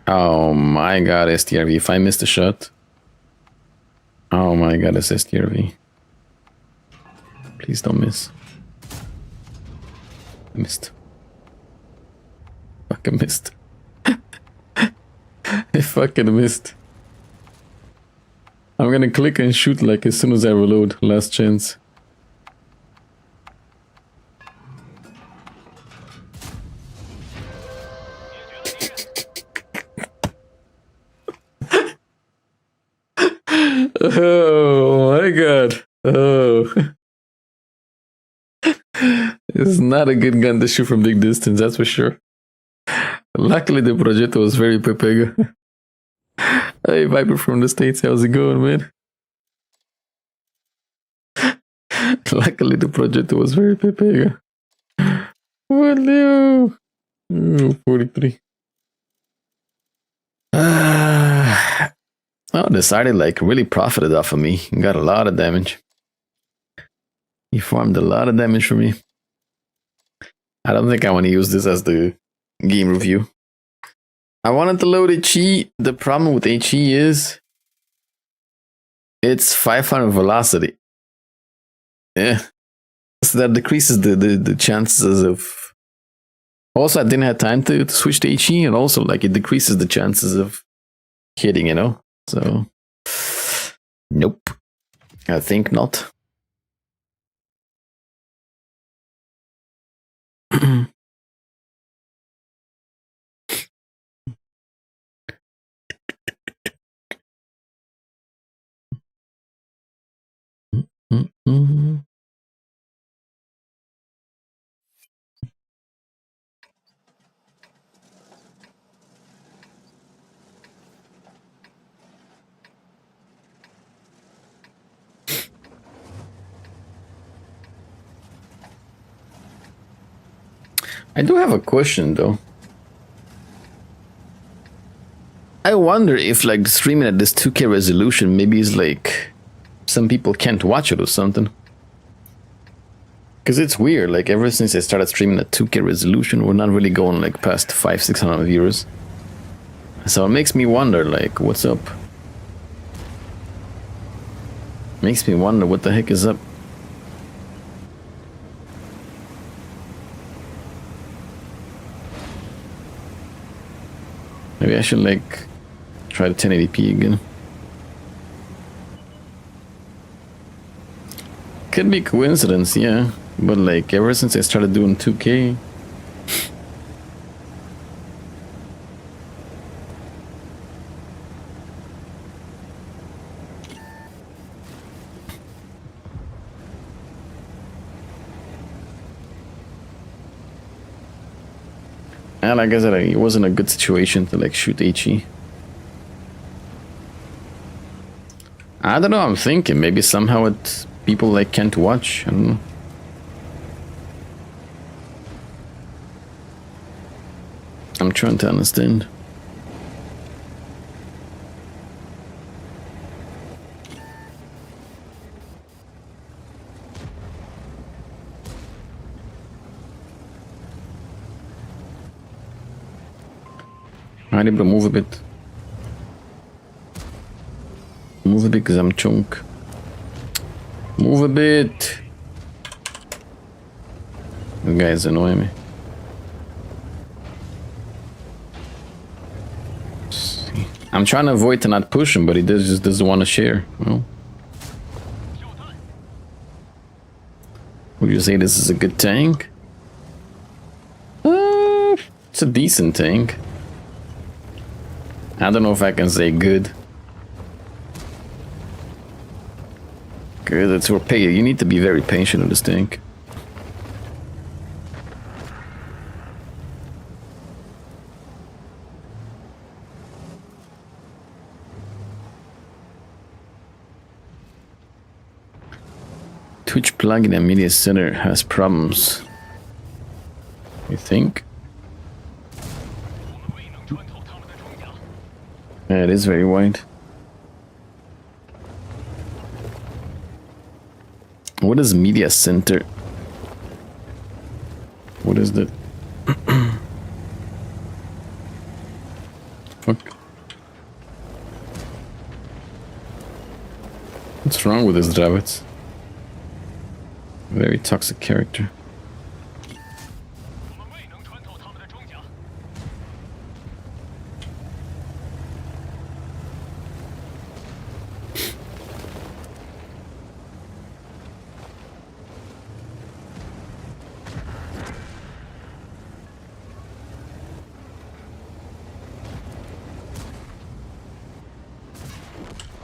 Oh my god, STRV. If I missed a shot. Oh my god, it's STRV. Please don't miss. I missed. Fucking missed. I fucking missed. I'm gonna click and shoot like as soon as I reload. Last chance. Oh my god. Oh. It's not a good gun to shoot from big distance, that's for sure. Luckily the Progetto was very pepega. Hey Viper from the States, how's it going, man? Luckily the Progetto was very pepega. What do you? 43. Oh, decided like really profited off of me. Got a lot of damage. He farmed a lot of damage for me. I don't think I want to use this as the game review. I wanted to load HE. The problem with HE is it's 500 velocity. Yeah. So that decreases the chances of... Also, I didn't have time to switch to HE, and also like it decreases the chances of hitting, you know? So, nope. I think not. I do have a question though. I wonder if like streaming at this 2K resolution maybe is like some people can't watch it or something. Because it's weird, like ever since I started streaming at 2K resolution, we're not really going like past 500-600 viewers. So it makes me wonder like what's up. Makes me wonder what the heck is up. Maybe I should like try the 1080p again. Could be coincidence, yeah. But like ever since I started doing 2K. And like I said, it wasn't a good situation to like shoot HE. I don't know, I'm thinking maybe somehow it people like can't watch. I don't know. I'm trying to understand. I'm able to move a bit. Move a bit because I'm chunk. Move a bit. You guys annoy me. See. I'm trying to avoid to not push him, but he just doesn't want to share. Well, would you say this is a good tank? It's a decent tank. I don't know if I can say good. Good, it's for pay. You need to be very patient with this tank. Twitch plugin and media center has problems. You think? Yeah, it is very wide. What is media center? What is that? What's wrong with this Dravitz? Very toxic character.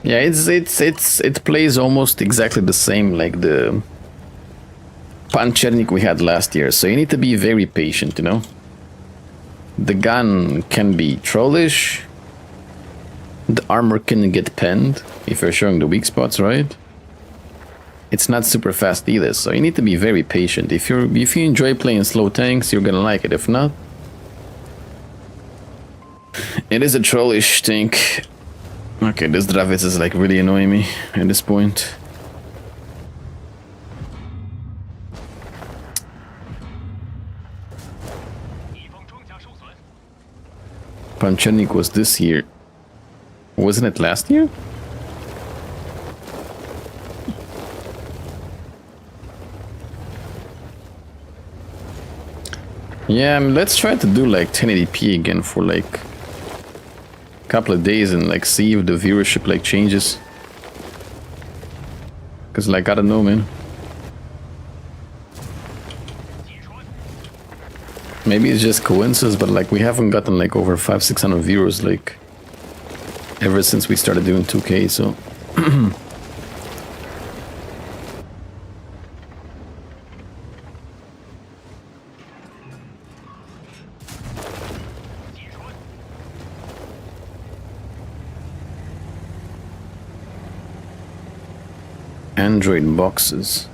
Yeah, it plays almost exactly the same like the Panchernik we had last year, so you need to be very patient, you know? The gun can be trollish, the armor can get penned if you're showing the weak spots, right? It's not super fast either, so you need to be very patient. If you enjoy playing slow tanks, you're gonna like it. If not, it is a trollish tank. Okay, this Dravitz is like really annoying me at this point. Panchernik was this year. Wasn't it last year? Yeah, let's try to do like 1080p again for like a couple of days and like see if the viewership like changes. Cause like I don't know, man. Maybe it's just coincidence, but like we haven't gotten like over 500-600 viewers like ever since we started doing 2K, so Android boxes.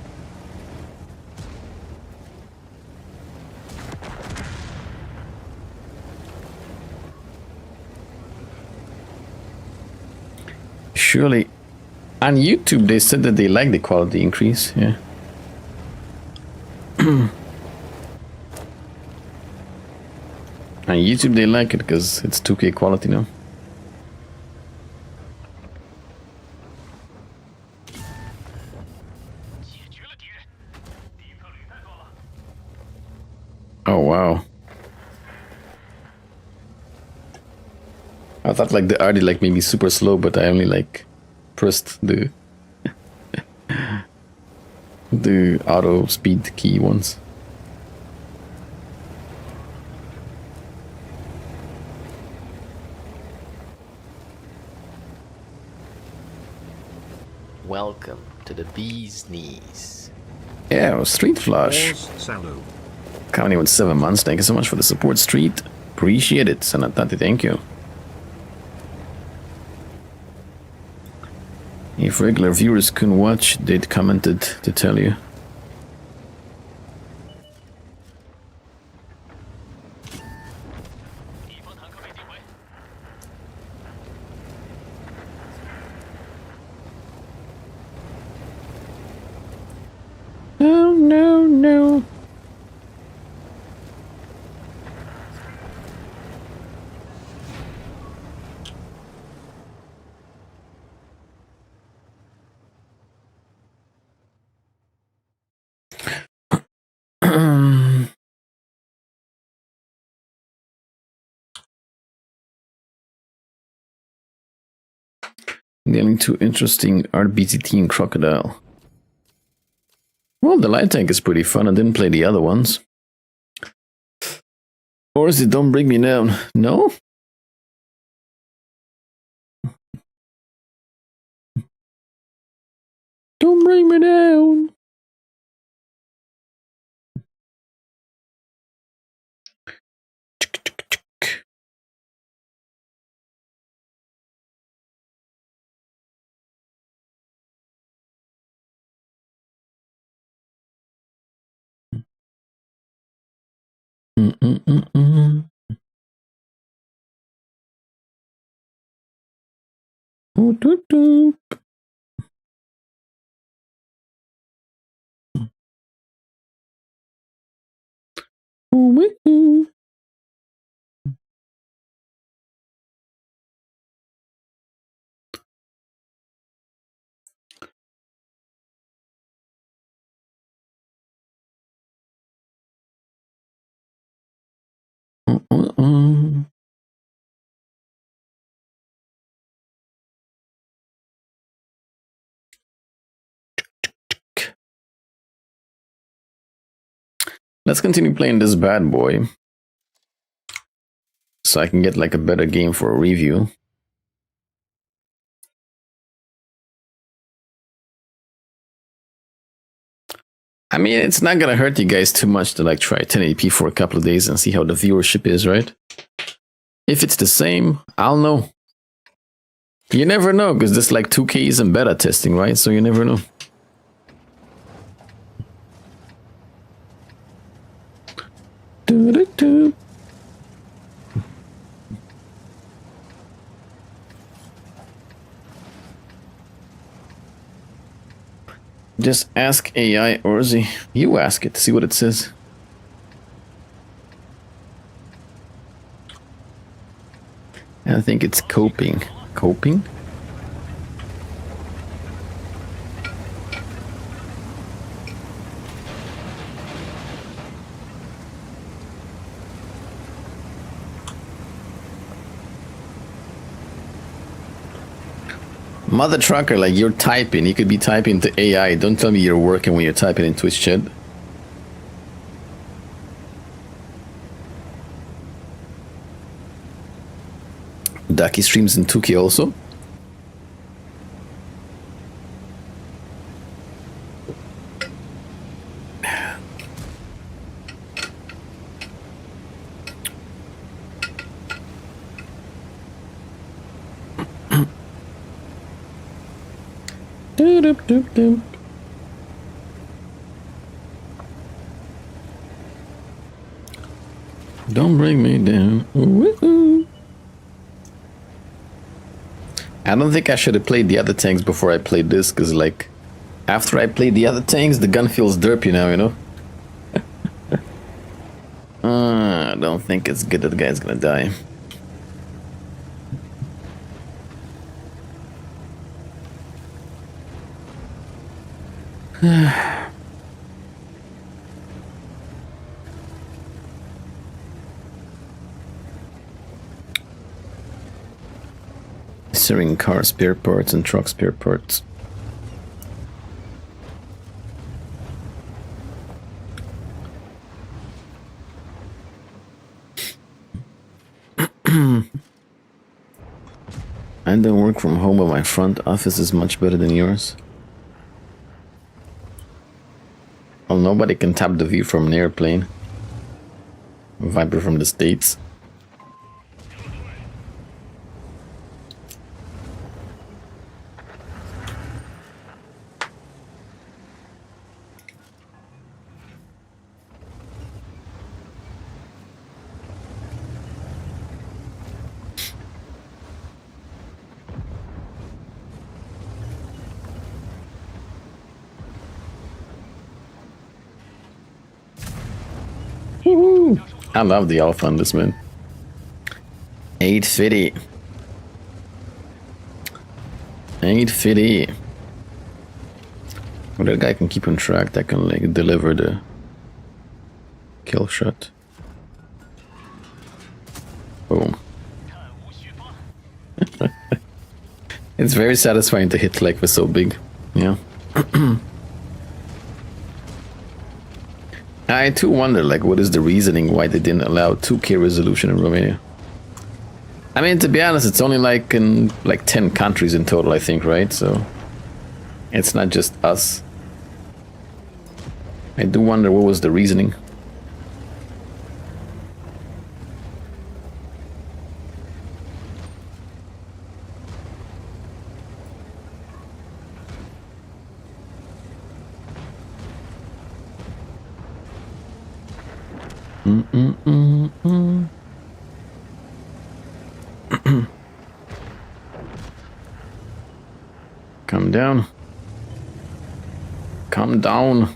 Surely on YouTube they said that they like the quality increase, yeah. On YouTube they like it because it's 2K quality now. Oh wow. I thought like the RD like maybe super slow, but I only like pressed the the auto speed key once. Welcome to the bee's knees. Yeah, Street Flush. Salu. Coming with 7 months. Thank you so much for the support, Street. Appreciate it. Sanatati, thank you. If regular viewers couldn't watch, they'd commented to tell you. No, no, no. Dealing too interesting RBTT and Crocodile. Well, the light tank is pretty fun. I didn't play the other ones. Or is it Don't Bring Me Down? No? Don't bring me down. Mm-mm-mm-mm. Ooh, doop, doop. Ooh, wee, ooh. Let's continue playing this bad boy, so I can get like a better game for a review. I mean, it's not gonna hurt you guys too much to like try 1080p for a couple of days and see how the viewership is, right? If it's the same, I'll know. You never know, because there's like 2Ks and beta testing, right? So you never know. Doo-doo-doo. Just ask AI, Orzi. You ask it, see what it says. I think it's coping. Coping? Mother trucker, like you're typing. You could be typing to AI. Don't tell me you're working when you're typing in Twitch chat. Ducky streams in 2K also. Doop. Don't bring me down. Woo-hoo. I don't think I should have played the other tanks before I played this, because like after I played the other tanks, the gun feels derpy now, you know. I don't think it's good that the guy's gonna die. Selling car spare parts and truck spare parts. I don't work from home, but my front office is much better than yours. Well, nobody can tap the view from an airplane. Viper from the States. I love the alpha on this, man. 850. 850. Well, that guy can keep on track. That can like deliver the kill shot. Boom. It's very satisfying to hit like with so big. Yeah. I too wonder, like, what is the reasoning why they didn't allow 2K resolution in Romania? I mean, to be honest, it's only like in like 10 countries in total, I think, right? So it's not just us. I do wonder what was the reasoning. Come down. Come down.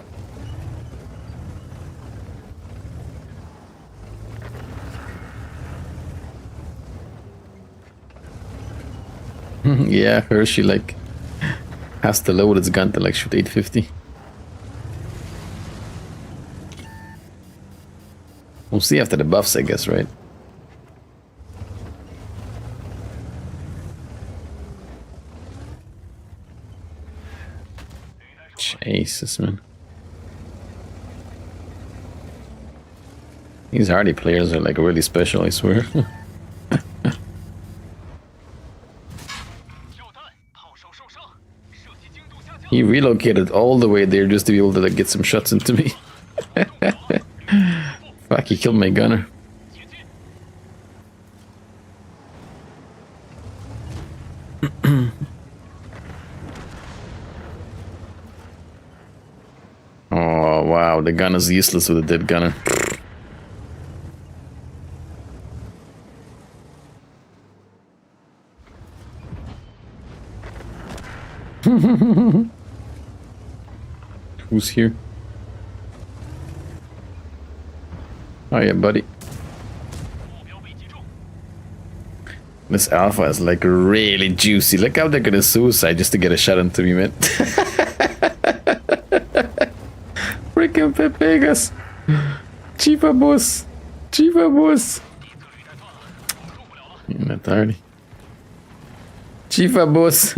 Yeah, Hershey like has to load its gun to like shoot 850. We'll see after the buffs, I guess, right? Jesus, man. These hardy players are like really special, I swear. He relocated all the way there just to be able to like, get some shots into me. Fuck, he killed my gunner. Oh wow, the gun is useless with a dead gunner. Who's here? Oh yeah, buddy. This alpha is like really juicy. Look how they're gonna suicide just to get a shot into me, man. Freaking Pepegas. Chifa boss. Chifa boss. Not tardy. Chifa boss.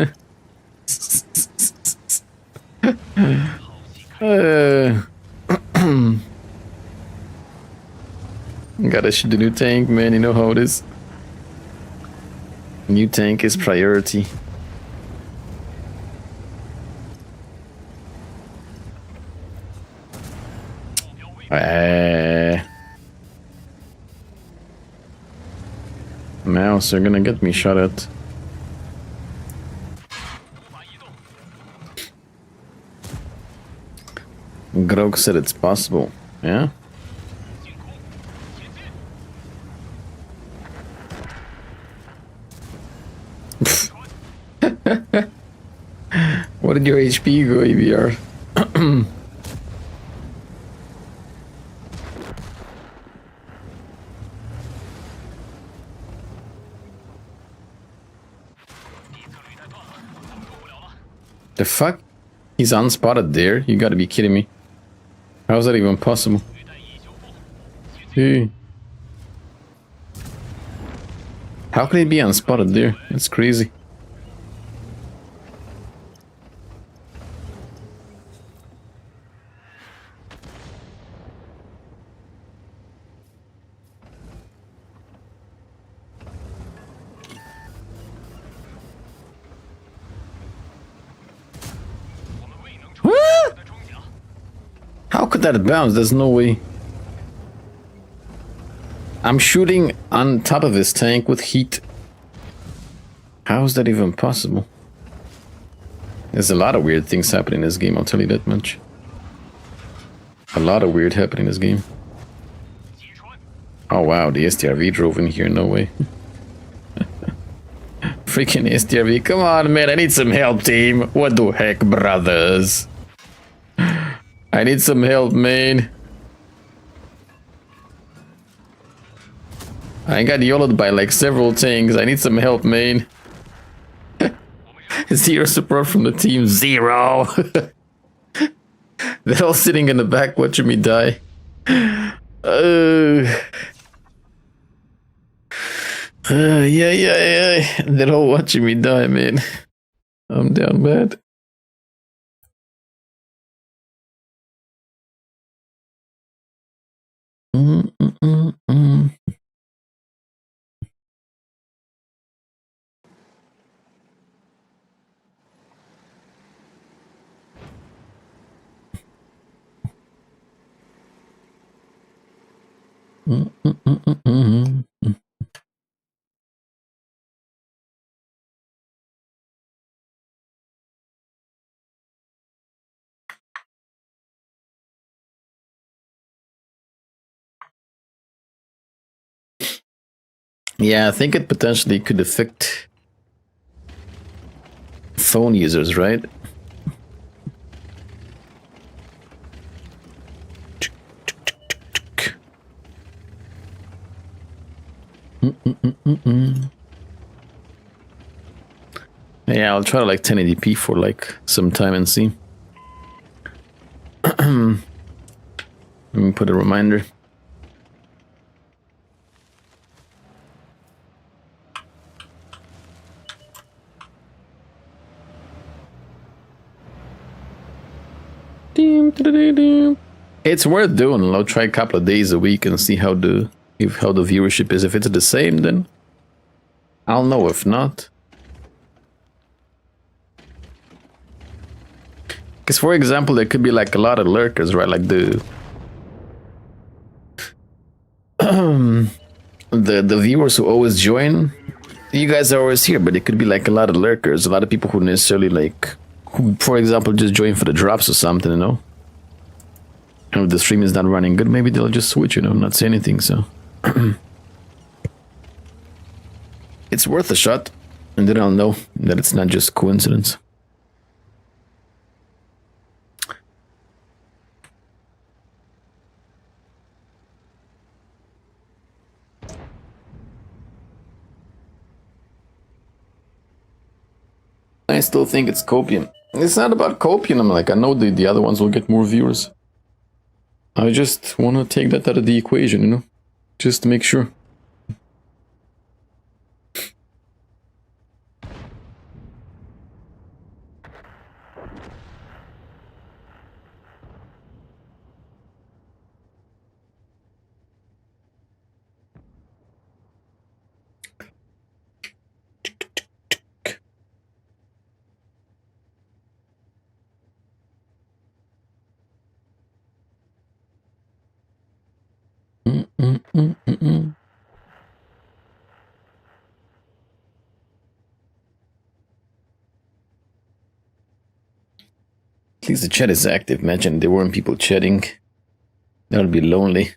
Gotta shoot the new tank, man. You know how it is. New tank is priority. Mouse, they're gonna get me shot at. Grog said it's possible. Yeah? What did your HP go, EBR? The fuck? He's unspotted there? You gotta be kidding me. How is that even possible? Hey. How can he be unspotted there? That's crazy. How could that bounce? There's no way. I'm shooting on top of his tank with heat. How is that even possible? There's a lot of weird things happening in this game, I'll tell you that much. A lot of weird happening in this game. Oh wow, the STRV drove in here, no way. Freaking STRV, come on man, I need some help team. What the heck, brothers? I need some help, man. I got yelled by like several tanks. I need some help, man. Zero support from the team. Zero. They're all sitting in the back watching me die. Yeah. They're all watching me die, man. I'm down bad. Yeah, I think it potentially could affect phone users, right? Yeah, I'll try to like 1080p for like some time and see. Let me put a reminder. It's worth doing. I'll try a couple of days a week and see how the viewership is. If it's the same, then I'll know. If not, because for example, there could be like a lot of lurkers, right? Like the the viewers who always join. You guys are always here, but it could be like a lot of lurkers, a lot of people who necessarily like, who, for example, just join for the drops or something, you know. And if the stream is not running good, maybe they'll just switch, you know, not say anything. So it's worth a shot, and then I'll know that it's not just coincidence. I still think it's copium. It's not about copium. I'm like, I know the other ones will get more viewers. I just want to take that out of the equation, you know, just to make sure. At least the chat is active. Imagine there weren't people chatting. That would be lonely.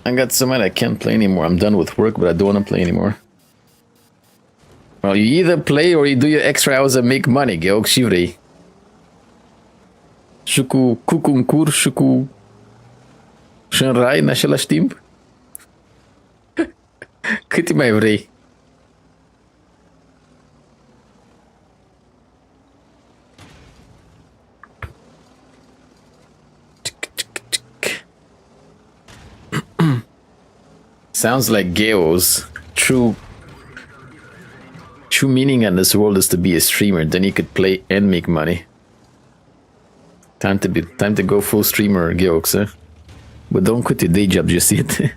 I got so mad I can't play anymore. I'm done with work, but I don't want to play anymore. Well, you either play or you do your extra hours and make money, Georg Shivrei. Și cu concurs și cu și în rai în același timp? Cât mai vrei? Sounds like Geo's true meaning in this world is to be a streamer. Then you could play and make money. Time to go full streamer, Geox, eh? But don't quit your day job just yet.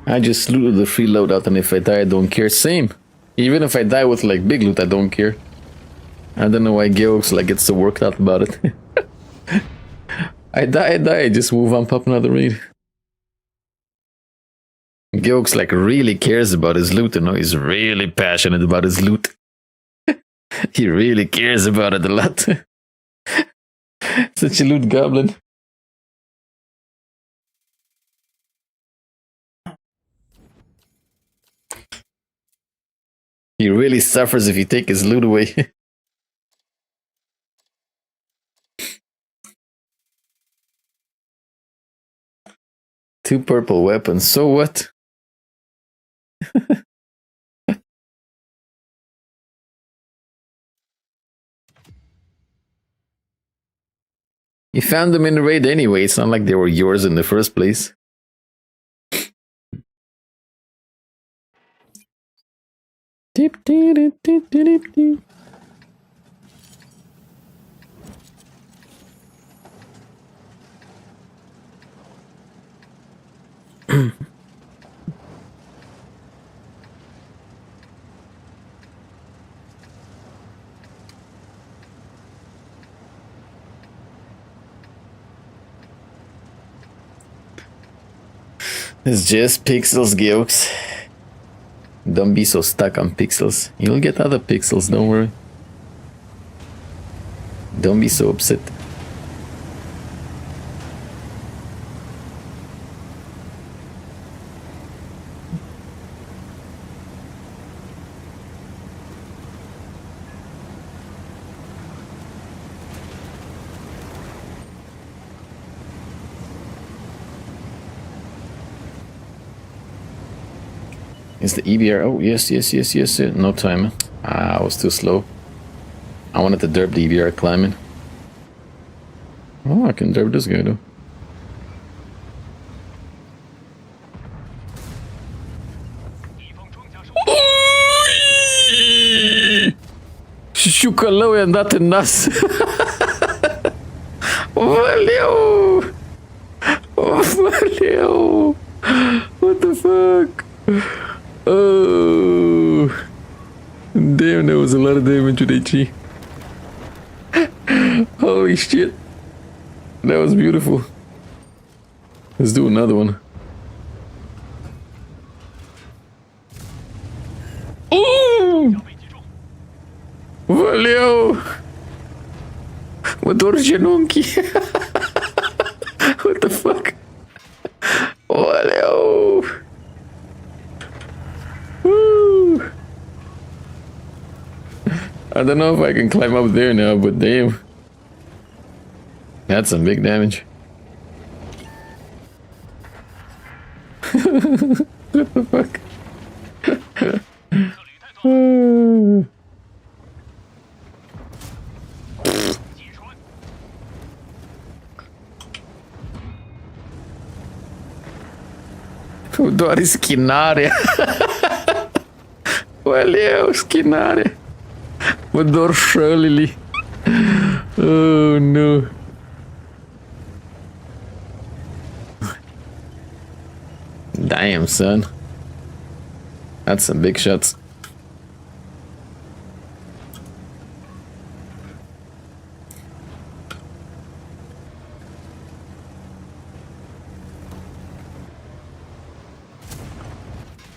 I just looted the free loadout, and if I die, I don't care. Same. Even if I die with like big loot, I don't care. I don't know why Geox like gets so worked out about it. I die, just move on, pop another raid. Geox like really cares about his loot, you know, he's really passionate about his loot. He really cares about it a lot. Such a loot goblin. He really suffers if you take his loot away. 2 purple weapons, so what? You found them in the raid anyway, it's not like they were yours in the first place. Dip, dip, dip, dip, dip, dip. It's just pixels, Geox. Don't be so stuck on pixels. You'll get other pixels, don't worry. Don't be so upset. Is the EBR? Oh, yes, yes, yes, yes. No time. Ah, I was too slow. I wanted to derp the EBR climbing. Oh, I can derp this guy though. Chucalão é andar tenaz. Valeu! Valeu! What the fuck? Oh! Damn, that was a lot of damage with HE. Holy shit! That was beautiful. Let's do another one. Ooh! Valeu! Motor Genonki. What the fuck? Valeu! Woo! I don't know if I can climb up there now, but damn. That's some big damage. What the fuck? Doar schinare. Valeu, schinare. Vou dorsal ali. Oh no. Damn, son. That's some big shots.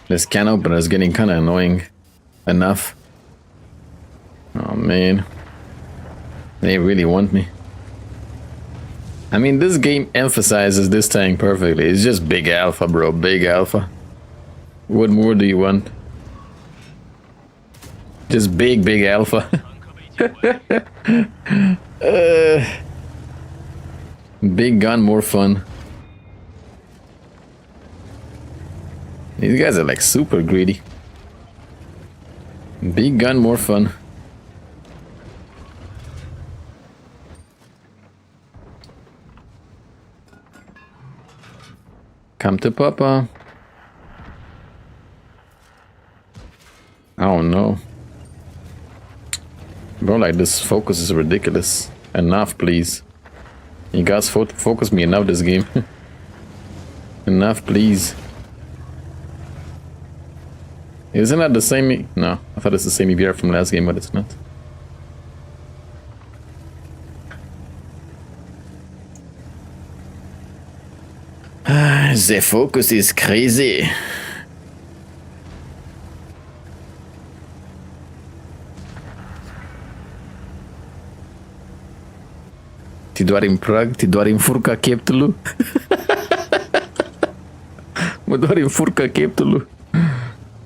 This can opener is getting kind of annoying enough. Oh man. They really want me. I mean, this game emphasizes this tank perfectly. It's just big alpha, bro. Big alpha. What more do you want? Just big alpha. Big gun, more fun. These guys are like super greedy. Big gun, more fun. Come to Papa. Oh no. Bro, like this focus is ridiculous. Enough, please. You guys focus me enough this game. Enough, please. Isn't that the same? No, I thought it's the same EBR from last game, but it's not. The focus is crazy. Ti doar în prag, ti doar în furca cheptului. Mă doar în furca cheptului.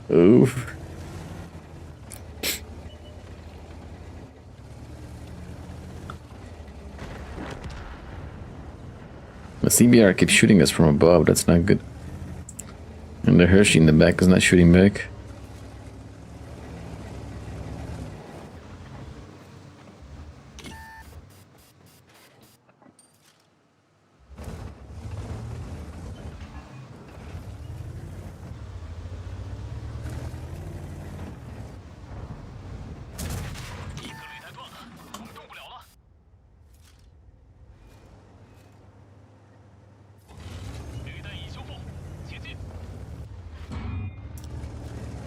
Oof. The CBR keeps shooting us from above, that's not good. And the Hershey in the back is not shooting back.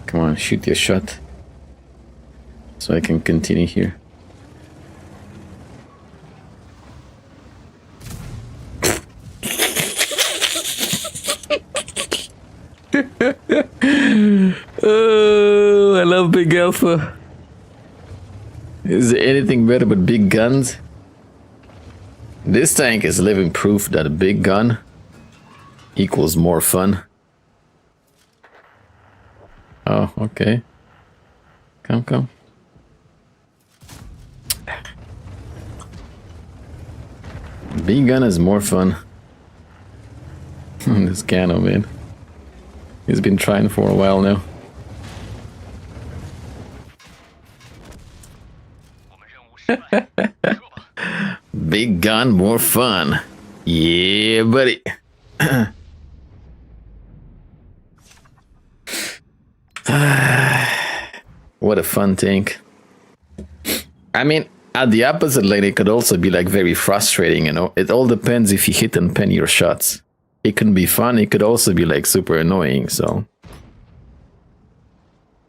Come on, shoot your shot. So I can continue here. Oh, I love Big Alpha. Is there anything better but big guns? This tank is living proof that a big gun equals more fun. Oh, okay. Come. Big gun is more fun. This Cano, man. He's been trying for a while now. Big gun, more fun. Yeah, buddy. What a fun tank. I mean, at the opposite lane, it could also be like very frustrating, you know? It all depends if you hit and pen your shots. It can be fun, it could also be like super annoying, so.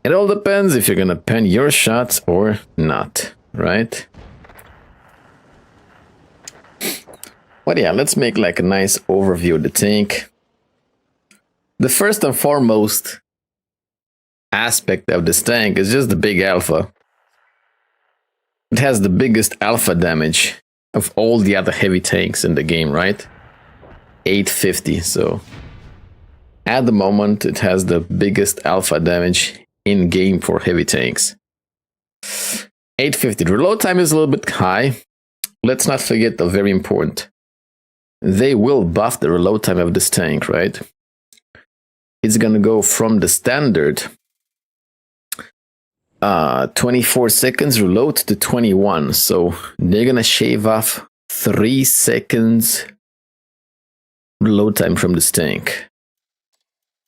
It all depends if you're gonna pen your shots or not, right? But yeah, let's make like a nice overview of the tank. The first and foremost aspect of this tank is just the big alpha. It has the biggest alpha damage of all the other heavy tanks in the game, right? 850, so at the moment it has the biggest alpha damage in game for heavy tanks. 850. The reload time is a little bit high. Let's not forget the very important. They will buff the reload time of this tank, right? It's gonna go from the standard 24 seconds reload to 21. So they're gonna shave off 3 seconds reload time from this tank.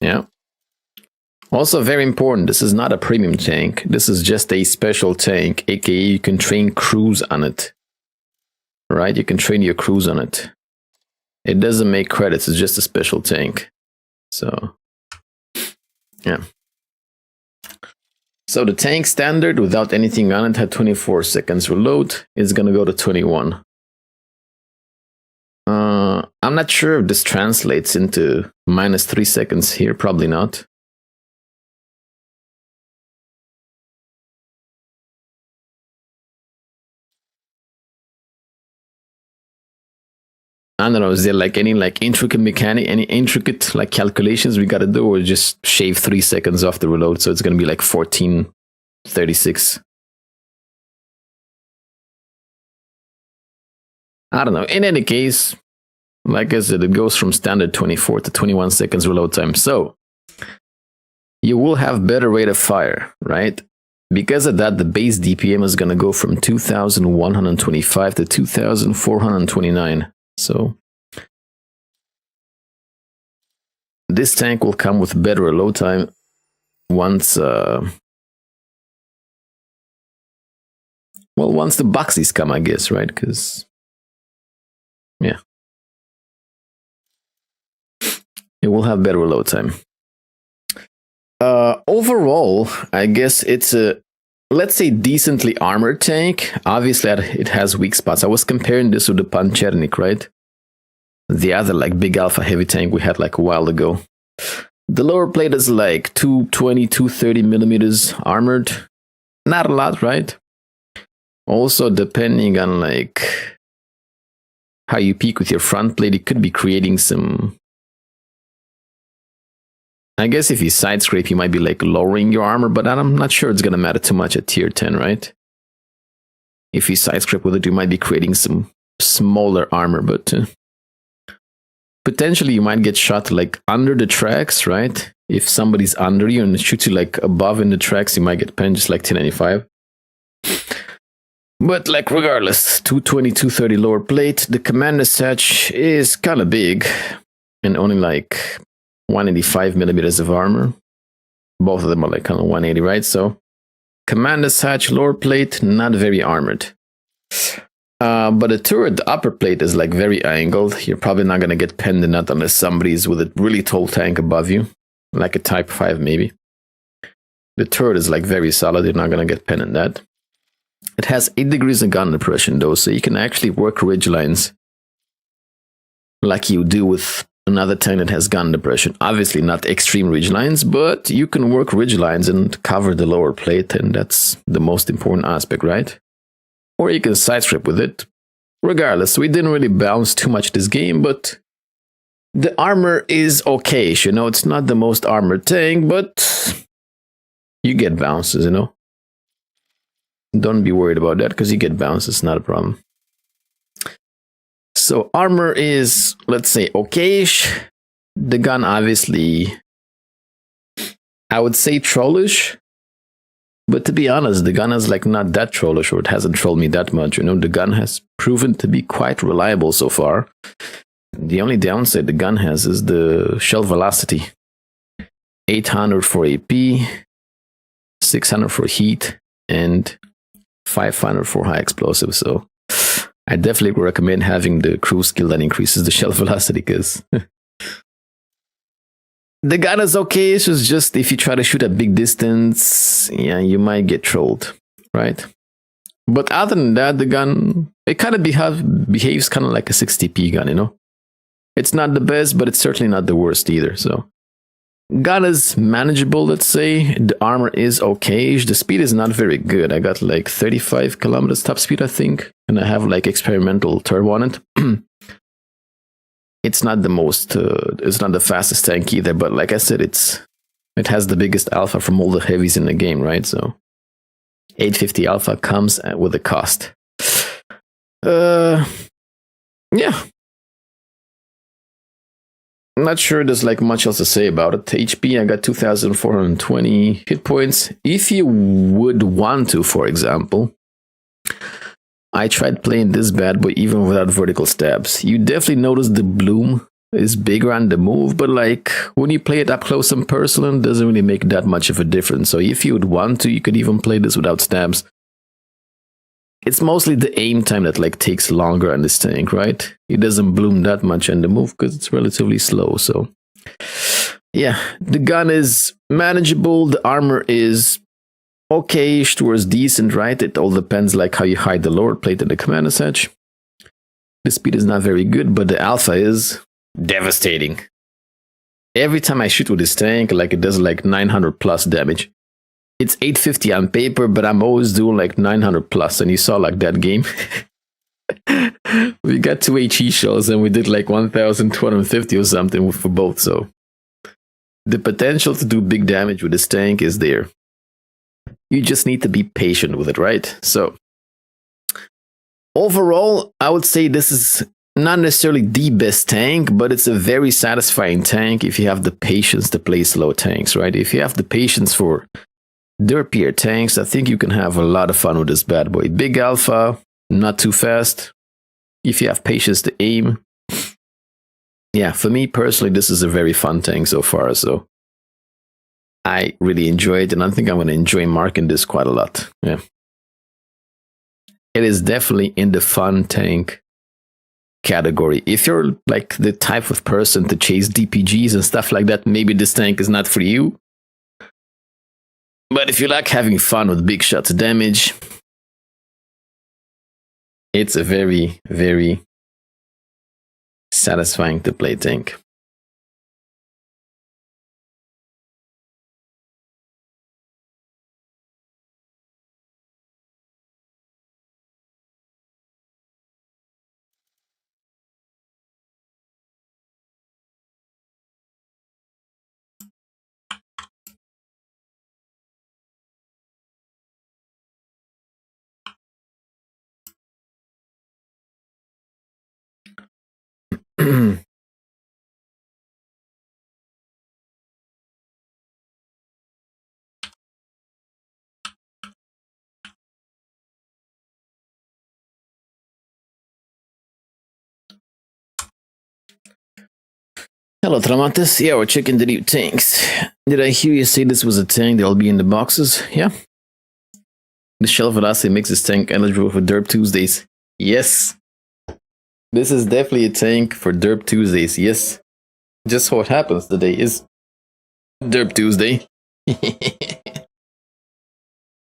Yeah. Also very important, this is not a premium tank. This is just a special tank, aka you can train crews on it. Right? You can train your crews on it. It doesn't make credits, it's just a special tank. So, yeah. So the tank standard without anything on it had 24 seconds reload. It's gonna go to 21. I'm not sure if this translates into -3 seconds here, probably not. I don't know, is there like any like intricate mechanic, any intricate like calculations we gotta do, or just shave 3 seconds off the reload, so it's gonna be like 14:36. I don't know. In any case, like I said, it goes from standard 24 to 21 seconds reload time. So you will have better rate of fire, right? Because of that, the base DPM is gonna go from 2,125 to 2,429. So this tank will come with better reload time once once the boxies come, I guess, right? Because yeah, it will have better reload time. Overall, I guess it's a, let's say, decently armored tank. Obviously, it has weak spots. I was comparing this with the Panchernik, right? The other like big alpha heavy tank we had like a while ago. The lower plate is like 220, 230 millimeters armored. Not a lot, right? Also, depending on like how you peak with your front plate, it could be creating some. I guess if you side scrape, you might be like lowering your armor, but I'm not sure it's gonna matter too much at tier 10, right? If you side scrape with it, you might be creating some smaller armor, but potentially you might get shot like under the tracks, right? If somebody's under you and shoots you like above in the tracks, you might get pinned just like 1095. But like regardless, 220, 230 lower plate. The commander's hatch is kind of big and only like 185 millimeters of armor. Both of them are like kind of 180, right? So commander's hatch, lower plate, not very armored. But the turret, the upper plate is like very angled. You're probably not going to get pinned in that unless somebody's with a really tall tank above you, like a Type 5 maybe. The turret is like very solid. You're not going to get pinned in that. It has 8 degrees of gun depression though, so you can actually work ridge lines like you do with another tank that has gun depression. Obviously not extreme ridge lines, but you can work ridge lines and cover the lower plate, and that's the most important aspect, right? Or you can side strip with it. Regardless, we didn't really bounce too much this game, but the armor is okay. You know, it's not the most armored tank, but you get bounces, you know? Don't be worried about that because you get bounces, not a problem. So armor is, let's say, okay-ish. The gun, obviously, I would say trollish. But to be honest, the gun is like not that trollish, or it hasn't trolled me that much. You know, the gun has proven to be quite reliable so far. The only downside the gun has is the shell velocity. 800 for AP, 600 for heat, and 500 for high explosive. So I definitely recommend having the cruise skill that increases the shell velocity, because the gun is okay. It's just if you try to shoot at big distance, yeah, you might get trolled, right? But other than that, the gun, it kind of behaves kind of like a 60p gun, you know? It's not the best, but it's certainly not the worst either. So gun is manageable, let's say. The armor is okay. The speed is not very good. I got like 35 kilometers top speed, I think. And I have like experimental turbo on it. It's not the most, it's not the fastest tank either, but like I said, it has the biggest alpha from all the heavies in the game, right? So 850 alpha comes with a cost. Yeah. I'm not sure there's like much else to say about it. HP, I got 2,420 hit points. If you would want to, for example, I tried playing this bad boy even without vertical stabs. You definitely notice the bloom is bigger on the move, but like when you play it up close and personal, it doesn't really make that much of a difference. So if you would want to, you could even play this without stabs. It's mostly the aim time that like takes longer on this tank, right? It doesn't bloom that much on the move because it's relatively slow. So yeah, the gun is manageable. The armor is okay-ish towards decent, right? It all depends like how you hide the lower plate and the command and such. The speed is not very good, but the alpha is devastating. Every time I shoot with this tank, like it does like 900 plus damage. It's 850 on paper, but I'm always doing like 900 plus. And you saw like that game. We got 2 HE shells and we did like 1,250 or something for both. So the potential to do big damage with this tank is there. You just need to be patient with it, right? So overall, I would say this is not necessarily the best tank, but it's a very satisfying tank if you have the patience to play slow tanks, right? If you have the patience for derpier tanks, I think you can have a lot of fun with this bad boy. Big alpha, not too fast. If you have patience to aim. Yeah, for me personally, this is a very fun tank so far. So I really enjoy it, and I think I'm going to enjoy marking this quite a lot. Yeah. It is definitely in the fun tank category. If you're like the type of person to chase DPGs and stuff like that, maybe this tank is not for you. But if you like having fun with big shots of damage, it's a very, very satisfying to play tank. Hello, Tramates. Yeah, we're checking the new tanks. Did I hear you say this was a tank that'll be in the boxes? Yeah. The shell velocity makes this tank eligible for Derp Tuesdays. Yes. This is definitely a tank for Derp Tuesdays. Yes. Just what happens today is Derp Tuesday.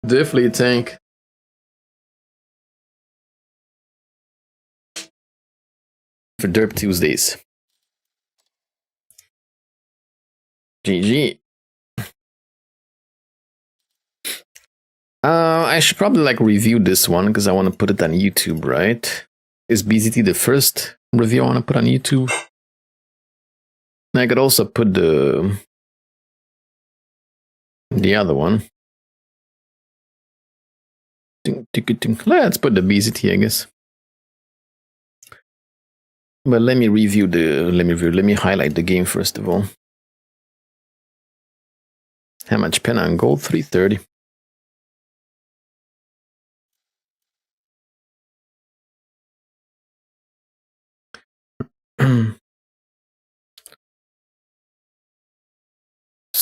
Definitely a tank. For Derp Tuesdays. GG. I should probably like review this one because I want to put it on YouTube, right? Is BZT the first review I want to put on YouTube? And I could also put the other one. Let's put the BZT, I guess. But let me review let me highlight the game first of all. How much pen on gold? 330.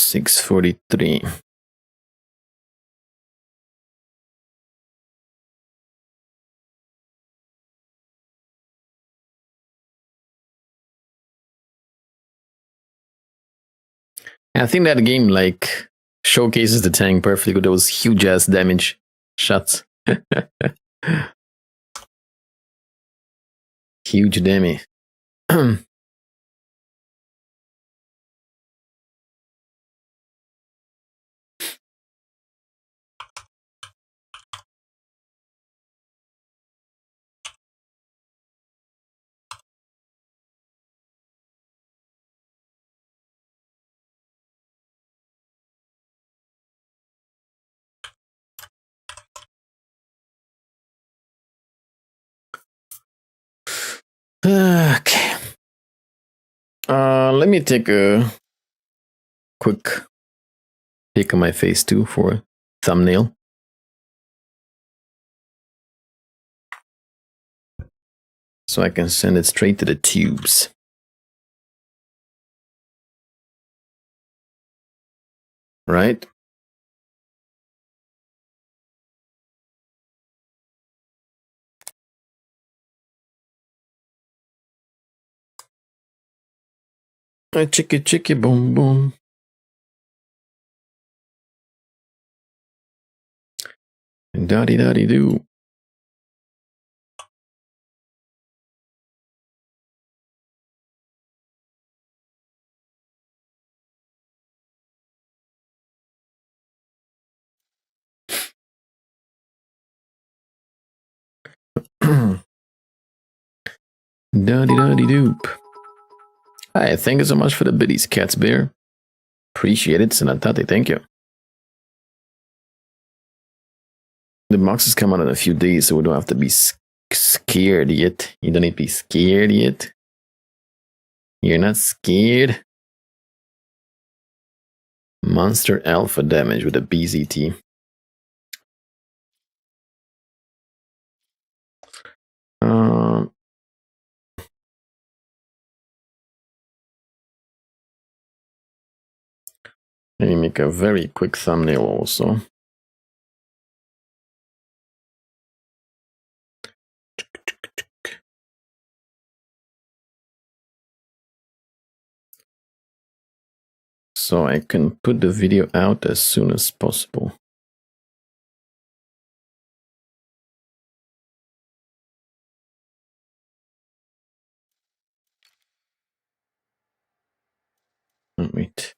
643. I think that game like showcases the tank perfectly with those huge ass damage shots. Huge damage. Okay. Let me take a quick pic of my face too for a thumbnail. So I can send it straight to the tubes. Right? Chicky chicky boom boom. Daddy daddy do. Daddy daddy doop. Hi, thank you so much for the biddies, Cats Bear. Appreciate it, Sanatate, thank you. The boxes come out in a few days, so we don't have to be scared yet. You don't need to be scared yet. You're not scared. Monster Alpha damage with a BZT. Let me make a very quick thumbnail also. So I can put the video out as soon as possible. Wait.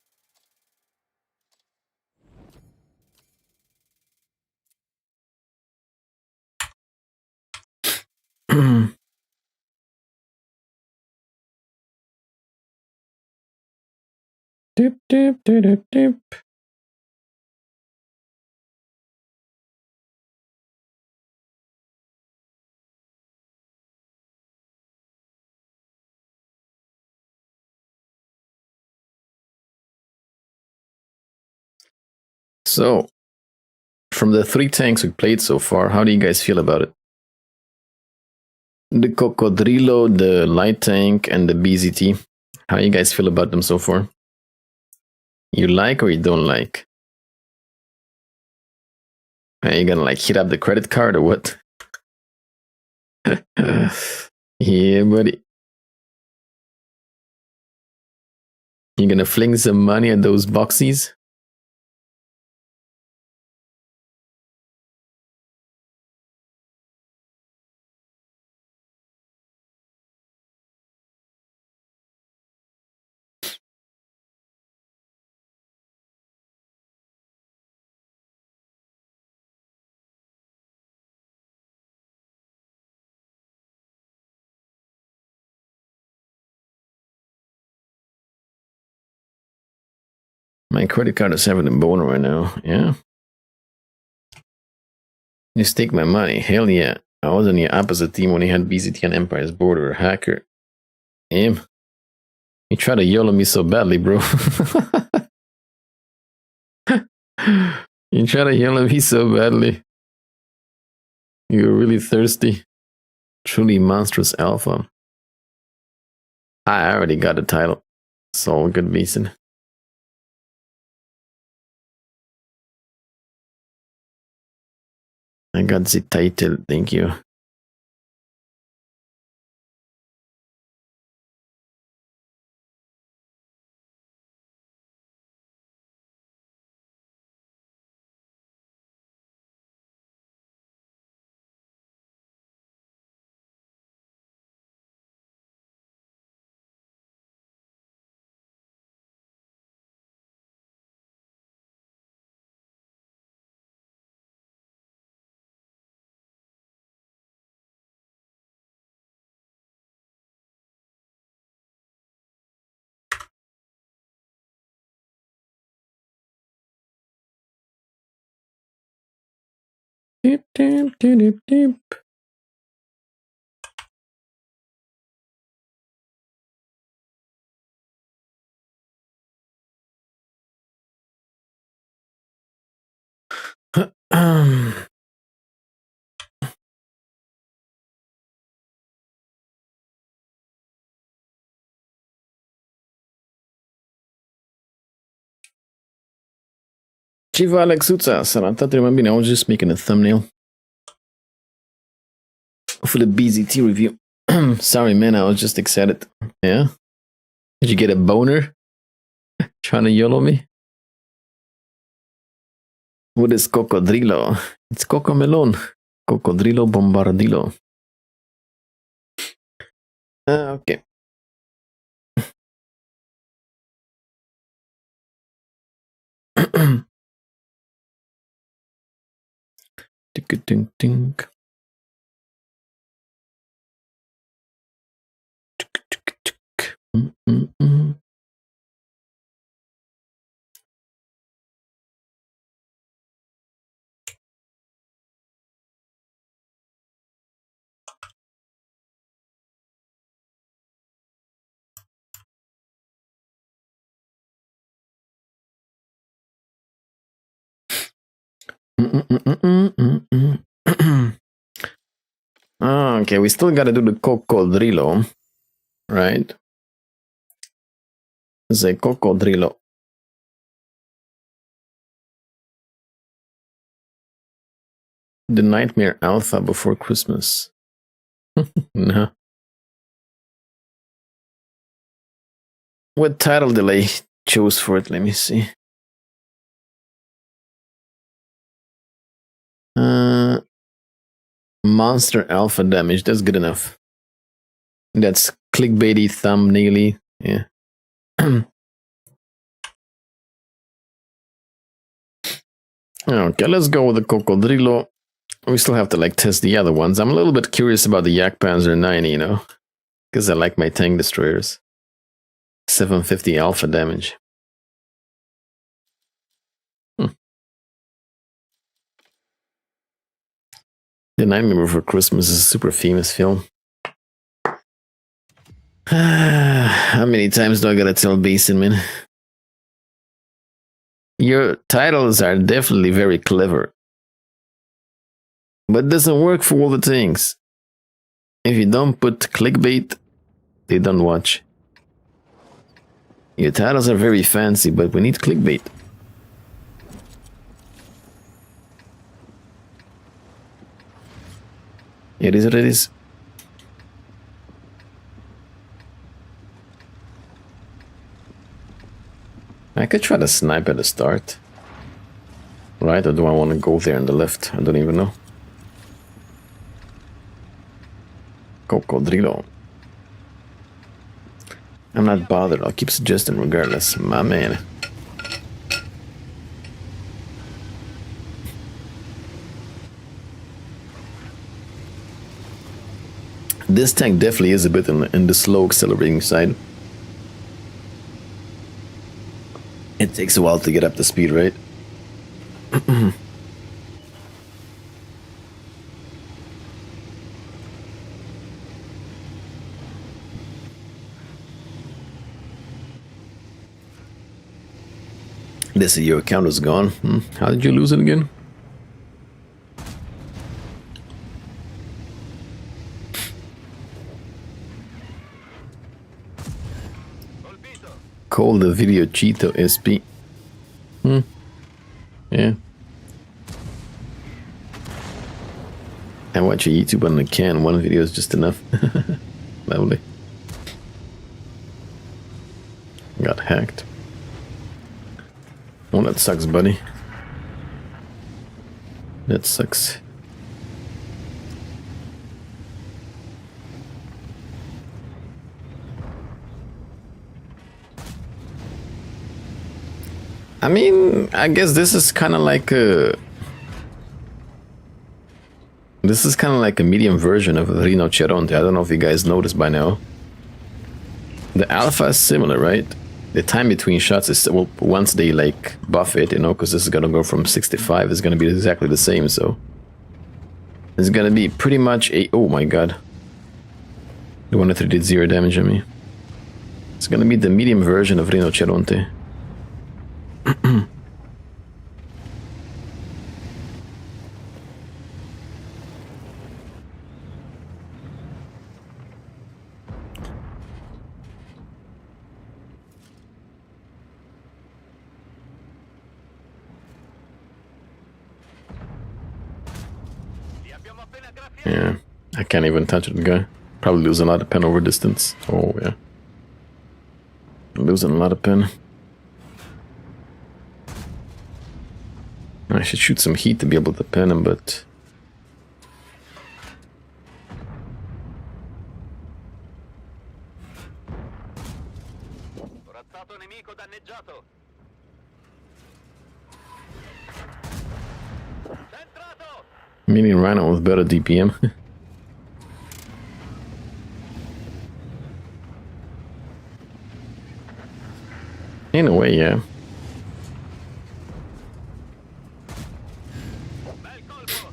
Dip, dip, dip, dip, dip. So, from the 3 tanks we played so far, how do you guys feel about it? The Cocodrilo, the light tank, and the BZT. How you guys feel about them so far? You like or you don't like? Are you gonna like hit up the credit card or what? Yeah, buddy. You gonna fling some money at those boxies? My credit card is having a boner right now. Yeah. Just take my money. Hell yeah. I was on the opposite team when he had BZT and Empire's Border. Hacker. Him. You try to YOLO me so badly, bro. You try to YOLO me so badly. You're really thirsty. Truly monstrous alpha. I already got the title. It's all good, Mason. I got the title, thank you. Deep, deep, deep, deep, deep. Chief Alex Utsa, Sarata, remember me, I was just making a thumbnail for the BZT review. Sorry, man, I was just excited. Yeah? Did you get a boner? Trying to YOLO me? What is cocodrilo? It's cocomelon. Cocodrilo bombardilo. Okay. Tick-a-tink-tink. Tick-a-tick-tick. Mm-mm-mm. Okay, we still gotta do the cocodrilo, right? The cocodrilo. The Nightmare Alpha before Christmas. No. What title did I choose for it? Let me see. Monster Alpha Damage. That's good enough. That's clickbaity, thumbnaily. Yeah. Okay, let's go with the Cocodrilo. We still have to like test the other ones. I'm a little bit curious about the Yak Panzer 90, you know, because I like my tank destroyers. 750 alpha damage. The Nightmare Before Christmas is a super famous film. How many times do I gotta tell Basin, man? Your titles are definitely very clever, but it doesn't work for all the things. If you don't put clickbait, they don't watch. Your titles are very fancy, but we need clickbait. It is what it is. I could try to snipe at the start. Right, or do I want to go there on the left? I don't even know. Cocodrilo. I'm not bothered, I'll keep suggesting regardless. My man. This tank definitely is a bit in the slow accelerating side. It takes a while to get up to speed, right? This your account is gone. How did you lose it again? Call the video Cheeto SP. Yeah. I watch a YouTube on the can. One video is just enough. Lovely. Got hacked. Oh, that sucks, buddy. That sucks. I mean, I guess this is kind of like a... This is kind of like a medium version of Rinoceronte. I don't know if you guys noticed by now. The alpha is similar, right? The time between shots is, well, once they like buff it, you know, because this is gonna go from 65, it's gonna be exactly the same, so it's gonna be pretty much a... Oh my god. The one that did 0 damage on me. It's gonna be the medium version of Rinoceronte. Yeah, I can't even touch it, guy. Probably losing a lot of pen over distance. Oh, yeah. Losing a lot of pen. I should shoot some heat to be able to pen him, but... Corazzato nemico danneggiato. Centrato! Meaning Rhino with better DPM. In a way, yeah. Bel colpo!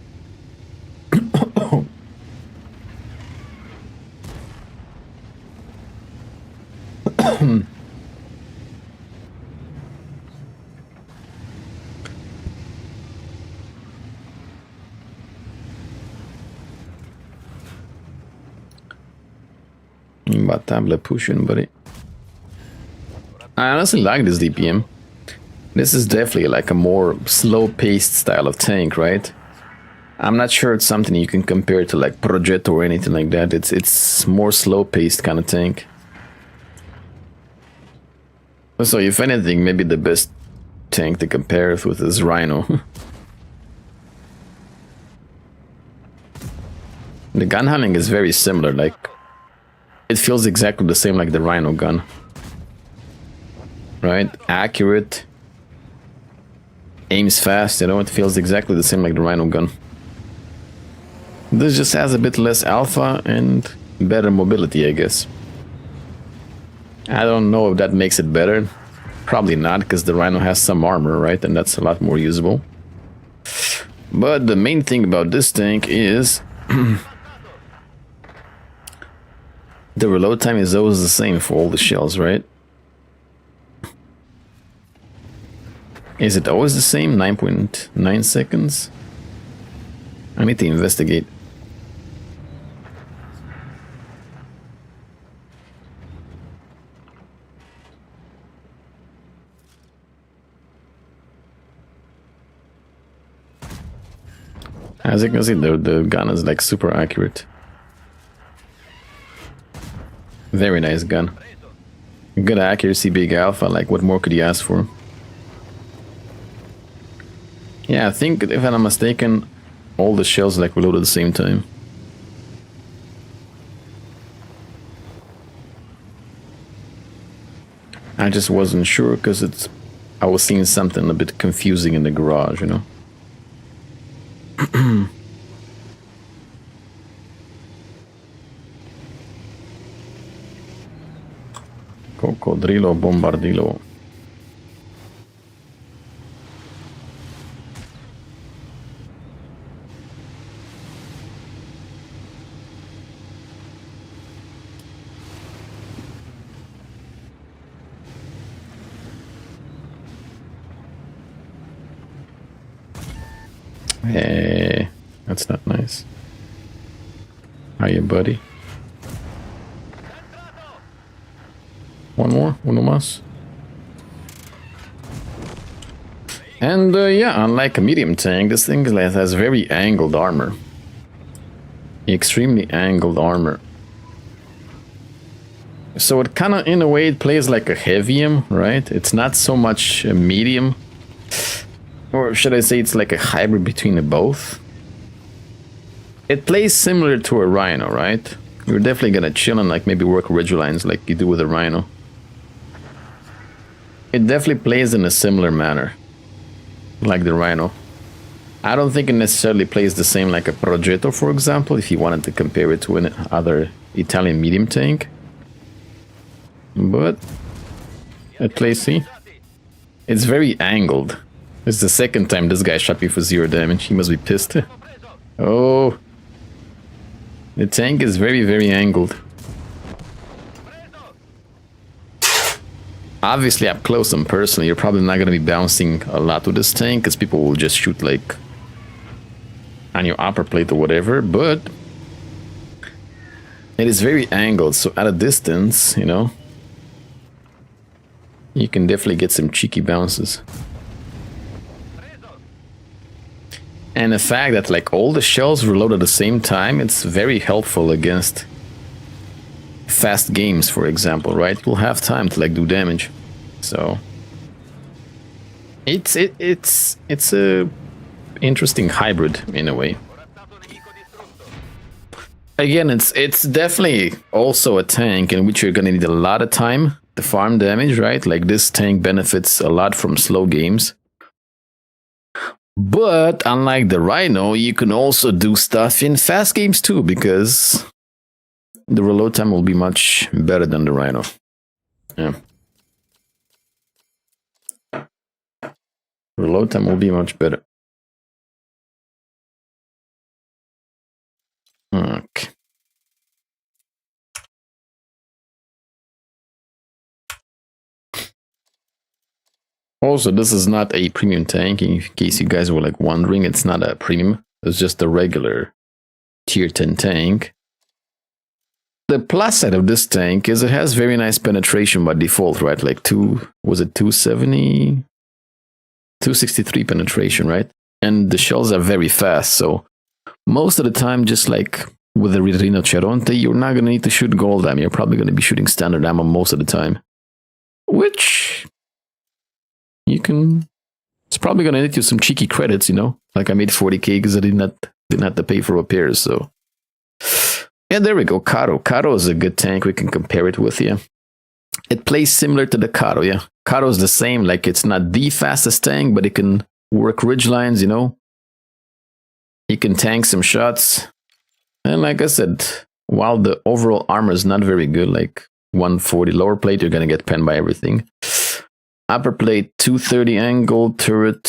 Batable pushing, buddy. I honestly like this DPM. This is definitely like a more slow-paced style of tank, right? I'm not sure it's something you can compare to like Progetto or anything like that. It's more slow-paced kind of tank. So if anything, maybe the best tank to compare it with is Rhino. The gun handling is very similar, like it feels exactly the same like the Rhino gun. Right? Accurate. Aims fast, you know, it feels exactly the same like the Rhino gun. This just has a bit less alpha and better mobility, I guess. I don't know if that makes it better. Probably not, because the Rhino has some armor, right? And that's a lot more usable. But the main thing about this tank is... the reload time is always the same for all the shells, right? Is it always the same? 9.9 seconds? I need to investigate. As you can see, the gun is like super accurate. Very nice gun. Good accuracy, big alpha, like what more could you ask for? Yeah, I think if I'm not mistaken, all the shells like reload at the same time. I just wasn't sure because I was seeing something a bit confusing in the garage, you know. Cocodrilo bombardilo. Hey, that's not nice. Hiya, buddy. One more, uno más. And yeah, unlike a medium tank, this thing has very angled armor. Extremely angled armor. So it kind of, in a way, it plays like a heavium, right? It's not so much a medium. Or should I say it's like a hybrid between the both? It plays similar to a Rhino, right? You're definitely gonna chill and like maybe work ridge lines like you do with a Rhino. It definitely plays in a similar manner, like the Rhino. I don't think it necessarily plays the same like a Progetto, for example, if you wanted to compare it to another Italian medium tank. But it plays, see? It's very angled. This is the second time this guy shot me for 0 damage. He must be pissed. Oh. The tank is very, very angled. Obviously, up close and personal, you're probably not going to be bouncing a lot with this tank, because people will just shoot, like, on your upper plate or whatever, but it is very angled, so at a distance, you know, you can definitely get some cheeky bounces. And the fact that, like, all the shells reload at the same time, it's very helpful against fast games, for example, right? You'll have time to like do damage, so it's a interesting hybrid in a way. Again, it's definitely also a tank in which you're gonna need a lot of time to farm damage, right? Like this tank benefits a lot from slow games. But unlike the Rhino, you can also do stuff in fast games too, because the reload time will be much better than the Rhino. Yeah. Reload time will be much better. Okay. Also, this is not a premium tank, in case you guys were like wondering. It's not a premium. It's just a regular tier 10 tank. The plus side of this tank is it has very nice penetration by default, right? Like 270? 263 penetration, right? And the shells are very fast, so most of the time, just like with the Rinoceronte, you're not going to need to shoot gold ammo. You're probably going to be shooting standard ammo most of the time. Which you can... It's probably going to net you some cheeky credits, you know? Like I made 40k because I didn't have to pay for repairs, so... Yeah, there we go. Caro. Caro is a good tank. We can compare it with, yeah. It plays similar to the Caro, yeah. Caro is the same. Like, it's not the fastest tank, but it can work ridge lines, you know. It can tank some shots. And like I said, while the overall armor is not very good, like 140 lower plate, you're going to get penned by everything. Upper plate, 230 angle, turret,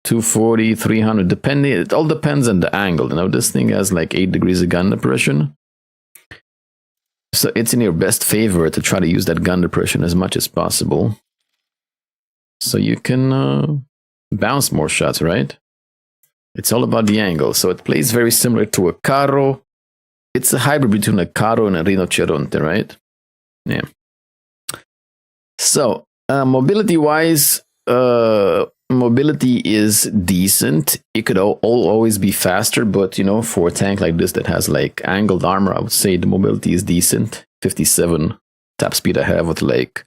240, 300, depending, it all depends on the angle. You know, this thing has like 8 degrees of gun depression. So it's in your best favor to try to use that gun depression as much as possible. So you can bounce more shots, right? It's all about the angle. So it plays very similar to a Caro. It's a hybrid between a Caro and a Rinoceronte, right? Yeah. So mobility-wise, mobility is decent. It could always be faster, but you know, for a tank like this that has like angled armor, I would say the mobility is decent. 57 top speed I have with like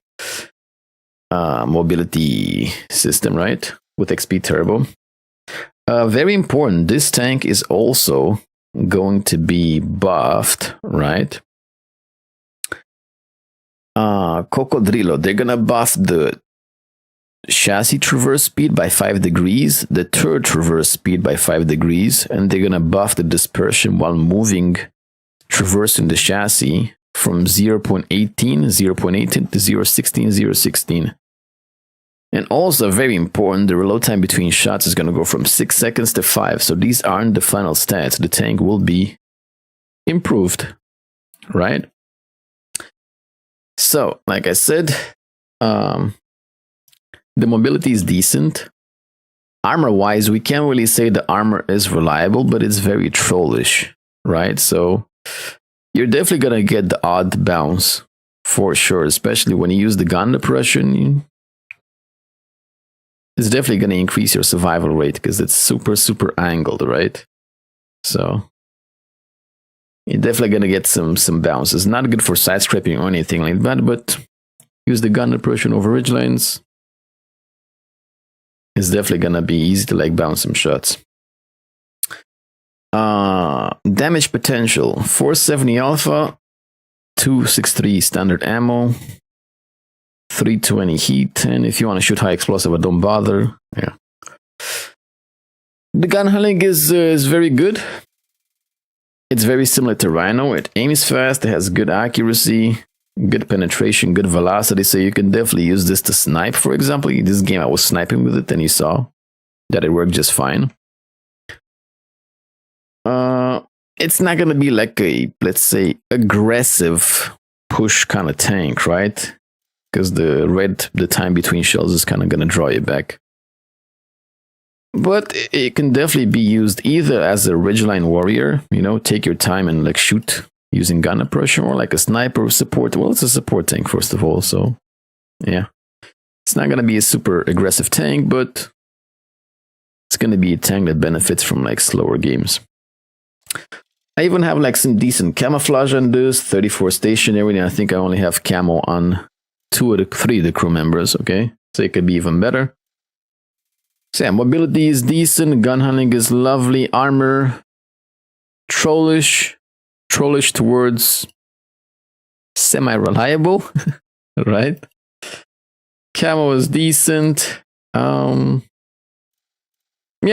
mobility system, right? With XP turbo. Very important, this tank is also going to be buffed, right? Cocodrillo, they're gonna buff the chassis traverse speed by 5 degrees, the turret traverse speed by 5 degrees, and they're gonna buff the dispersion while moving, traversing the chassis from 0.18 to 0.16, 0.16. And also very important, the reload time between shots is gonna go from 6 seconds to 5. So these aren't the final stats. The tank will be improved, right? So, like I said, the mobility is decent. Armor-wise, we can't really say the armor is reliable, but it's very trollish, right? So you're definitely gonna get the odd bounce for sure, especially when you use the gun depression. It's definitely gonna increase your survival rate because it's super, super angled, right? So you're definitely gonna get some bounces. Not good for side scraping or anything like that, but use the gun approach over ridgelines. It's definitely gonna be easy to like bounce some shots. Damage potential 470 alpha, 263 standard ammo, 320 heat, and if you want to shoot high explosive, don't bother. Yeah, the gun handling is very good. It's very similar to Rhino. It aims fast, it has good accuracy, good penetration, good velocity, so you can definitely use this to snipe. For example, in this game I was sniping with it and you saw that it worked just fine. It's not gonna be like a, let's say, aggressive push kind of tank, right? Because the time between shells is kind of gonna draw you back. But it can definitely be used either as a ridgeline warrior, you know, take your time and like shoot using gun approach, or like a sniper support. Well, it's a support tank first of all, so yeah, it's not gonna be a super aggressive tank, but it's gonna be a tank that benefits from like slower games. I even have like some decent camouflage on this, 34 stationary, and I think I only have camo on 3 of the crew members, okay? So it could be even better. So yeah, mobility is decent, gun handling is lovely, armor, trollish towards semi-reliable, right? Camo is decent. Yeah,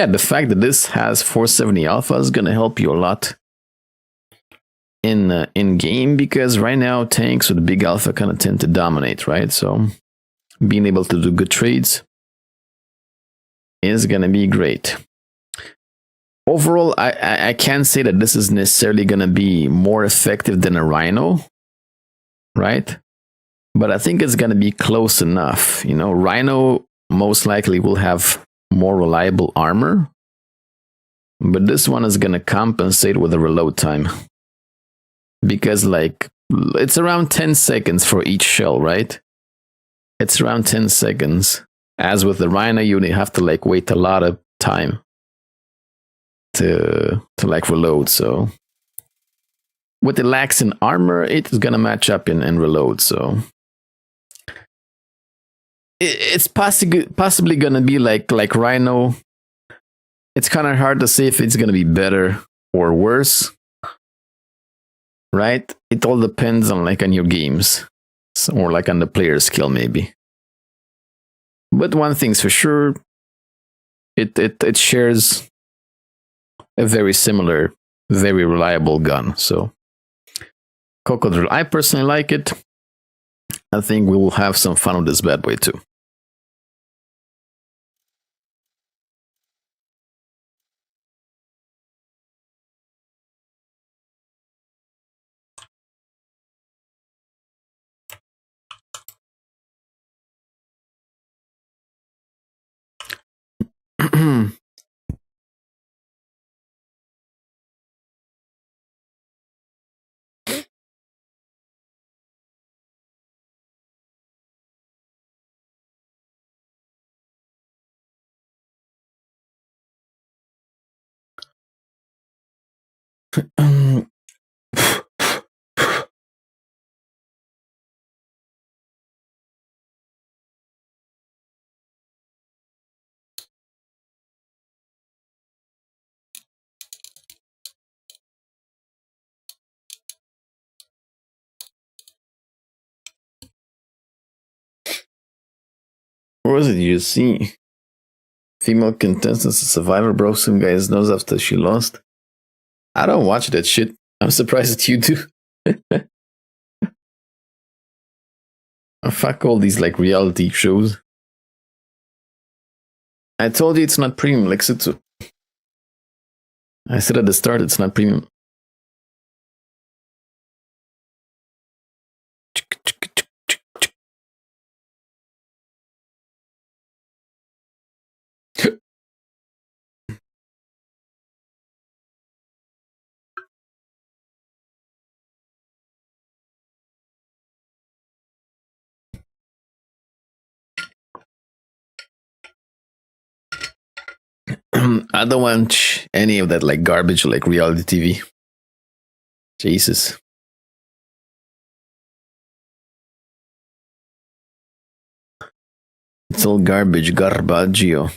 the fact that this has 470 alpha is gonna help you a lot in game, because right now tanks with big alpha kind of tend to dominate, right? So being able to do good trades is gonna be great. Overall, I can't say that this is necessarily gonna be more effective than a Rhino, right? But I think it's gonna be close enough. You know, Rhino most likely will have more reliable armor, but this one is gonna compensate with the reload time, because like it's around 10 seconds for each shell, right? It's around 10 seconds. As with the Rhino, you have to like wait a lot of time to like reload. So with the lacks in armor, it is gonna match up in reload. So it's possibly gonna be like Rhino. It's kind of hard to say if it's gonna be better or worse, right? It all depends on like on your games, or like on the player skill maybe. But one thing's for sure, it shares a very similar, very reliable gun. So Cocodrill, I personally like it. I think we will have some fun with this bad boy too. What was it you see? Female contestants, a survivor broke some guy's nose after she lost. I don't watch that shit. I'm surprised that you do. Fuck all these like reality shows. I told you it's not premium, Lexitsu. I said at the start it's not premium. I don't watch any of that like garbage like reality TV. Jesus. It's all garbage, garbaggio.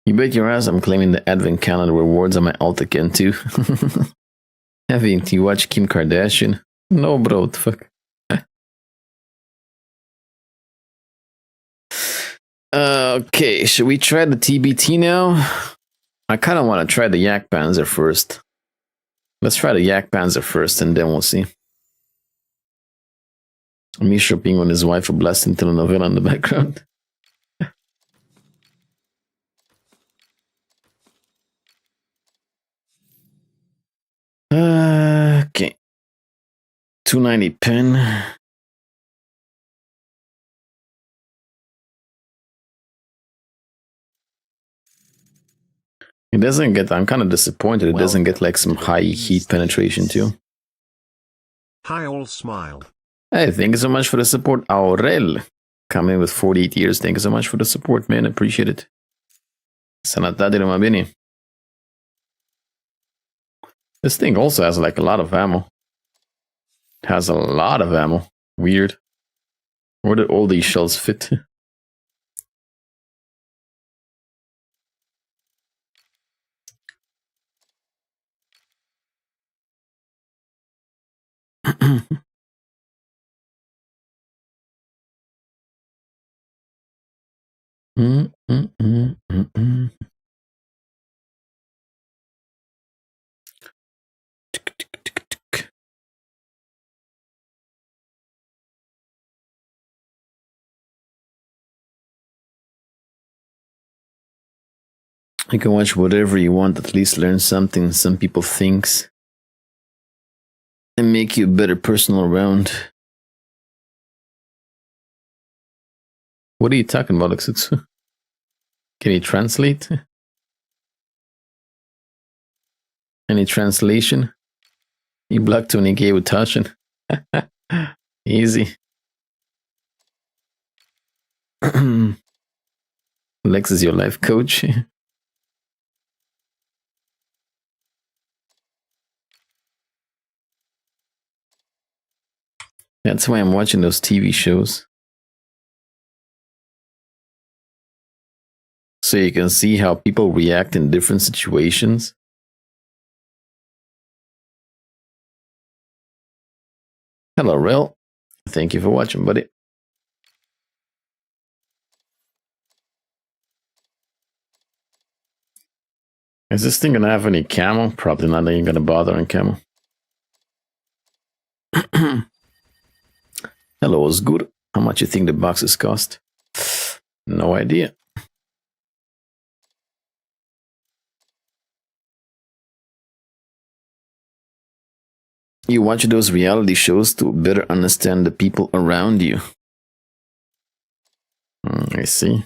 You bet your ass I'm claiming the advent calendar rewards on my alt account too. Haven't you watched Kim Kardashian? No, bro, what the fuck? Okay, should we try the TBT now? I kind of want to try the Yak Panzer first. Let's try the Yak Panzer first and then we'll see. Misha being on his wife a blasting telenovela in the background. Okay. 290 pen. It doesn't get, I'm kind of disappointed it doesn't get like some high heat penetration too. Hi all, smile. Hey, thank you so much for the support, Aurel. Coming with 48 years. Thank you so much for the support, man. Appreciate it. Sanatadiro Mabini. This thing also has like a lot of ammo. It has a lot of ammo. Weird. Where did all these shells fit? You can watch whatever you want, at least learn something some people thinks. And make you a better person all around. What are you talking about, Lexitsu? Can you translate? Any translation? You blocked Tony Gay with Tashin. Easy. Lex is your life coach. That's why I'm watching those TV shows. So you can see how people react in different situations. Hello, Rel. Thank you for watching, buddy. Is this thing gonna have any camo? Probably not. I ain't gonna bother on camo. Hello, it's good. How much you think the boxes cost? No idea. You watch those reality shows to better understand the people around you. I see.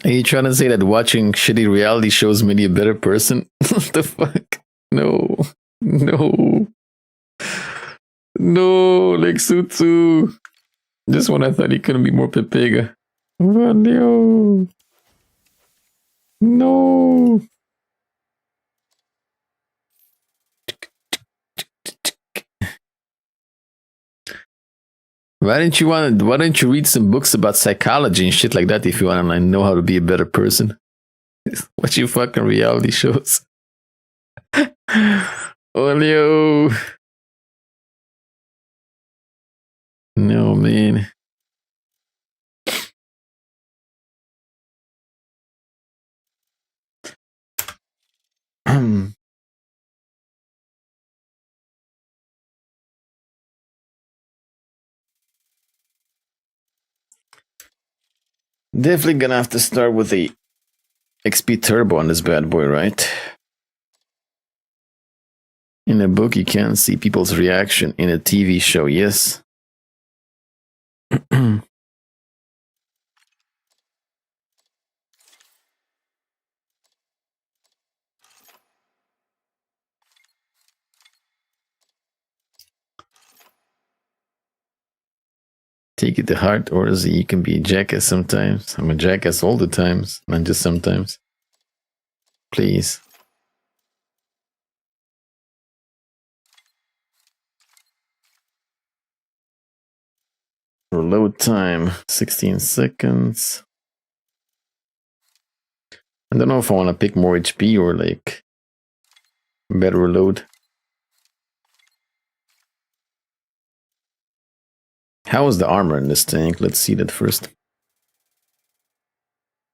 Are you trying to say that watching shitty reality shows made you a better person? What the fuck? No. No. No, Lexutsu. Just when I thought he couldn't be more Pepega. No. No. Why don't you read some books about psychology and shit like that if you want to like, know how to be a better person? Watch you fucking reality shows. Olio. No, man. Definitely gonna have to start with the XP Turbo on this bad boy, right? In a book, you can't see people's reaction. In a TV show, yes. Take it to heart, or you can be a jackass sometimes. I'm a jackass all the times, not just sometimes. Please. Reload time, 16 seconds. I don't know if I want to pick more HP or like better reload. How is the armor in this tank? Let's see that first.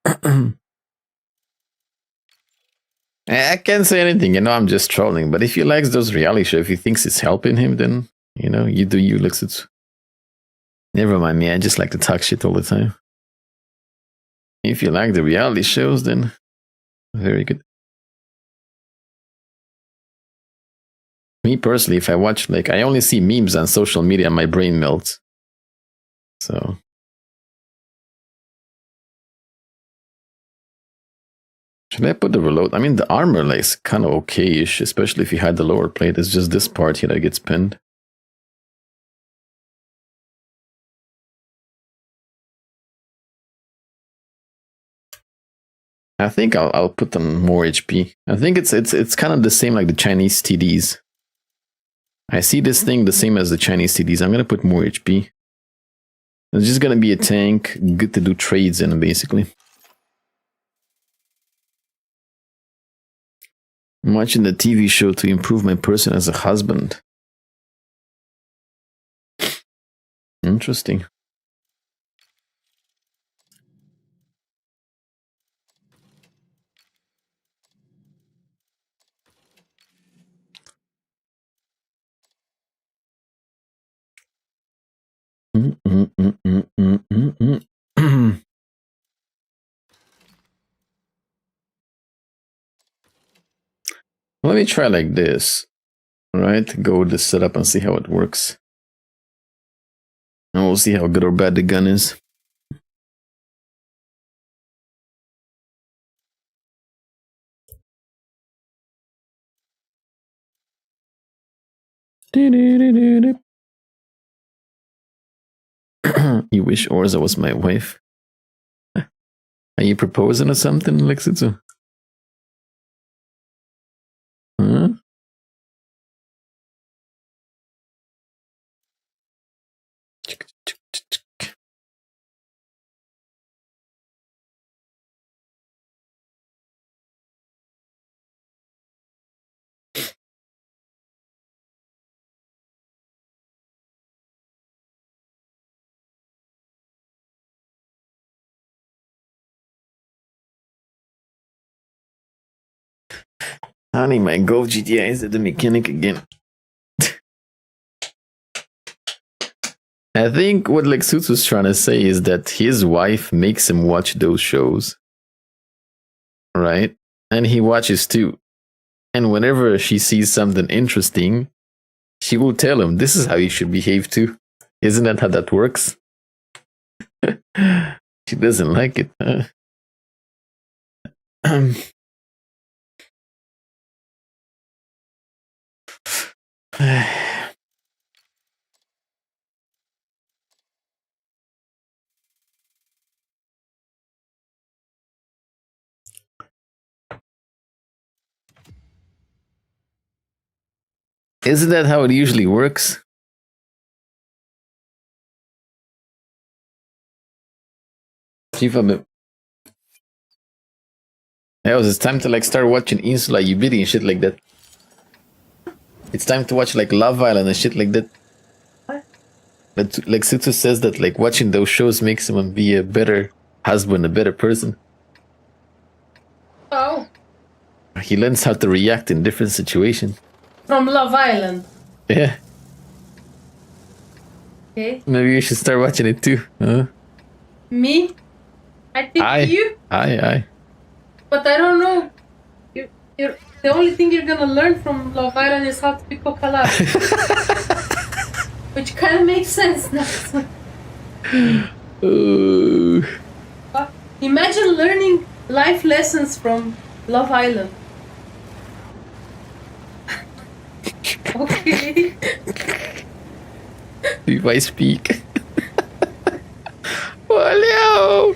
I can't say anything, you know, I'm just trolling. But if he likes those reality shows, if he thinks it's helping him, then, you know, you do you, Lexitsu. Never mind me, I just like to talk shit all the time. If you like the reality shows, then very good. Me personally, if I watch, like, I only see memes on social media, my brain melts. So. Should I put the reload? I mean, the armor like, is kind of okay-ish, especially if you had the lower plate. It's just this part here that gets pinned. I think I'll put them more HP. I think it's kind of the same like the Chinese TDs. I see this thing the same as the Chinese TDs. I'm gonna put more HP. It's just gonna be a tank, good to do trades in, basically. I'm watching the TV show to improve my person as a husband. Interesting. Let me try like this. All right, go with the setup and see how it works. And we'll see how good or bad the gun is. You wish Orza was my wife? Are you proposing or something, Lexitsu? Huh? Honey, my Go GTA is at the mechanic again. I think what Lexutsu's trying to say is that his wife makes him watch those shows. Right? And he watches too. And whenever she sees something interesting, she will tell him, this is how you should behave too. Isn't that how that works? She doesn't like it. Isn't that how it usually works? FIFA. Yeah, it's time to like start watching Insula Ubidi and shit like that. It's time to watch like Love Island and shit like that. What? Like Sutsu says that like watching those shows makes him be a better husband, a better person. Oh, He learns how to react in different situations. from Love Island. Yeah, Okay. maybe you should start watching it too. Huh? Me? I think you, Aye. but I don't know. You're, the only thing you're gonna learn from Love Island is how to pick up a lot. Which kind of makes sense now. Ooh. Imagine learning life lessons from Love Island. Okay. If I speak. Olha!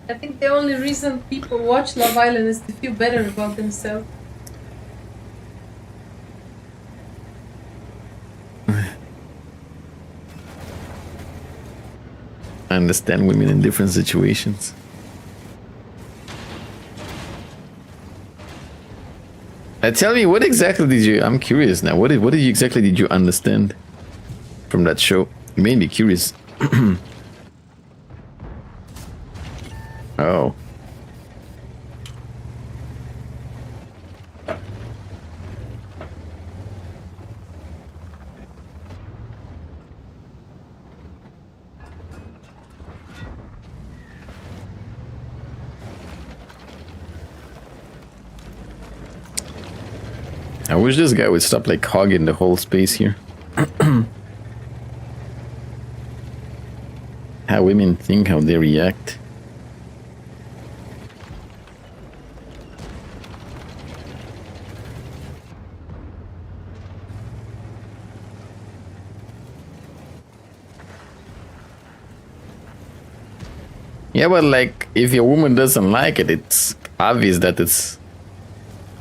I think the only reason people watch Love Island is to feel better about themselves. I understand women in different situations. Tell me, what exactly did you... I'm curious now. What did you exactly did you understand from that show? It made me curious. Oh. I wish this guy would stop like hogging the whole space here. How women think, how they react. Yeah, but like, if your woman doesn't like it, it's obvious that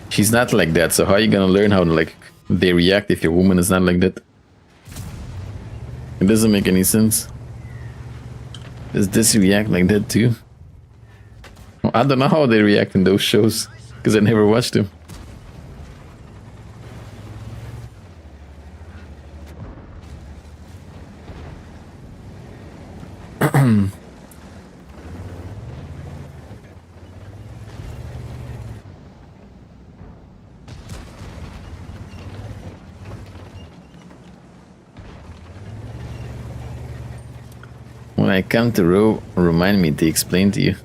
she's not like that. So how are you gonna learn how to like they react if your woman is not like that? It doesn't make any sense. Does this react like that too? Well, I don't know how they react in those shows because I never watched them. When I come to row, remind me to explain to you.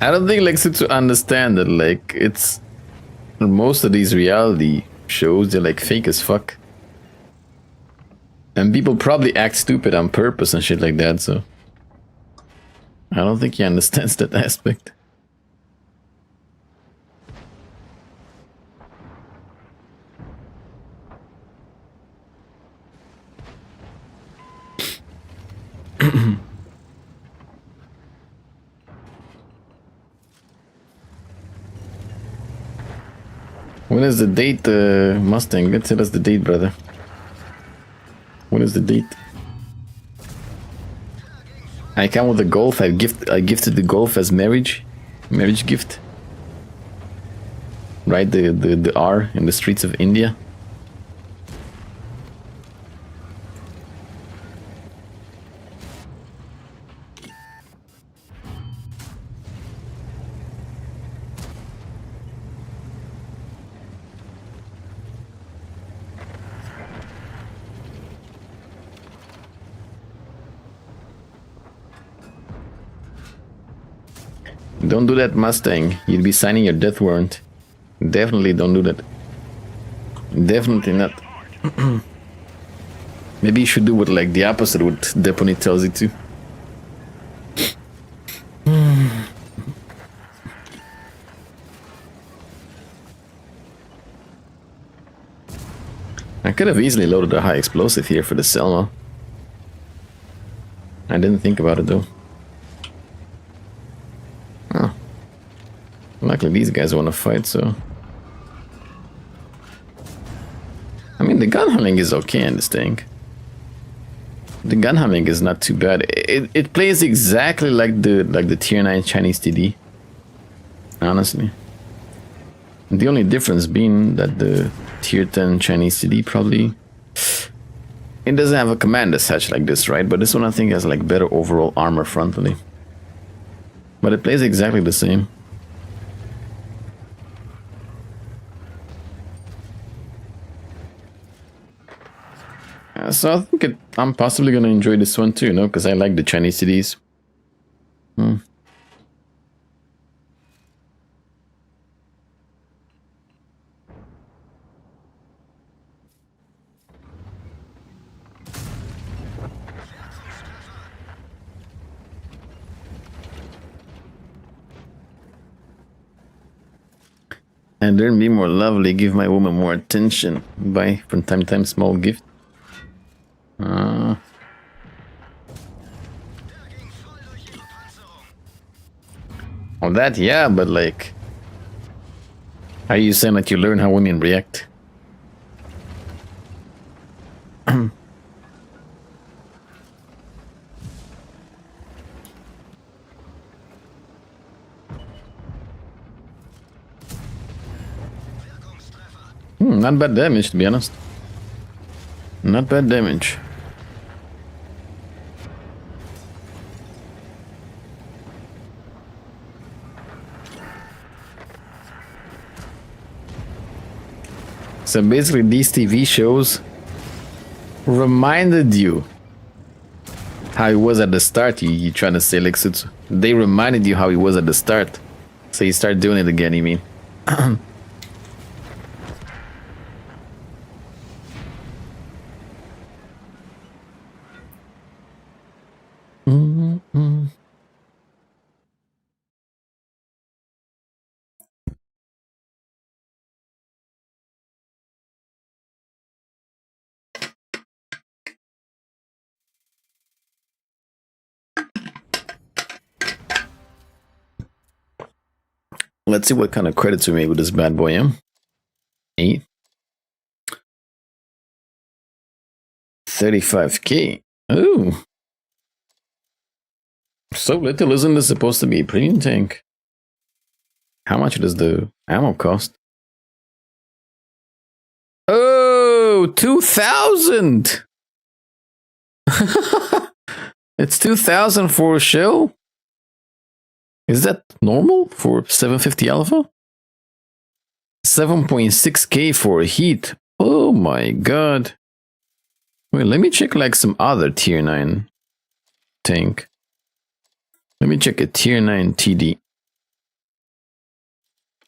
I don't think like to understand that like it's most of these reality shows, they're like fake as fuck. And people probably act stupid on purpose and shit like that, so I don't think he understands that aspect. When is the date, Mustang? Let's tell us the date, brother. When is the date? I come with the Golf. I gifted the Golf as marriage gift. Right, the R in the streets of India. Don't do that, Mustang. You'd be signing your death warrant. Definitely don't do that. Definitely not. Maybe you should do what like the opposite what Depony tells you to. I could have easily loaded a high explosive here for the Selma. I didn't think about it though. Oh. Luckily these guys want to fight, so... I mean, the gun handling is okay in this thing. The gun handling is not too bad. It plays exactly like the tier 9 Chinese TD. Honestly. The only difference being that the tier 10 Chinese TD probably... It doesn't have a command as such like this, right? But this one I think has like better overall armor frontally. But it plays exactly the same. So I think I'm possibly gonna enjoy this one too, you know, because I like the Chinese CDs. And then be more lovely, give my woman more attention. Buy from time to time small gift. Well, that, yeah, but like... Are you saying that you learn how women react? Not bad damage, to be honest. Not bad damage. So basically these TV shows reminded you how it was at the start. You trying to say, like, they reminded you how it was at the start. So you start doing it again, you mean? Let's see what kind of credits we made with this bad boy, yeah? 8. 35k. Ooh. So little, isn't this supposed to be a premium tank? How much does the ammo cost? Oh, 2,000! It's 2,000 for a shell? Is that normal for 750 alpha? 7.6k for a heat. Oh my god. Wait, let me check like some other tier 9 tank. Let me check a tier 9 TD.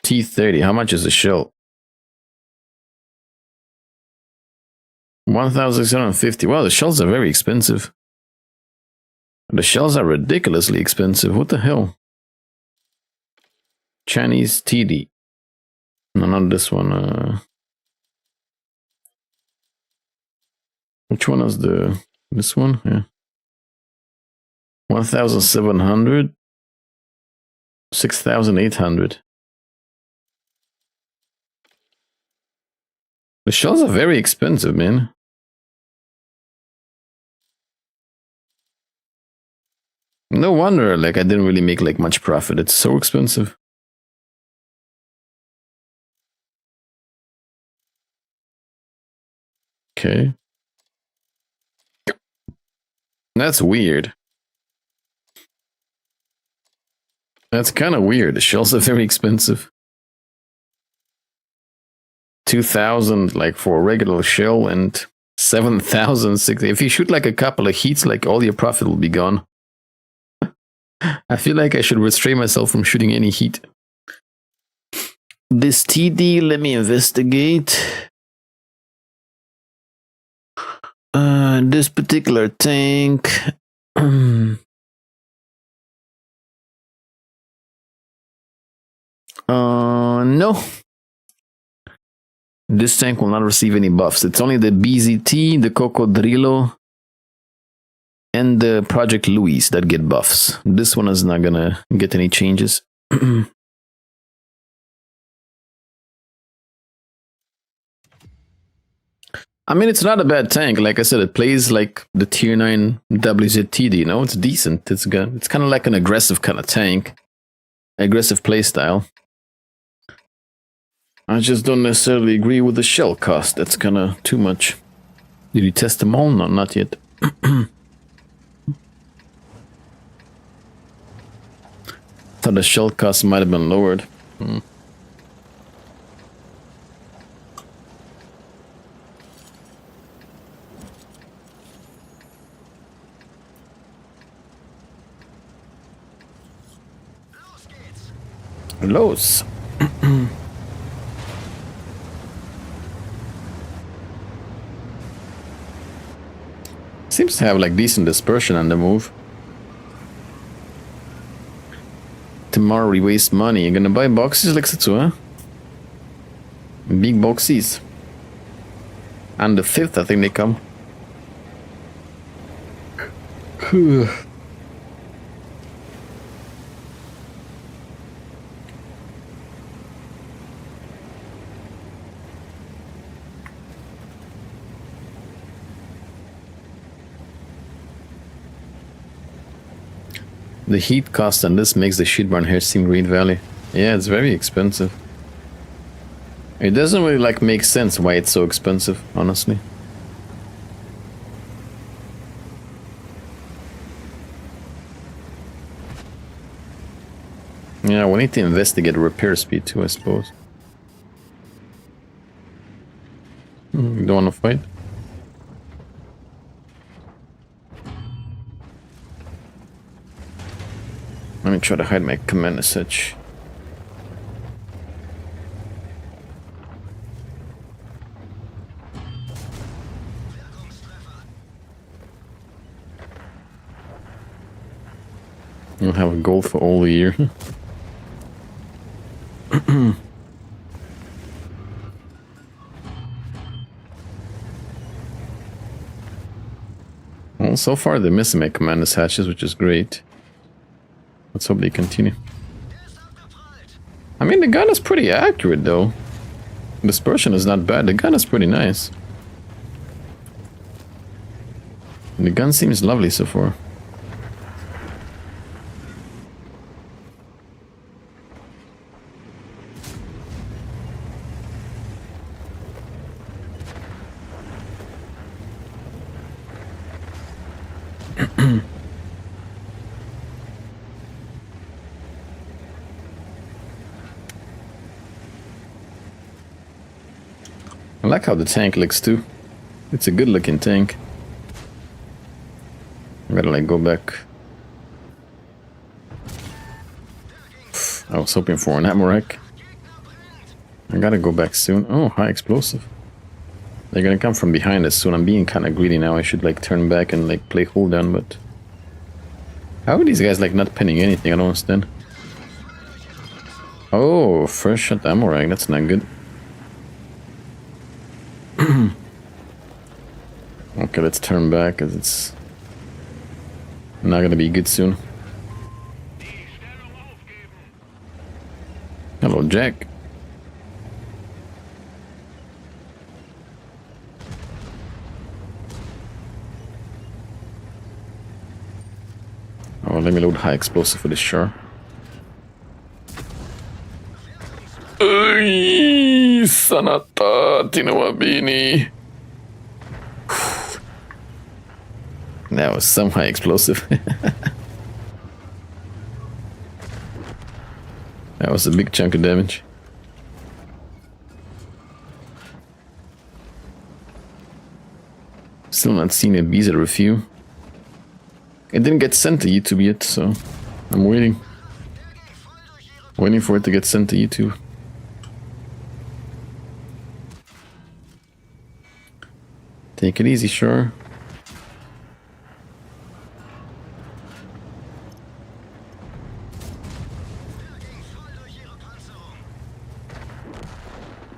T30, how much is a shell? 1,650. Wow, the shells are very expensive. The shells are ridiculously expensive. What the hell? Chinese TD. No, not this one. Which one is this one? Yeah. 1,700. 6,800. The shells are very expensive, man. No wonder, like, I didn't really make like much profit. It's so expensive. Okay. That's weird. That's kind of weird. The shells are very expensive. 2,000 like for a regular shell and 7,060. If you shoot like a couple of heats, like all your profit will be gone. I feel like I should restrain myself from shooting any heat. This TD, let me investigate. This particular tank. No. This tank will not receive any buffs. It's only the BZT, the Cocodrilo, and the Project Louis that get buffs. This one is not gonna get any changes. I mean, it's not a bad tank. Like I said, it plays like the tier 9 WZTD, you know? It's decent. It's good. It's kind of like an aggressive kind of tank. Aggressive playstyle. I just don't necessarily agree with the shell cost. That's kind of too much. Did you test them all? No, not yet. Thought the shell cost might have been lowered. Los. Seems to have like decent dispersion on the move. Tomorrow we waste money. You're gonna buy boxes like Setsu, huh? Big boxes. On the 5th, I think they come. The heat cost on this makes the shitbarn hair seem Green Valley. Yeah, it's very expensive. It doesn't really like make sense why it's so expensive, honestly. Yeah, we need to investigate repair speed too, I suppose. You don't want to fight? Let me try to hide my command message. You'll have a goal for all the year. Well, so far they're missing my commander's hatches, which is great. Let's hope they continue. I mean, the gun is pretty accurate, though. Dispersion is not bad. The gun is pretty nice. The gun seems lovely so far. I like how the tank looks too. It's a good looking tank. I gotta like go back. I was hoping for an ammo rack. I gotta go back soon. Oh, high explosive. They're gonna come from behind us soon. I'm being kind of greedy now. I should like turn back and like play hold down, but how are these guys like not pinning anything? I don't understand. Oh, first shot ammo rack. That's not good. Okay, let's turn back because it's not gonna be good soon. Hello, Jack. Oh, let me load high explosive for this char. Sanata Tinawabini. That was some high explosive. That was a big chunk of damage. Still not seen a Beezer review. It didn't get sent to YouTube yet, so I'm waiting. Waiting for it to get sent to YouTube. Take it easy, sure.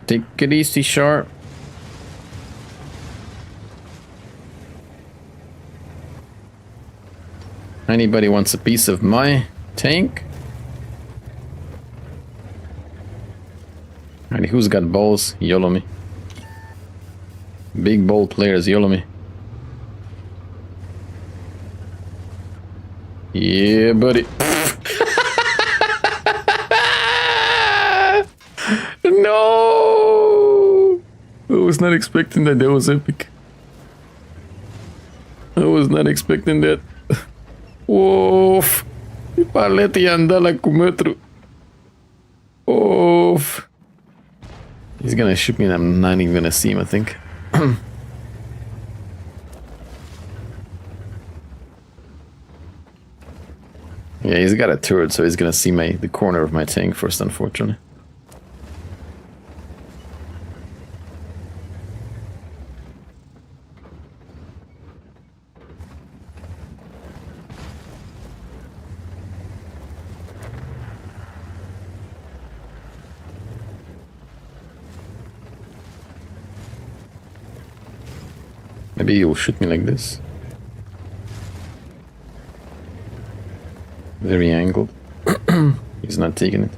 Take it easy, sure. Anybody wants a piece of my tank? Alright, who's got balls? YOLO me. Big ball players, YOLO me. Yeah, buddy. No! I was not expecting that. That was epic. I was not expecting that. Oof. Palete y andala cu metru. Oof. He's gonna shoot me and I'm not even gonna see him, I think. Yeah, he's got a turret, so he's gonna see the corner of my tank first, unfortunately. Maybe he'll shoot me like this. Very angled. He's not taking it.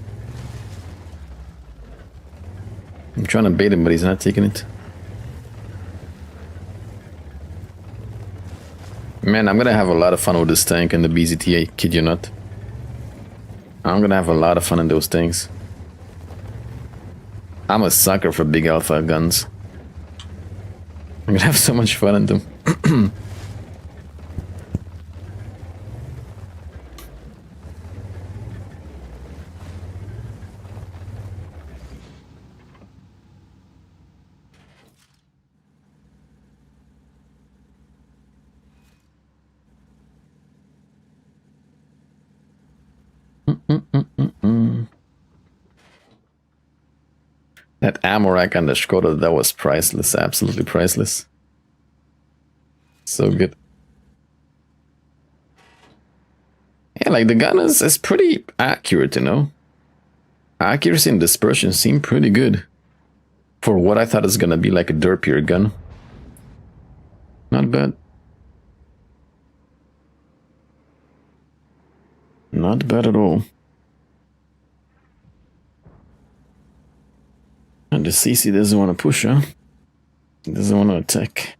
I'm trying to bait him, but he's not taking it. Man, I'm gonna have a lot of fun with this tank and the BZT, I kid you not. I'm gonna have a lot of fun in those tanks. I'm a sucker for big alpha guns. I'm gonna have so much fun in them. That ammo rack on the Skoda, that was priceless, absolutely priceless. So good. Yeah, like the gun is pretty accurate, you know. Accuracy and dispersion seem pretty good. For what I thought is gonna be like a derpier gun. Not bad. Not bad at all. And the CC doesn't want to push, huh? He doesn't want to attack.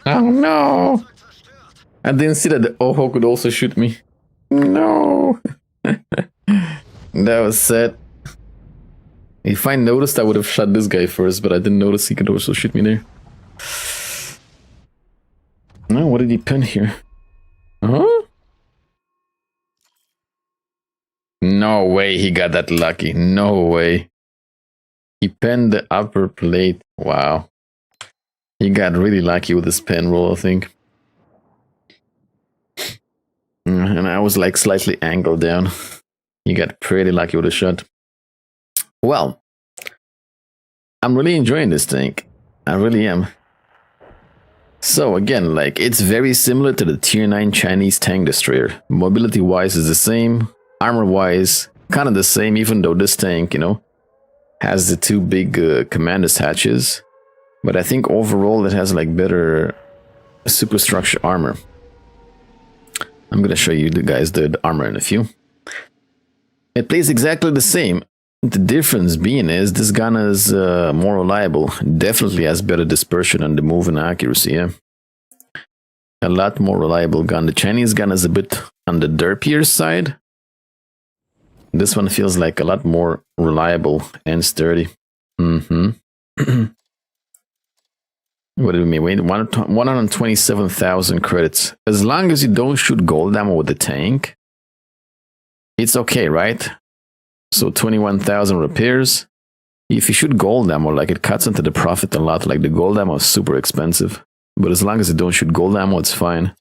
Oh no! I didn't see that the Oho could also shoot me. No! That was sad. If I noticed, I would have shot this guy first, but I didn't notice he could also shoot me there. No, what did he pin here? Huh? No way he got that lucky. No way. He pinned the upper plate. Wow. He got really lucky with his pen roll, I think. And I was like slightly angled down. He got pretty lucky with a shot. Well, I'm really enjoying this tank. I really am. So again, like, it's very similar to the tier 9 Chinese tank destroyer. Mobility wise is the same. Armor wise, kind of the same, even though this tank, you know, has the two big commander's hatches. But I think overall it has like better superstructure armor. I'm gonna show you guys the armor in a few. It plays exactly the same. The difference being is this gun is more reliable. Definitely has better dispersion and the move and accuracy. Yeah? A lot more reliable gun. The Chinese gun is a bit on the derpier side. This one feels like a lot more reliable and sturdy. What do we mean? Wait, 127,000 credits. As long as you don't shoot gold ammo with the tank, it's okay, right? So 21,000 repairs. If you shoot gold ammo, like it cuts into the profit a lot. Like the gold ammo is super expensive. But as long as you don't shoot gold ammo, it's fine.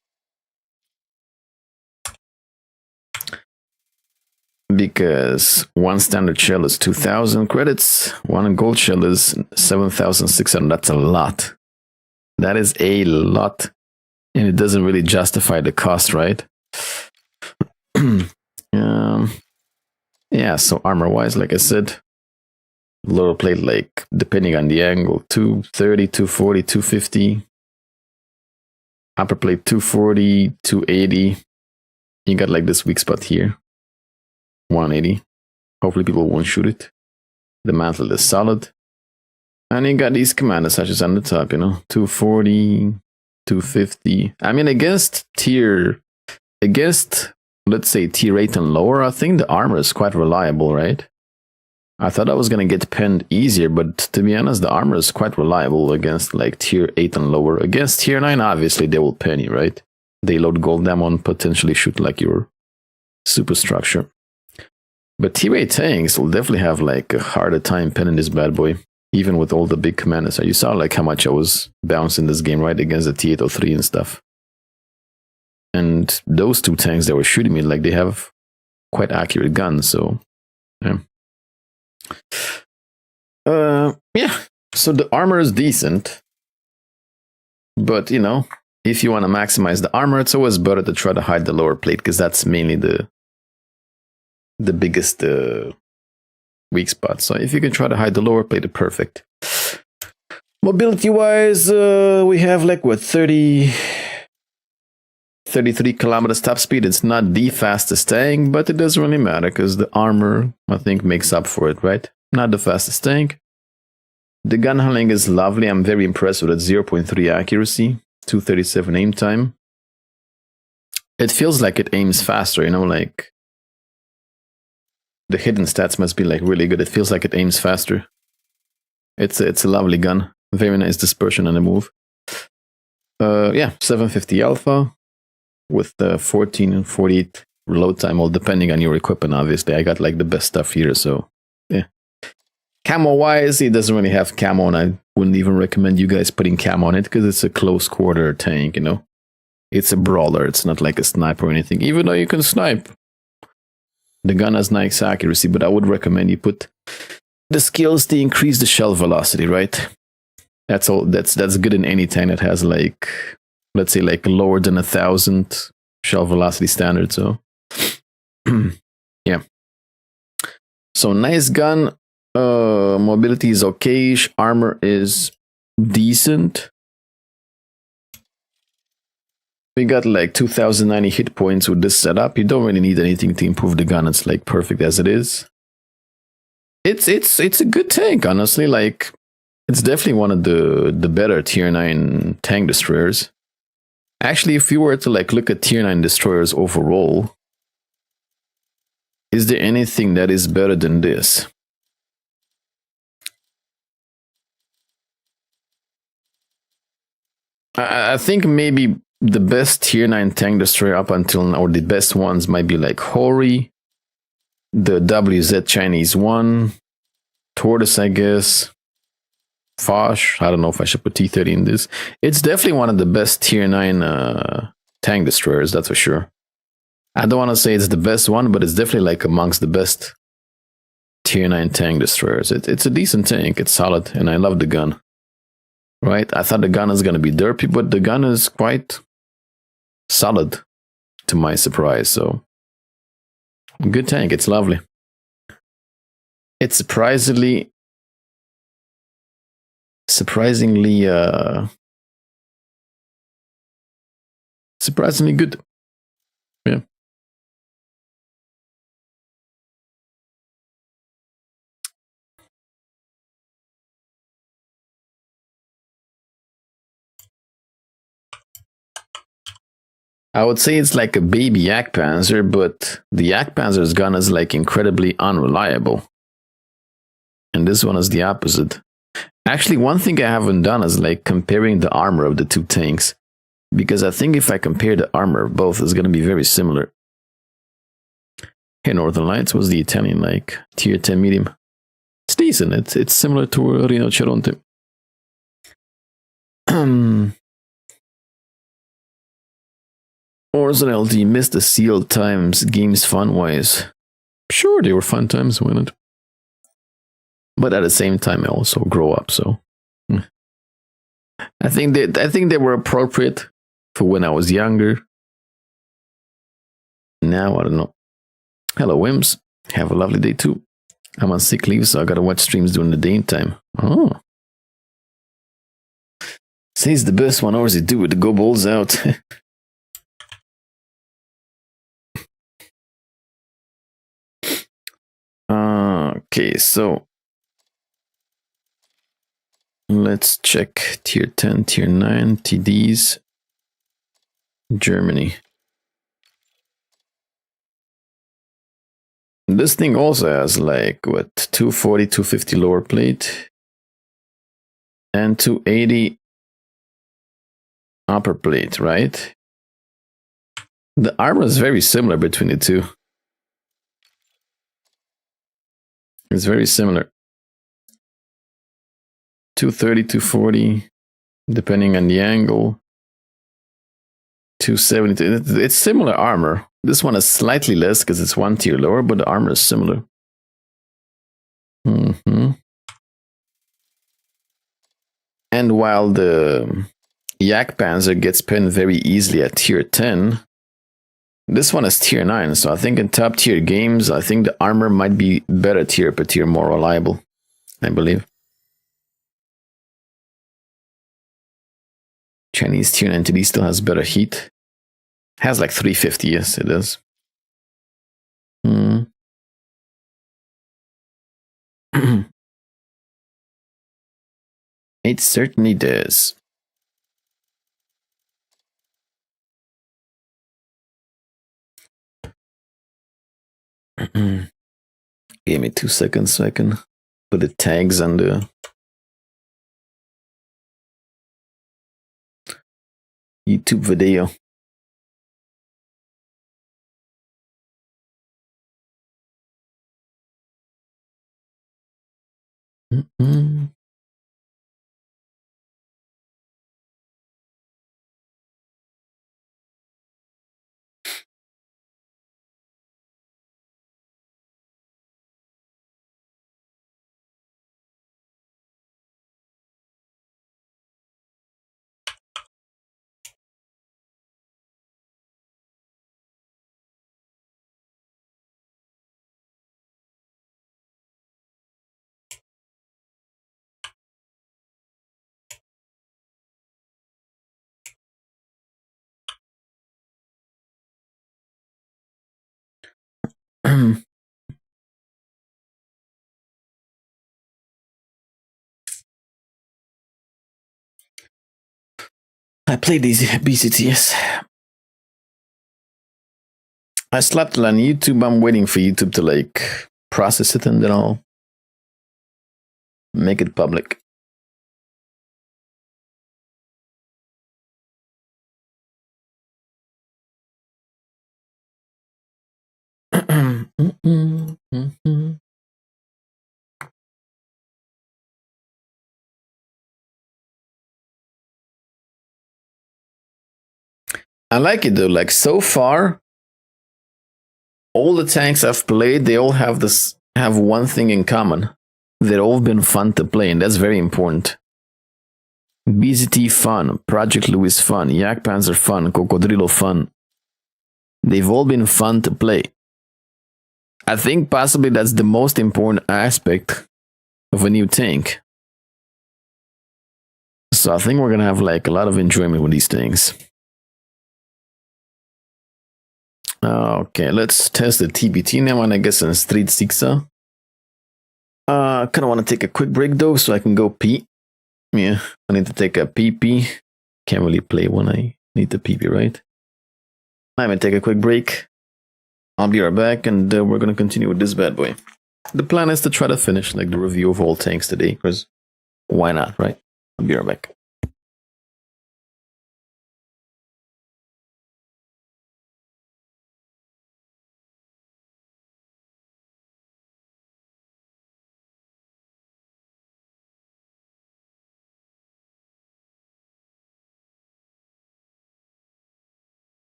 Because one standard shell is 2,000 credits. One gold shell is 7,600. That's a lot. That is a lot. And it doesn't really justify the cost, right? Yeah, so armor-wise, like I said, lower plate, like, depending on the angle, 230, 240, 250. Upper plate, 240, 280. You got, like, this weak spot here. 180. Hopefully people won't shoot it. The mantle is solid. And you got these commanders such as on the top, 240, 250. I mean, against, let's say, tier 8 and lower, I think the armor is quite reliable, right? I thought I was going to get penned easier, but to be honest, the armor is quite reliable against, like, tier 8 and lower. Against tier 9, obviously, they will pen you, right? They load gold ammo and potentially shoot, like, your superstructure. But tier 8 tanks will definitely have, like, a harder time penning this bad boy, even with all the big commanders. So you saw, like, how much I was bouncing this game, right, against the T803 and stuff. And those two tanks that were shooting me, like, they have quite accurate guns, so, yeah. Yeah, so the armor is decent. But, if you want to maximize the armor, it's always better to try to hide the lower plate, because that's mainly the biggest weak spot. So if you can try to hide the lower plate, it's perfect. Mobility wise, we have like what, 33 kilometers top speed. It's not the fastest tank, but it doesn't really matter because the armor, I think, makes up for it, right? Not the fastest tank. The gun handling is lovely. I'm very impressed with it. 0.3 accuracy, 237 aim time. It feels like it aims faster, like the hidden stats must be like really good. It feels like it aims faster. It's a lovely gun. Very nice dispersion on the move. Yeah, 750 alpha with the 14 and 48 reload time, all depending on your equipment, obviously. I got like the best stuff here, so yeah. Camo wise, it doesn't really have camo, and I wouldn't even recommend you guys putting camo on it because it's a close quarter tank, It's a brawler. It's not like a sniper or anything, even though you can snipe. The gun has nice accuracy, but I would recommend you put the skills to increase the shell velocity, right? That's all. That's good in any tank that has like, let's say, like lower than 1,000 shell velocity standard. So, yeah. So nice gun. Mobility is okayish. Armor is decent. We got like 2,090 hit points with this setup. You don't really need anything to improve the gun. It's like perfect as it is. It's a good tank, honestly. Like, it's definitely one of the better tier 9 tank destroyers. Actually, if you were to like look at tier 9 destroyers overall, is there anything that is better than this? I think maybe the best tier 9 tank destroyer up until now, or the best ones, might be like Hori, the WZ Chinese one, Tortoise, I guess, Foch. I don't know if I should put T30 in this. It's definitely one of the best tier 9 tank destroyers, that's for sure. I don't want to say it's the best one, but it's definitely like amongst the best tier 9 tank destroyers. It's a decent tank, it's solid, and I love the gun. Right? I thought the gun is going to be derpy, but the gun is quite solid, to my surprise. So, good tank. It's lovely. It's surprisingly good. Yeah. I would say it's like a baby Jagdpanzer, but the Jagdpanzer's gun is like incredibly unreliable. And this one is the opposite. Actually, one thing I haven't done is like comparing the armor of the two tanks. Because I think if I compare the armor of both, it's going to be very similar. Hey, Northern Lights was the Italian, like tier 10 medium. It's decent. It's similar to Rinoceronte. orzanel, do you miss the sealed times games fun-wise? Sure, they were fun times, weren't it? But at the same time, I also grow up, so I think they were appropriate for when I was younger. Now I don't know. Hello, Wims. Have a lovely day too. I'm on sick leave, so I gotta watch streams during the daytime. Oh, says the best one. Orzy, do it. Go balls out. Okay, so let's check tier 10, tier 9, TDs, Germany. This thing also has like, what, 240, 250 lower plate and 280 upper plate, right? The armor is very similar between the two. It's very similar. 230, 240, depending on the angle. 270. It's similar armor. This one is slightly less because it's one tier lower, but the armor is similar. And while the Yak Panzer gets pinned very easily at tier 10, this one is tier 9. So I think in top tier games, I think the armor might be better tier per tier, more reliable, I believe. Chinese tier 9 TD still has better heat. Has like 350, yes, it does. It certainly does. Give me 2 seconds so I can put the tags on the YouTube video. I played these BCTS. I slapped it on YouTube. I'm waiting for YouTube to like process it and then I'll make it public. I like it though. Like so far, all the tanks I've played, they all have one thing in common. They've all been fun to play, and that's very important. BZT fun, Project Louis fun, Yak Panzer fun, Cocodrilo fun. They've all been fun to play. I think possibly that's the most important aspect of a new tank. So I think we're gonna have like a lot of enjoyment with these things. Okay, let's test the TBT now, and I guess in Street 6. Kind of want to take a quick break though, so I can go pee. Yeah, I need to take a pee. Can't really play when I need to pee, right? I'm gonna take a quick break. I'll be right back, and we're gonna continue with this bad boy. The plan is to try to finish like the review of all tanks today, because why not, right? I'll be right back.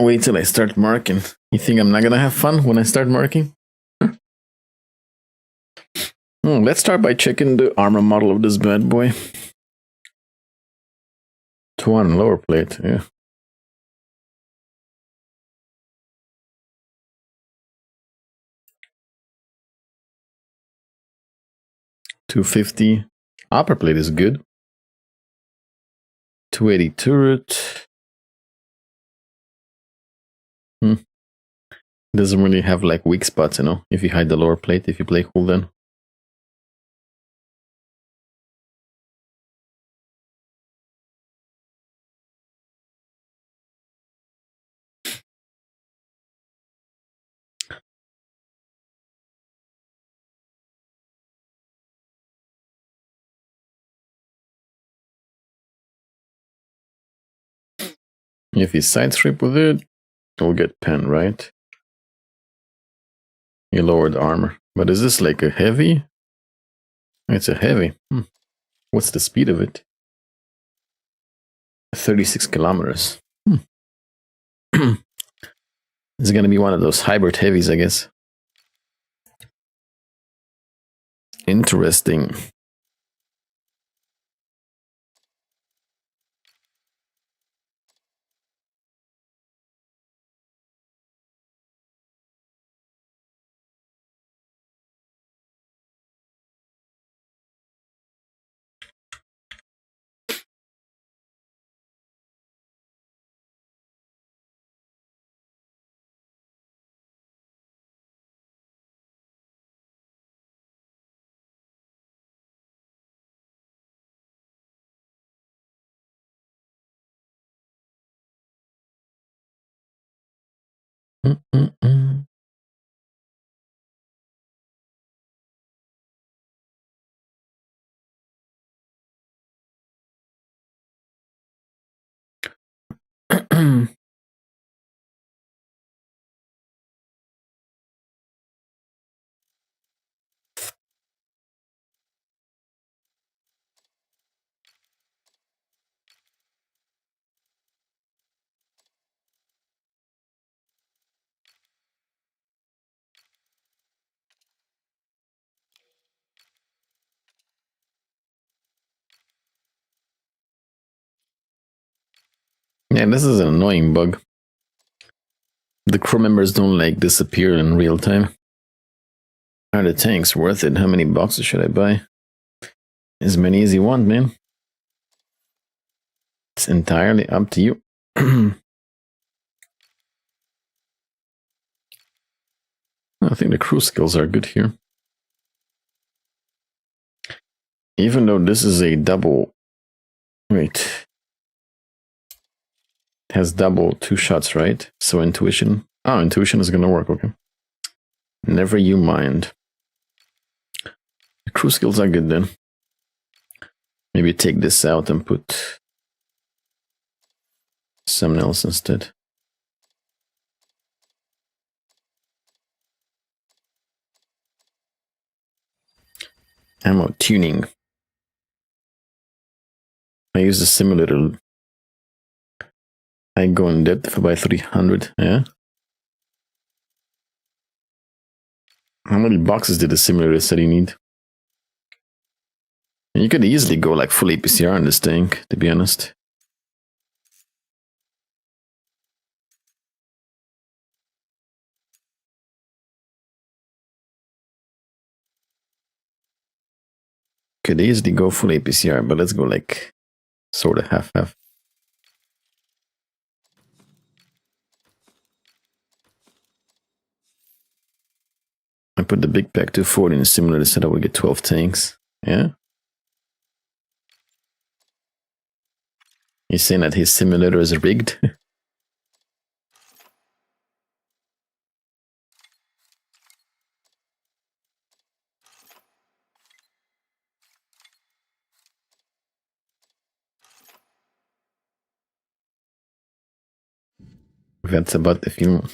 Wait till I start marking. You think I'm not gonna have fun when I start marking? Let's start by checking the armor model of this bad boy. 2 on lower plate, yeah. $250. Upper plate is good. 280 turret. Doesn't really have like weak spots, you know, if you hide the lower plate, if you play cool then. If you side strip with it, you'll get pen, right? You lowered armor. But is this like a heavy? It's a heavy. What's the speed of it? 36 kilometers. It's gonna be one of those hybrid heavies, I guess. Interesting. Yeah, this is an annoying bug. The crew members don't like disappear in real time. Are the tanks worth it? How many boxes should I buy? As many as you want, man. It's entirely up to you. I think the crew skills are good here. Even though this is a double... Wait. It has double 2 shots, right? So intuition... Oh, intuition is gonna work, okay. Never you mind. The crew skills are good then. Maybe take this out and put something else instead. Ammo tuning. I use the simulator. I go in depth by 300, yeah? How many boxes did the simulator say you need? You could easily go like full APCR on this tank, to be honest. Could easily go full APCR, but let's go like sort of half-half. I put the big pack 240 in the simulator, said I would get 12 tanks. Yeah? You're saying that his simulator is rigged? That's about the film.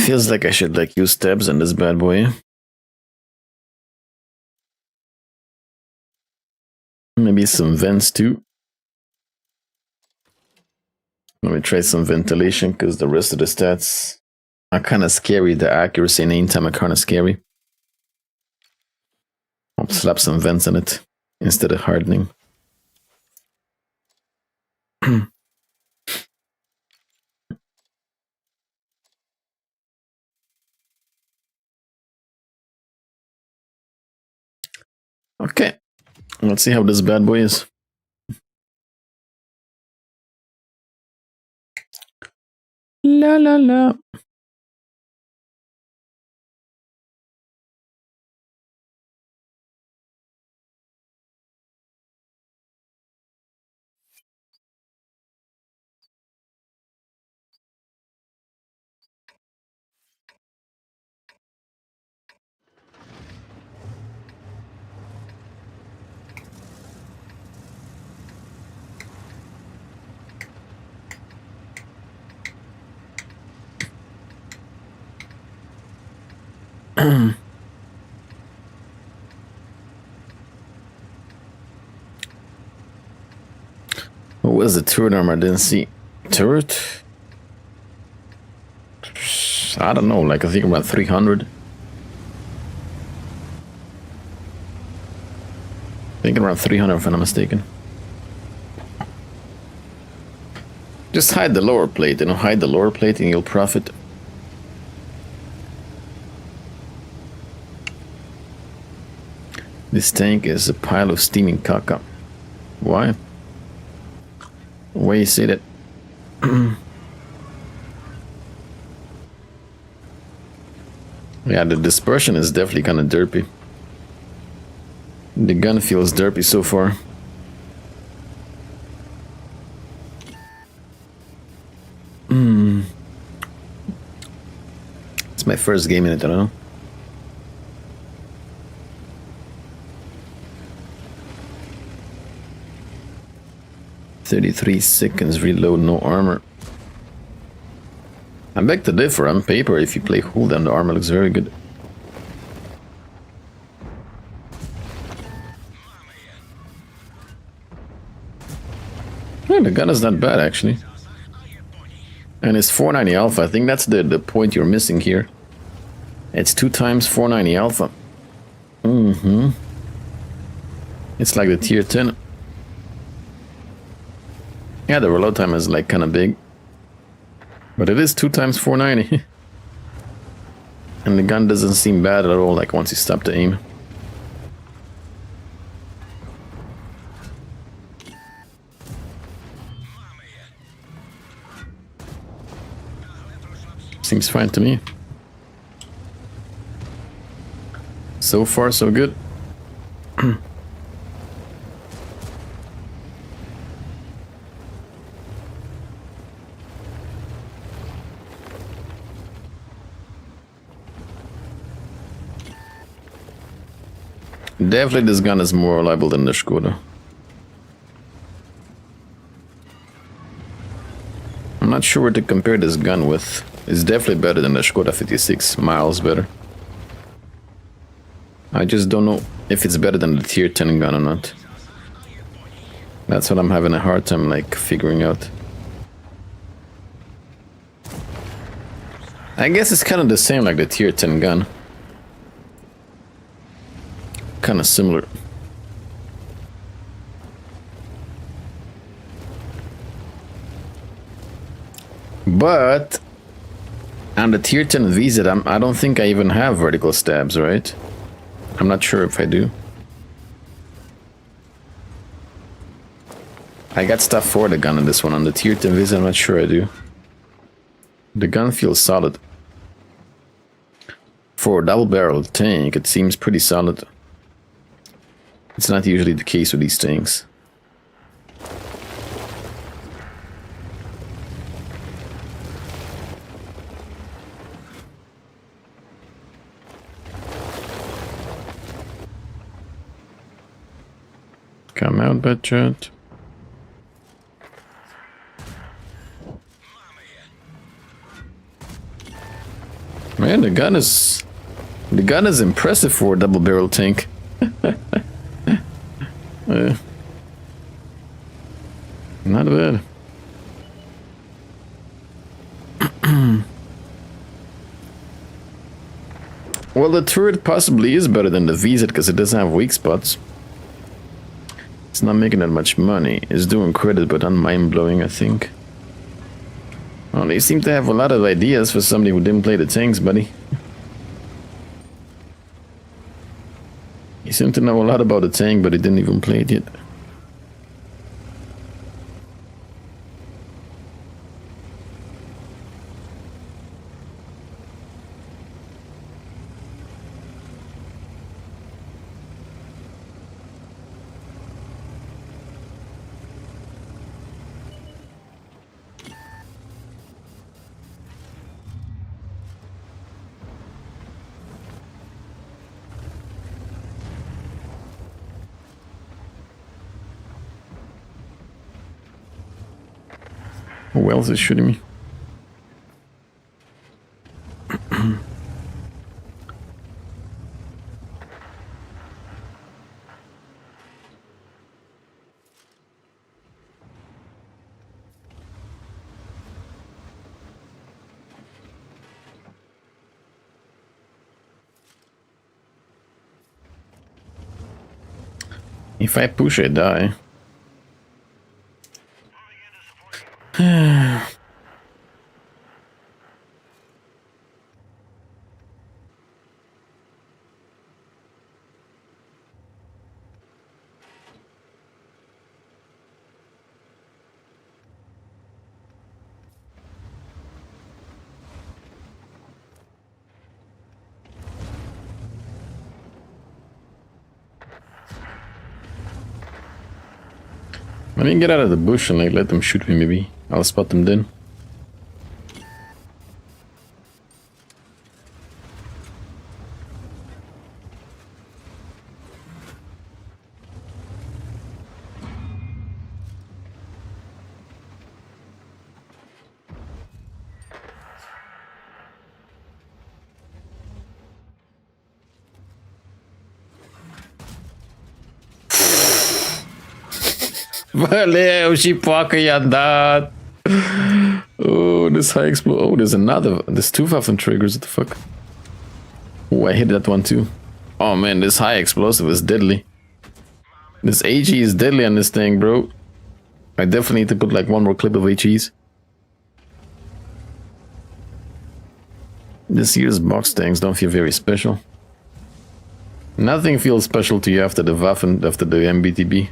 Feels like I should like use stabs on this bad boy. Maybe some vents too. Let me try some ventilation because the rest of the stats are kind of scary. The accuracy and aim time are kind of scary. I'll slap some vents on it instead of hardening. Okay, let's see how this bad boy is. La la la. What was the turret armor? I didn't see. Turret? I don't know, like I think about 300. I think around 300 if I'm not mistaken. Just hide the lower plate, you know, hide the lower plate and you'll profit. This tank is a pile of steaming caca. Why? Why you say that? Yeah, the dispersion is definitely kind of derpy. The gun feels derpy so far. It's my first game in it, I don't know. "33 seconds reload, no armor." I beg to differ. On paper, if you play Huldan, the armor looks very good. Yeah, the gun is not bad actually. And it's 490 alpha. I think that's the point you're missing here. It's 2 times 490 alpha. It's like the tier 10. Yeah, the reload time is like kind of big. But it is 2 times 490. And the gun doesn't seem bad at all, like once you stop to aim. Seems fine to me. So far, so good. Definitely this gun is more reliable than the Skoda. I'm not sure what to compare this gun with. It's definitely better than the Skoda 56, miles better. I just don't know if it's better than the tier 10 gun or not. That's what I'm having a hard time like figuring out. I guess it's kind of the same like the tier 10 gun. Kind of similar. But on the tier 10 VZ, I don't think I even have vertical stabs, right? I'm not sure if I do. I got stuff for the gun on this one. On the tier 10 VZ, I'm not sure I do. The gun feels solid. For a double-barreled tank, it seems pretty solid. It's not usually the case with these tanks. Come out, budget. man, the gun is impressive for a double barrel tank. Not bad. Well, the turret possibly is better than the VZ because it doesn't have weak spots. It's not making that much money. It's doing credit, but not mind-blowing, I think. Well, they seem to have a lot of ideas for somebody who didn't play the tanks, buddy. You seem to know a lot about the tank, but he didn't even play it yet. Who else is shooting me? If I push, I die. Let me get out of the bush and like let them shoot me, maybe. I'll spot them then. Valeu, Chipoca e andar. Oh, this high explode. Oh, there's another. There's two Waffen triggers. What the fuck? Oh, I hit that one too. Oh man, this high explosive is deadly. This HE is deadly on this thing, bro. I definitely need to put like one more clip of HEs. This year's box tanks don't feel very special. Nothing feels special to you after the Waffen, after the MBTB.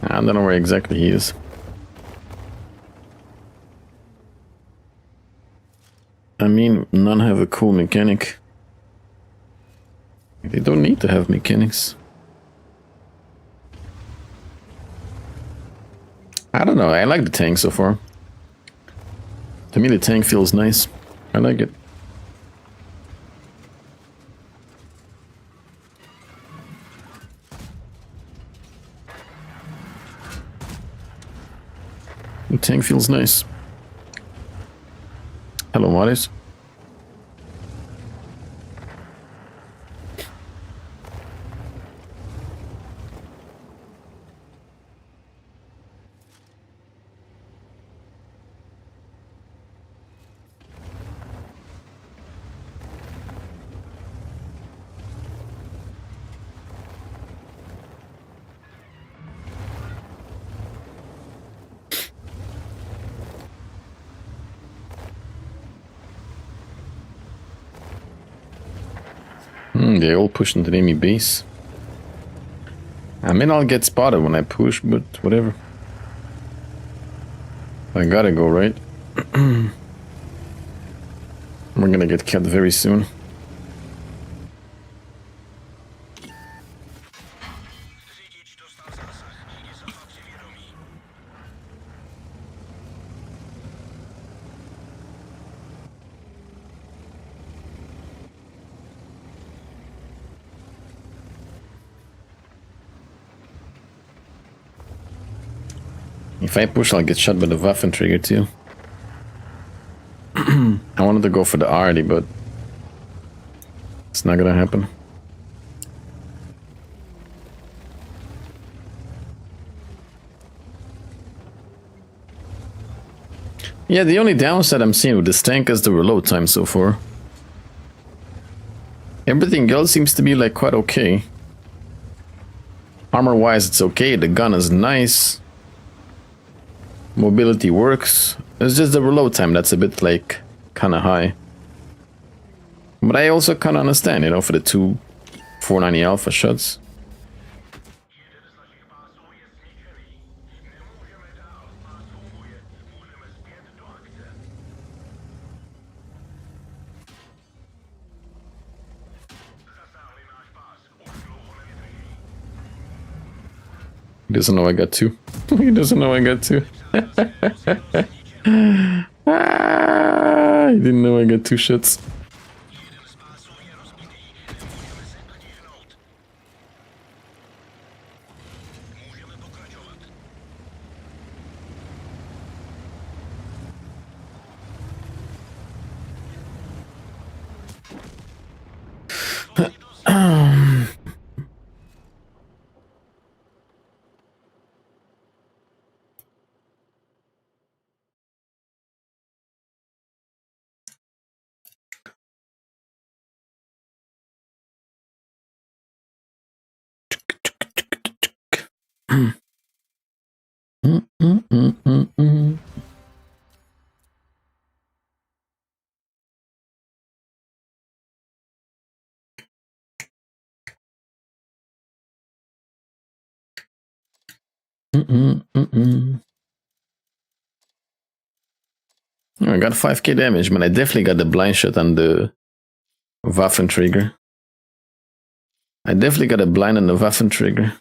I don't know where exactly he is. I mean, none have a cool mechanic. They don't need to have mechanics. I don't know, I like the tank so far. To me the tank feels nice. I like it. The tank feels nice. Hello, Morris. They all push into the enemy base. I mean, I'll get spotted when I push, but whatever. I gotta go, right? We're gonna get kept very soon. If I push, I'll get shot by the Waffen trigger too. I wanted to go for the Arty, but it's not gonna happen. Yeah, the only downside I'm seeing with this tank is the reload time so far. Everything else seems to be like quite okay. Armor-wise, it's okay. The gun is nice. Mobility works. It's just the reload time that's a bit like kind of high. But I also kind of understand, you know, for the two 490 alpha shots. He doesn't know I got two. He doesn't know I got two. He didn't know I got two shots. I got 5k damage, man. I definitely got the blind shot on the Waffen trigger. I definitely got a blind on the Waffen trigger.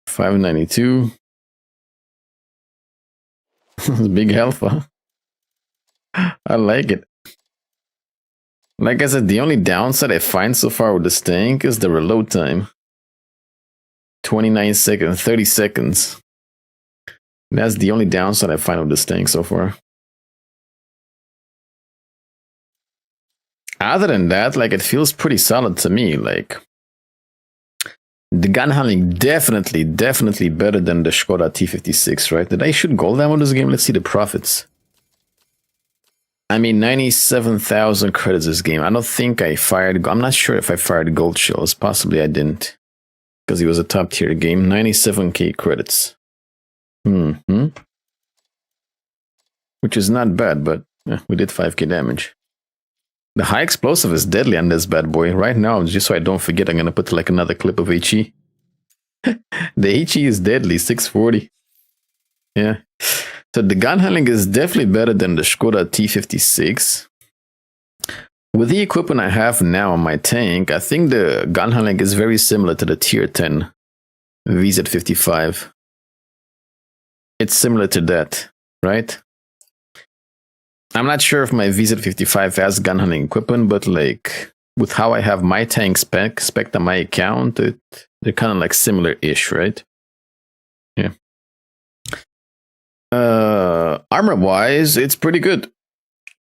592. Big health, huh? I like it. Like I said, the only downside I find so far with this tank is the reload time. 29 seconds, 30 seconds. That's the only downside I find with this tank so far. Other than that, like, it feels pretty solid to me. Like, the gun handling definitely better than the Skoda T56, right? Did I shoot gold ammo this game? Let's see the profits. I mean, 97,000 credits this game. I don't think I fired... I'm not sure if I fired gold shells. Possibly I didn't. Because it was a top tier game. 97k credits. Which is not bad, but yeah, we did 5k damage. The high explosive is deadly on this bad boy. Right now, just so I don't forget, I'm going to put like another clip of HE. The HE is deadly, 640. Yeah. So the gun handling is definitely better than the Skoda T56. With the equipment I have now on my tank, I think the gun handling is very similar to the Tier 10 VZ55. It's similar to that, right? I'm not sure if my VZ55 has gun handling equipment, but like with how I have my tank spec on my account, they're kind of like similar-ish, right? Yeah. Armor-wise, it's pretty good.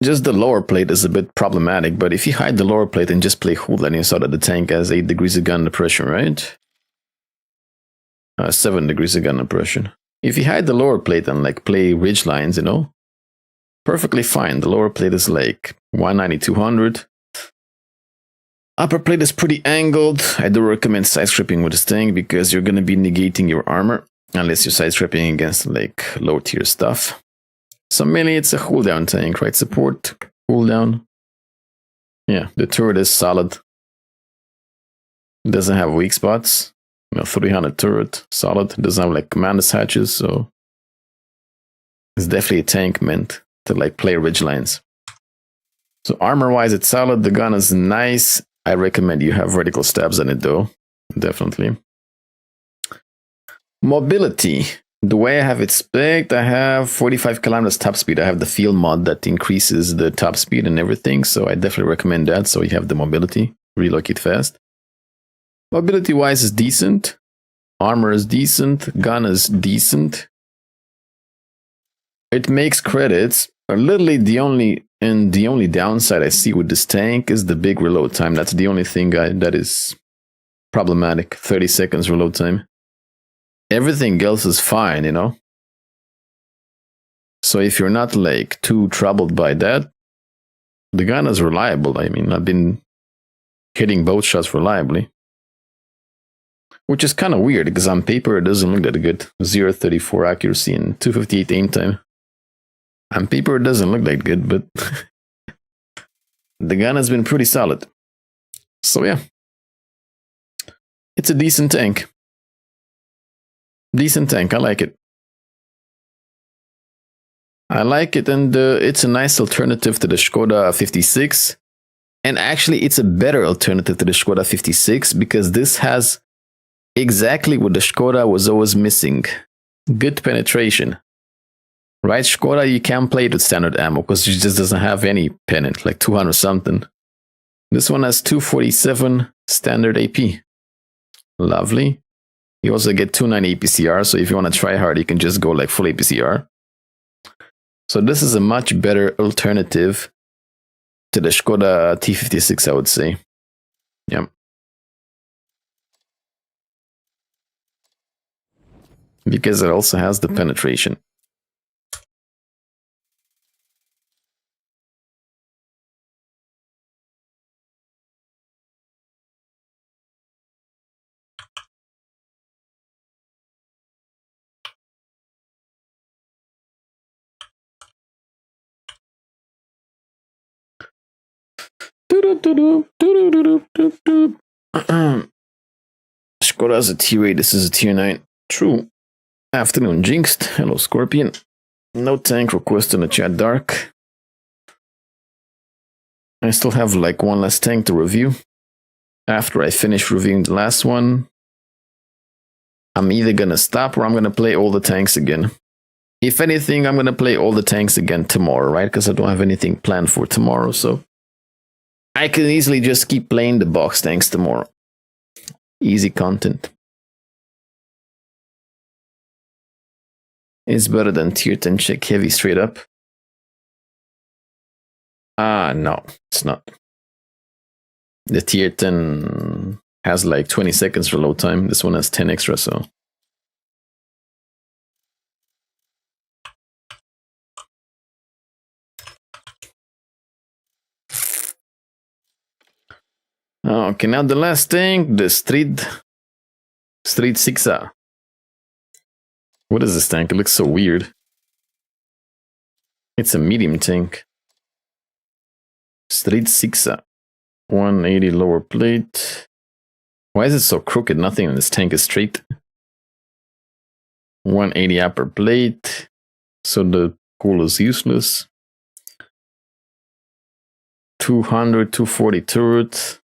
Just the lower plate is a bit problematic, but if you hide the lower plate and just play Hoodland, you saw that the tank has 8 degrees of gun depression, right? 7 degrees of gun depression. If you hide the lower plate and like play ridge lines, you know, perfectly fine. The lower plate is like 190, 200. Upper plate is pretty angled. I do recommend side stripping with this tank because you're going to be negating your armor unless you're side stripping against like low tier stuff. So mainly it's a cooldown tank, right? Support, cooldown. Yeah, the turret is solid. It doesn't have weak spots. You know, 300 turret, solid. It doesn't have like commander's hatches, so it's definitely a tank meant to like play ridge lines. So armor wise, it's solid. The gun is nice. I recommend you have vertical stabs on it though, definitely. Mobility. The way I have it spec'd, I have 45 kilometers top speed. I have the field mod that increases the top speed and everything, so I definitely recommend that. So you have the mobility, relocate fast. Mobility wise is decent. Armor is decent. Gun is decent. It makes credits. Literally the only downside I see with this tank is the big reload time. That's the only thing that is problematic. 30 seconds reload time. Everything else is fine, you know. So if you're not like too troubled by that, the gun is reliable. I mean, I've been hitting both shots reliably. Which is kind of weird because on paper it doesn't look that good. 0.34 accuracy and 258 aim time. On paper it doesn't look that good, but the gun has been pretty solid. So yeah, it's a decent tank. Decent tank, I like it. I like it, and it's a nice alternative to the Skoda 56. And actually, it's a better alternative to the Skoda 56 because this has exactly what the Skoda was always missing. Good penetration. Right, Skoda, you can't play it with standard ammo because it just doesn't have any pennant, like 200 something. This one has 247 standard AP. Lovely. You also get 290 APCR, so if you want to try hard, you can just go like full APCR. So this is a much better alternative to the Skoda T56, I would say. Yeah. Because it also has the penetration. Skoda is a tier 8, this is a tier 9. True. Afternoon Jinxed. Hello Scorpion. No tank request in the chat, Dark. I still have like one last tank to review. After I finish reviewing the last one, I'm either gonna stop or I'm gonna play all the tanks again. If anything, I'm gonna play all the tanks again tomorrow, right? Because I don't have anything planned for tomorrow, so I can easily just keep playing the box tanks tomorrow. Easy content. It's better than tier 10 check heavy straight up. No, it's not. The tier 10 has like 20 seconds for load time. This one has 10 extra, so. Okay, now the last thing, the Street 6A. What is this tank? It looks so weird. It's a medium tank. Street 6A. 180 lower plate. Why is it so crooked? Nothing in this tank is straight. 180 upper plate. So the cool is useless. 200, 240 turret.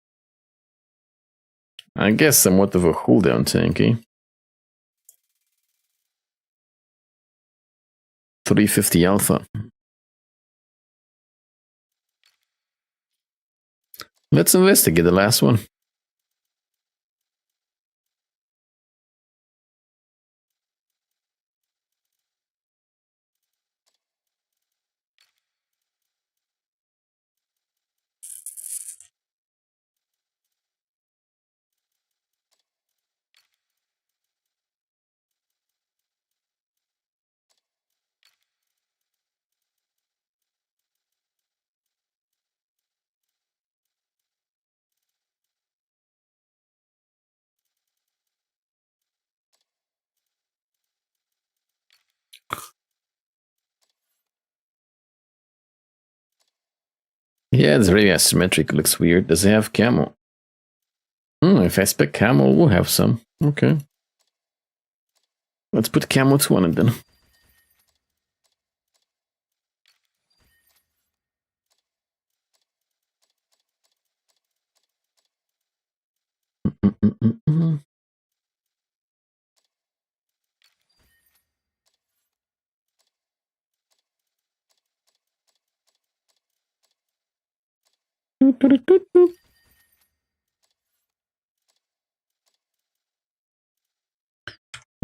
I guess somewhat of a cooldown tank, eh? 350 alpha. Let's investigate the last one. Yeah, it's very asymmetric. It looks weird. Does it have camo? If I spec camo, we'll have some. Okay. Let's put camo 2 on it then.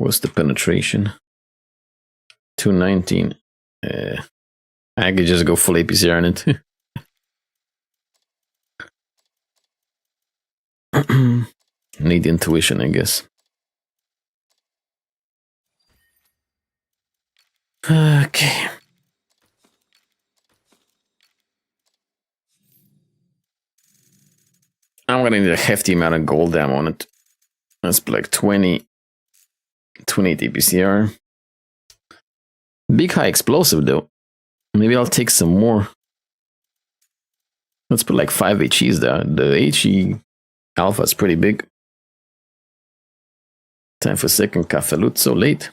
What's the penetration? 219. I could just go full APCR on it. Need intuition, I guess. Okay. I'm gonna need a hefty amount of gold ammo on it. Let's put like 28 APCR. Big high explosive though. Maybe I'll take some more. Let's put like 5 HEs there. The HE alpha is pretty big. Time for second Cafelut, so late.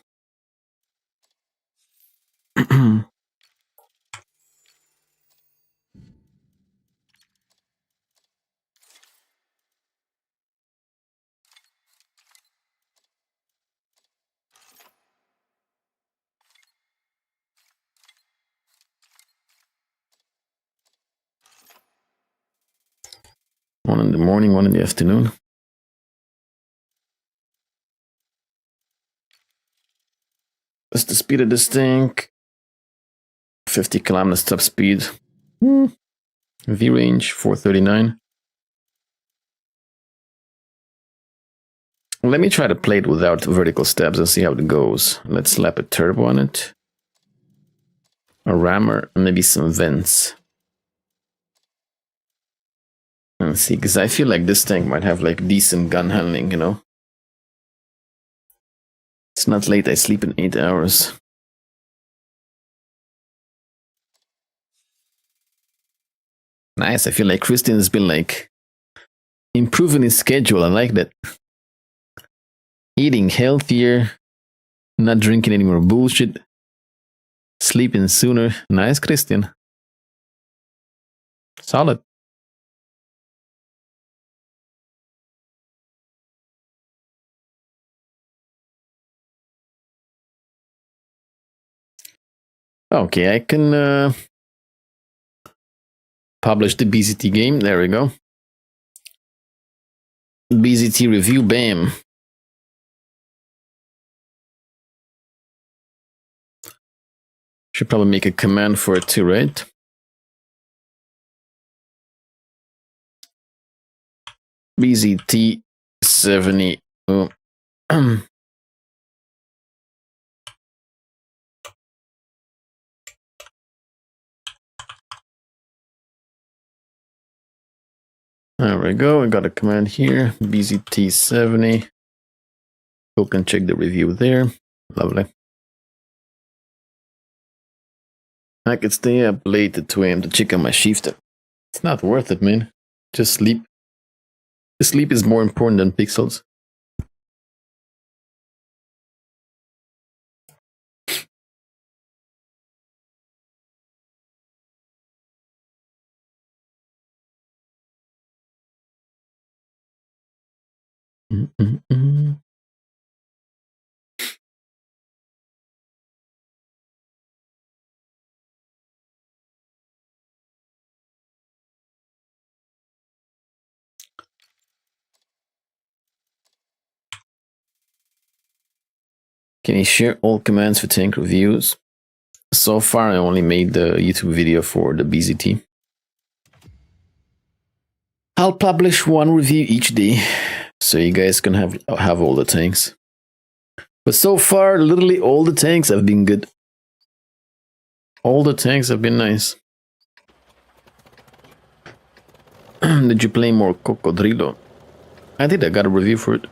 One in the morning, one in the afternoon. What's the speed of this thing? 50 kilometers top speed. V range 439. Let me try to play it without vertical stabs and see how it goes. Let's slap a turbo on it. A rammer, and maybe some vents. Let's see, because I feel like this tank might have like decent gun handling, you know? It's not late, I sleep in 8 hours. Nice, I feel like Christian has been like improving his schedule, I like that. Eating healthier, not drinking any more bullshit, sleeping sooner. Nice, Christian. Solid. Okay, I can publish the BZT game. There we go. BZT review, bam. Should probably make a command for it too, right? BZT 70. Oh. There we go. I got a command here. BZT 70. You can check the review there. Lovely. I could stay up late at 2 AM to check on my shifter. It's not worth it, man. Just sleep. Sleep is more important than pixels. Can you share all commands for tank reviews? So far, I only made the YouTube video for the BZT. I'll publish one review each day, so you guys can have all the tanks. But so far, literally all the tanks have been good. All the tanks have been nice. Did you play more Cocodrilo? I did, I got a review for it.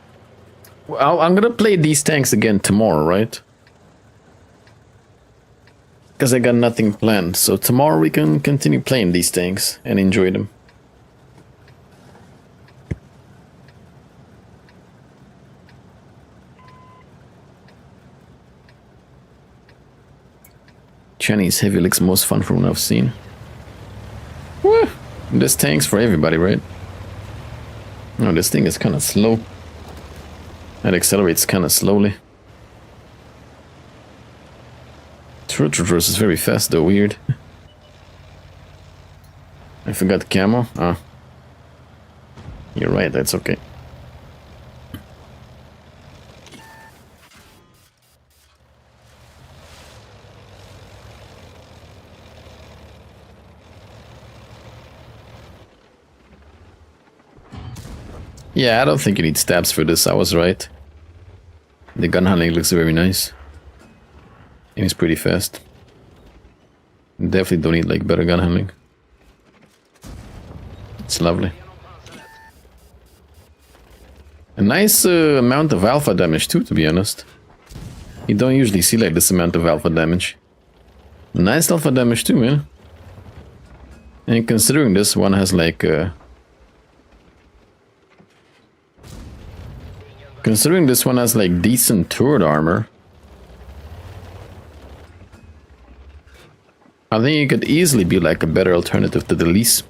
Well, I'm gonna play these tanks again tomorrow, right? Because I got nothing planned, so tomorrow we can continue playing these tanks and enjoy them. Chinese heavy looks most fun from what I've seen. Woo! This tank's for everybody, right? No, this thing is kind of slow. It accelerates kind of slowly. Truth reverse is very fast though, weird. I forgot the camo. Ah. You're right, that's okay. Yeah, I don't think you need stabs for this. I was right. The gun handling looks very nice. And it's pretty fast. Definitely don't need like better gun handling. It's lovely. A nice amount of alpha damage too, to be honest. You don't usually see like this amount of alpha damage. Nice alpha damage too, man. And considering this one has like considering this one has like decent turret armor, I think it could easily be like a better alternative to the lease.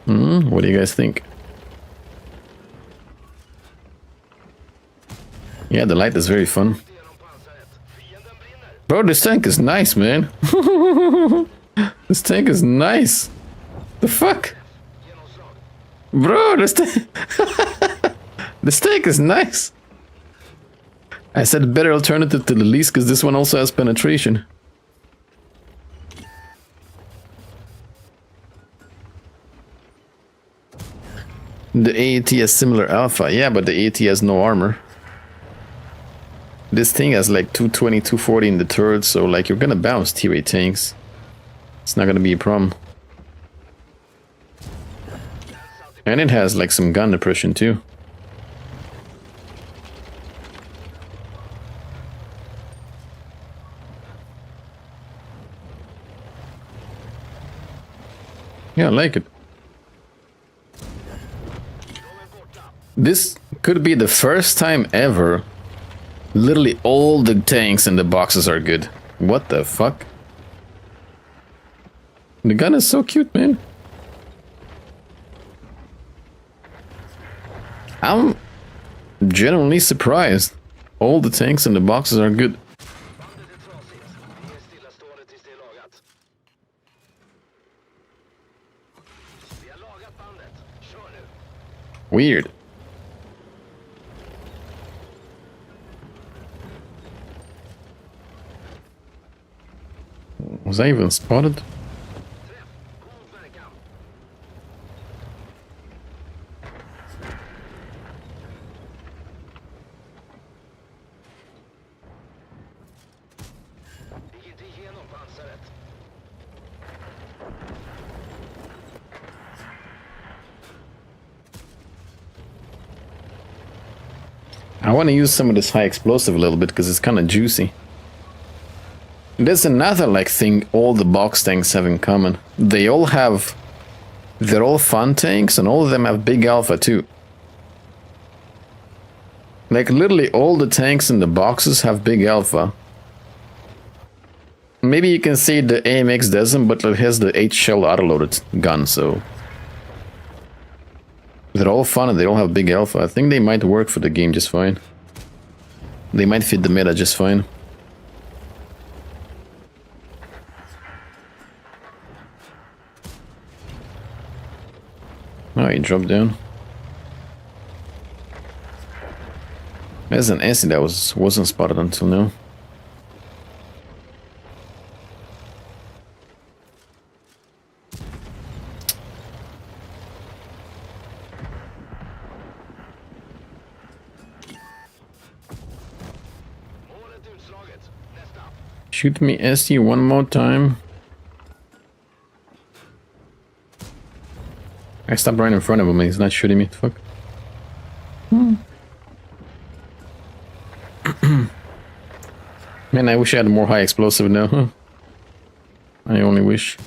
What do you guys think? Yeah, the light is very fun. Bro, this tank is nice, man. This tank is nice. The fuck? Bro, this tank... This tank is nice. I said better alternative to the lease because this one also has penetration. The AAT has similar alpha. Yeah, but the AAT has no armor. This thing has like 220, 240 in the turret, so like you're gonna bounce tier 8 tanks. It's not gonna be a problem. And it has like some gun depression too. Yeah, I like it. This could be the first time ever literally all the tanks in the boxes are good. What the fuck? The gun is so cute, man. I'm genuinely surprised. All the tanks in the boxes are good. Weird. Was I even spotted? I want to use some of this high explosive a little bit because it's kind of juicy. There's another like thing all the box tanks have in common. They're all fun tanks and all of them have big alpha too. Like literally all the tanks in the boxes have big alpha. Maybe you can say the AMX doesn't, but it has the 8 shell autoloaded gun, so they're all fun and they all have big alpha. I think they might work for the game just fine. They might fit the meta just fine. Oh, he dropped down. There's an acid that wasn't spotted until now. Shoot me SD one more time. I stopped right in front of him and he's not shooting me. Fuck. Man, I wish I had more high explosive now, huh? I only wish.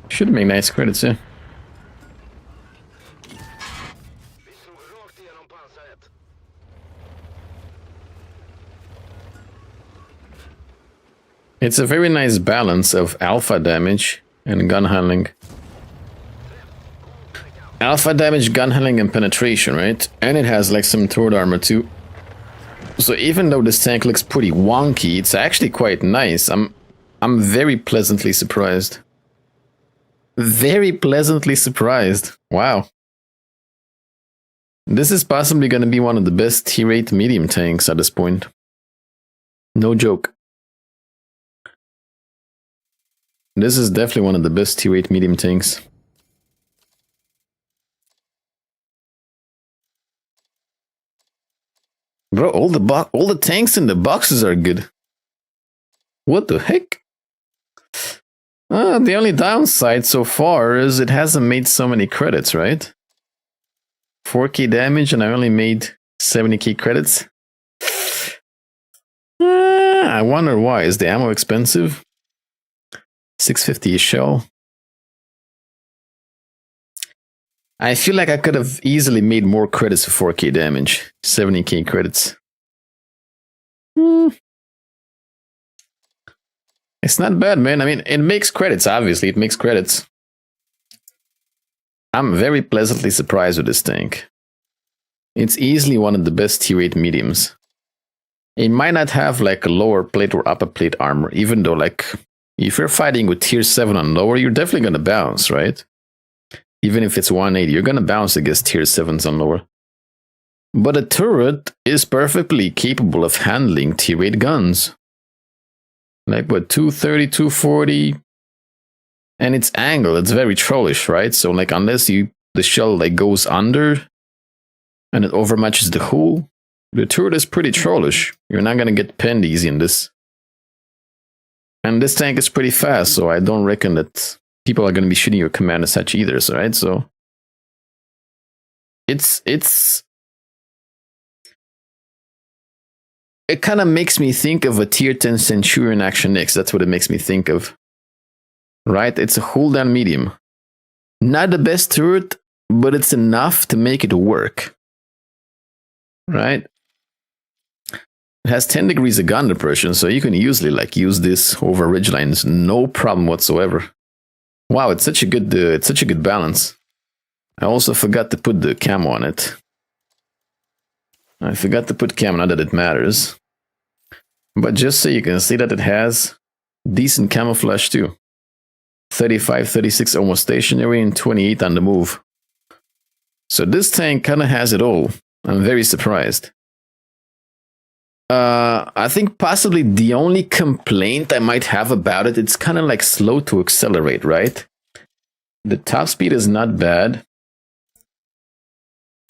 Should make nice credits, yeah. It's a very nice balance of alpha damage and gun handling. Alpha damage, gun handling, and penetration, right? And it has like some turret armor too. So even though this tank looks pretty wonky, it's actually quite nice. I'm very pleasantly surprised. Very pleasantly surprised. Wow. This is possibly going to be one of the best tier 8 medium tanks at this point. No joke. This is definitely one of the best tier 8 medium tanks. Bro, all the tanks in the boxes are good. What the heck? The only downside so far is it hasn't made so many credits, right? 4k damage and I only made 70k credits. I wonder why. Is the ammo expensive? 650 a shell. I feel like I could have easily made more credits for 4k damage. 70k credits. It's not bad, man. I mean, it makes credits, obviously. It makes credits. I'm very pleasantly surprised with this tank. It's easily one of the best tier 8 mediums. It might not have like a lower plate or upper plate armor, even though like if you're fighting with tier 7 and lower, you're definitely going to bounce, right? Even if it's 180, you're going to bounce against tier 7s and lower. But a turret is perfectly capable of handling tier 8 guns. Like what, 230, 240? And its angle, it's very trollish, right? So like unless the shell like goes under and it overmatches the hull, the turret is pretty trollish. You're not going to get penned easy in this. And this tank is pretty fast, so I don't reckon that people are going to be shooting your command as such either, right? So it kind of makes me think of a tier 10 Centurion Action X. That's what it makes me think of. Right? It's a hull down medium. Not the best turret, but it's enough to make it work. Right? It has 10 degrees of gun depression, so you can easily like use this over ridgelines, no problem whatsoever. Wow, it's such a good balance. I also forgot to put the camo on it. I forgot to put camo, not that it matters. But just so you can see that it has decent camouflage too. 35, 36 almost stationary and 28 on the move. So this tank kind of has it all. I'm very surprised. I think possibly the only complaint I might have about it, it's kind of like slow to accelerate, right? The top speed is not bad.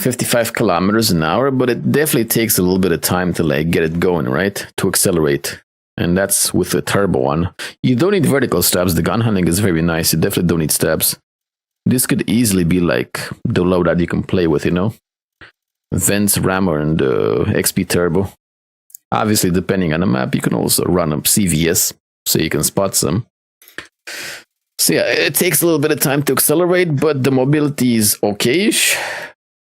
55 kilometers an hour, but it definitely takes a little bit of time to like get it going, right? To accelerate. And that's with the turbo one. You don't need vertical stabs. The gun hunting is very nice. You definitely don't need stabs. This could easily be like the loadout you can play with, you know? Vents, rammer, and XP turbo. Obviously, depending on the map, you can also run up CVS so you can spot some. So yeah, it takes a little bit of time to accelerate, but the mobility is okay-ish.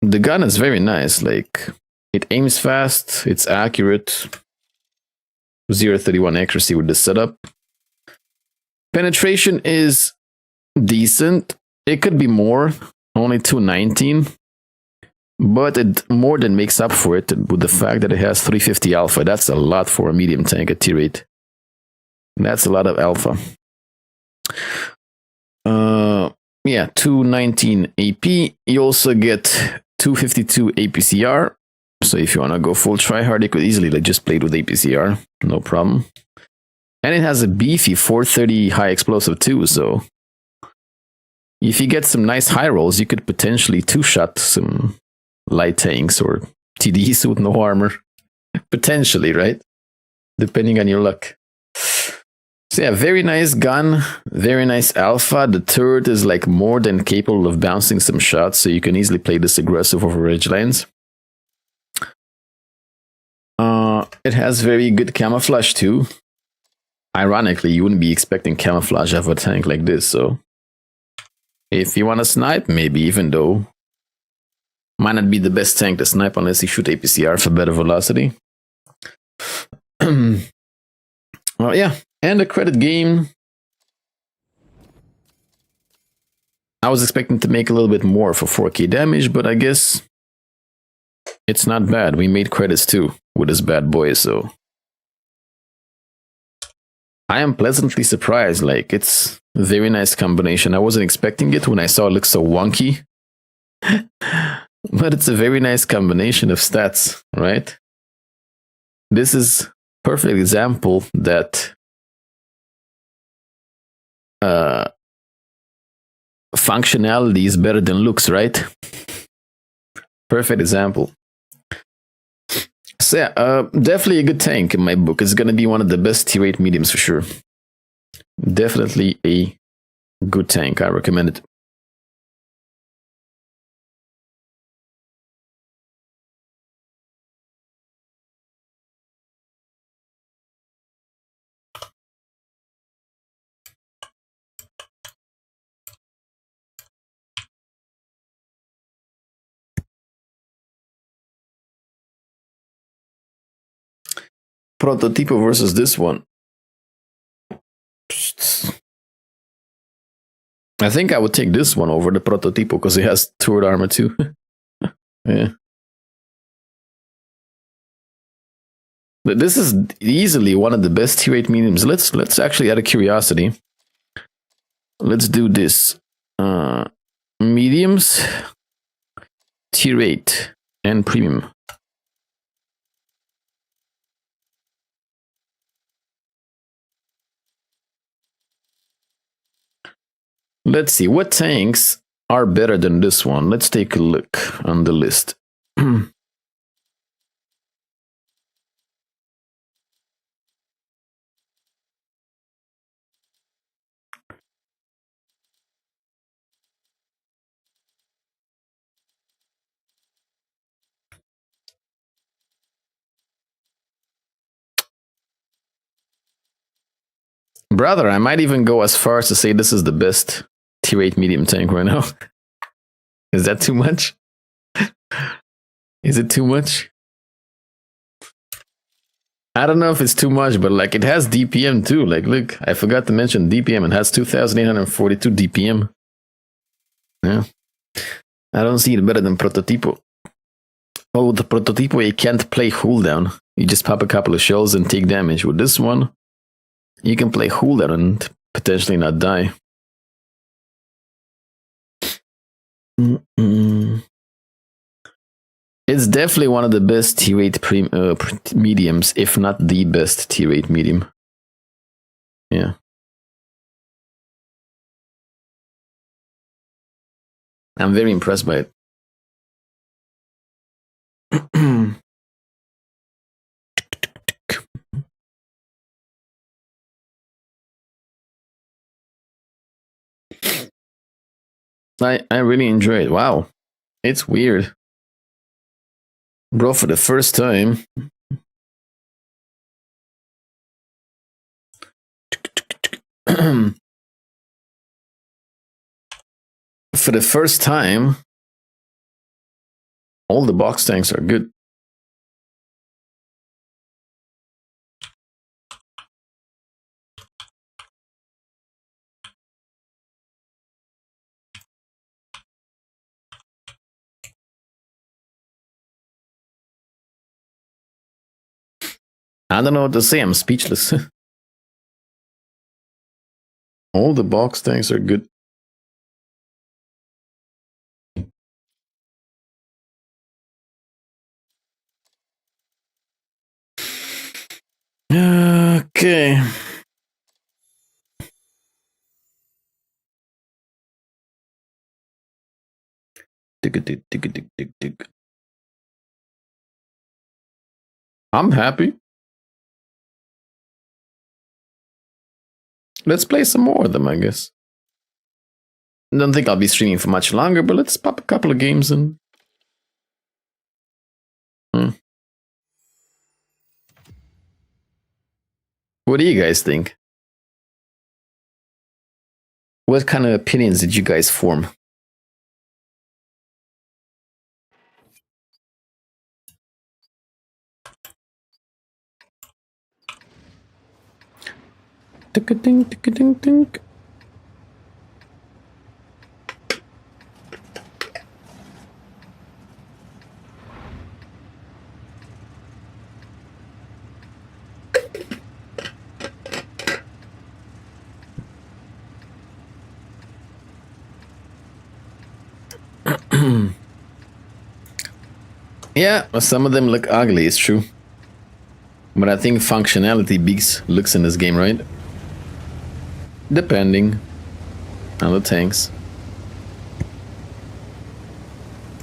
The gun is very nice. Like, it aims fast, it's accurate. 0.31 accuracy with the setup. Penetration is decent. It could be more, only 219. But it more than makes up for it with the fact that it has 350 alpha. That's a lot for a medium tank at tier 8. That's a lot of alpha. Yeah, 219 AP. You also get 252 APCR. So if you want to go full tryhard, you could easily like just play it with APCR. No problem. And it has a beefy 430 high explosive too. So if you get some nice high rolls, you could potentially two-shot some light tanks or TDs with no armor. Potentially, right? Depending on your luck. So yeah, very nice gun, very nice alpha. The turret is like more than capable of bouncing some shots, so you can easily play this aggressive over ridgelines. It has very good camouflage too. Ironically, you wouldn't be expecting camouflage of a tank like this, so if you want to snipe, maybe, even though might not be the best tank to snipe unless you shoot APCR for better velocity. Well, yeah, and the credit game. I was expecting to make a little bit more for 4k damage, but I guess it's not bad. We made credits too with this bad boy, so I am pleasantly surprised. Like, it's a very nice combination. I wasn't expecting it when I saw it look so wonky. But it's a very nice combination of stats, right? This is perfect example that functionality is better than looks, right? Perfect example. So yeah, definitely a good tank in my book. It's gonna be one of the best tier 8 mediums for sure. Definitely a good tank. I recommend it. Prototypo versus this one. I think I would take this one over the Prototypo because it has turret armor too. Yeah. But this is easily one of the best tier 8 mediums. Let's actually, out of curiosity, let's do this. Mediums, tier 8, and premium. Let's see, what tanks are better than this one? Let's take a look on the list. Brother, I might even go as far as to say this is the best tier 8 medium tank right now. Is that too much? Is it too much? I don't know if it's too much, but like it has DPM too. Like, look, I forgot to mention DPM. It has 2,842 DPM. Yeah. I don't see it better than Prototypo. Oh, the Prototypo, you can't play cooldown. You just pop a couple of shells and take damage. With this one, you can play cooldown and potentially not die. It's definitely one of the best tier 8 mediums, if not the best tier 8 medium. Yeah. I'm very impressed by it. I really enjoy it. Wow. It's weird. Bro, for the first time. For the first time, all the box tanks are good. I don't know what to say. I'm speechless. All the box tanks are good. Okay. I'm happy. Let's play some more of them, I guess. I don't think I'll be streaming for much longer, but let's pop a couple of games and... What do you guys think? What kind of opinions did you guys form? Tick-a-ding, tick-a-ding-ding. Yeah, some of them look ugly, it's true. But I think functionality beats looks in this game, right? Depending on the tanks.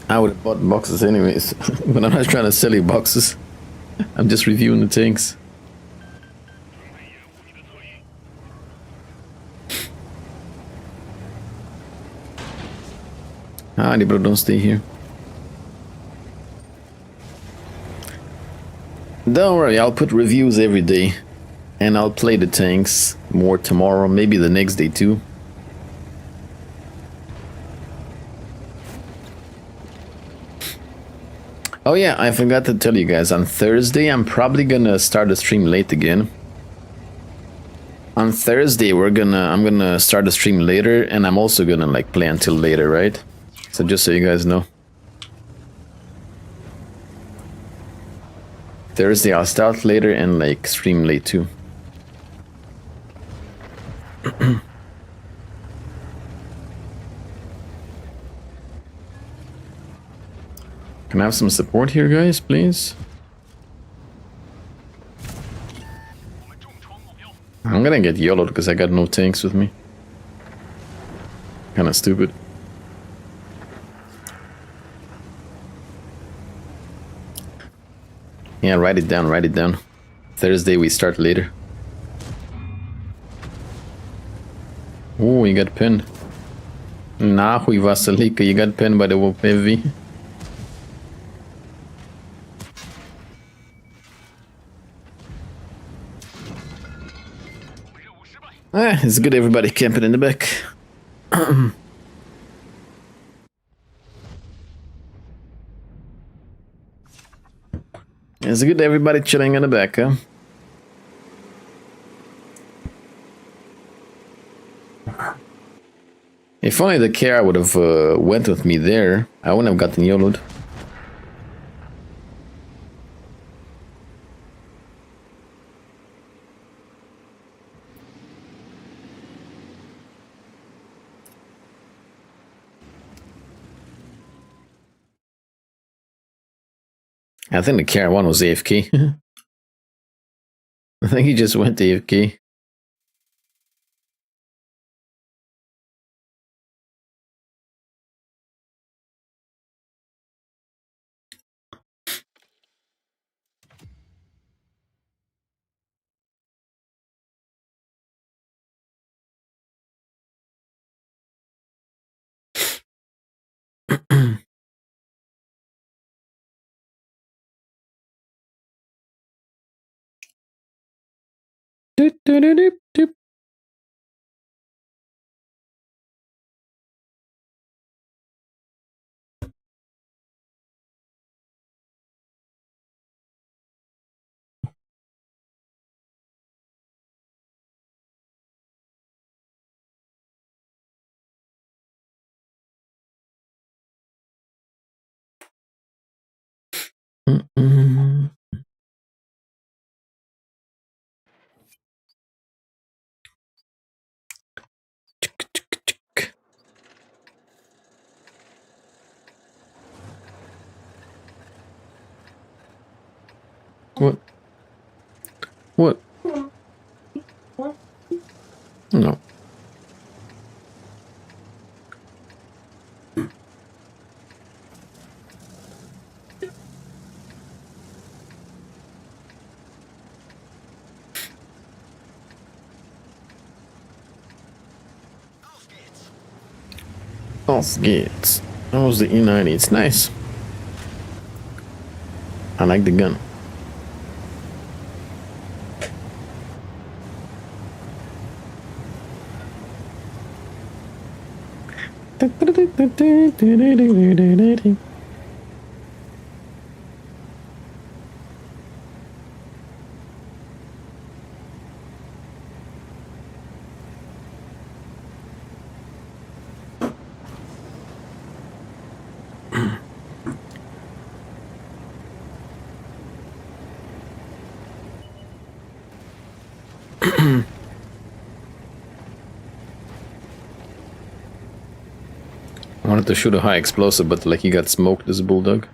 I would have bought boxes anyways, but I'm not trying to sell you boxes. I'm just reviewing the tanks. Ah, bro, don't stay here. Don't worry, I'll put reviews every day. And I'll play the tanks more tomorrow, maybe the next day too. Oh yeah, I forgot to tell you guys, on Thursday I'm probably gonna start the stream late again. On Thursday I'm gonna start the stream later, and I'm also gonna like play until later, right? So just so you guys know. Thursday I'll start later and like stream late too. Can I have some support here, guys, please? I'm gonna get yellowed because I got no tanks with me. Kinda stupid. Yeah, write it down, write it down. Thursday we start later. Oh, you got pinned. Nahui Vasilika, you got pinned by the wolf heavy. It's good everybody camping in the back. It's good everybody chilling in the back, huh? If only the Kara would have went with me there, I wouldn't have gotten YOLO'd. I think the Kara one was AFK. I think he just went AFK. Doop, doop, doop, doop. Mm-mm. What? What? No. Off gates. That was the E90. It's nice. I like the gun. I wanted to shoot a high explosive, but like he got smoked as a bulldog.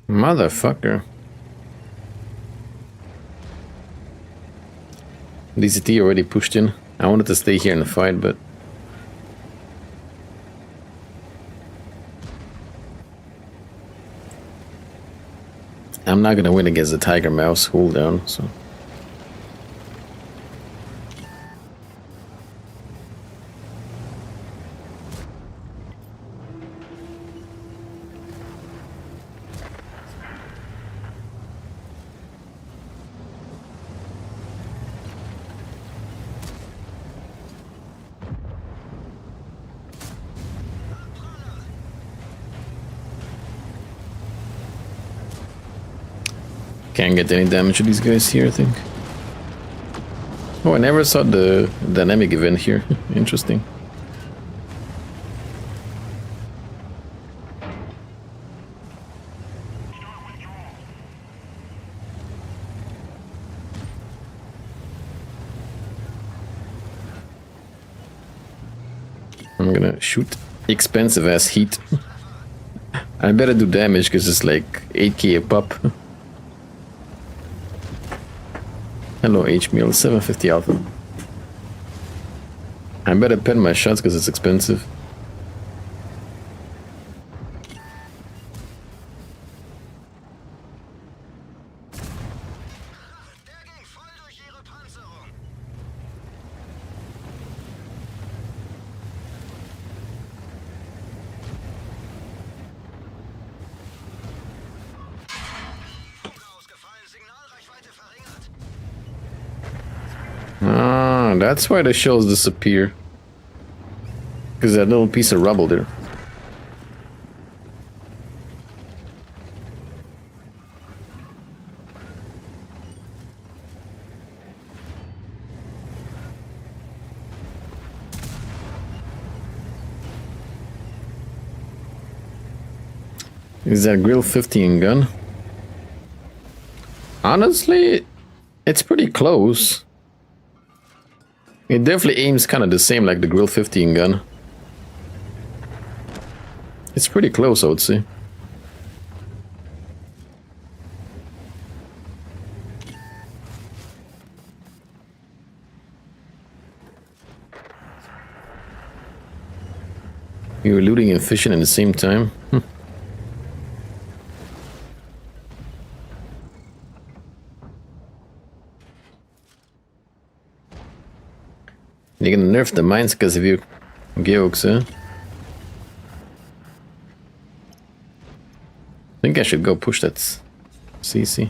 Motherfucker. DCT already pushed in. I wanted to stay here in the fight, but I'm not gonna win against the Tiger Mouse. Hold down, so. Can't get any damage to these guys here, I think. Oh, I never saw the dynamic event here. Interesting. I'm gonna shoot expensive ass heat. I better do damage because it's like 8k a pop. Hello, H-Meal, 750 alpha. I better pen my shots because it's expensive. Ah, that's why the shells disappear. Because that little piece of rubble there. Is that Grill 15 gun? Honestly, it's pretty close. It definitely aims kind of the same like the Grill 15 gun. It's pretty close, I would say. You were looting and fishing at the same time? You're gonna nerf the mines because of you geox, huh? I think I should go push that CC.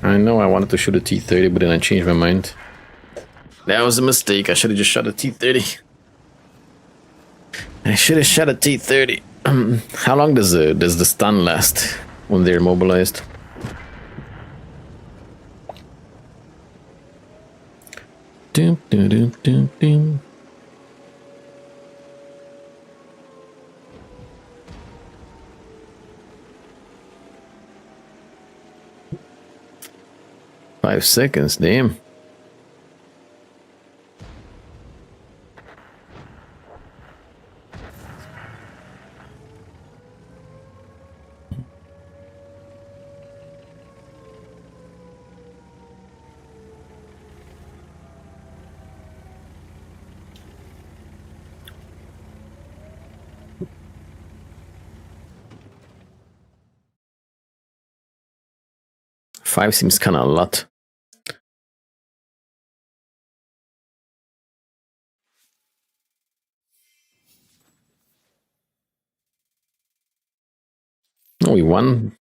I know I wanted to shoot a T-30, but then I changed my mind. That was a mistake. I should have just shot a T-30. I should have shot a T-30. How long does the stun last when they're immobilized? Doom, doom, doom, doom, doom. Five seconds, damn. Five seems kind of a lot. Oh, we won.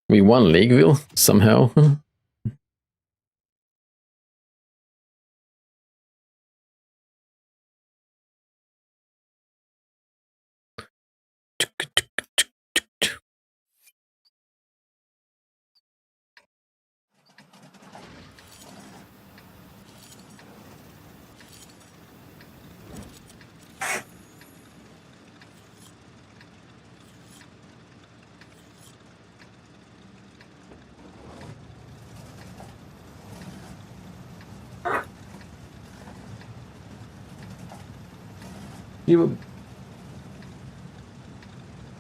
We won Lakeville somehow.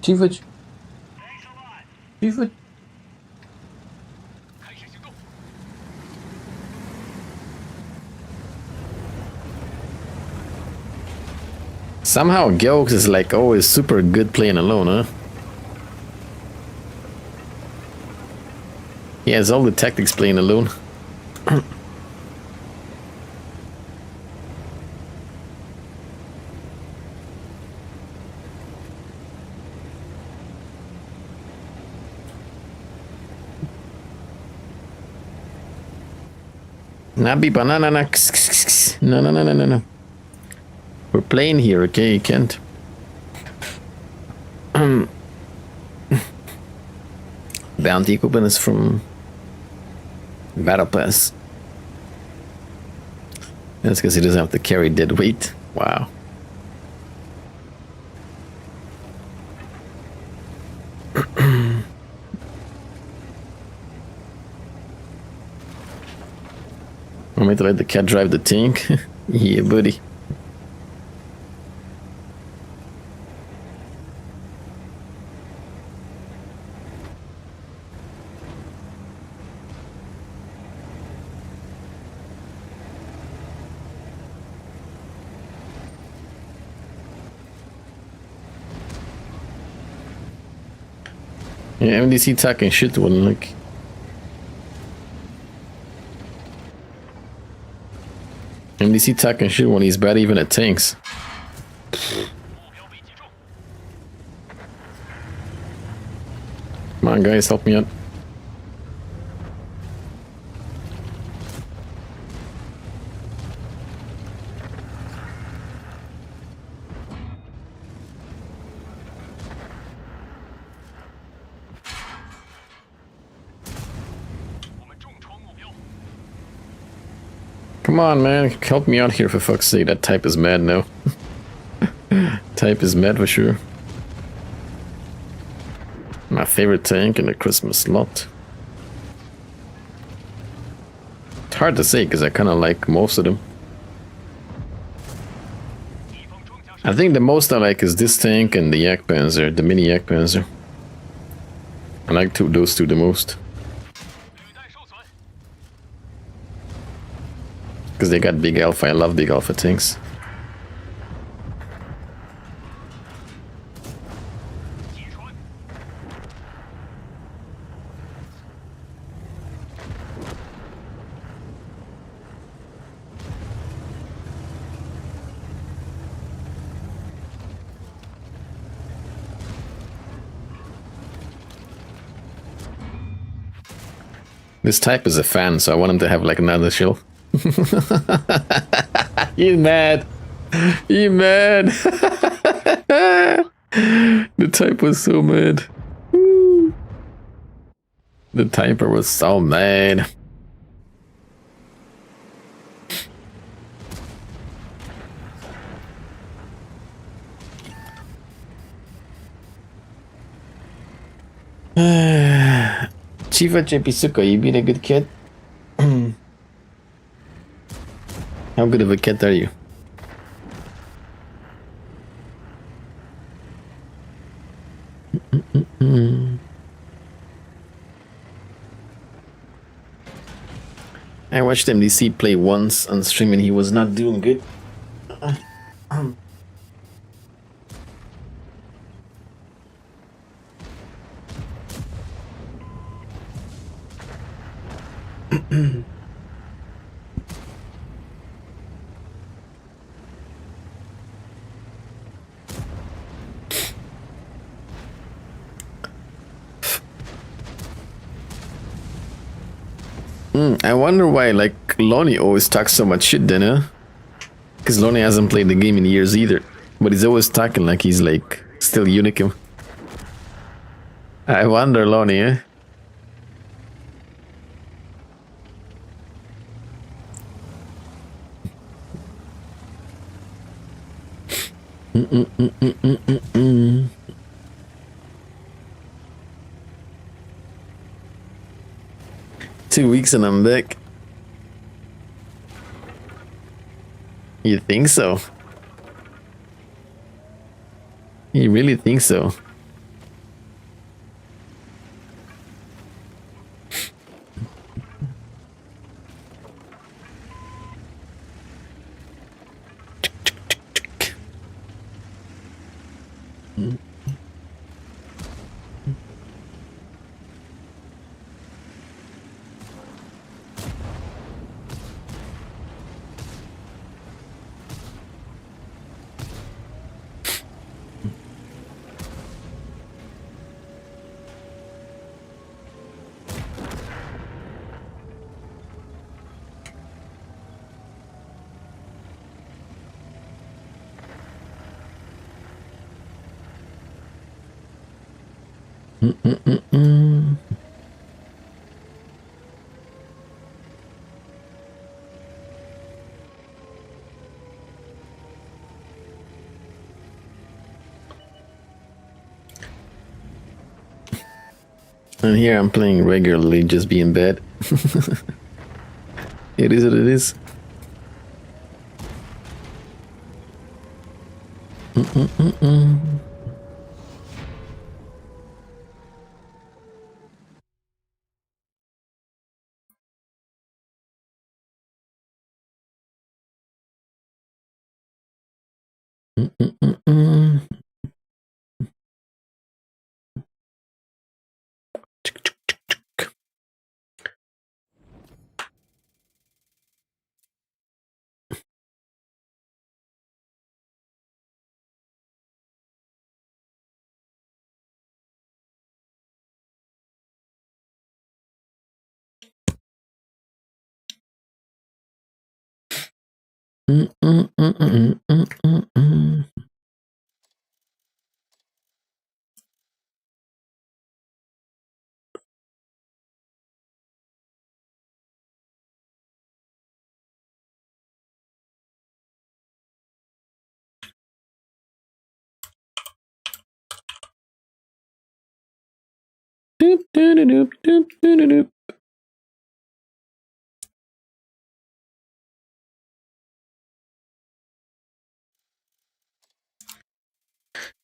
Chiefage. Chiefage. Somehow Gyox is like always super good playing alone, huh? He has all the tactics playing alone. Nabi banana. No. We're playing here, okay? You can't. Bounty coupon is from Battle Pass. That's because he doesn't have to carry dead weight. Wow. Want me to let the cat drive the tank? Yeah, buddy. Yeah, MDC talking shit when like MDC talking shit when he's bad even at tanks. Come on guys, help me out. Come on, man, help me out here for fuck's sake. That type is mad now. Type is mad for sure. My favorite tank in the Christmas lot. It's hard to say because I kind of like most of them. I think the most I like is this tank and the Yak Panzer, the mini Yak Panzer. I like those two the most. Because they got big alpha. I love big alpha tanks. This type is a fan, so I want him to have like another shield. He's mad. He's mad. The type was so mad. Woo. The typer was so mad. Chifa Chepisuko, you been a good kid? How good of a cat are you? I watched MDC play once on stream and he was not doing good. I wonder why, like, Lonnie always talks so much shit then, huh? Because Lonnie hasn't played the game in years either. But he's always talking like he's, like, still Unicum. I wonder, Lonnie, eh? Two weeks and I'm back. You think so? You really think so? And here I'm playing regularly, just be in bed. It is what it is.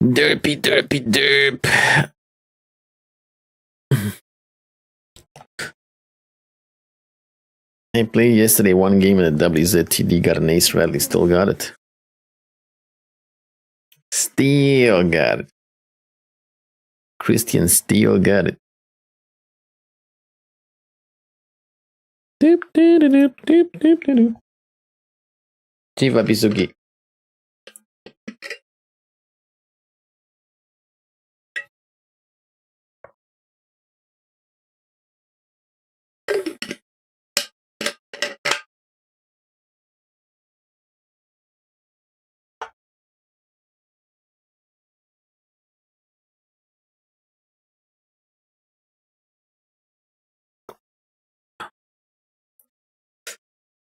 Derpy, derpy, derp. I played yesterday one game in the WZTD, got an ace rally, still got it. Still got it. Christian still got it. Doop, doop, doop, doop, doop, doop. Chief Apisuki.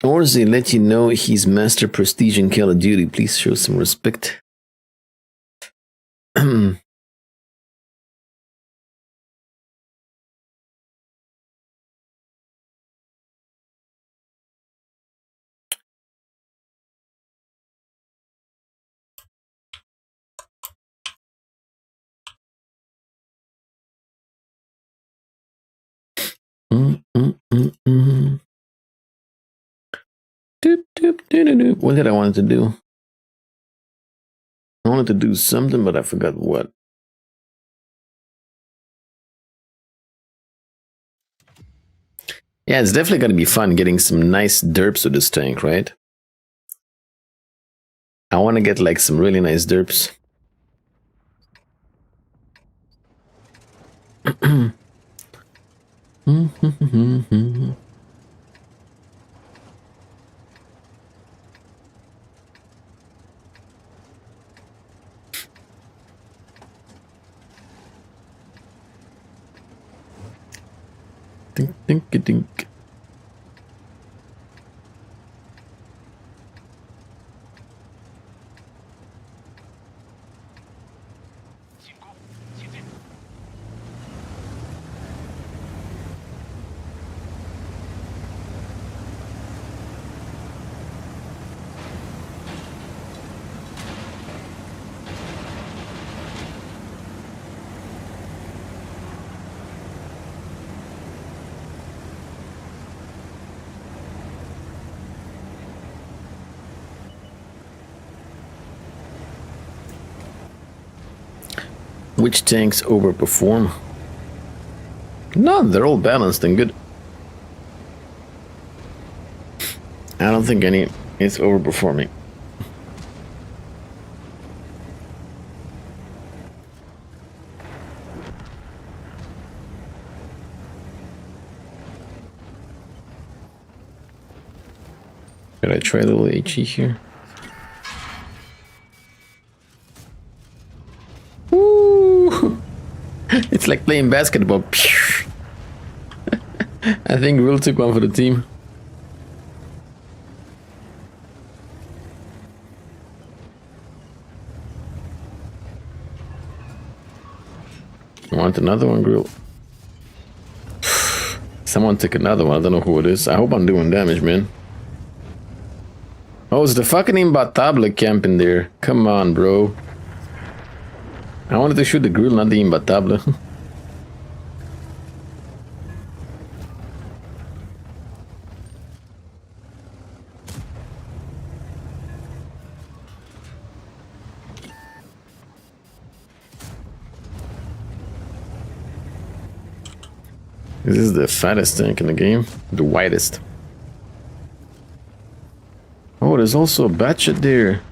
Orzi let you know he's master prestige in Call of Duty. Please show some respect. What did I want to do? I wanted to do something, but I forgot what. Yeah, it's definitely going to be fun getting some nice derps with this tank, right? I want to get like some really nice derps. Dink, dink, dink. Which tanks overperform? No, they're all balanced and good. I don't think any is overperforming. Should I try a little HE here? Woo! It's like playing basketball. I think Will took one for the team. Want another one, Grill? Someone took another one. I don't know who it is. I hope I'm doing damage, man. Oh, it's the fucking Imbatable camp in there. Come on, bro. I wanted to shoot the Grill, not the Imbatable. This is the fattest tank in the game. The widest. Oh, there's also a Batchet there.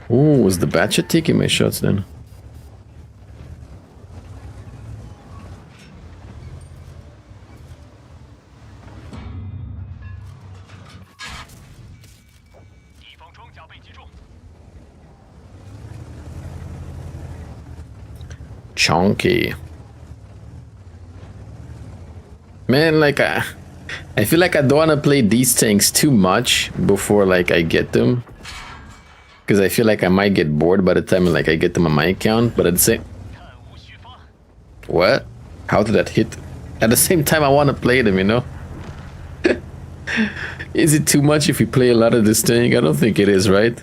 Oh, was the Batchet taking my shots then? Chonky. Man, like I feel like I don't want to play these tanks too much before like I get them, because I feel like I might get bored by the time like I get them on my account. But at the same, what? How did that hit? At the same time, I want to play them, you know. Is it too much if we play a lot of this tank? I don't think it is, right?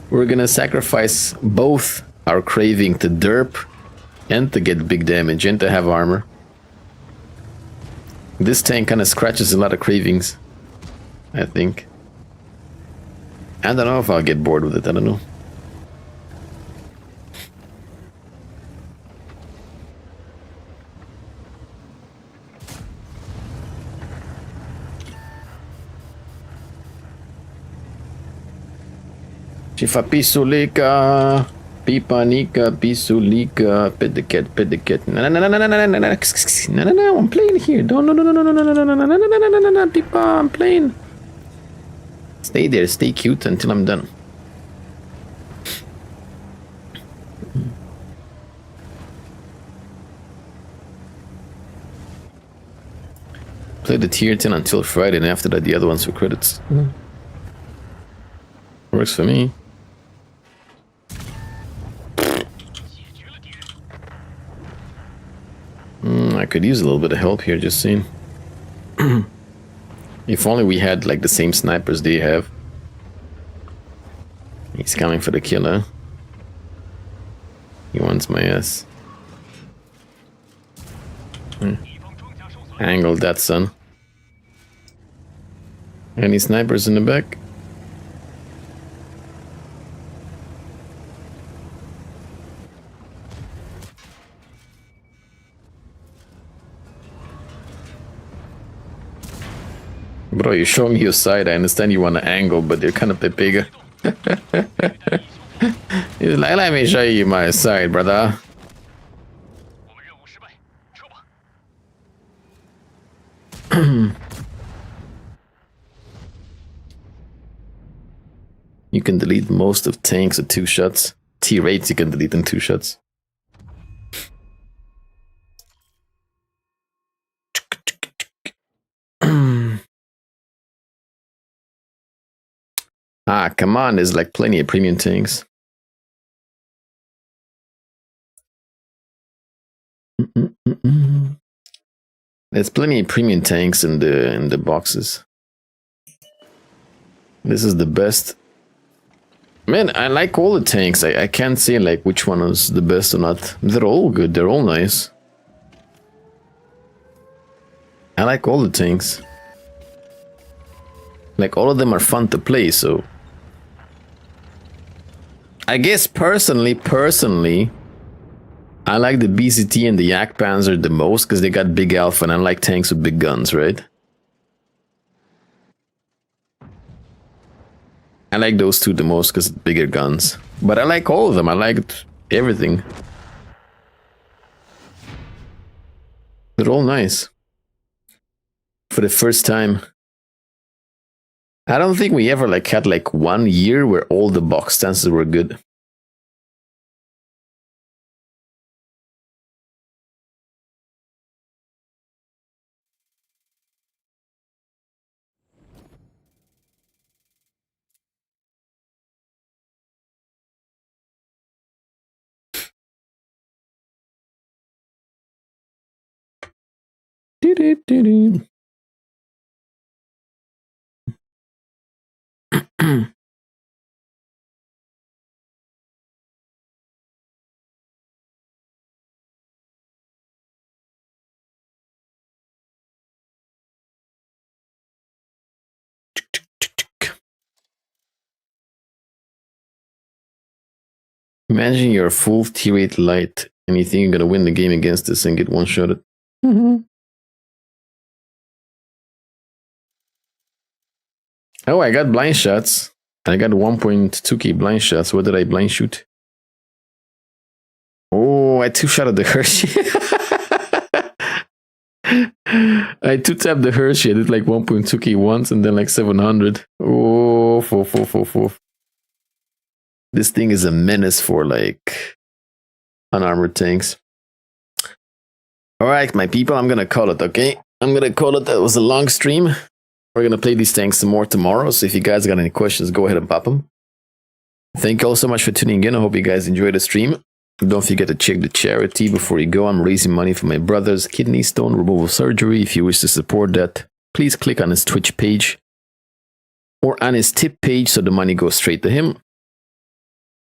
We're gonna sacrifice both our craving to derp and to get big damage and to have armor. This tank kind of scratches a lot of cravings, I think. I don't know if I'll get bored with it, I don't know. Chifa pisulika, pipanika, pisulika, pediket, pediket. No, no, no, no, no, no, no, no, no, no, no, I'm playing here. Don't, no, no, no, no, no, no, no, no, no, no, no, no, no, no, Pipa, I'm playing. Stay there, stay cute until I'm done. Play the tier 10 until Friday, and after that, the other ones for credits. Works for me. I could use a little bit of help here, just saying. If only we had like the same snipers they have. He's coming for the killer. He wants my ass. Angled that, son. Any snipers in the back? Bro, you show me your side. I understand you want to angle, but they're kind of bit bigger. He's like, let me show you my side, brother. You can delete most of tanks at 2 shots. T-rates you can delete in 2 shots. Ah, come on, there's like plenty of premium tanks. There's plenty of premium tanks in the boxes. This is the best. Man, I like all the tanks. I can't say like which one is the best or not. They're all good, they're all nice. I like all the tanks. Like all of them are fun to play, so I guess personally, I like the BCT and the Yak Panzer the most because they got big alpha, and I like tanks with big guns, right? I like those two the most because bigger guns. But I like all of them. I liked everything. They're all nice. For the first time. I don't think we ever like had like 1 year where all the box stances were good. Imagine you're a full tier 8 light and you think you're gonna win the game against this and get one-shotted. Oh, I got blind shots. I got 1.2k blind shots. What did I blind shoot? Oh, I two-shotted the Hershey. I two-tapped the Hershey. I did like 1.2k once and then like 700. Oh, 4. This thing is a menace for like unarmored tanks. All right, my people, I'm gonna call it, okay? I'm gonna call it. That was a long stream. We're gonna play these tanks some more tomorrow. So if you guys got any questions, go ahead and pop them. Thank you all so much for tuning in. I hope you guys enjoyed the stream. Don't forget to check the charity before you go. I'm raising money for my brother's kidney stone removal surgery. If you wish to support that, please click on his Twitch page or on his tip page so the money goes straight to him.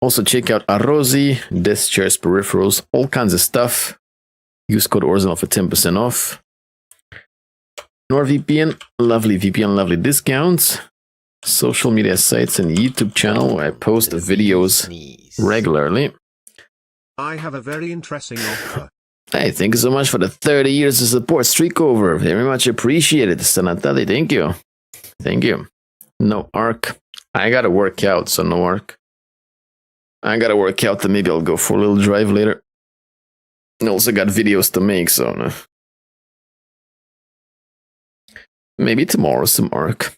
Also check out Arrozi, desk chairs, peripherals, all kinds of stuff. Use code orzanel for 10% off. NordVPN, lovely VPN, lovely discounts. Social media sites and YouTube channel where I post videos regularly. I have a very interesting offer. Hey, thank you so much for the 30 years of support. Streak over. Very much appreciated. Sanatali, thank you. Thank you. No arc. I gotta work out, so no arc. I gotta work out, and maybe I'll go for a little drive later. I also got videos to make, so no. Maybe tomorrow some arc.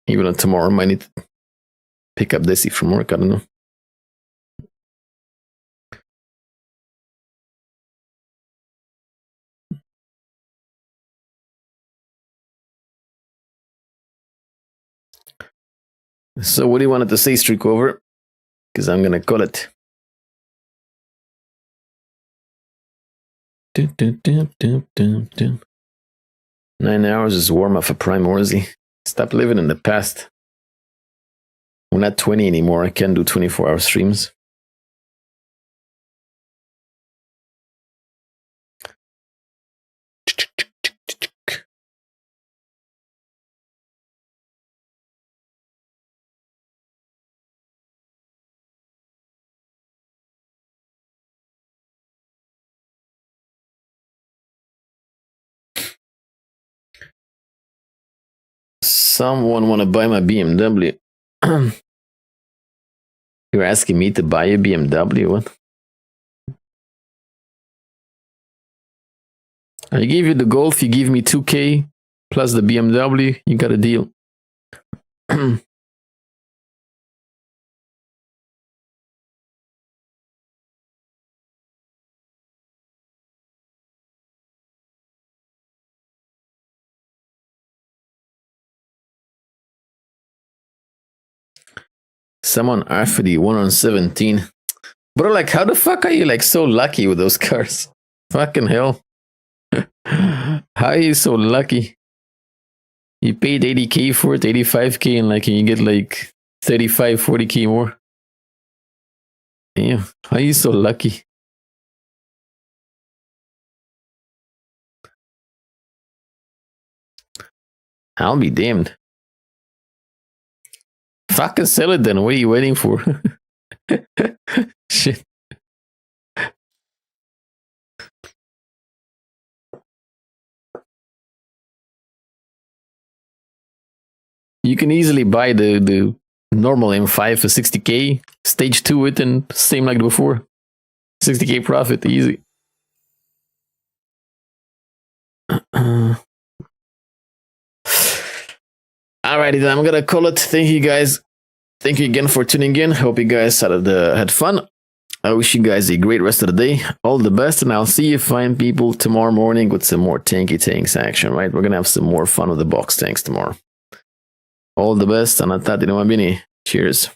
Even on tomorrow, I might need to pick up Desi from work. I don't know. So what do you want to say, Streak over? Because I'm gonna call it. 9 hours is warm up for Prime Orzy. Stop living in the past. I'm not 20 anymore. I can't do 24-hour streams. Someone want to buy my BMW. You're asking me to buy a BMW? What? I give you the Golf, you give me 2K plus the BMW, you got a deal. Someone offered you 1 on 17. Bro, like, how the fuck are you like so lucky with those cars? Fucking hell. How are you so lucky? You paid 80k for it, 85k, and like, you get like 35, 40k more. Yeah, how are you so lucky? I'll be damned. Fucking sell it then. What are you waiting for? Shit. You can easily buy the normal M5 for 60k, stage 2 it, and same like before. 60k profit, easy. Alrighty then, I'm gonna call it. Thank you guys. Thank you again for tuning in. Hope you guys had fun. I wish you guys a great rest of the day. All the best, and I'll see you fine people tomorrow morning with some more tanky tanks action, right? We're gonna have some more fun with the box tanks tomorrow. All the best, and at that, Cheers.